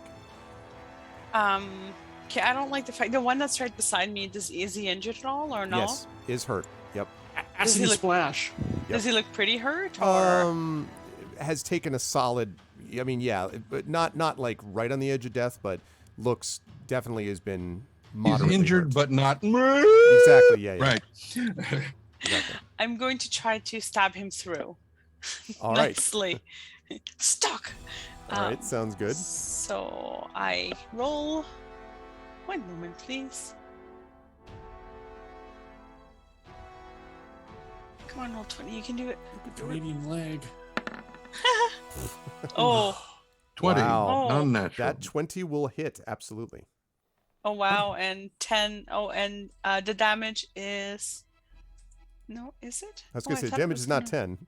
Okay, I don't like the fact the one that's right beside me. Is he injured at all or no? Yes, is hurt. Yep. Does he Acid look- splash. Does he look pretty hurt or? Has taken a solid. I mean, yeah, but not like right on the edge of death, but looks definitely has been He's moderately injured, hurt. but not. Exactly. Yeah. Right. Exactly. I'm going to try to stab him through. All right. Nicely. Stuck. All right. Sounds good. So I roll. One moment, please. Come on, roll 20. You can do it. Canadian leg. Oh, 20. Wow. Non-natural. That 20 will hit. Absolutely. oh wow, and 10. Oh, and the damage is. No, is it? I was Oh, gonna say thought it damage was is not gonna- 10.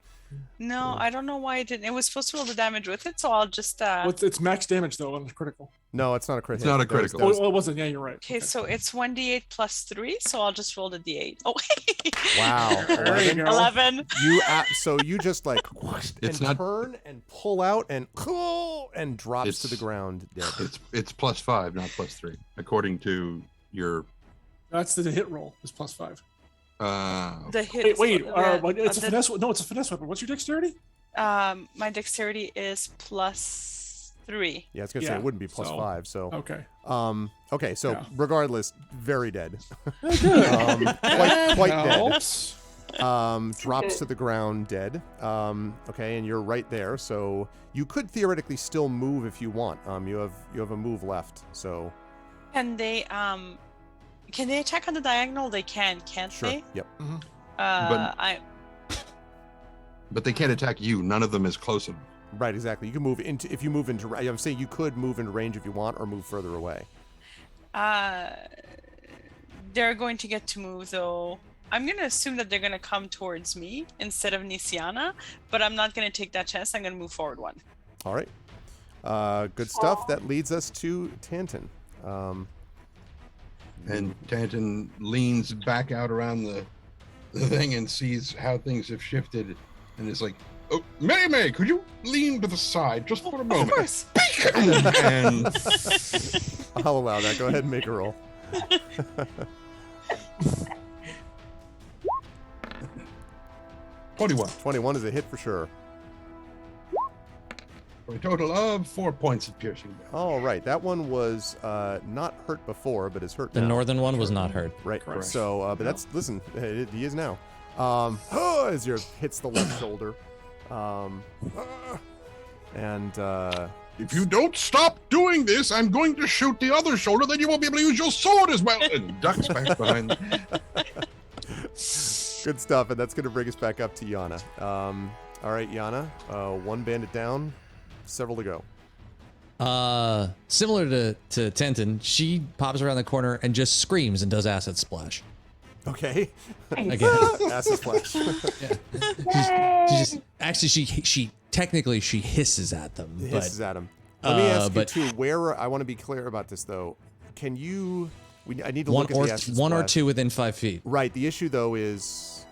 No, I don't know why it didn't. It was supposed to roll the damage with it, so I'll just. Well, it's max damage though on the critical. No, it's not a crit. It's hit. not a That was- critical. that was- Oh, it wasn't. Yeah, you're right. Okay, so it's 1d8 plus 3, so I'll just roll the d8. Oh, Wow. There you 11. go. 11. So you just like It's and not- turn and pull out and drops to the It's- ground dead. It's +5, not +3, according to your. That's the hit roll. Is +5. The hit. Wait. the- It's a the- finesse. No, it's a finesse weapon. What's your dexterity? My dexterity is plus 3. Yeah, I was gonna say Yeah, it wouldn't be plus so- 5. So Okay. okay, so Yeah. regardless, very dead. Good. Quite dead. helps. Drops to the ground dead. Okay, and you're right there, so you could theoretically still move if you want. You have a move left, so Can they attack on the diagonal? They can't sure. they? Yep. But they can't attack you. None of them is close enough. Right, exactly. You can move into if you move into. I'm saying you could move into range if you want, or move further away. They're going to get to move though. I'm gonna assume that they're gonna come towards me instead of Nisiana, but I'm not gonna take that chance. I'm gonna move forward one. All right. Good stuff. That leads us to Tanton. And Tanton leans back out around the thing and sees how things have shifted, and is like, "Oh, May, could you lean to the side just for a moment?" Of course. And I'll allow that. Go ahead and make a roll. 21 21 is a hit for sure. for a total of 4 points of piercing damage. All right, that one was not hurt before, but is hurt The now. northern one was not hurt. Right. Correct. So, but that's listen. He is now. As your hits the left shoulder, and If you don't stop doing this, I'm going to shoot the other shoulder. Then you won't be able to use your sword as well. And ducks back behind. good stuff. And that's going to bring us back up to Yana. All right, Yana. One bandit down, several to go. Similar to Tenton, she pops around the corner and just screams and does acid splash. Okay. Again. Acid splash. She just actually she technically she hisses at them, Hisses but at him. Let me ask but- you too. Where I want to be clear about this though. Can you? I need to one look or at the acid one or splash. two within 5 feet. Right. The issue though is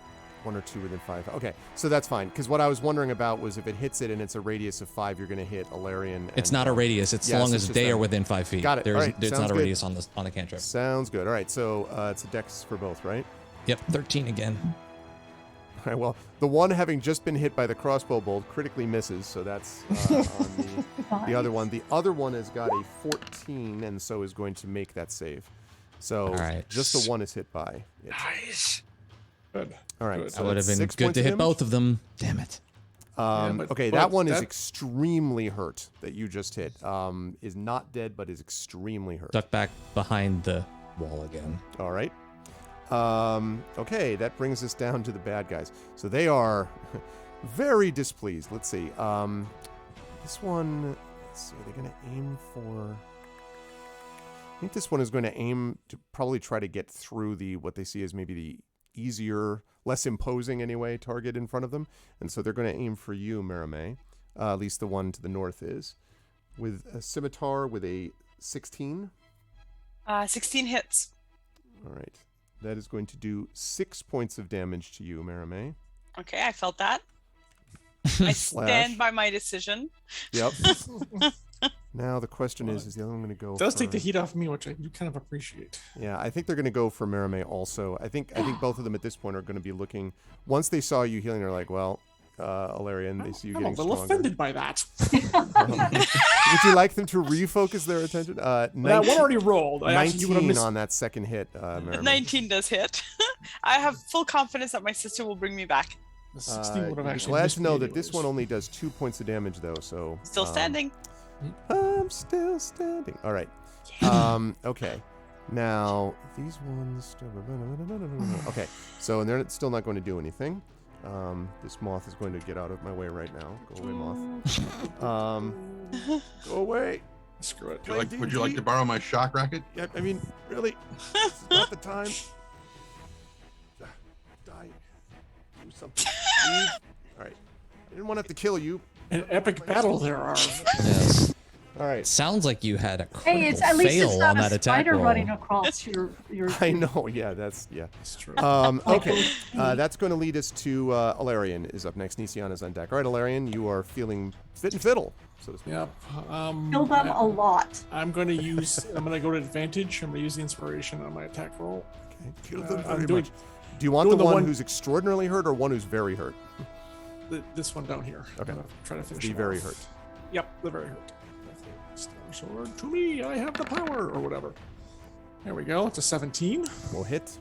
1 or 2 within 5. Okay, so that's fine. Because what I was wondering about was if it hits it and it's a radius of 5, you're going to hit Alarian. It's not a radius. It's so long as they are within 5 feet. Got it. There's, All right, there's sounds not a good. radius on the cantrip. Sounds good. All right, so it's a dex for both, right? Yep, 13 again. All right, well, the one having just been hit by the crossbow bolt critically misses, so that's on the other one. The other one has got a 14, and so is going to make that save. So All right. just the one is hit by it. Nice. Good. All right, Good. so That would have that's been 6 good points to of hit damage. both of them. Damn it. Okay, but that one is that- extremely hurt that you just hit. Is not dead, but is extremely hurt. Duck back behind the wall again. All right. Okay, that brings us down to the bad guys. So they are very displeased. Let's see. This one, let's see, are they going to aim for... I think this one is going to aim to probably try to get through what they see as maybe the easier, less imposing anyway, target in front of them. And so they're going to aim for you, Marame. At least the one to the north is. With a scimitar with a 16. 16 hits. All right. That is going to do 6 points of damage to you, Marame. Okay, I felt that. I stand by my decision. Yep. Now the question is the other one going to go? It does for, take the heat off me, which I do kind of appreciate. Yeah, I think they're going to go for Marame also. I think both of them at this point are going to be looking. Once they saw you healing, they're like, well, Alarian, they see you I'm a getting little stronger. offended by that. Would you like them to refocus their attention? That one already rolled. I actually, you would have 19 missed. on that second hit, Marame. 19 does hit. I have full confidence that my sister will bring me back. The 16 would have actually Glad missed to know me that this anyways. one only does 2 points of damage, though. So Still standing. I'm still standing. All right. Okay. Now these ones. Okay. So and they're still not going to do anything. This moth is going to get out of my way right now. Go away, moth. Go away. Screw it. Would you like to borrow my shock racket? Yeah, I mean, really, this is not the time. Die. Do something. Leave. All right. I didn't want to have to kill you. An epic battle there are. Yes. All right. Sounds like you had a critical Hey, it's at least it's fail not on a that attack spider roll. running across your. I know. Yeah, that's yeah. That's true. Okay. That's going to lead us to Alarian is up next. Nisiana's on deck. All right, Alarian, you are feeling fit and fiddle, so to speak. Yep. Kill them a lot. I'm going to go to advantage. I'm going to use the inspiration on my attack roll. Okay. Kill them I'm very doing- much. Do you want the doing the one one- who's extraordinarily hurt or one who's very hurt? This one down here. Okay. I'm gonna try to finish The him very off. hurt. Yep, the very hurt. Star sword to me. I have the power, or whatever. There we go. It's a 17 Will hit.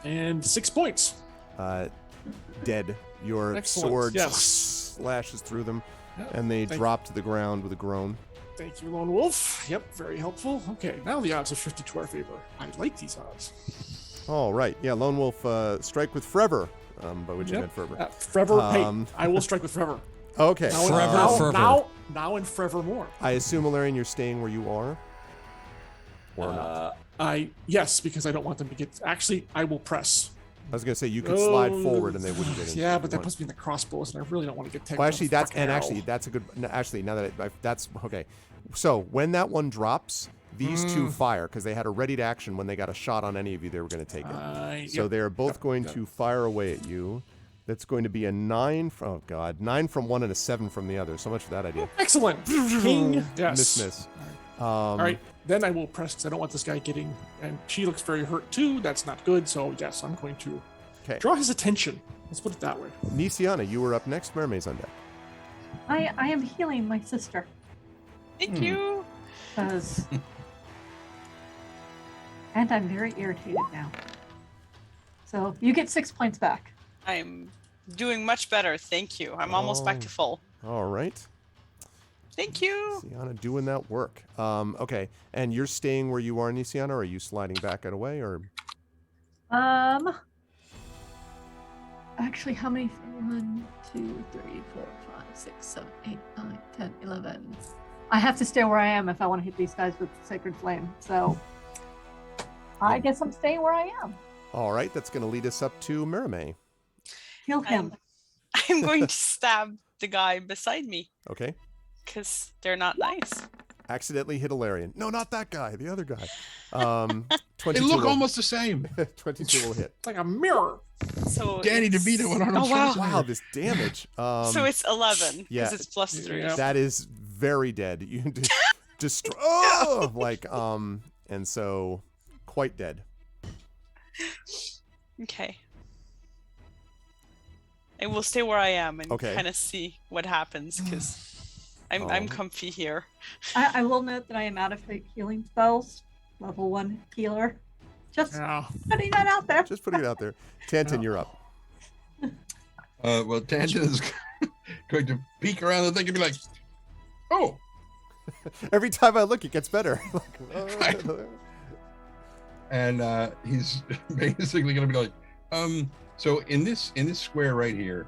and 6 points. Dead. Your Excellent, sword yes. slashes through them, Yep, and they thank- drop to the ground with a groan. Thank you, Lone Wolf. Yep, very helpful. Okay, now the odds are 50 to our favor. I like these odds. All right. Yeah, Lone Wolf strike with Forever, by which you meant Forever. Forever. Um, Hey, I will strike with Forever. Okay. Now, Forever, now, Forever. now and forevermore. I assume, Alarian, you're staying where you are? Or not? Yes, because I don't want them to get. Actually, I will press. I was going to say you could slide forward and they wouldn't get in. Yeah, but that puts me in the crossbows, and I really don't want to get taken. Well, actually, that's a good. Actually, now that that's okay. So when that one drops, these two fire because they had a ready to action when they got a shot on any of you. They were going to take it. So yep. they are both going to fire away at you. That's going to be a 9. Oh God, 9 from one and a 7 from the other. So much for that idea. Excellent. King. Yes. Miss. All right. Then I will press because I don't want this guy getting. And she looks very hurt too. That's not good. So yes, I'm going to draw his attention. Let's put it that way. Nisiana, you were up next. Mermaid's on deck. I am healing my sister Thank you. because, and I'm very irritated now. So you get 6 points back. I'm doing much better. Thank you. I'm almost back to full. All right. Thank you. Nisiana doing that work. Okay. And you're staying where you are, Nisiana, or are you sliding back out away, or? Actually, how many? 1, 2, 3, 4, 5, 6, 7, 8, 9, 10, 11. I have to stay where I am if I want to hit these guys with Sacred Flame. So I guess I'm staying where I am. All right. That's going to lead us up to Merame. Kill him. I'm going to stab the guy beside me Okay. because they're not nice. Accidentally hit Alarian. No, not that guy. The other guy. 22 They look will- almost the same. 22 will hit. It's like a mirror. So Danny it's- DeVito and Arnold Oh wow. Schwarzenegger. Wow, this damage. So it's 11 because yeah. it's plus 3. Yeah. That is very dead. You destroy. Oh, like and so quite dead. Okay. I will stay where I am and Okay. kind of see what happens because I'm comfy here. I will note that I am out of healing spells. Level 1 healer. Just Yeah. putting that out there. Just putting it out there. Tantan, you're up. Well, Tangent is going to peek around the thing and be like, "Oh, Every time I look, it gets better. and he's basically going to be like, so in this square right here,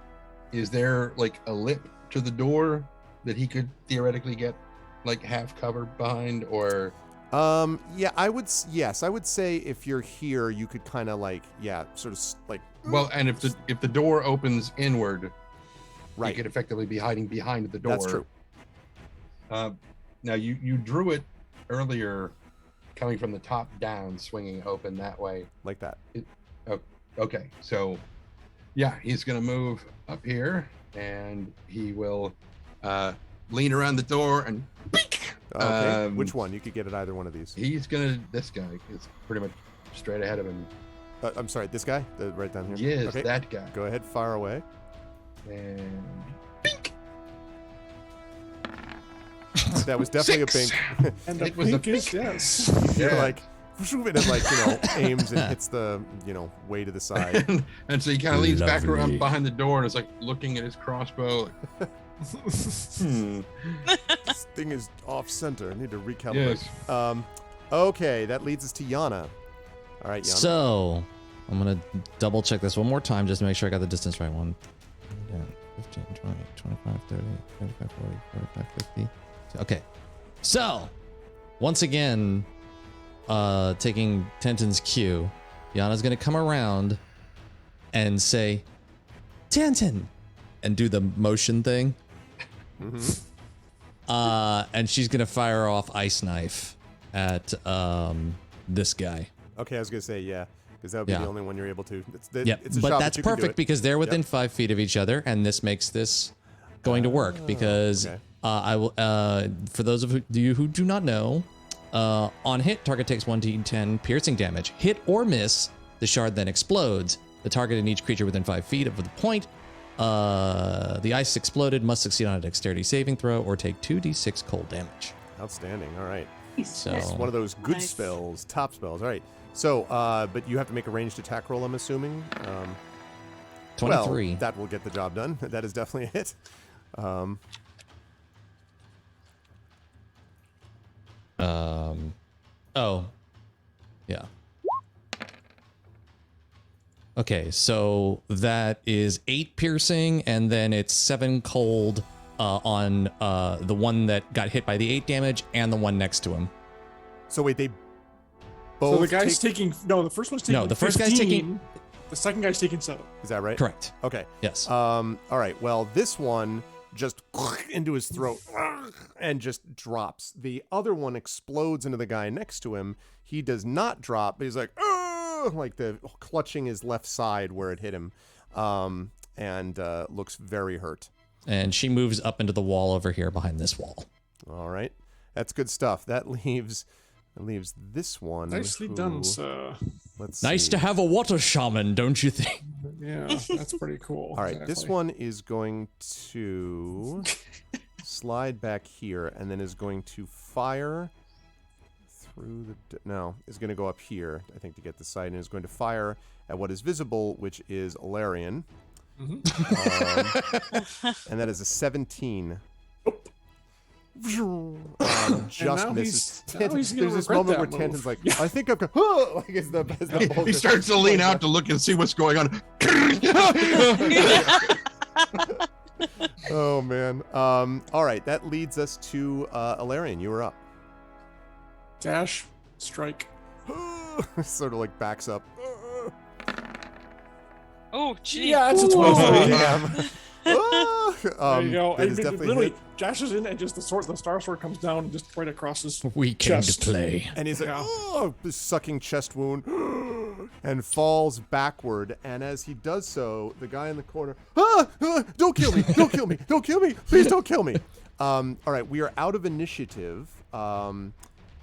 is there like a lip to the door that he could theoretically get like half covered behind, or Yeah, I would say if you're here, you could kind of like, sort of like, well, and if the door opens inward, right. he could effectively be hiding behind the door. That's true. Now you drew it earlier, coming from the top down, swinging open that way. Like that. Okay, so yeah, he's gonna move up here, and he will lean around the door and peek. Okay. Which one? You could get at either one of these. This guy is pretty much straight ahead of him. I'm sorry, this guy? Right down here? Yes, Okay. that guy. Go ahead, fire away. And pink. That was definitely a 6. pink. And the It was a pink is pink. yes. You're Yeah. like, and it like, aims and hits the, way to the side. and so he kind of leans back Lovely. around behind the door and is like looking at his crossbow. Like, This thing is off center. I need to recalibrate. Yes. Okay, that leads us to Yana. All right, Yana. So I'm gonna double check this one more time just to make sure I got the distance right. 1, 10, 15, 20, 25, 30, 35, 40, 45, 50. Okay. So once again, taking Tenton's cue, Yana's gonna come around and say, Tenton, and do the motion thing. And she's gonna fire off Ice Knife at this guy. Okay, I was gonna say because that would be Yeah. the only one you're able to. Yeah, it's a but shot, that's you can do perfect it. because they're within Yep. 5 feet of each other, and this makes this going to work. Because okay. I will, for those of you who do not know, on hit, target takes 1d10 piercing damage. Hit or miss, the shard then explodes. The target and each creature within 5 feet of the point. The ice exploded must succeed on a dexterity saving throw or take 2d6 cold damage. Outstanding. All right. So It's one of those good Nice. spells, top spells. All right. So, but you have to make a ranged attack roll, I'm assuming. 23. Well, that will get the job done. That is definitely a hit. Oh, yeah. Okay, so that is 8 piercing, and then it's 7 cold on the one that got hit by the 8 damage and the one next to him. So wait, they both So the guy's take- taking the first one's taking No, the first guy's 15, taking- the second guy's taking 7. Is that right? Correct. Okay. Yes. All right. Well, this one just into his throat and just drops. The other one explodes into the guy next to him. He does not drop, but he's like, like the clutching his left side where it hit him, and looks very hurt. And she moves up into the wall over here behind this wall. All right, that's good stuff. That leaves this one. Nicely who- done, sir. Let's Nice see. to have a water shaman, don't you think? Yeah, that's pretty cool. All right, this Exactly. one is going to slide back here and then is going to fire through the... is going to go up here, I think, to get the sight, and is going to fire at what is visible, which is Alarian. And that is a 17. Just now misses. he's gonna There's this regret moment where that move. Tantan's like, I think I'm going, like as the bolt He just- starts to lean out to look and see what's going on. Oh man. All right, that leads us to Alarian. You were up. Dash, strike. Sort of like backs up. Oh, gee. Yeah, it's a Oh, 23. damn. There you go. That And is definitely literally, hit. Josh is in, and just the star sword comes down just right across his We came chest. to play. And he's like, Yeah. oh, this sucking chest wound, and falls backward. And as he does so, the guy in the corner, don't kill me, don't kill me, don't kill me, please don't kill me. All right, we are out of initiative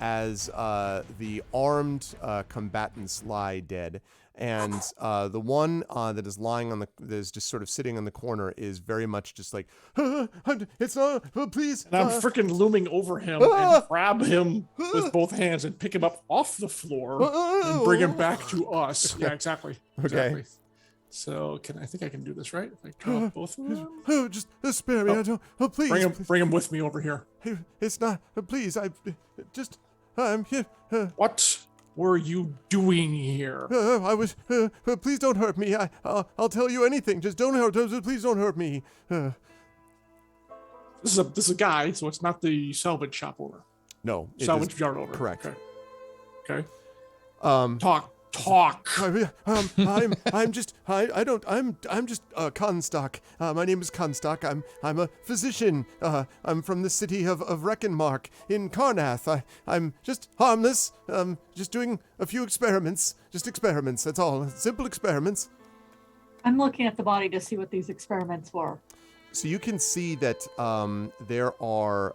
as the armed combatants lie dead. And the one that is lying that is just sort of sitting in the corner is very much just like, it's not, please. And I'm freaking looming over him and grab him with both hands and pick him up off the floor and bring him back to us. Yeah, exactly. Exactly. So I think I can do this, right? If I drop both of them. Just spare me. I don't. Oh, please. Bring him with me over here. It's not. Please. I'm here. What were you doing here? I was. Please don't hurt me. I'll tell you anything. Just don't hurt. Please don't hurt me. This is a guy, so it's not the salvage shop owner. No. Salvage yard owner. Correct. Okay. Talk. Talk. I'm just Comstock. My name is Comstock. I'm a physician. I'm from the city of Reckenmark in Karnath. I'm just harmless. Just doing a few experiments. Just experiments. That's all. Simple experiments. I'm looking at the body to see what these experiments were. So you can see that there are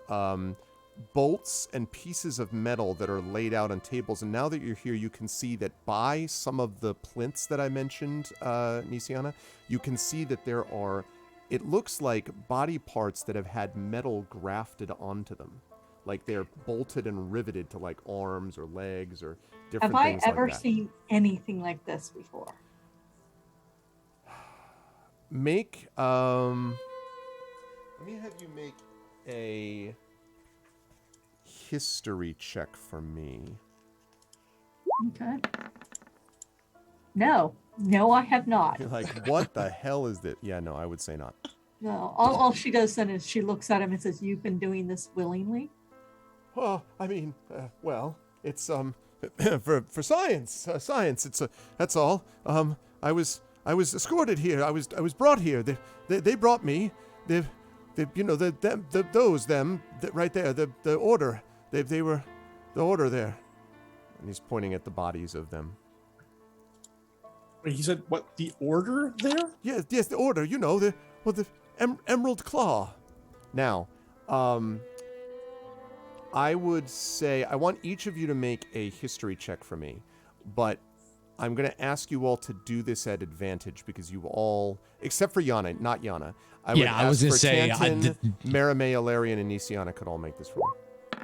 bolts and pieces of metal that are laid out on tables. And now that you're here, you can see that by some of the plinths that I mentioned, Nisiana, you can see that there are, it looks like body parts that have had metal grafted onto them. Like they're bolted and riveted to like arms or legs or different Have I things like ever that. seen anything like this before? Make, let me have you make a history check for me. Okay. No, I have not. You're like, what the hell is this? Yeah, no, I would say not. No, all she does then is she looks at him and says, "You've been doing this willingly?" Oh, I mean, well, it's for science. Science. That's all. I was escorted here. I was brought here. They brought me. They you know them right there. The order. They were the order there. And he's pointing at the bodies of them. Wait, he said what? The order there? Yes, the order. You know the Emerald Claw. Now, I would say I want each of you to make a history check for me, but I'm going to ask you all to do this at advantage because you all, except for Yana, not Yana. I was going to say, Maramé, Alarian, and Nisiana could all make this roll.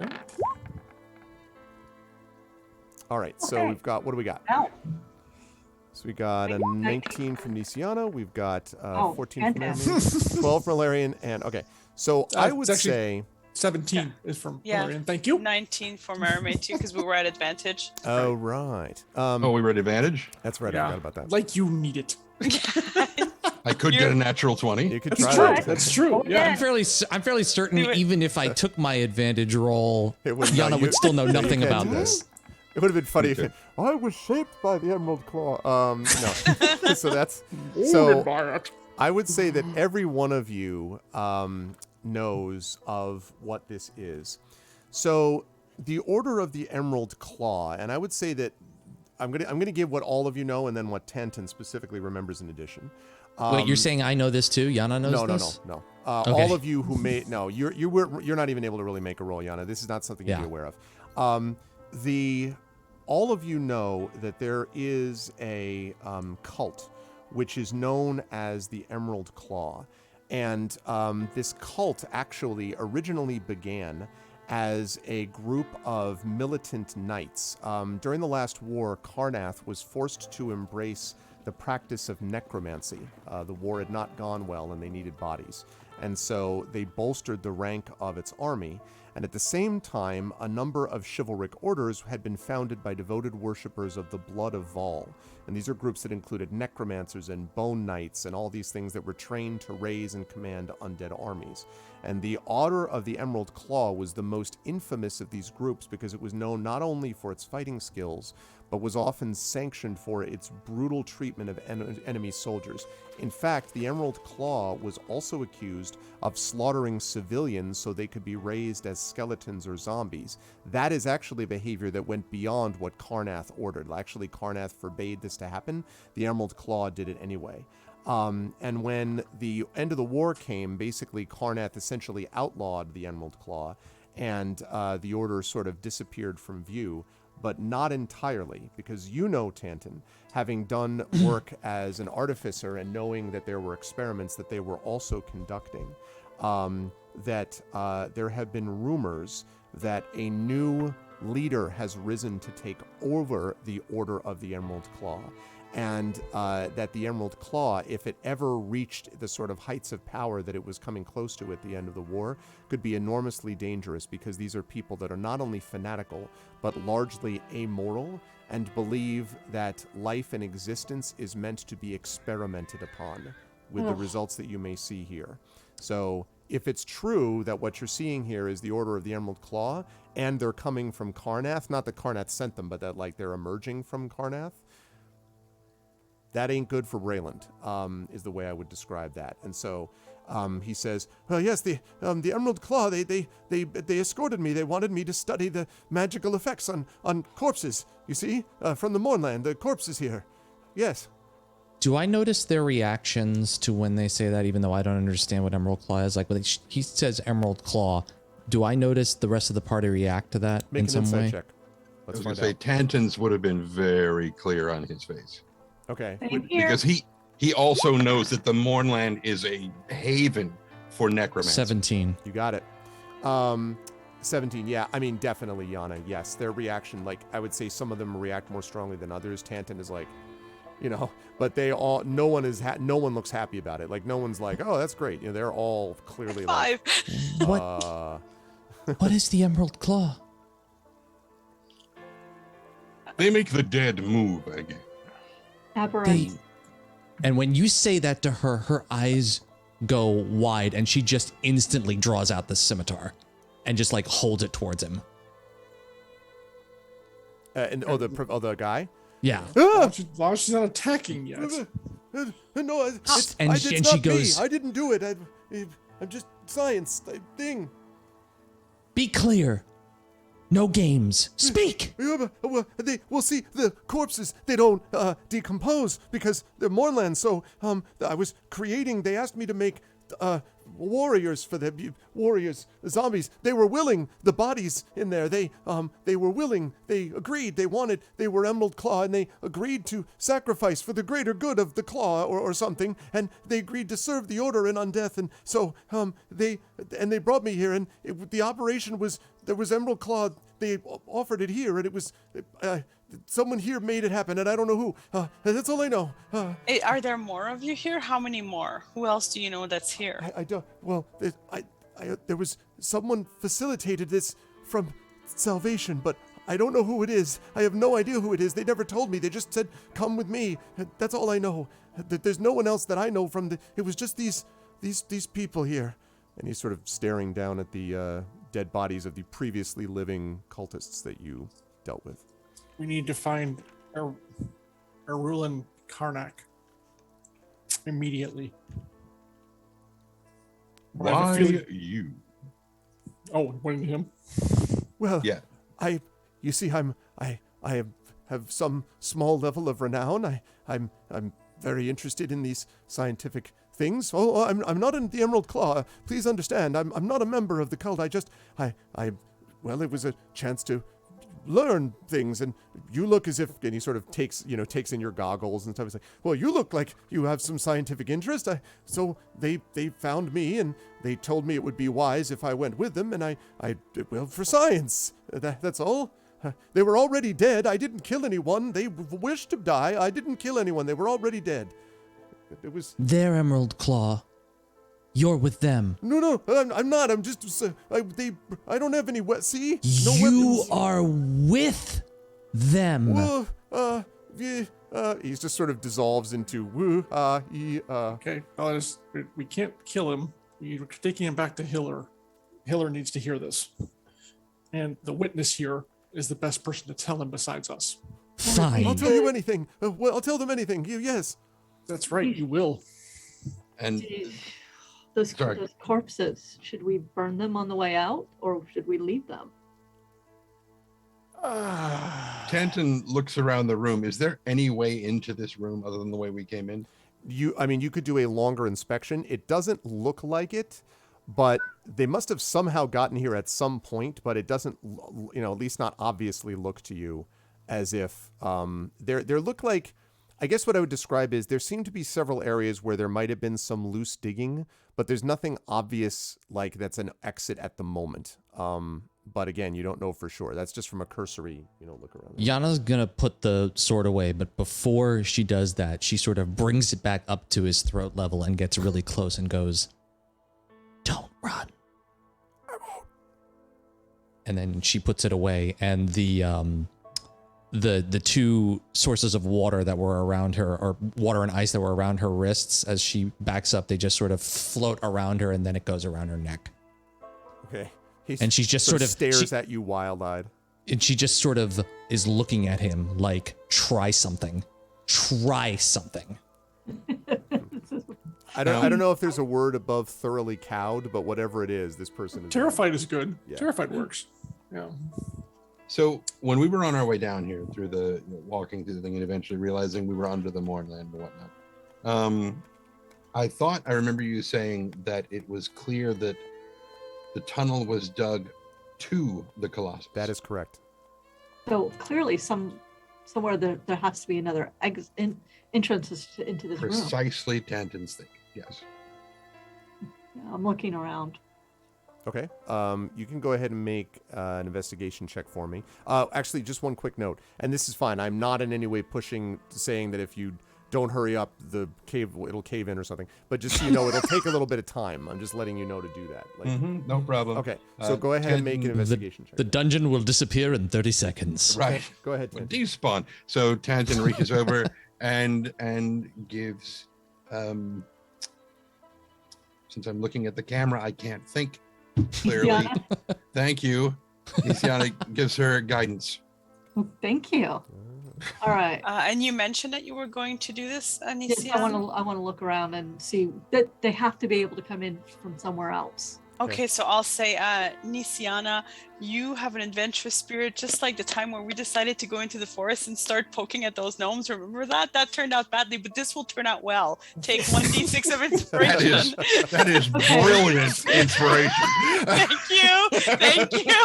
Okay. All right, so we've got, what do we got? Ow. So we got a 19 from Nisiana. We've got 14 from fantastic. Maramé, 12 from Alarian, and okay. So I would say 17 is from Yeah. Valerian. Thank you. 19 for Maramé too, because we were at advantage. Oh, right. We were at advantage. That's right. I forgot about that. Like you need it. I could get a natural 20. You could That's try true. that. That's true. Yeah. I'm fairly certain We were- even if I took my advantage roll, It would- no, Yana you- would still know no, you nothing can't about do that. this. It would have been funny if Okay. I was shaped by the Emerald Claw. No. So that's Ordered so. by it. I would say that every one of you knows of what this is. So the Order of the Emerald Claw, and I would say that I'm gonna give what all of you know, and then what Tanton specifically remembers in addition. Wait, you're saying I know this too? Yana knows this? No. Okay. All of you who may you're not even able to really make a roll, Yana. This is not something you'd be aware of. All of you know that there is a cult which is known as the Emerald Claw, and this cult actually originally began as a group of militant knights. During the last war, Karnath was forced to embrace the practice of necromancy. The war had not gone well and they needed bodies. And so they bolstered the rank of its army. And at the same time, a number of chivalric orders had been founded by devoted worshippers of the blood of Vol. And these are groups that included necromancers and bone knights and all these things that were trained to raise and command undead armies. And the Order of the Emerald Claw was the most infamous of these groups because it was known not only for its fighting skills, but was often sanctioned for its brutal treatment of enemy soldiers. In fact, the Emerald Claw was also accused of slaughtering civilians so they could be raised as skeletons or zombies. That is actually behavior that went beyond what Karnath ordered. Actually, Karnath forbade this to happen. The Emerald Claw did it anyway. And when the end of the war came, basically Karnath essentially outlawed the Emerald Claw, and the order sort of disappeared from view, but not entirely, because you know, Tanton, having done work as an artificer and knowing that there were experiments that they were also conducting, that there have been rumors that a new leader has risen to take over the Order of the Emerald Claw. And that the Emerald Claw, if it ever reached the sort of heights of power that it was coming close to at the end of the war, could be enormously dangerous, because these are people that are not only fanatical, but largely amoral, and believe that life and existence is meant to be experimented upon with the results that you may see here. So if it's true that what you're seeing here is the Order of the Emerald Claw, and they're coming from Karnath, not that Karnath sent them, but that like they're emerging from Karnath, that ain't good for Rayland, is the way I would describe that. And so he says, yes, the Emerald Claw, they escorted me. They wanted me to study the magical effects on corpses, you see, from the Mournland, the corpses here. Yes. Do I notice their reactions to when they say that, even though I don't understand what Emerald Claw is? Like, when he says Emerald Claw, do I notice the rest of the party react to that in some way? Check. I was going to say, Tanton's would have been very clear on his face. Okay. Because he also knows that the Mournland is a haven for necromancy. 17. You got it. 17, yeah. I mean, definitely, Yana. Yes, their reaction, like, I would say some of them react more strongly than others. Tanton is like, you know, but they all, no one looks happy about it. Like, no one's like, oh, that's great. You know, they're all clearly like, What is the Emerald Claw? They make the dead move again. Aberrant. And when you say that to her, her eyes go wide and she just instantly draws out the scimitar and just like holds it towards him. The guy? Yeah. As long as she's not attacking yet. No, she goes, I didn't do it. I'm just science thing. Be clear. No games. Speak. We'll see the corpses. They don't decompose because they're Mournland. So I was creating. They asked me to make warriors for the zombies. They were willing. The bodies in there. They were willing. They agreed. They were Emerald Claw, and they agreed to sacrifice for the greater good of the Claw or something. And they agreed to serve the Order in undeath. And so they brought me here. And the operation was. There was Emerald Claw, they offered it here, and it was, someone here made it happen, and I don't know who. That's all I know. Are there more of you here? How many more? Who else do you know that's here? I don't, well, there was, someone facilitated this from Salvation, but I don't know who it is. I have no idea who it is. They never told me. They just said, come with me. That's all I know. There's no one else that I know from it was just these people here. And he's sort of staring down at the dead bodies of the previously living cultists that you dealt with. We need to find Erulin Karnak immediately. Why you? Oh, when him? Well, yeah. You see, I have some small level of renown. I'm very interested in these scientific things. Oh, I'm not in the Emerald Claw. Please understand, I'm not a member of the cult. Well, it was a chance to learn things, and you look as if, and he sort of takes in your goggles and stuff. He's like, well, you look like you have some scientific interest. So they found me, and they told me it would be wise if I went with them, and well, for science. That's all. They were already dead. I didn't kill anyone. They wished to die. I didn't kill anyone. They were already dead. It was their Emerald Claw. You're with them. No, I'm not. I'm just. I don't have any. See? No you weapons. Are with them. Well, he just sort of dissolves into Okay, we can't kill him. We're taking him back to Hiller. Hiller needs to hear this, and the witness here is the best person to tell him besides us. Fine. I'll tell you anything. Well, I'll tell them anything. Yes. That's right, you will. And Those Sorry. corpses, should we burn them on the way out or should we leave them? Tanton looks around the room. Is there any way into this room other than the way we came in? You could do a longer inspection. It doesn't look like it, but they must have somehow gotten here at some point, but it doesn't, at least not obviously look to you as if there look like, I guess what I would describe is there seem to be several areas where there might have been some loose digging, but there's nothing obvious like that's an exit at the moment. But again, you don't know for sure. That's just from a cursory, look around. Yana's gonna put the sword away, but before she does that, she sort of brings it back up to his throat level and gets really close and goes, "Don't run." I won't. And then she puts it away, and the two sources of water that were around her, or water and ice that were around her wrists, as she backs up, they just sort of float around her, and then it goes around her neck. Okay. And she just sort of stares at you wild-eyed. And she just sort of is looking at him like, try something. Try something. I don't know if there's a word above thoroughly cowed, but whatever it is, this person is Terrified is good. Yeah. Terrified works. Yeah. So when we were on our way down here through the walking through the thing and eventually realizing we were under the moorland and whatnot, I remember you saying that it was clear that the tunnel was dug to the Colossus. That is correct. So clearly somewhere there has to be another entrance into this room. Precisely Tanton's thing. Yes. Yeah, I'm looking around. Okay. You can go ahead and make an investigation check for me. Actually, just one quick note, and this is fine. I'm not in any way saying that if you don't hurry up, it'll cave in or something. But just so you know, it'll take a little bit of time. I'm just letting you know to do that. No problem. Okay. So go ahead and make an investigation check. The dungeon will disappear in 30 seconds. Right. Okay, go ahead. When despawn. So Tanton reaches over and gives. Since I'm looking at the camera, I can't think clearly. Tiziana? Thank you. Tiziana gives her guidance. Thank you. All right. And you mentioned that you were going to do this, Anicia? Yes, I want to look around and see that they have to be able to come in from somewhere else. Okay, so I'll say, Nisiana, you have an adventurous spirit, just like the time where we decided to go into the forest and start poking at those gnomes. Remember that? That turned out badly, but this will turn out well. Take 1d6 of inspiration. That is brilliant inspiration. Thank you.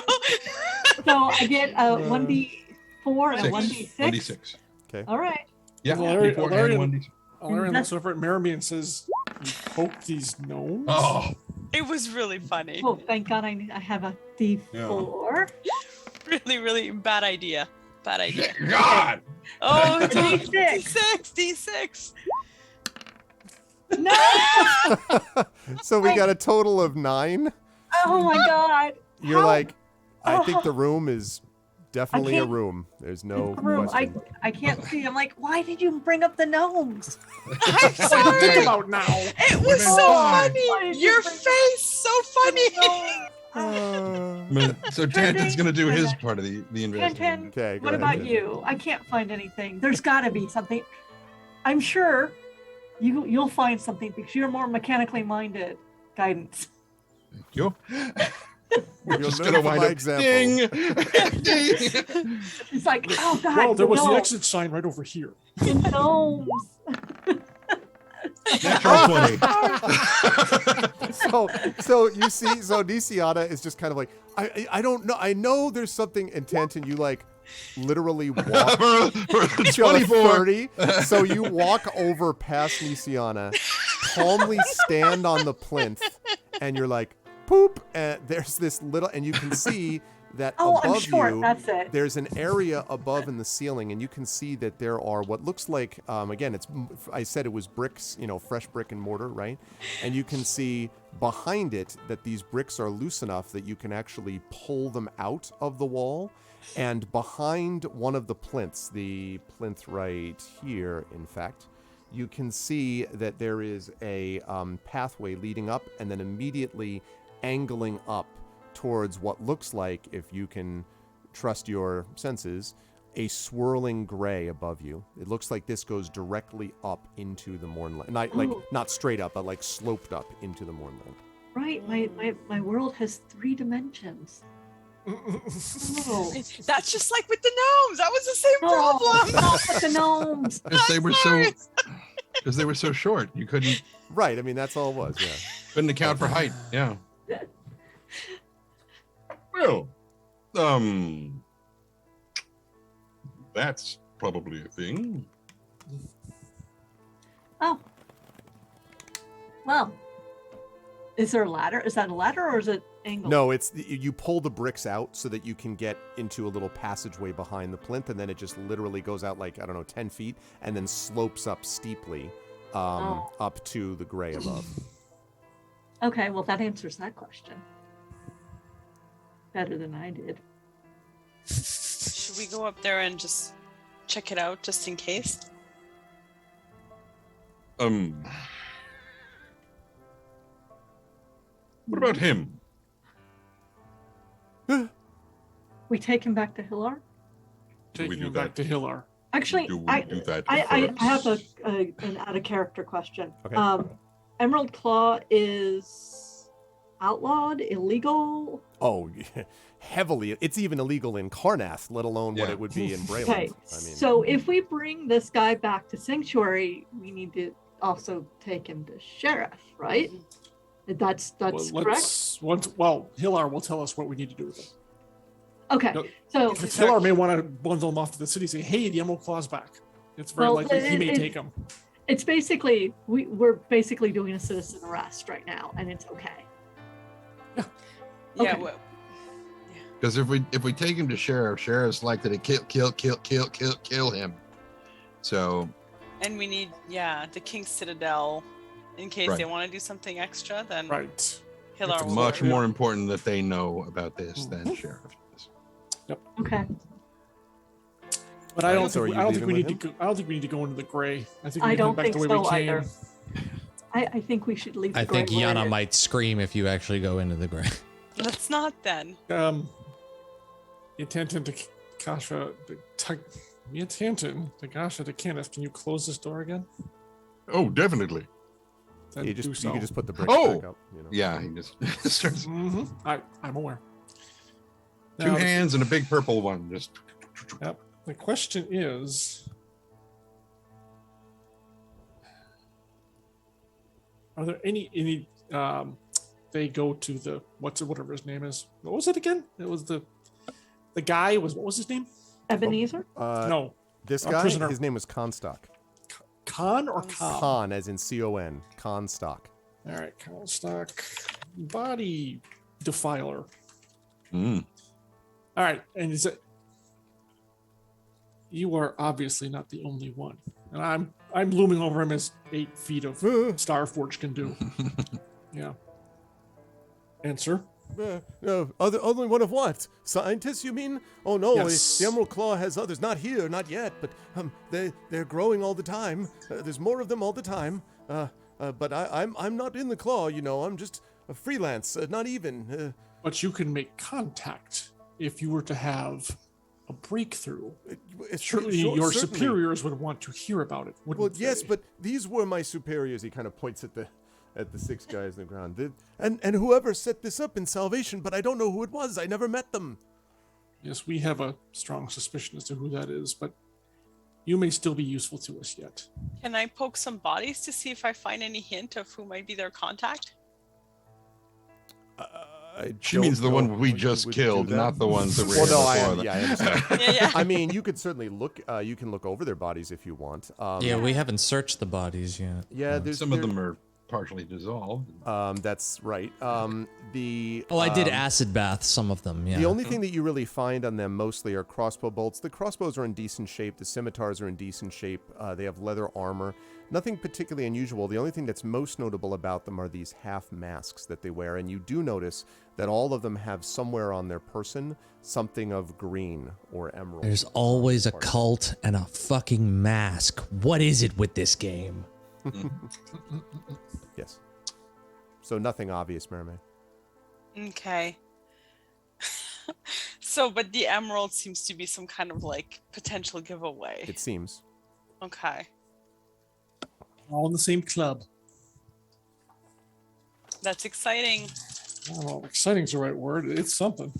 So I get 1d4 and 1d6. 1d6. Okay. All right. Yeah, Valerian- 1d4 and Valerian- 1d6. Alarian looks over at Meremy and says, "You poke these gnomes?" Oh, It was really funny. Oh, thank God I have a d4. Really, really bad idea. Bad idea. God! Oh, A D6. D6. No! So we got a total of 9. Oh my God. You're How- like, I think Oh. the room is definitely a can't- room. There's no The room. question. I can't see. I'm like, why did you bring up the gnomes? I'm What do you sorry. think about now? It was so Why funny. did you Your bring- face, so funny. So Tanton's going to do his part of the investigation. Tintin, Okay, go what ahead, about Tintin. you? I can't find anything. There's got to be something. I'm sure you'll find something because you're more mechanically minded. Guidance. You? We're You'll just learn going to from wind my up example. ding. Ding. It's like, oh God. Well, there was the gnomes, exit sign right over here. the gnomes. Natural 20. So you see, so Nisiana is just kind of like, I don't know. I know there's something in Tanton. You like literally walk for the to a 24. 30. So you walk over past Nisiana, calmly stand on the plinth, and you're like, poop. And there's this little, and you can see that Oh, I'm above short. you, That's it. there's an area above in the ceiling, and you can see that there are what looks like, again, I said it was bricks, fresh brick and mortar, right? And you can see behind it that these bricks are loose enough that you can actually pull them out of the wall. And behind one of the plinths, the plinth right here, in fact, you can see that there is a pathway leading up and then immediately angling up towards what looks like, if you can trust your senses, a swirling gray above you. It looks like this goes directly up into the Mornland. Not straight up, but like sloped up into the Mornland. Right, my world has 3 dimensions. Oh. That's just like with the gnomes. That was the same problem. Not with the gnomes. Because they were so short, you couldn't Right, I mean, that's all it was, yeah. couldn't account for height. Yeah. Well, that's probably a thing. Oh. Well. Is there a ladder? Is that a ladder or is it angled? No, it's you pull the bricks out so that you can get into a little passageway behind the plinth, and then it just literally goes out like, I don't know, 10 feet, and then slopes up steeply up to the gray above. Okay, well, that answers that question. Better than I did. Should we go up there and just check it out just in case? What about him? We take him back to Hillar? Taking him back to Hillar. Actually, I have an out of character question. Okay. Emerald Claw is outlawed, illegal? Oh, heavily. It's even illegal in Karnath, let alone what it would be in Breland. Okay, so if we bring this guy back to Sanctuary, we need to also take him to Sheriff, right? That's correct? Hillar will tell us what we need to do with him. Okay, so Hillar may want to bundle him off to the city, say, hey, the Emerald Claw's back. It's very likely he may take him. It's basically, we're basically doing a citizen arrest right now, and it's okay. Yeah. Yeah. Okay. Because if we take him to Sheriff's likely to kill him. So. And we need, the King's Citadel, in case they want to do something extra, then right. Hillar It's will much more important that they know about this than Sheriff is. Yep. Okay. But I don't think we need to go into the gray. I think we need to come back the way we came. I think we should leave. I think Yana might scream if you actually go into the gray. Let's not then. Yatantin to Kasha, Yatantin to Kasha to Kenneth. Can you close this door again? Oh, definitely. You can just put the bricks back up. You know? Yeah, he just starts. Mm-hmm. I'm aware. Two hands and a big purple one. Just. Yep. The question is, are there any they go to the whatever his name is. What was it again? It was the guy what was his name? Ebenezer? No. This guy, prisoner. his name was Comstock. Con or Con? Con, as in C-O-N. Comstock. All right, Comstock. Body defiler. Mm. All right, and is it? You are obviously not the only one, and I'm looming over him as 8 feet of Starforge can do. Yeah. Answer. Only one of what? Scientists, you mean? Oh no, Yes. the Emerald Claw has others. Not here, not yet, but they're growing all the time. There's more of them all the time. But I'm not in the Claw, you know. I'm just a freelance, not even. But you can make contact if you were to have a breakthrough. Surely your superiors would want to hear about it, wouldn't they? Yes, but these were my superiors. He kind of points at the 6 guys in the ground. And whoever set this up in Salvation, but I don't know who it was. I never met them. Yes, we have a strong suspicion as to who that is, but you may still be useful to us yet. Can I poke some bodies to see if I find any hint of who might be their contact? She means the one we just killed, not the ones that were here before. I understand. Yeah. I mean, you could certainly look. You can look over their bodies if you want. Yeah, we haven't searched the bodies yet. Yeah, Some of them are partially dissolved. That's right. I did acid bath some of them. Yeah. The only thing that you really find on them mostly are crossbow bolts. The crossbows are in decent shape. The scimitars are in decent shape. They have leather armor. Nothing particularly unusual. The only thing that's most notable about them are these half masks that they wear. And you do notice that all of them have somewhere on their person something of green or emerald. There's always a cult and a fucking mask. What is it with this game? Yes. So nothing obvious, Mermaid. Okay. So, but the emerald seems to be some kind of like potential giveaway. It seems. Okay. All in the same club. That's exciting. I don't know if exciting is the right word. It's something.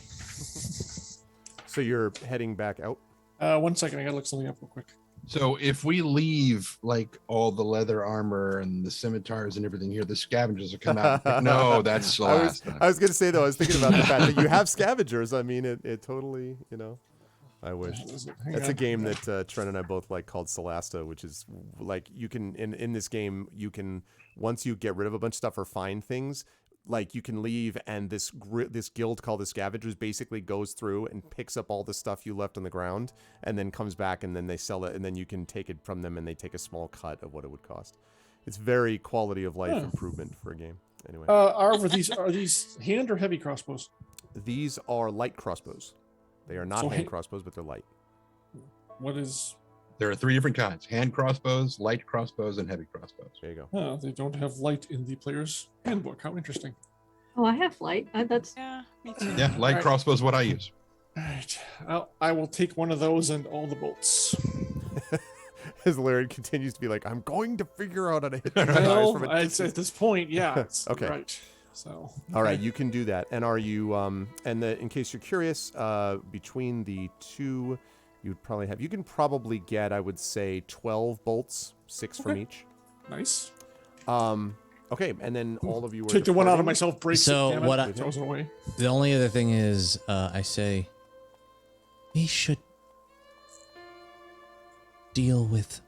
So you're heading back out? 1 second. I gotta look something up real quick. So if we leave like all the leather armor and the scimitars and everything here, the scavengers will come out. No, that's the last time. I was going to say, though, I was thinking about the fact that you have scavengers. I mean, it totally, I wish. That's a game that Trent and I both like called Solasta, which is like you can, in this game, you can, once you get rid of a bunch of stuff or find things, like you can leave and this guild called the Scavengers basically goes through and picks up all the stuff you left on the ground and then comes back and then they sell it and then you can take it from them and they take a small cut of what it would cost. It's very quality of life improvement for a game. Anyway. Are these hand or heavy crossbows? These are light crossbows. They are not hand crossbows, but they're light. What is... There are 3 different kinds: hand crossbows, light crossbows, and heavy crossbows. There you go. Oh, they don't have light in the player's handbook. How interesting. Oh, I have light. That's Yeah, me too. Yeah, light Alright. crossbows is what I use. All right. Well, I will take one of those and all the bolts. As Larry continues to be like, I'm going to figure out how to hit these guys Well, from a at distance. this point, yeah. It's Okay. Right. So. All right, you can do that. And are you, in case you're curious, between the two, you'd probably have, you can probably get, I would say, 12 bolts, 6 from each. Nice. Okay, and then all of you are Take the one out of departing. myself. Break So it. Damn what it. I- Throws it away. The only other thing is, I say, we should deal with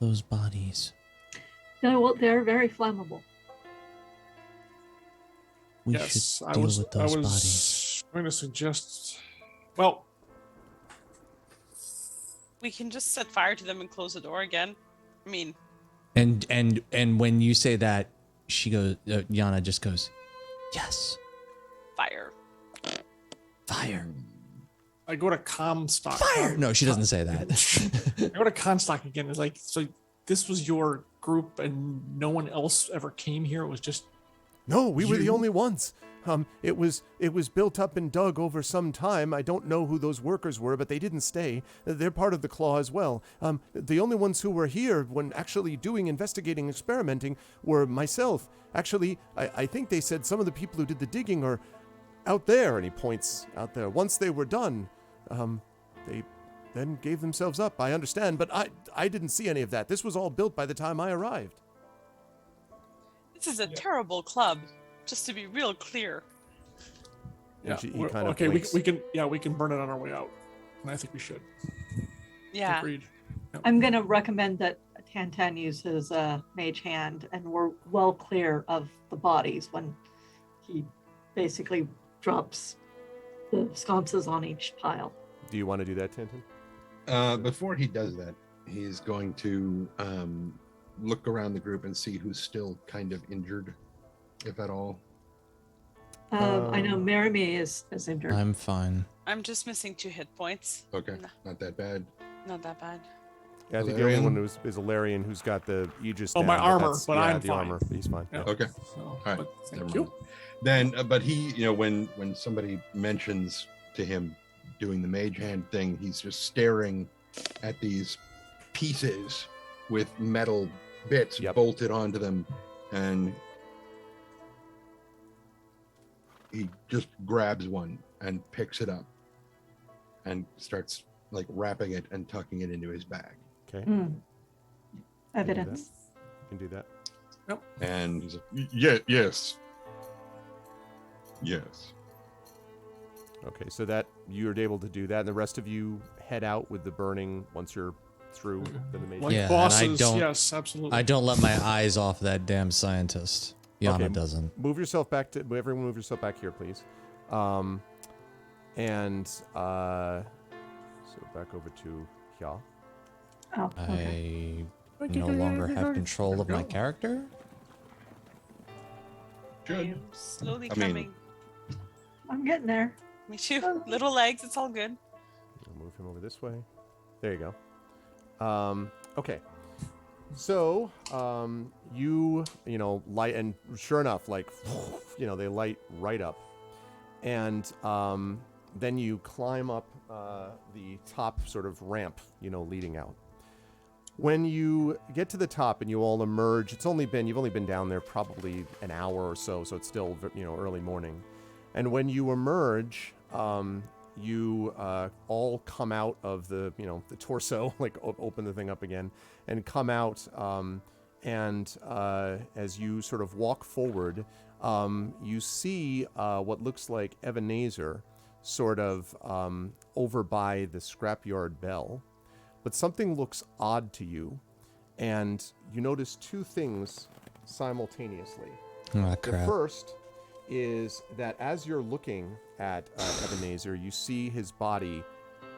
those bodies. they're very flammable. We Yes, should I deal was. with I those was bodies. going to suggest. Well, We can just set fire to them and close the door again. I mean, And when you say that, she goes, Yana just goes, yes, fire. fire, I go to Comstock. fire. No, she doesn't say that. I go to Comstock again. It's like, so this was your group and no one else ever came here. It was just. No, we were the You- only ones. It was built up and dug over some time. I don't know who those workers were, but they didn't stay. They're part of the Claw as well. The only ones who were here when actually doing investigating, experimenting were myself. Actually, I think they said some of the people who did the digging are out there, and he points out there. Once they were done, they then gave themselves up. I understand, but I didn't see any of that. This was all built by the time I arrived. This is a terrible club, just to be real clear. And Yeah. he kind of Okay. blinks. We can. Yeah. We can burn it on our way out. And I think we should. Yeah. Agreed. I'm going to recommend that Tantan uses Mage Hand, and we're well clear of the bodies when he basically drops the sconces on each pile. Do you want to do that, Tintin? Before he does that, he's going to look around the group and see who's still kind of injured, if at all. I know Marimy is injured. I'm fine. I'm just missing 2 hit points. Okay, No. not that bad. Not that bad. Yeah, I think the only Alarian? one is Alarian, who's got the Aegis. Oh, my down, armor, that's- but yeah, I'm the fine. armor. He's fine. Yeah. Yeah. Okay, So, all right. but Never thank you. mind. Then, but he, when somebody mentions to him doing the mage hand thing, he's just staring at these pieces with metal bits Yep. bolted onto them, and he just grabs one and picks it up and starts like wrapping it and tucking it into his bag. Okay, Evidence. you can do that. And he's like, yeah, yes. Okay, so that you're able to do that, and the rest of you head out with the burning once you're through the mage. Like Yeah, and bosses. I don't- Yes, absolutely. I don't let my eyes off that damn scientist. Yana Okay. doesn't. Move yourself back to everyone. Move yourself back here, please. So back over to Hya. Oh, okay. I no longer have control of my character. I Good. am slowly I mean- coming. I'm getting there. Me too. Little legs, it's all good. I'll move him over this way. There you go. Okay. So, you light, and sure enough, like, they light right up. And then you climb up the top sort of ramp, leading out. When you get to the top and you all emerge, you've only been down there probably an hour or so, so it's still, early morning. And when you emerge, you all come out of the torso, like open the thing up again, and come out. And as you sort of walk forward, you see what looks like Ebenezer sort of over by the scrapyard bell. But something looks odd to you, and you notice two things simultaneously. Oh, The crap. first is that as you're looking at Ebenezer, you see his body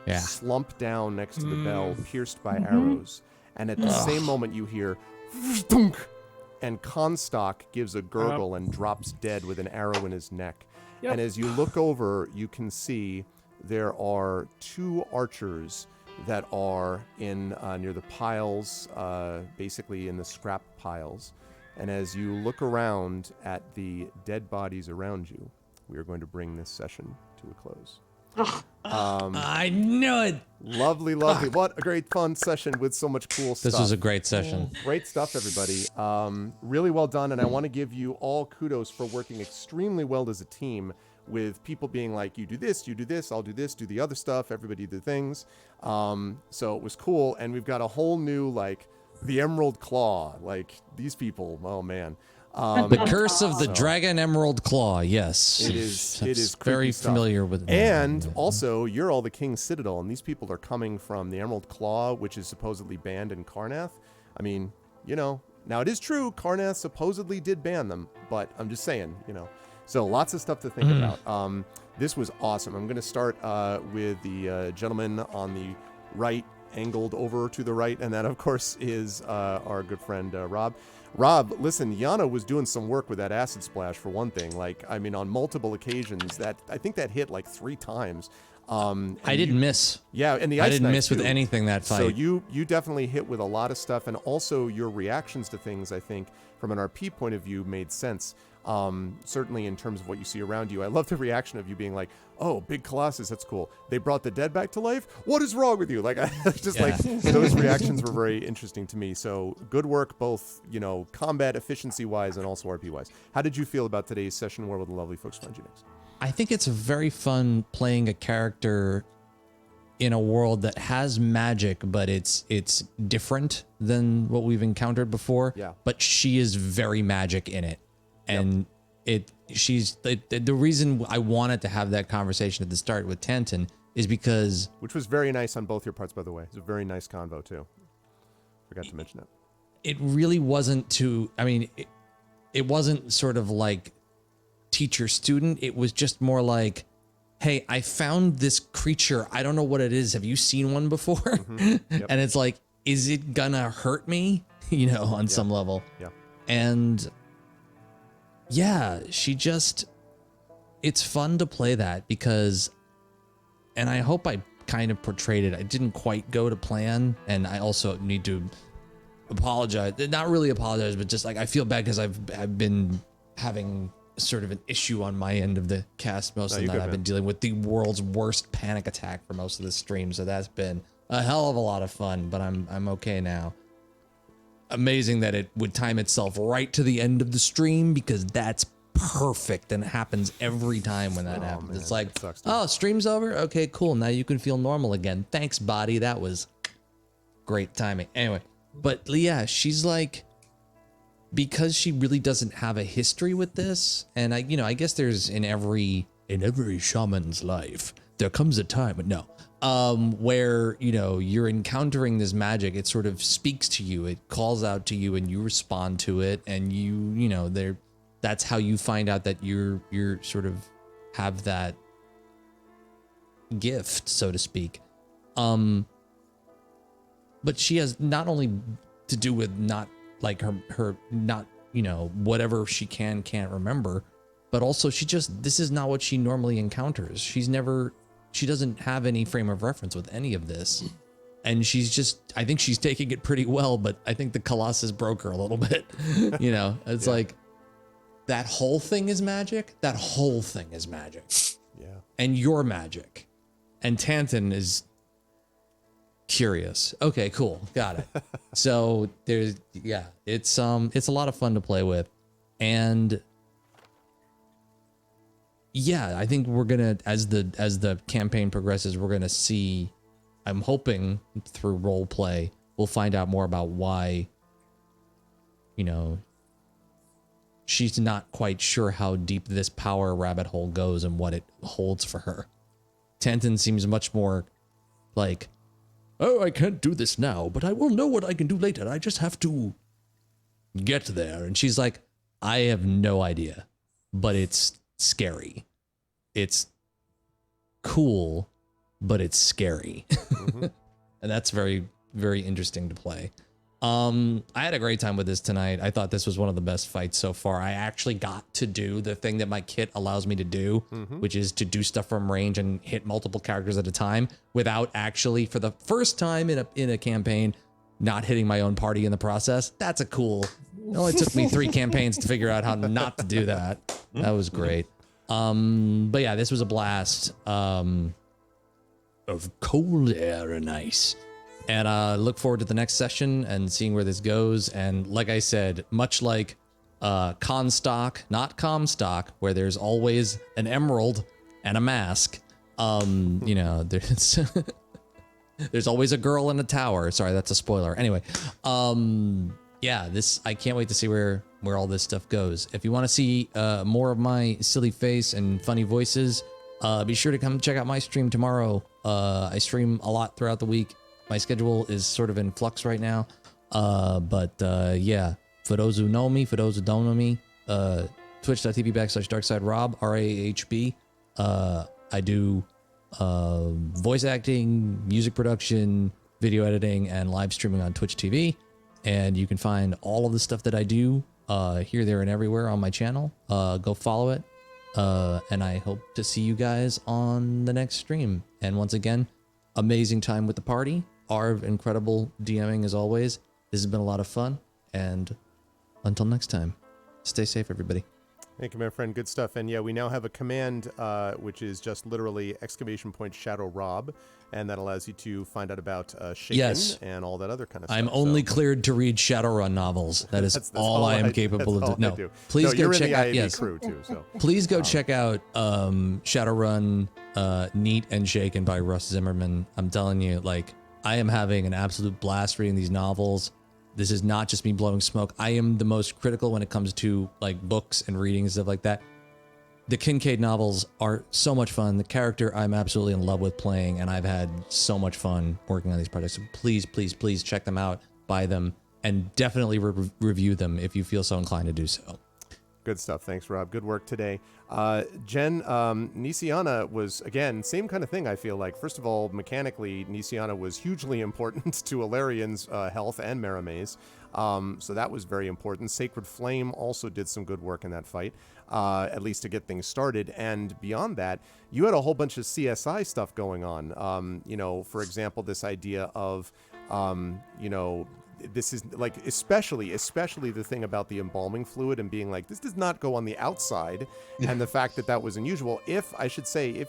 Yeah. slump down next to the bell, pierced by arrows. And at the same moment, you hear thunk, and Comstock gives a gurgle and drops dead with an arrow in his neck. Yep. And as you look over, you can see there are two archers that are in near the piles, basically in the scrap piles. And as you look around at the dead bodies around you, we are going to bring this session to a close. I knew it. Lovely, lovely. What a great fun session with so much cool stuff. This was a great session. Great stuff, everybody. Really well done, and I want to give you all kudos for working extremely well as a team, with people being like, you do this, I'll do this, do the other stuff, everybody do things. So it was cool, and we've got a whole new, the Emerald Claw. These people, oh man. The Curse of the Dragon Emerald Claw, yes. It is very creepy stuff. familiar with it. And also, you're all the King's Citadel, and these people are coming from the Emerald Claw, which is supposedly banned in Karnath. I mean, now it is true, Karnath supposedly did ban them, but I'm just saying, So lots of stuff to think about. This was awesome. I'm going to start with the gentleman on the right, angled over to the right, and that, of course, is our good friend Rob. Rob, listen, Yana was doing some work with that acid splash, for one thing. On multiple occasions, I think that hit 3 times. I didn't miss. Yeah, and the ice I didn't knife, miss with too. anything that fight. So you definitely hit with a lot of stuff, and also your reactions to things, I think, from an RP point of view, made sense. Certainly in terms of what you see around you. I love the reaction of you being like, oh, big Colossus, that's cool. They brought the dead back to life? What is wrong with you? Those reactions were very interesting to me. So good work, both, combat efficiency-wise and also RP-wise. How did you feel about today's session? Where will the lovely folks find you next? I think it's very fun playing a character in a world that has magic, but it's different than what we've encountered before. Yeah. But she is very magic in it. And she's the reason I wanted to have that conversation at the start with Tanton is because, which was very nice on both your parts, by the way. It's a very nice convo too. Forgot to mention that. It really wasn't it wasn't sort of like teacher student. It was just more like, hey, I found this creature. I don't know what it is. Have you seen one before? Mm-hmm. Yep. And it's like, is it gonna hurt me? On some level. Yeah. And yeah, it's fun to play that because, and I hope I kind of portrayed it. I didn't quite go to plan, and I also need to apologize. Not really apologize, but just I feel bad because I've been having sort of an issue on my end of the cast most of the night. I've been dealing with the world's worst panic attack for most of the stream, so that's been a hell of a lot of fun, but I'm okay now. Amazing that it would time itself right to the end of the stream, because that's perfect and it happens every time when that happens. Man, it's like, it sucks, dude. oh, stream's over? Okay, cool. Now you can feel normal again. Thanks, body. That was great timing. Anyway, but yeah, she's because she really doesn't have a history with this, and I guess there's in every shaman's life, there comes a time, but no. Where, you're encountering this magic, it sort of speaks to you, it calls out to you, and you respond to it, and that's how you find out that you're sort of have that gift, so to speak. But she has not only to do with not her not, whatever she can't remember, but also this is not what she normally encounters. She doesn't have any frame of reference with any of this. And I think she's taking it pretty well, but I think the Colossus broke her a little bit. It's like, that whole thing is magic. That whole thing is magic. and your magic. And Tanton is curious. Okay, cool. Got it. So it's a lot of fun to play with. And I think we're gonna, as the campaign progresses, we're gonna see, I'm hoping through role play, we'll find out more about why, she's not quite sure how deep this power rabbit hole goes and what it holds for her. Tanton seems much more like, oh, I can't do this now, but I will know what I can do later. I just have to get there. And she's like, I have no idea, but it's scary. It's cool, but it's scary. Mm-hmm. And that's very, very interesting to play. I had a great time with this tonight. I thought this was one of the best fights so far. I actually got to do the thing that my kit allows me to do, which is to do stuff from range and hit multiple characters at a time without actually, for the first time in a campaign, not hitting my own party in the process. That's a cool. It only took me 3 campaigns to figure out how not to do that. That was great. But yeah, this was a blast. Of cold air and ice. And look forward to the next session and seeing where this goes. And like I said, much like Constock, not Comstock, where there's always an emerald and a mask, there's there's always a girl in a tower. Sorry, that's a spoiler. Anyway, I can't wait to see where all this stuff goes. If you want to see more of my silly face and funny voices, be sure to come check out my stream tomorrow. I stream a lot throughout the week. My schedule is sort of in flux right now. But for those who know me, for those who don't know me, twitch.tv/darksiderob, RAHB. I do voice acting, music production, video editing, and live streaming on Twitch TV. And you can find all of the stuff that I do here, there, and everywhere on my channel. Go follow it. And I hope to see you guys on the next stream. And once again, amazing time with the party. Arv, incredible DMing as always. This has been a lot of fun. And until next time, stay safe, everybody. Thank you, my friend. Good stuff. And yeah, we now have a command, which is just literally !Shadow Rob. And that allows you to find out about Shaken and all that other kind of stuff. I'm only cleared to read Shadowrun novels. That is that's all I am capable of doing. No, please go check out. Yes, crew too. So please go check out Shadowrun, Neat and Shaken by Russ Zimmerman. I'm telling you, like, I am having an absolute blast reading these novels. This is not just me blowing smoke. I am the most critical when it comes to like books and reading and stuff like that. The Kincaid novels are so much fun. The character I'm absolutely in love with playing, and I've had so much fun working on these projects. So please, please, please check them out, buy them, and definitely review them if you feel so inclined to do so. Good stuff. Thanks, Rob. Good work today. Jen, Nisiana was, again, same kind of thing, I feel like. First of all, mechanically, Nisiana was hugely important to Alarian's health and Marame's. So that was very important. Sacred Flame also did some good work in that fight, at least to get things started. And beyond that, you had a whole bunch of CSI stuff going on. For example, this idea of, this is like, especially the thing about the embalming fluid and being like, this does not go on the outside. And the fact that was unusual. If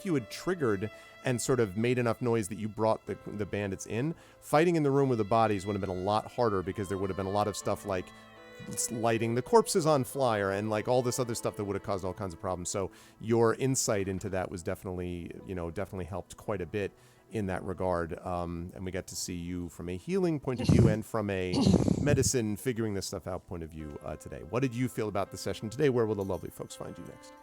you had triggered and sort of made enough noise that you brought the bandits in, fighting in the room with the bodies would have been a lot harder, because there would have been a lot of stuff like lighting the corpses on fire and like all this other stuff that would have caused all kinds of problems. So your insight into that was definitely helped quite a bit in that regard. And we got to see you from a healing point of view and from a medicine figuring this stuff out point of view today. What did you feel about the session today? Where will the lovely folks find you next?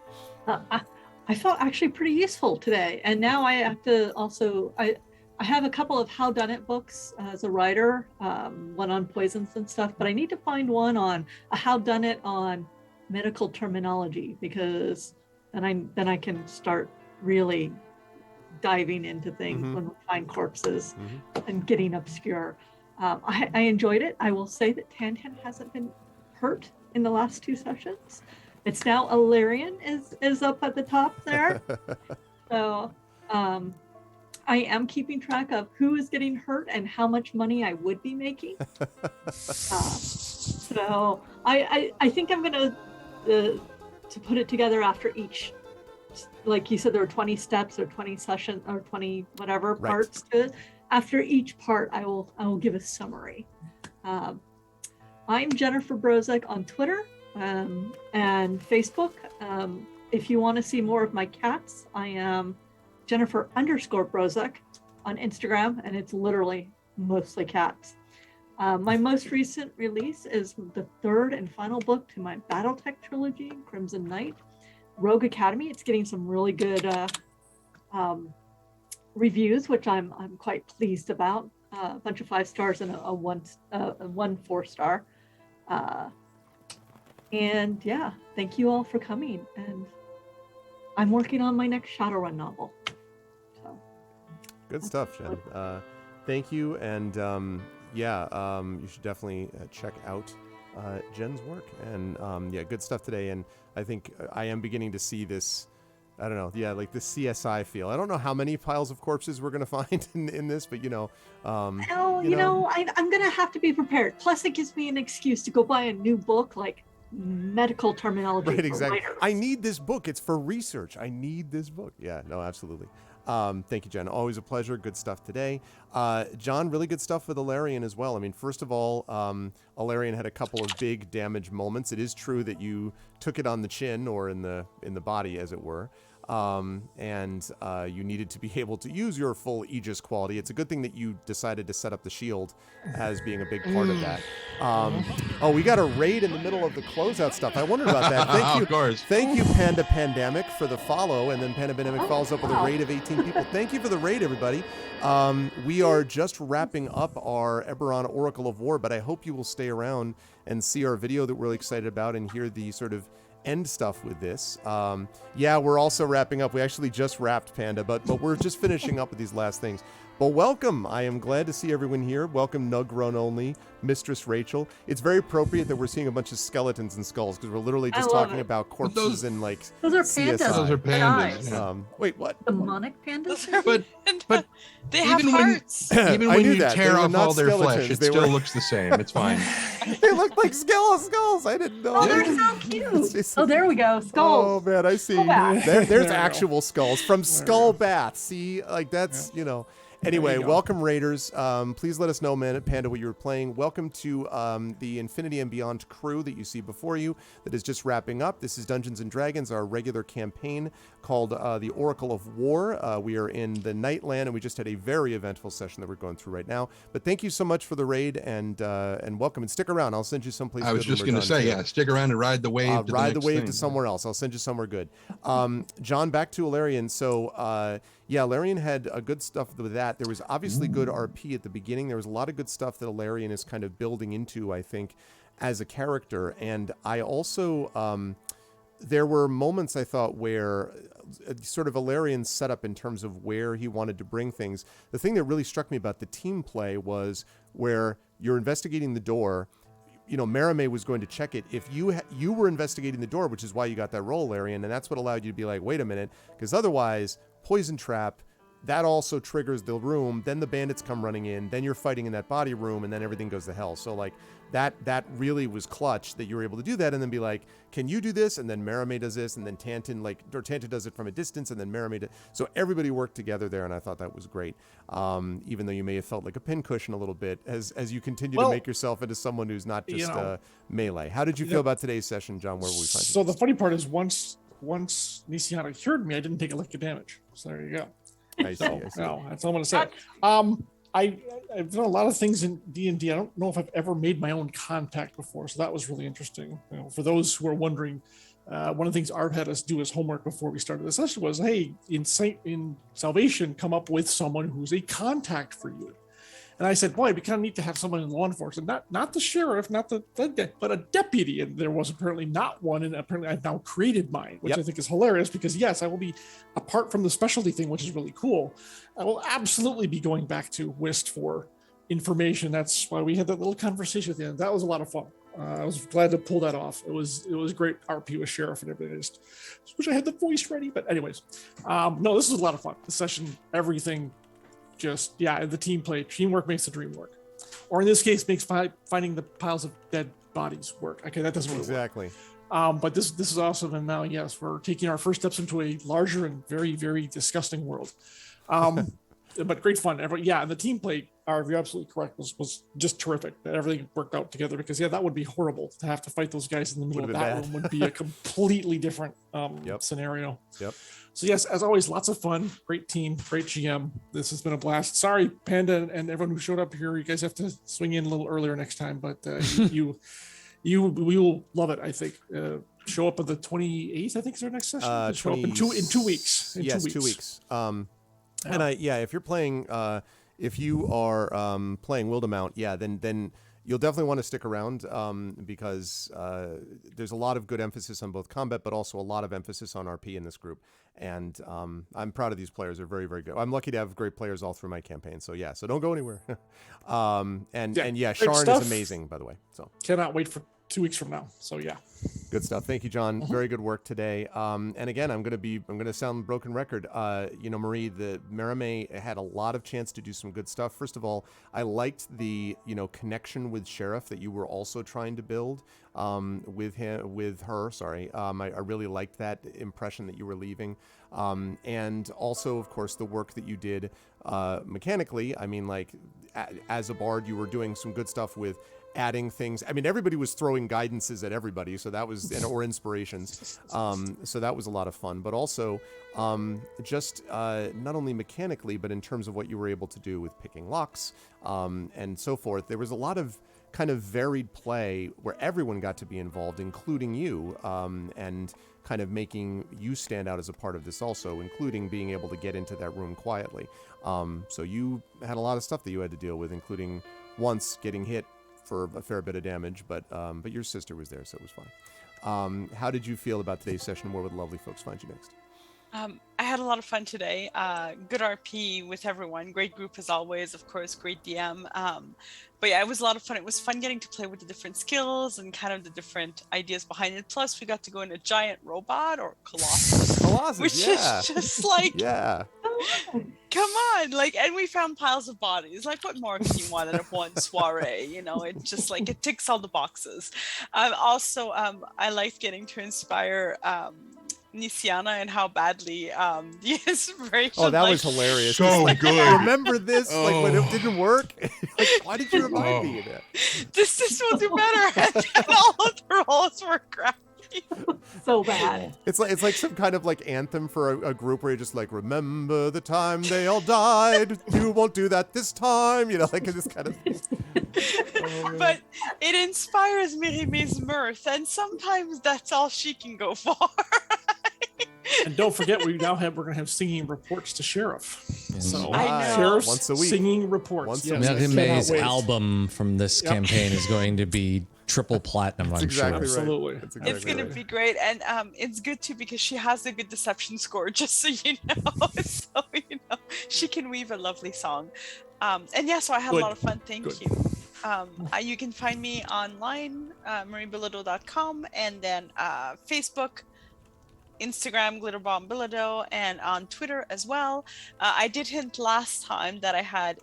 I felt actually pretty useful today. And now I have to also, I have a couple of How Done It books as a writer, one on poisons and stuff, but I need to find one on a How Done It on medical terminology, because then I can start really diving into things when we find corpses and getting obscure. I enjoyed it. I will say that Tantan hasn't been hurt in the last 2 sessions. It's now Illyrian is up at the top there. So I am keeping track of who is getting hurt and how much money I would be making. So I think I'm gonna to put it together after each like you said, there were 20 steps or 20 sessions or 20 whatever Right. parts to it. After each part, I will give a summary. I'm Jennifer Brozek on Twitter and Facebook. If you want to see more of my cats, I am Jennifer_Brozek on Instagram, and it's literally mostly cats. My most recent release is the third and final book to my Battletech trilogy, Crimson Knight, Rogue Academy. It's getting some really good reviews, which I'm quite pleased about. A bunch of 5 stars and a one 4-star. And yeah, thank you all for coming. And I'm working on my next Shadowrun novel. So Good stuff, Jen. Thank you, and you should definitely check out Jen's work. And good stuff today. And I think I am beginning to see this, I don't know, like the CSI feel. I don't know how many piles of corpses we're going to find in this, but I'm going to have to be prepared. Plus, it gives me an excuse to go buy a new book, like medical terminology. Right, for exactly. writers. I need this book. It's for research. I need this book. Yeah, no, absolutely. Thank you, Jen. Always a pleasure. Good stuff today. John, really good stuff with Alarian as well. I mean, first of all, Alarian had a couple of big damage moments. It is true that you took it on the chin or in the body, as it were. And you needed to be able to use your full Aegis quality. It's a good thing that you decided to set up the shield as being a big part of that. We got a raid in the middle of the closeout stuff. I wondered about that. Thank you. Of course. Thank you, Panda Pandemic, for the follow, and then Panda Pandemic follows up with a raid of 18 people. Thank you for the raid, everybody. We are just wrapping up our Eberron Oracle of War, but I hope you will stay around and see our video that we're really excited about and hear the sort of end stuff with this. We're also wrapping up. We actually just wrapped, Panda, but we're just finishing up with these last things. But welcome. I am glad to see everyone here. Welcome, Nug Run Only, Mistress Rachel. It's very appropriate that we're seeing a bunch of skeletons and skulls because we're literally just talking about corpses and like Those are CSI. pandas. Those are pandas. Nice. Yeah. Wait, what? Demonic pandas? But They have even when hearts. even I when knew you that. They tear were off not all their flesh, skeletons. it They still were- looks the same. It's fine. They look like skulls. I didn't know. Oh, that. they're so cute. It's just- Oh, there we go. Oh Skulls. man, I see. Skullbath. There's There we go. actual skulls from Skull Bath. See, like that's Anyway, you go. welcome Raiders. Please let us know, man, Panda, what you were playing. Welcome to the Infinity and Beyond crew that you see before you that is just wrapping up. This is Dungeons & Dragons, our regular campaign called the Oracle of War. We are in the Nightland, and we just had a very eventful session that we're going through right now. But thank you so much for the raid, and welcome. And stick around. I'll send you someplace I was good when just we're going to done, say, too. stick around and ride the wave. To Ride the the wave next to thing. somewhere else. I'll send you somewhere good. John, back to Alarian. So, Alarian had good stuff with that. There was obviously good RP at the beginning. There was a lot of good stuff that Alarian is kind of building into, I think, as a character. And I also, there were moments I thought where sort of Alarian's setup in terms of where he wanted to bring things. The thing that really struck me about the team play was where you're investigating the door. Marame was going to check it. If you were investigating the door, which is why you got that roll, Larian, and that's what allowed you to be like, wait a minute, because otherwise, poison trap, that also triggers the room, then the bandits come running in, then you're fighting in that body room, and then everything goes to hell. So like that really was clutch that you were able to do that and then be like, can you do this? And then Marame does this, and then Tantin does it from a distance, and then Marame so everybody worked together there, and I thought that was great. Even though you may have felt like a pincushion a little bit as you continue to make yourself into someone who's not just melee. How did you feel about today's session, John? Where were we finding So the funny part is once Nisiana cured me, I didn't take a lick of damage. So there you go. I see. No, that's all I'm gonna say. I've done a lot of things in D&D. I don't know if I've ever made my own contact before, so that was really interesting. For those who are wondering, one of the things Art had us do as homework before we started the session was, hey, in Salvation, come up with someone who's a contact for you. And I said, boy, we kind of need to have someone in law enforcement, not the sheriff, not but a deputy. And there was apparently not one. And apparently I've now created mine, which I think is hilarious because yes, I will be, apart from the specialty thing, which is really cool, I will absolutely be going back to WIST for information. That's why we had that little conversation at the end. That was a lot of fun. I was glad to pull that off. It was great RP with sheriff and everything. I just wish I had the voice ready, but anyways, no, this was a lot of fun. The session, everything. The team play, teamwork makes the dream work, or in this case, makes finding the piles of dead bodies work. Okay, that doesn't really work. Exactly. But this is awesome. And now, yes, we're taking our first steps into a larger and very, very disgusting world. But great fun. And the team play, you're absolutely correct, was just terrific. Everything worked out together because, that would be horrible to have to fight those guys in the middle of that room. Would be a completely different scenario. Yep. So yes, as always, lots of fun. Great team, great GM. This has been a blast. Sorry, Panda and everyone who showed up here. You guys have to swing in a little earlier next time, but we will love it. I think. Show up on the 28th. I think is our next session. Show up in 2 weeks. Yes, 2 weeks. And if you're playing, if you are playing Wildemount, then you'll definitely want to stick around because there's a lot of good emphasis on both combat, but also a lot of emphasis on RP in this group. And I'm proud of these players. They're very, very good. I'm lucky to have great players all through my campaign. So so don't go anywhere. Sharon is amazing, by the way. So cannot wait for 2 weeks from now. So good stuff. Thank you, John. Very good work today. And again, I'm gonna sound broken record. Marie, the Merime had a lot of chance to do some good stuff. First of all, I liked the connection with Sheriff that you were also trying to build with her. Sorry, I really liked that impression that you were leaving. And also, of course, the work that you did mechanically. I mean, like as a bard, you were doing some good stuff with adding things. I mean, everybody was throwing guidances at everybody, so that was or inspirations. So that was a lot of fun. But also, just not only mechanically, but in terms of what you were able to do with picking locks and so forth. There was a lot of kind of varied play where everyone got to be involved, including you, and kind of making you stand out as a part of this also, including being able to get into that room quietly. So you had a lot of stuff that you had to deal with, including once getting hit for a fair bit of damage, but your sister was there, so it was fine. How did you feel about today's session? Where would the lovely folks find you next? I had a lot of fun today. Good RP with everyone. Great group as always. Of course, great DM. But it was a lot of fun. It was fun getting to play with the different skills and kind of the different ideas behind it. Plus, we got to go in a giant robot or Colossus, which is just like, come on, and we found piles of bodies. Like, what more can you want in one soiree? It just it ticks all the boxes. Also, I liked getting to inspire Nisiana and how badly the inspiration. Oh, that was hilarious. So good. Remember this? When it didn't work? Why did you remind me of that? This will do better. And then all of the rolls were crappy. So bad. It's like some kind of anthem for a group where you're just like, remember the time they all died. You won't do that this time. This kind of. But it inspires Mirime's mirth, and sometimes that's all she can go for. And don't forget, we're going to have singing reports to Sheriff. So I know. Sheriff's once a week. Singing reports. Mirime's album from this campaign is going to be triple platinum. I'm sure. Absolutely. Right. Exactly it's going to be great, and it's good too because she has a good deception score. Just so you know, she can weave a lovely song. So I had a lot of fun. Thank you. You can find me online, mariebillado.com, and then Facebook, Instagram, Glitterbomb Billado, and on Twitter as well. I did hint last time that I had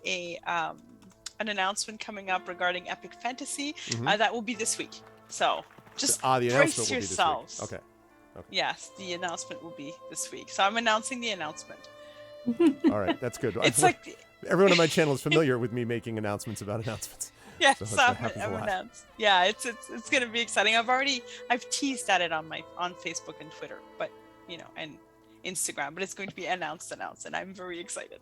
an announcement coming up regarding Epic Fantasy. That will be this week. So just brace yourselves. Okay. Yes, the announcement will be this week. So I'm announcing the announcement. All right, that's good. It's everyone on my channel is familiar with me making announcements about announcents. Yes, so I'm announced. Yeah, it's gonna be exciting. I've teased at it on Facebook and Twitter, but and Instagram, but it's going to be announced, and I'm very excited.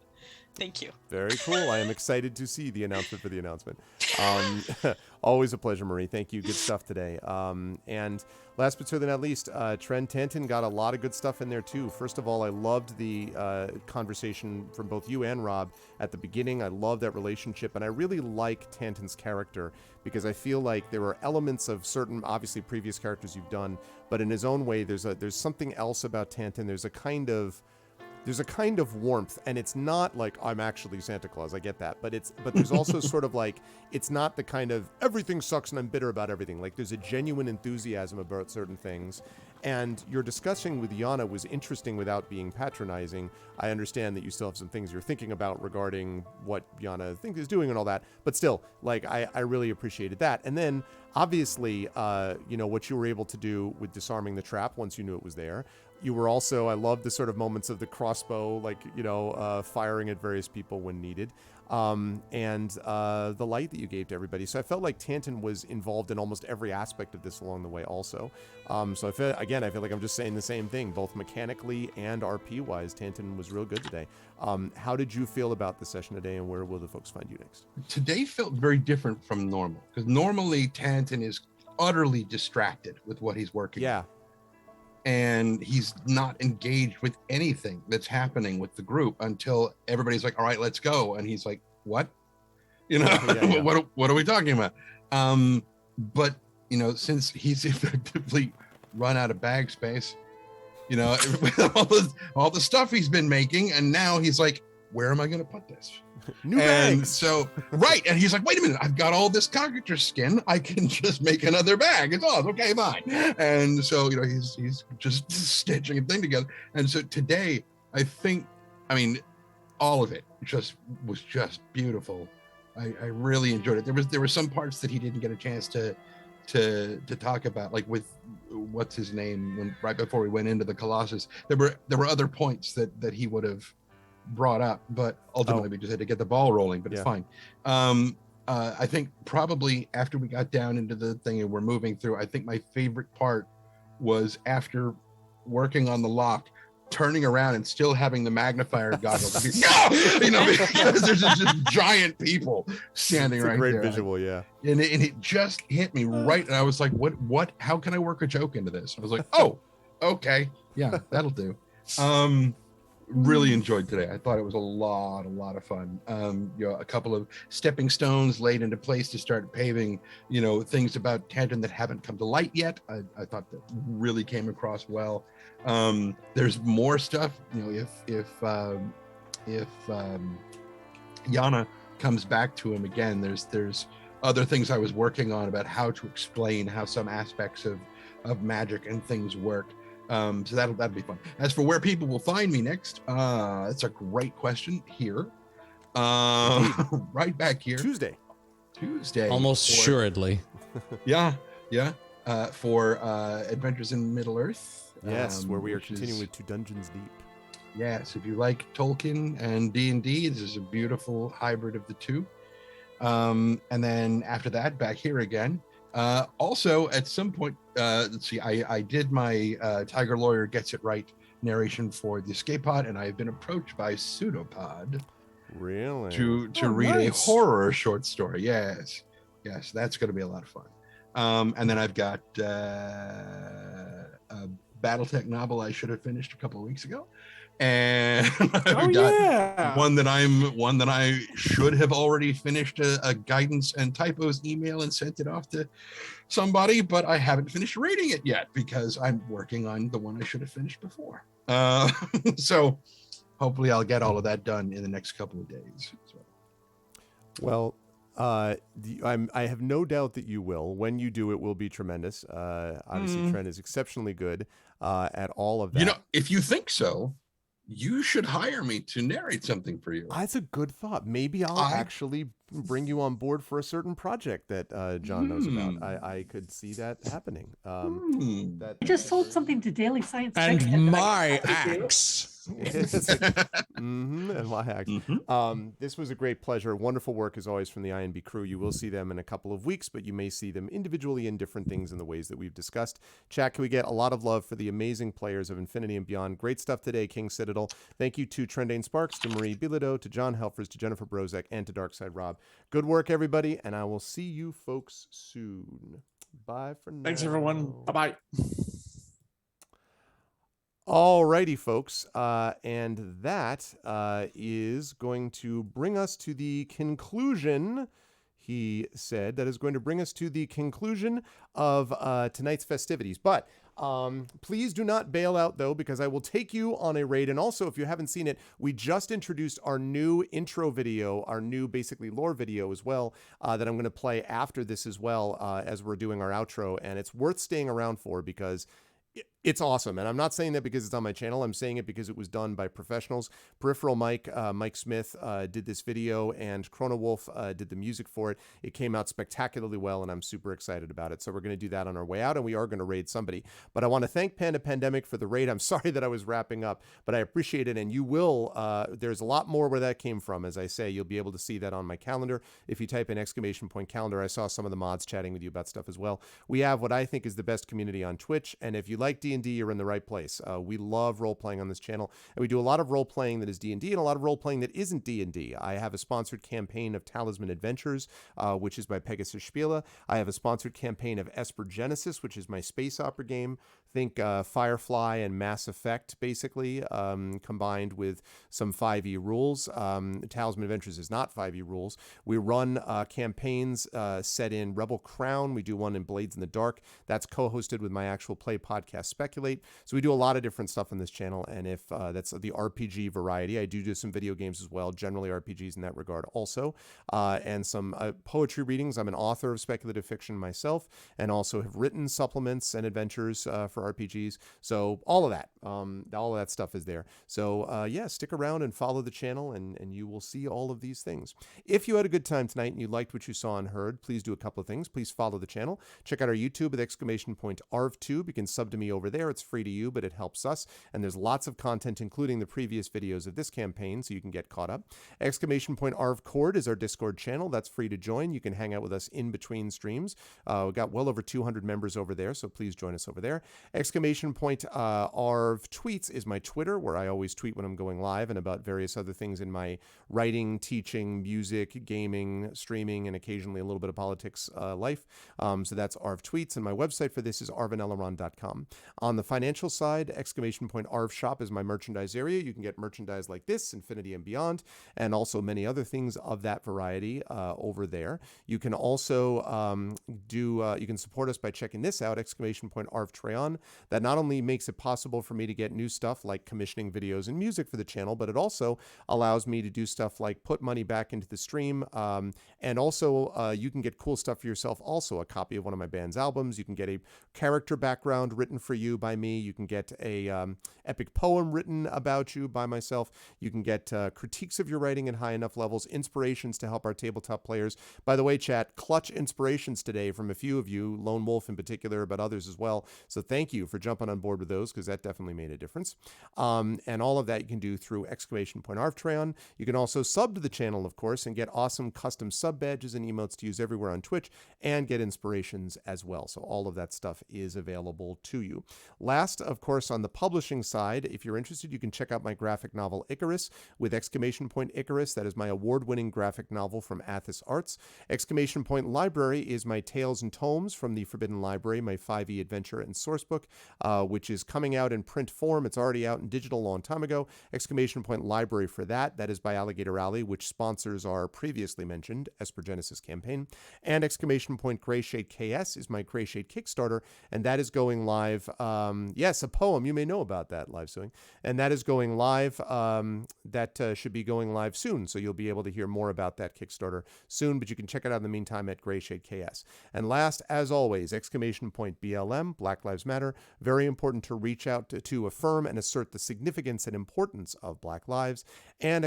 Thank you. Very cool. I am excited to see the announcement for the announcement. Always a pleasure, Marie. Thank you. Good stuff today. And last but certainly not least, Trent Tanton got a lot of good stuff in there too. First of all, I loved the conversation from both you and Rob at the beginning. I love that relationship, and I really like Tanton's character because I feel like there are elements of certain, obviously, previous characters you've done, but in his own way, there's something else about Tanton. There's a kind of there's a kind of warmth, and it's not like I'm actually Santa Claus. I get that, but there's also sort of like, it's not the kind of everything sucks and I'm bitter about everything. Like there's a genuine enthusiasm about certain things, and your discussion with Yana was interesting without being patronizing. I understand that you still have some things you're thinking about regarding what Yana thinks is doing and all that, but still, like I really appreciated that. And then obviously, what you were able to do with disarming the trap once you knew it was there. You were also, I love the sort of moments of the crossbow, firing at various people when needed, and the light that you gave to everybody. So I felt like Tanton was involved in almost every aspect of this along the way also. So I feel like I'm just saying the same thing, both mechanically and RP-wise. Tanton was real good today. How did you feel about the session today, and where will the folks find you next? Today felt very different from normal, because normally Tanton is utterly distracted with what he's working on. And he's not engaged with anything that's happening with the group until everybody's like, all right, let's go. And he's like, what? What are we talking about? But, since he's effectively run out of bag space, with all the stuff he's been making, and now he's like, where am I going to put this? New bags. So, right. And he's like, wait a minute, I've got all this caricature skin. I can just make another bag. It's all okay, fine. And so, he's just stitching a thing together. And so today, all of it was just beautiful. I really enjoyed it. There were some parts that he didn't get a chance to talk about, like with what's his name, right before we went into the Colossus. There were other points that he would have brought up, but ultimately we just had to get the ball rolling, but it's fine. I think probably after we got down into the thing and we're moving through, I think my favorite part was after working on the lock, turning around and still having the magnifier goggles. Because there's just giant people standing right there. Great visual, yeah. And it just hit me right, and I was like, what, how can I work a joke into this? I was like, oh, okay, yeah, that'll do. Really enjoyed today. I thought it was a lot of fun. A couple of stepping stones laid into place to start paving, things about Tanton that haven't come to light yet. I thought that really came across well. There's more stuff, if Yana comes back to him again, there's other things I was working on about how to explain how some aspects of magic and things work. So that'll be fun. As for where people will find me next, that's a great question. Here, right back here. Tuesday. Almost assuredly. Yeah. For Adventures in Middle Earth. Yes, where we are continuing to Dungeons Deep. Yes, if you like Tolkien and D&D, this is a beautiful hybrid of the two. And then after that, back here again. Also, at some point, let's see, I did my Tiger Lawyer Gets It Right narration for the Escape Pod, and I've been approached by Pseudopod. Really? To read a horror short story. Yes, that's going to be a lot of fun. And then I've got a BattleTech novel I should have finished a couple of weeks ago. And I've got one that I should have already finished a guidance and typos email and sent it off to somebody, but I haven't finished reading it yet because I'm working on the one I should have finished before. So hopefully I'll get all of that done in the next couple of days. So. Well, I have no doubt that you will. When you do, it will be tremendous. Obviously, Trent is exceptionally good at all of that. If you think so, you should hire me to narrate something for you. That's a good thought. Maybe I'll actually bring you on board for a certain project that John knows about. I could see that happening. I just sold something to Daily Science and Fiction. My axe. And my axe. This was a great pleasure. Wonderful work as always from the INB crew. You will see them in a couple of weeks, but you may see them individually in different things in the ways that we've discussed. Chat, can we get a lot of love for the amazing players of Infinity and Beyond? Great stuff today, King Citadel. Thank you to Trendane Sparks, to Marie Bilodeau, to John Helfers, to Jennifer Brozek, and to Darkside Rob. Good work, everybody, and I will see you folks soon. Bye for now. Thanks, everyone. Bye-bye. Alrighty, folks, and that is going to bring us to the conclusion, he said, that is going to bring us to the conclusion of tonight's festivities. But Please do not bail out, though, because I will take you on a raid. And also, if you haven't seen it, we just introduced our new intro video, our new basically lore video as well, that I'm going to play after this as well, as we're doing our outro. And it's worth staying around for because it's awesome. And I'm not saying that because it's on my channel. I'm saying it because it was done by professionals. Peripheral Mike, Mike Smith, did this video, and Chrono Wolf did the music for it. It came out spectacularly well, and I'm super excited about it. So we're going to do that on our way out, and we are going to raid somebody. But I want to thank Panda Pandemic for the raid. I'm sorry that I was wrapping up, but I appreciate it. And you will, there's a lot more where that came from. As I say, you'll be able to see that on my calendar. If you type in !calendar, I saw some of the mods chatting with you about stuff as well. We have what I think is the best community on Twitch. And if you like D&D, you're in the right place. We love role-playing on this channel, and we do a lot of role-playing that is D&D and a lot of role-playing that isn't D&D. I have a sponsored campaign of Talisman Adventures, which is by Pegasus Spiele. I have a sponsored campaign of Esper Genesis, which is my space opera game. Think Firefly and Mass Effect, basically, combined with some 5e rules. Talisman Adventures is not 5e rules. We run campaigns set in Rebel Crown. We do one in Blades in the Dark. That's co-hosted with my actual play podcast, Speculate. So we do a lot of different stuff on this channel, and if that's the RPG variety, I do some video games as well, generally RPGs in that regard also, and some poetry readings. I'm an author of speculative fiction myself, and also have written supplements and adventures for RPGs. So all of that stuff is there. So yeah, stick around and follow the channel, and you will see all of these things. If you had a good time tonight and you liked what you saw and heard, please do a couple of things. Please follow the channel. Check out our YouTube with !ArvTube. You can sub to me over there. It's free to you, but it helps us. And there's lots of content, including the previous videos of this campaign, so you can get caught up. !ArvCord is our Discord channel. That's free to join. You can hang out with us in between streams. We've got well over 200 members over there, so please join us over there. !Arv Tweets is my Twitter, where I always tweet when I'm going live and about various other things in my writing, teaching, music, gaming, streaming, and occasionally a little bit of politics life. So that's Arv Tweets, and my website for this is arvaneleron.com. On the financial side, !Arv Shop is my merchandise area. You can get merchandise like this, Infinity and Beyond, and also many other things of that variety over there. You can also you can support us by checking this out, !Arv Treon. That not only makes it possible for me to get new stuff like commissioning videos and music for the channel, but it also allows me to do stuff like put money back into the stream. And also you can get cool stuff for yourself. Also a copy of one of my band's albums. You can get a character background written for you by me. You can get a epic poem written about you by myself. You can get critiques of your writing at high enough levels, inspirations to help our tabletop players. By the way, chat, clutch inspirations today from a few of you, Lone Wolf in particular, but others as well. So thank you for jumping on board with those, because that definitely made a difference. And all of that you can do through !Arvtreon. You can also sub to the channel, of course, and get awesome custom sub badges and emotes to use everywhere on Twitch, and get inspirations as well. So all of that stuff is available to you. Last, of course, on the publishing side, if you're interested, you can check out my graphic novel Icarus with !Icarus. That is my award-winning graphic novel from Athos Arts. Library is my Tales and Tomes from the Forbidden Library, my 5e adventure and sourcebook, which is coming out in print form. It's already out in digital a long time ago. Library for that. That is by Alligator Alley, which sponsors our previously mentioned Esper Genesis campaign. And Grayshade KS is my Grayshade Kickstarter, and that is going live. Yes, a poem. You may know about that, live suing. And that is going live. That should be going live soon, so you'll be able to hear more about that Kickstarter soon, but you can check it out in the meantime at Grayshade KS. And last, as always, BLM, Black Lives Matter. Very important to reach out to affirm and assert the significance and importance of Black lives. And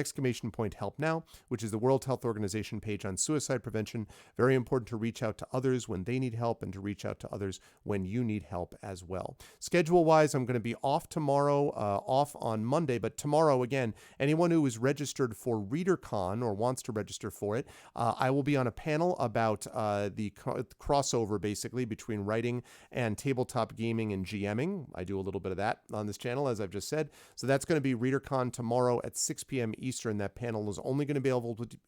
Help Now, which is the World Health Organization page on suicide prevention. Very important to reach out to others when they need help, and to reach out to others when you need help as well. Schedule-wise, I'm going to be off tomorrow, off on Monday, but tomorrow, again, anyone who is registered for ReaderCon or wants to register for it, I will be on a panel about the crossover, basically, between writing and tabletop gaming and GMing. I do a little bit of that on this channel, as I've just said. So that's going to be ReaderCon tomorrow at 6 p.m. Eastern. That panel is only going to be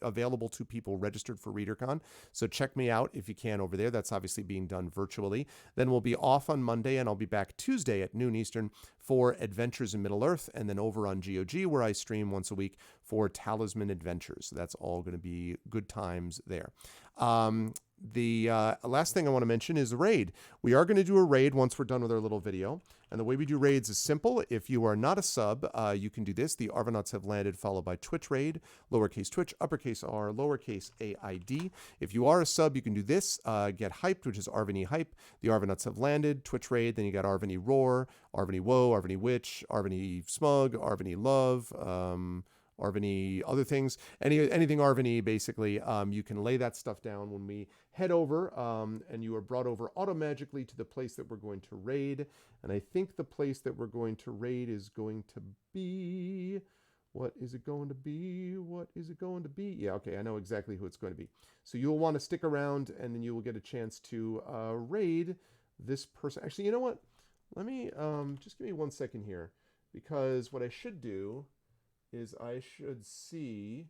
available to people registered for ReaderCon. So check me out if you can over there. That's obviously being done virtually. Then we'll be off on Monday, and I'll be back Tuesday at noon Eastern for Adventures in Middle-earth, and then over on GOG, where I stream once a week for Talisman Adventures. So that's all going to be good times there. The last thing I want to mention is the raid. We are going to do a raid once we're done with our little video. And the way we do raids is simple. If you are not a sub, you can do this. The Arvanauts have landed, followed by Twitch raid, lowercase Twitch, uppercase R, lowercase AID. If you are a sub, you can do this. Get hyped, which is Arvany hype. The Arvanauts have landed, Twitch raid. Then you got Arvany roar, Arvany woe, Arvany witch, Arvany smug, Arvany love, Arvany other things, anything Arvany basically. You can lay that stuff down when we head over, and you are brought over automatically to the place that we're going to raid. And I think the place that we're going to raid is going to be, what is it going to be? What is it going to be? Yeah, okay, I know exactly who it's going to be. So you'll want to stick around, and then you will get a chance to raid this person. Actually, you know what? Let me just give me 1 second here, because what I should do is I should see,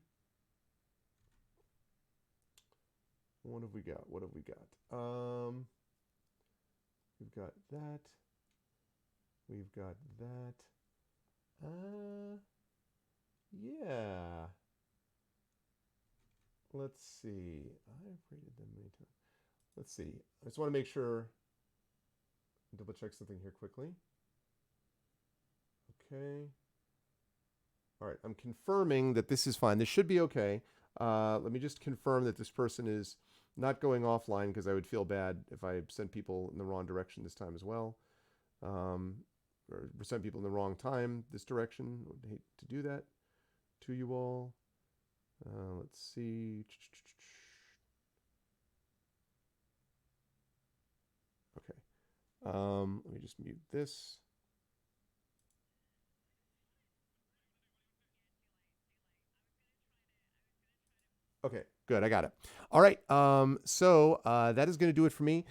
what have we got? What have we got? We've got that. We've got that. Yeah. Let's see. I've rated them many times. Let's see. I just want to make sure, double check something here quickly. Okay. All right, I'm confirming that this is fine. This should be okay. Let me just confirm that this person is not going offline, because I would feel bad if I sent people in the wrong direction this time as well. Or sent people in the wrong time this direction. I would hate to do that to you all. Let's see. Okay. Let me just mute this. Okay, good. I got it. All right. So that is going to do it for me.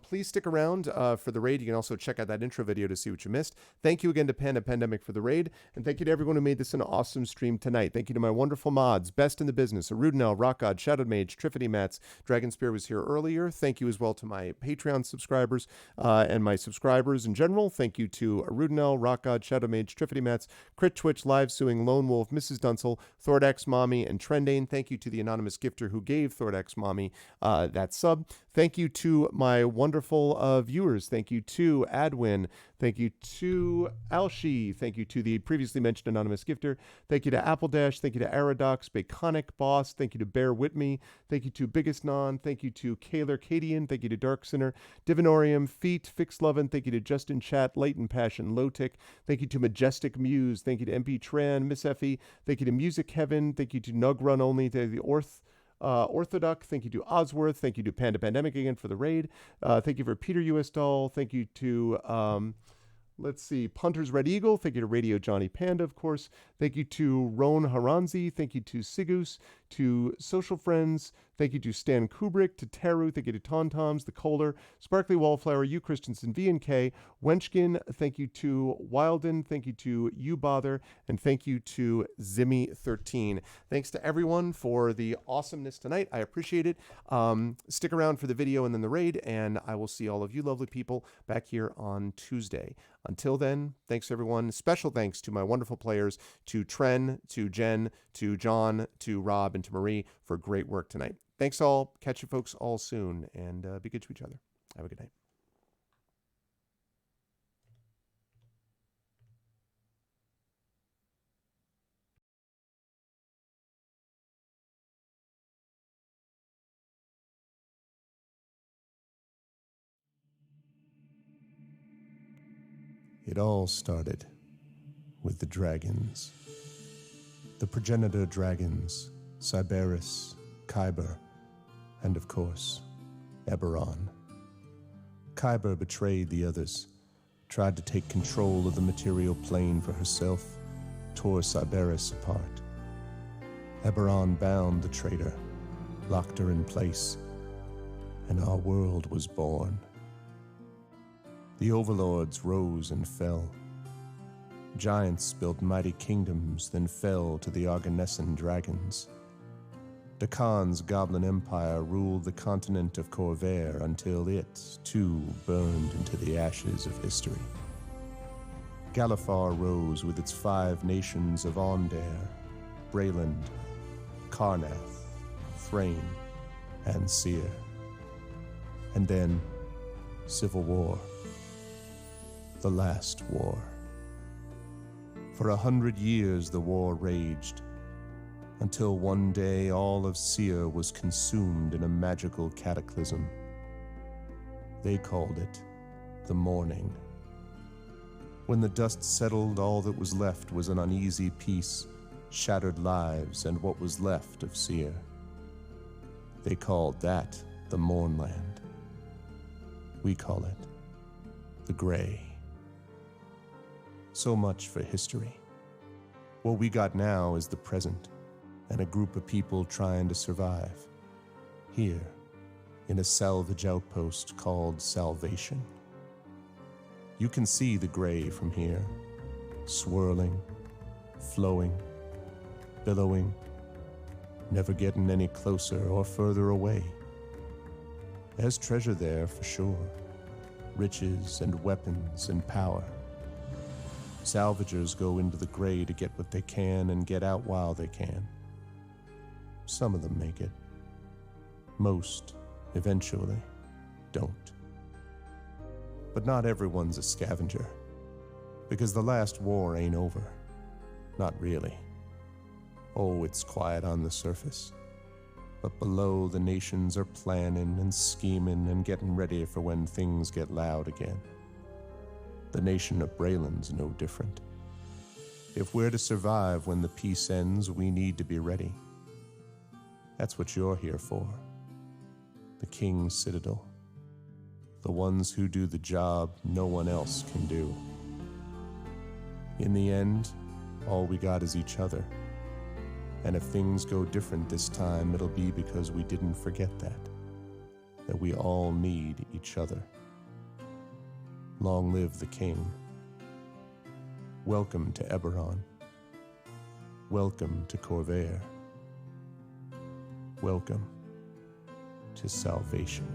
Please stick around for the raid. You can also check out that intro video to see what you missed. Thank you again to Panda Pandemic for the raid. And thank you to everyone who made this an awesome stream tonight. Thank you to my wonderful mods, Best in the Business, Arudinel, Rock God, Shadow Mage, Triffity Mats, Dragon Spear was here earlier. Thank you as well to my Patreon subscribers and my subscribers in general. Thank you to Arudinel, Rock God, Shadow Mage, Triffity Mats, Crit Twitch, Live Suing, Lone Wolf, Mrs. Dunsel, Thordax Mommy, and Trendane. Thank you to the anonymous gifter who gave Thordax Mommy that sub. Thank you to my wonderful viewers. Thank you to Adwin. Thank you to Alshi. Thank you to the previously mentioned anonymous gifter. Thank you to Apple Dash. Thank you to Aradox, Baconic Boss. Thank you to Bear Whitme. Thank you to Biggest Non. Thank you to Kaler Cadian. Thank you to Dark Sinner, Divinorium, Feet, Fix Lovin. Thank you to Justin Chat, Leighton Passion, Lowtick. Thank you to Majestic Muse. Thank you to MP Tran, Miss Effie. Thank you to Music Heaven. Thank you to Nug Run Only. Thank you to the Orthodox. Thank you to Osworth. Thank you to Panda Pandemic again for the raid. Thank you for Peter U.S. Doll. Thank you to let's see, Punter's Red Eagle. Thank you to Radio Johnny Panda, of course. Thank you to Roan Haranzi. Thank you to Sigus, to Social Friends. Thank you to Stan Kubrick, to Taru. Thank you to Tontoms, The Kohler, Sparkly Wallflower, U Christensen, V&K, Wenchkin. Thank you to Wilden. Thank you to You Bother. And thank you to Zimmy13. Thanks to everyone for the awesomeness tonight. I appreciate it. Stick around for the video and then the raid, and I will see all of you lovely people back here on Tuesday. Until then, thanks everyone. Special thanks to my wonderful players, to Tren, to Jen, to John, to Rob, and to Marie for great work tonight. Thanks all. Catch you folks all soon, and be good to each other. Have a good night. It all started with the dragons. The progenitor dragons, Cyberus, Kyber, and of course, Eberron. Kyber betrayed the others, tried to take control of the material plane for herself, tore Cyberus apart. Eberron bound the traitor, locked her in place, and our world was born. The overlords rose and fell. Giants built mighty kingdoms, then fell to the Arganessan dragons. Dakan's goblin empire ruled the continent of Corvair until it, too, burned into the ashes of history. Galifar rose with its 5 nations of Ondair, Brayland, Karnath, Thrain, and Seer. And then, civil war. The last war. For 100 years the war raged, until one day all of Seer was consumed in a magical cataclysm. They called it the Morning. When the dust settled, all that was left was an uneasy peace, shattered lives, and what was left of Seer. They called that the Mournland. We call it the Gray. So much for history. What we got now is the present, and a group of people trying to survive. Here, in a salvage outpost called Salvation. You can see the Gray from here, swirling, flowing, billowing, never getting any closer or further away. There's treasure there for sure, riches and weapons and power. Salvagers go into the Gray to get what they can and get out while they can. Some of them make it. Most, eventually, don't. But not everyone's a scavenger, because the last war ain't over. Not really. Oh, it's quiet on the surface. But below, the nations are planning and scheming and getting ready for when things get loud again. The nation of Braylon's no different. If we're to survive when the peace ends, we need to be ready. That's what you're here for. The King's Citadel. The ones who do the job no one else can do. In the end, all we got is each other. And if things go different this time, it'll be because we didn't forget that we all need each other. Long live the King. Welcome to Eberron. Welcome to Corvair. Welcome to Salvation.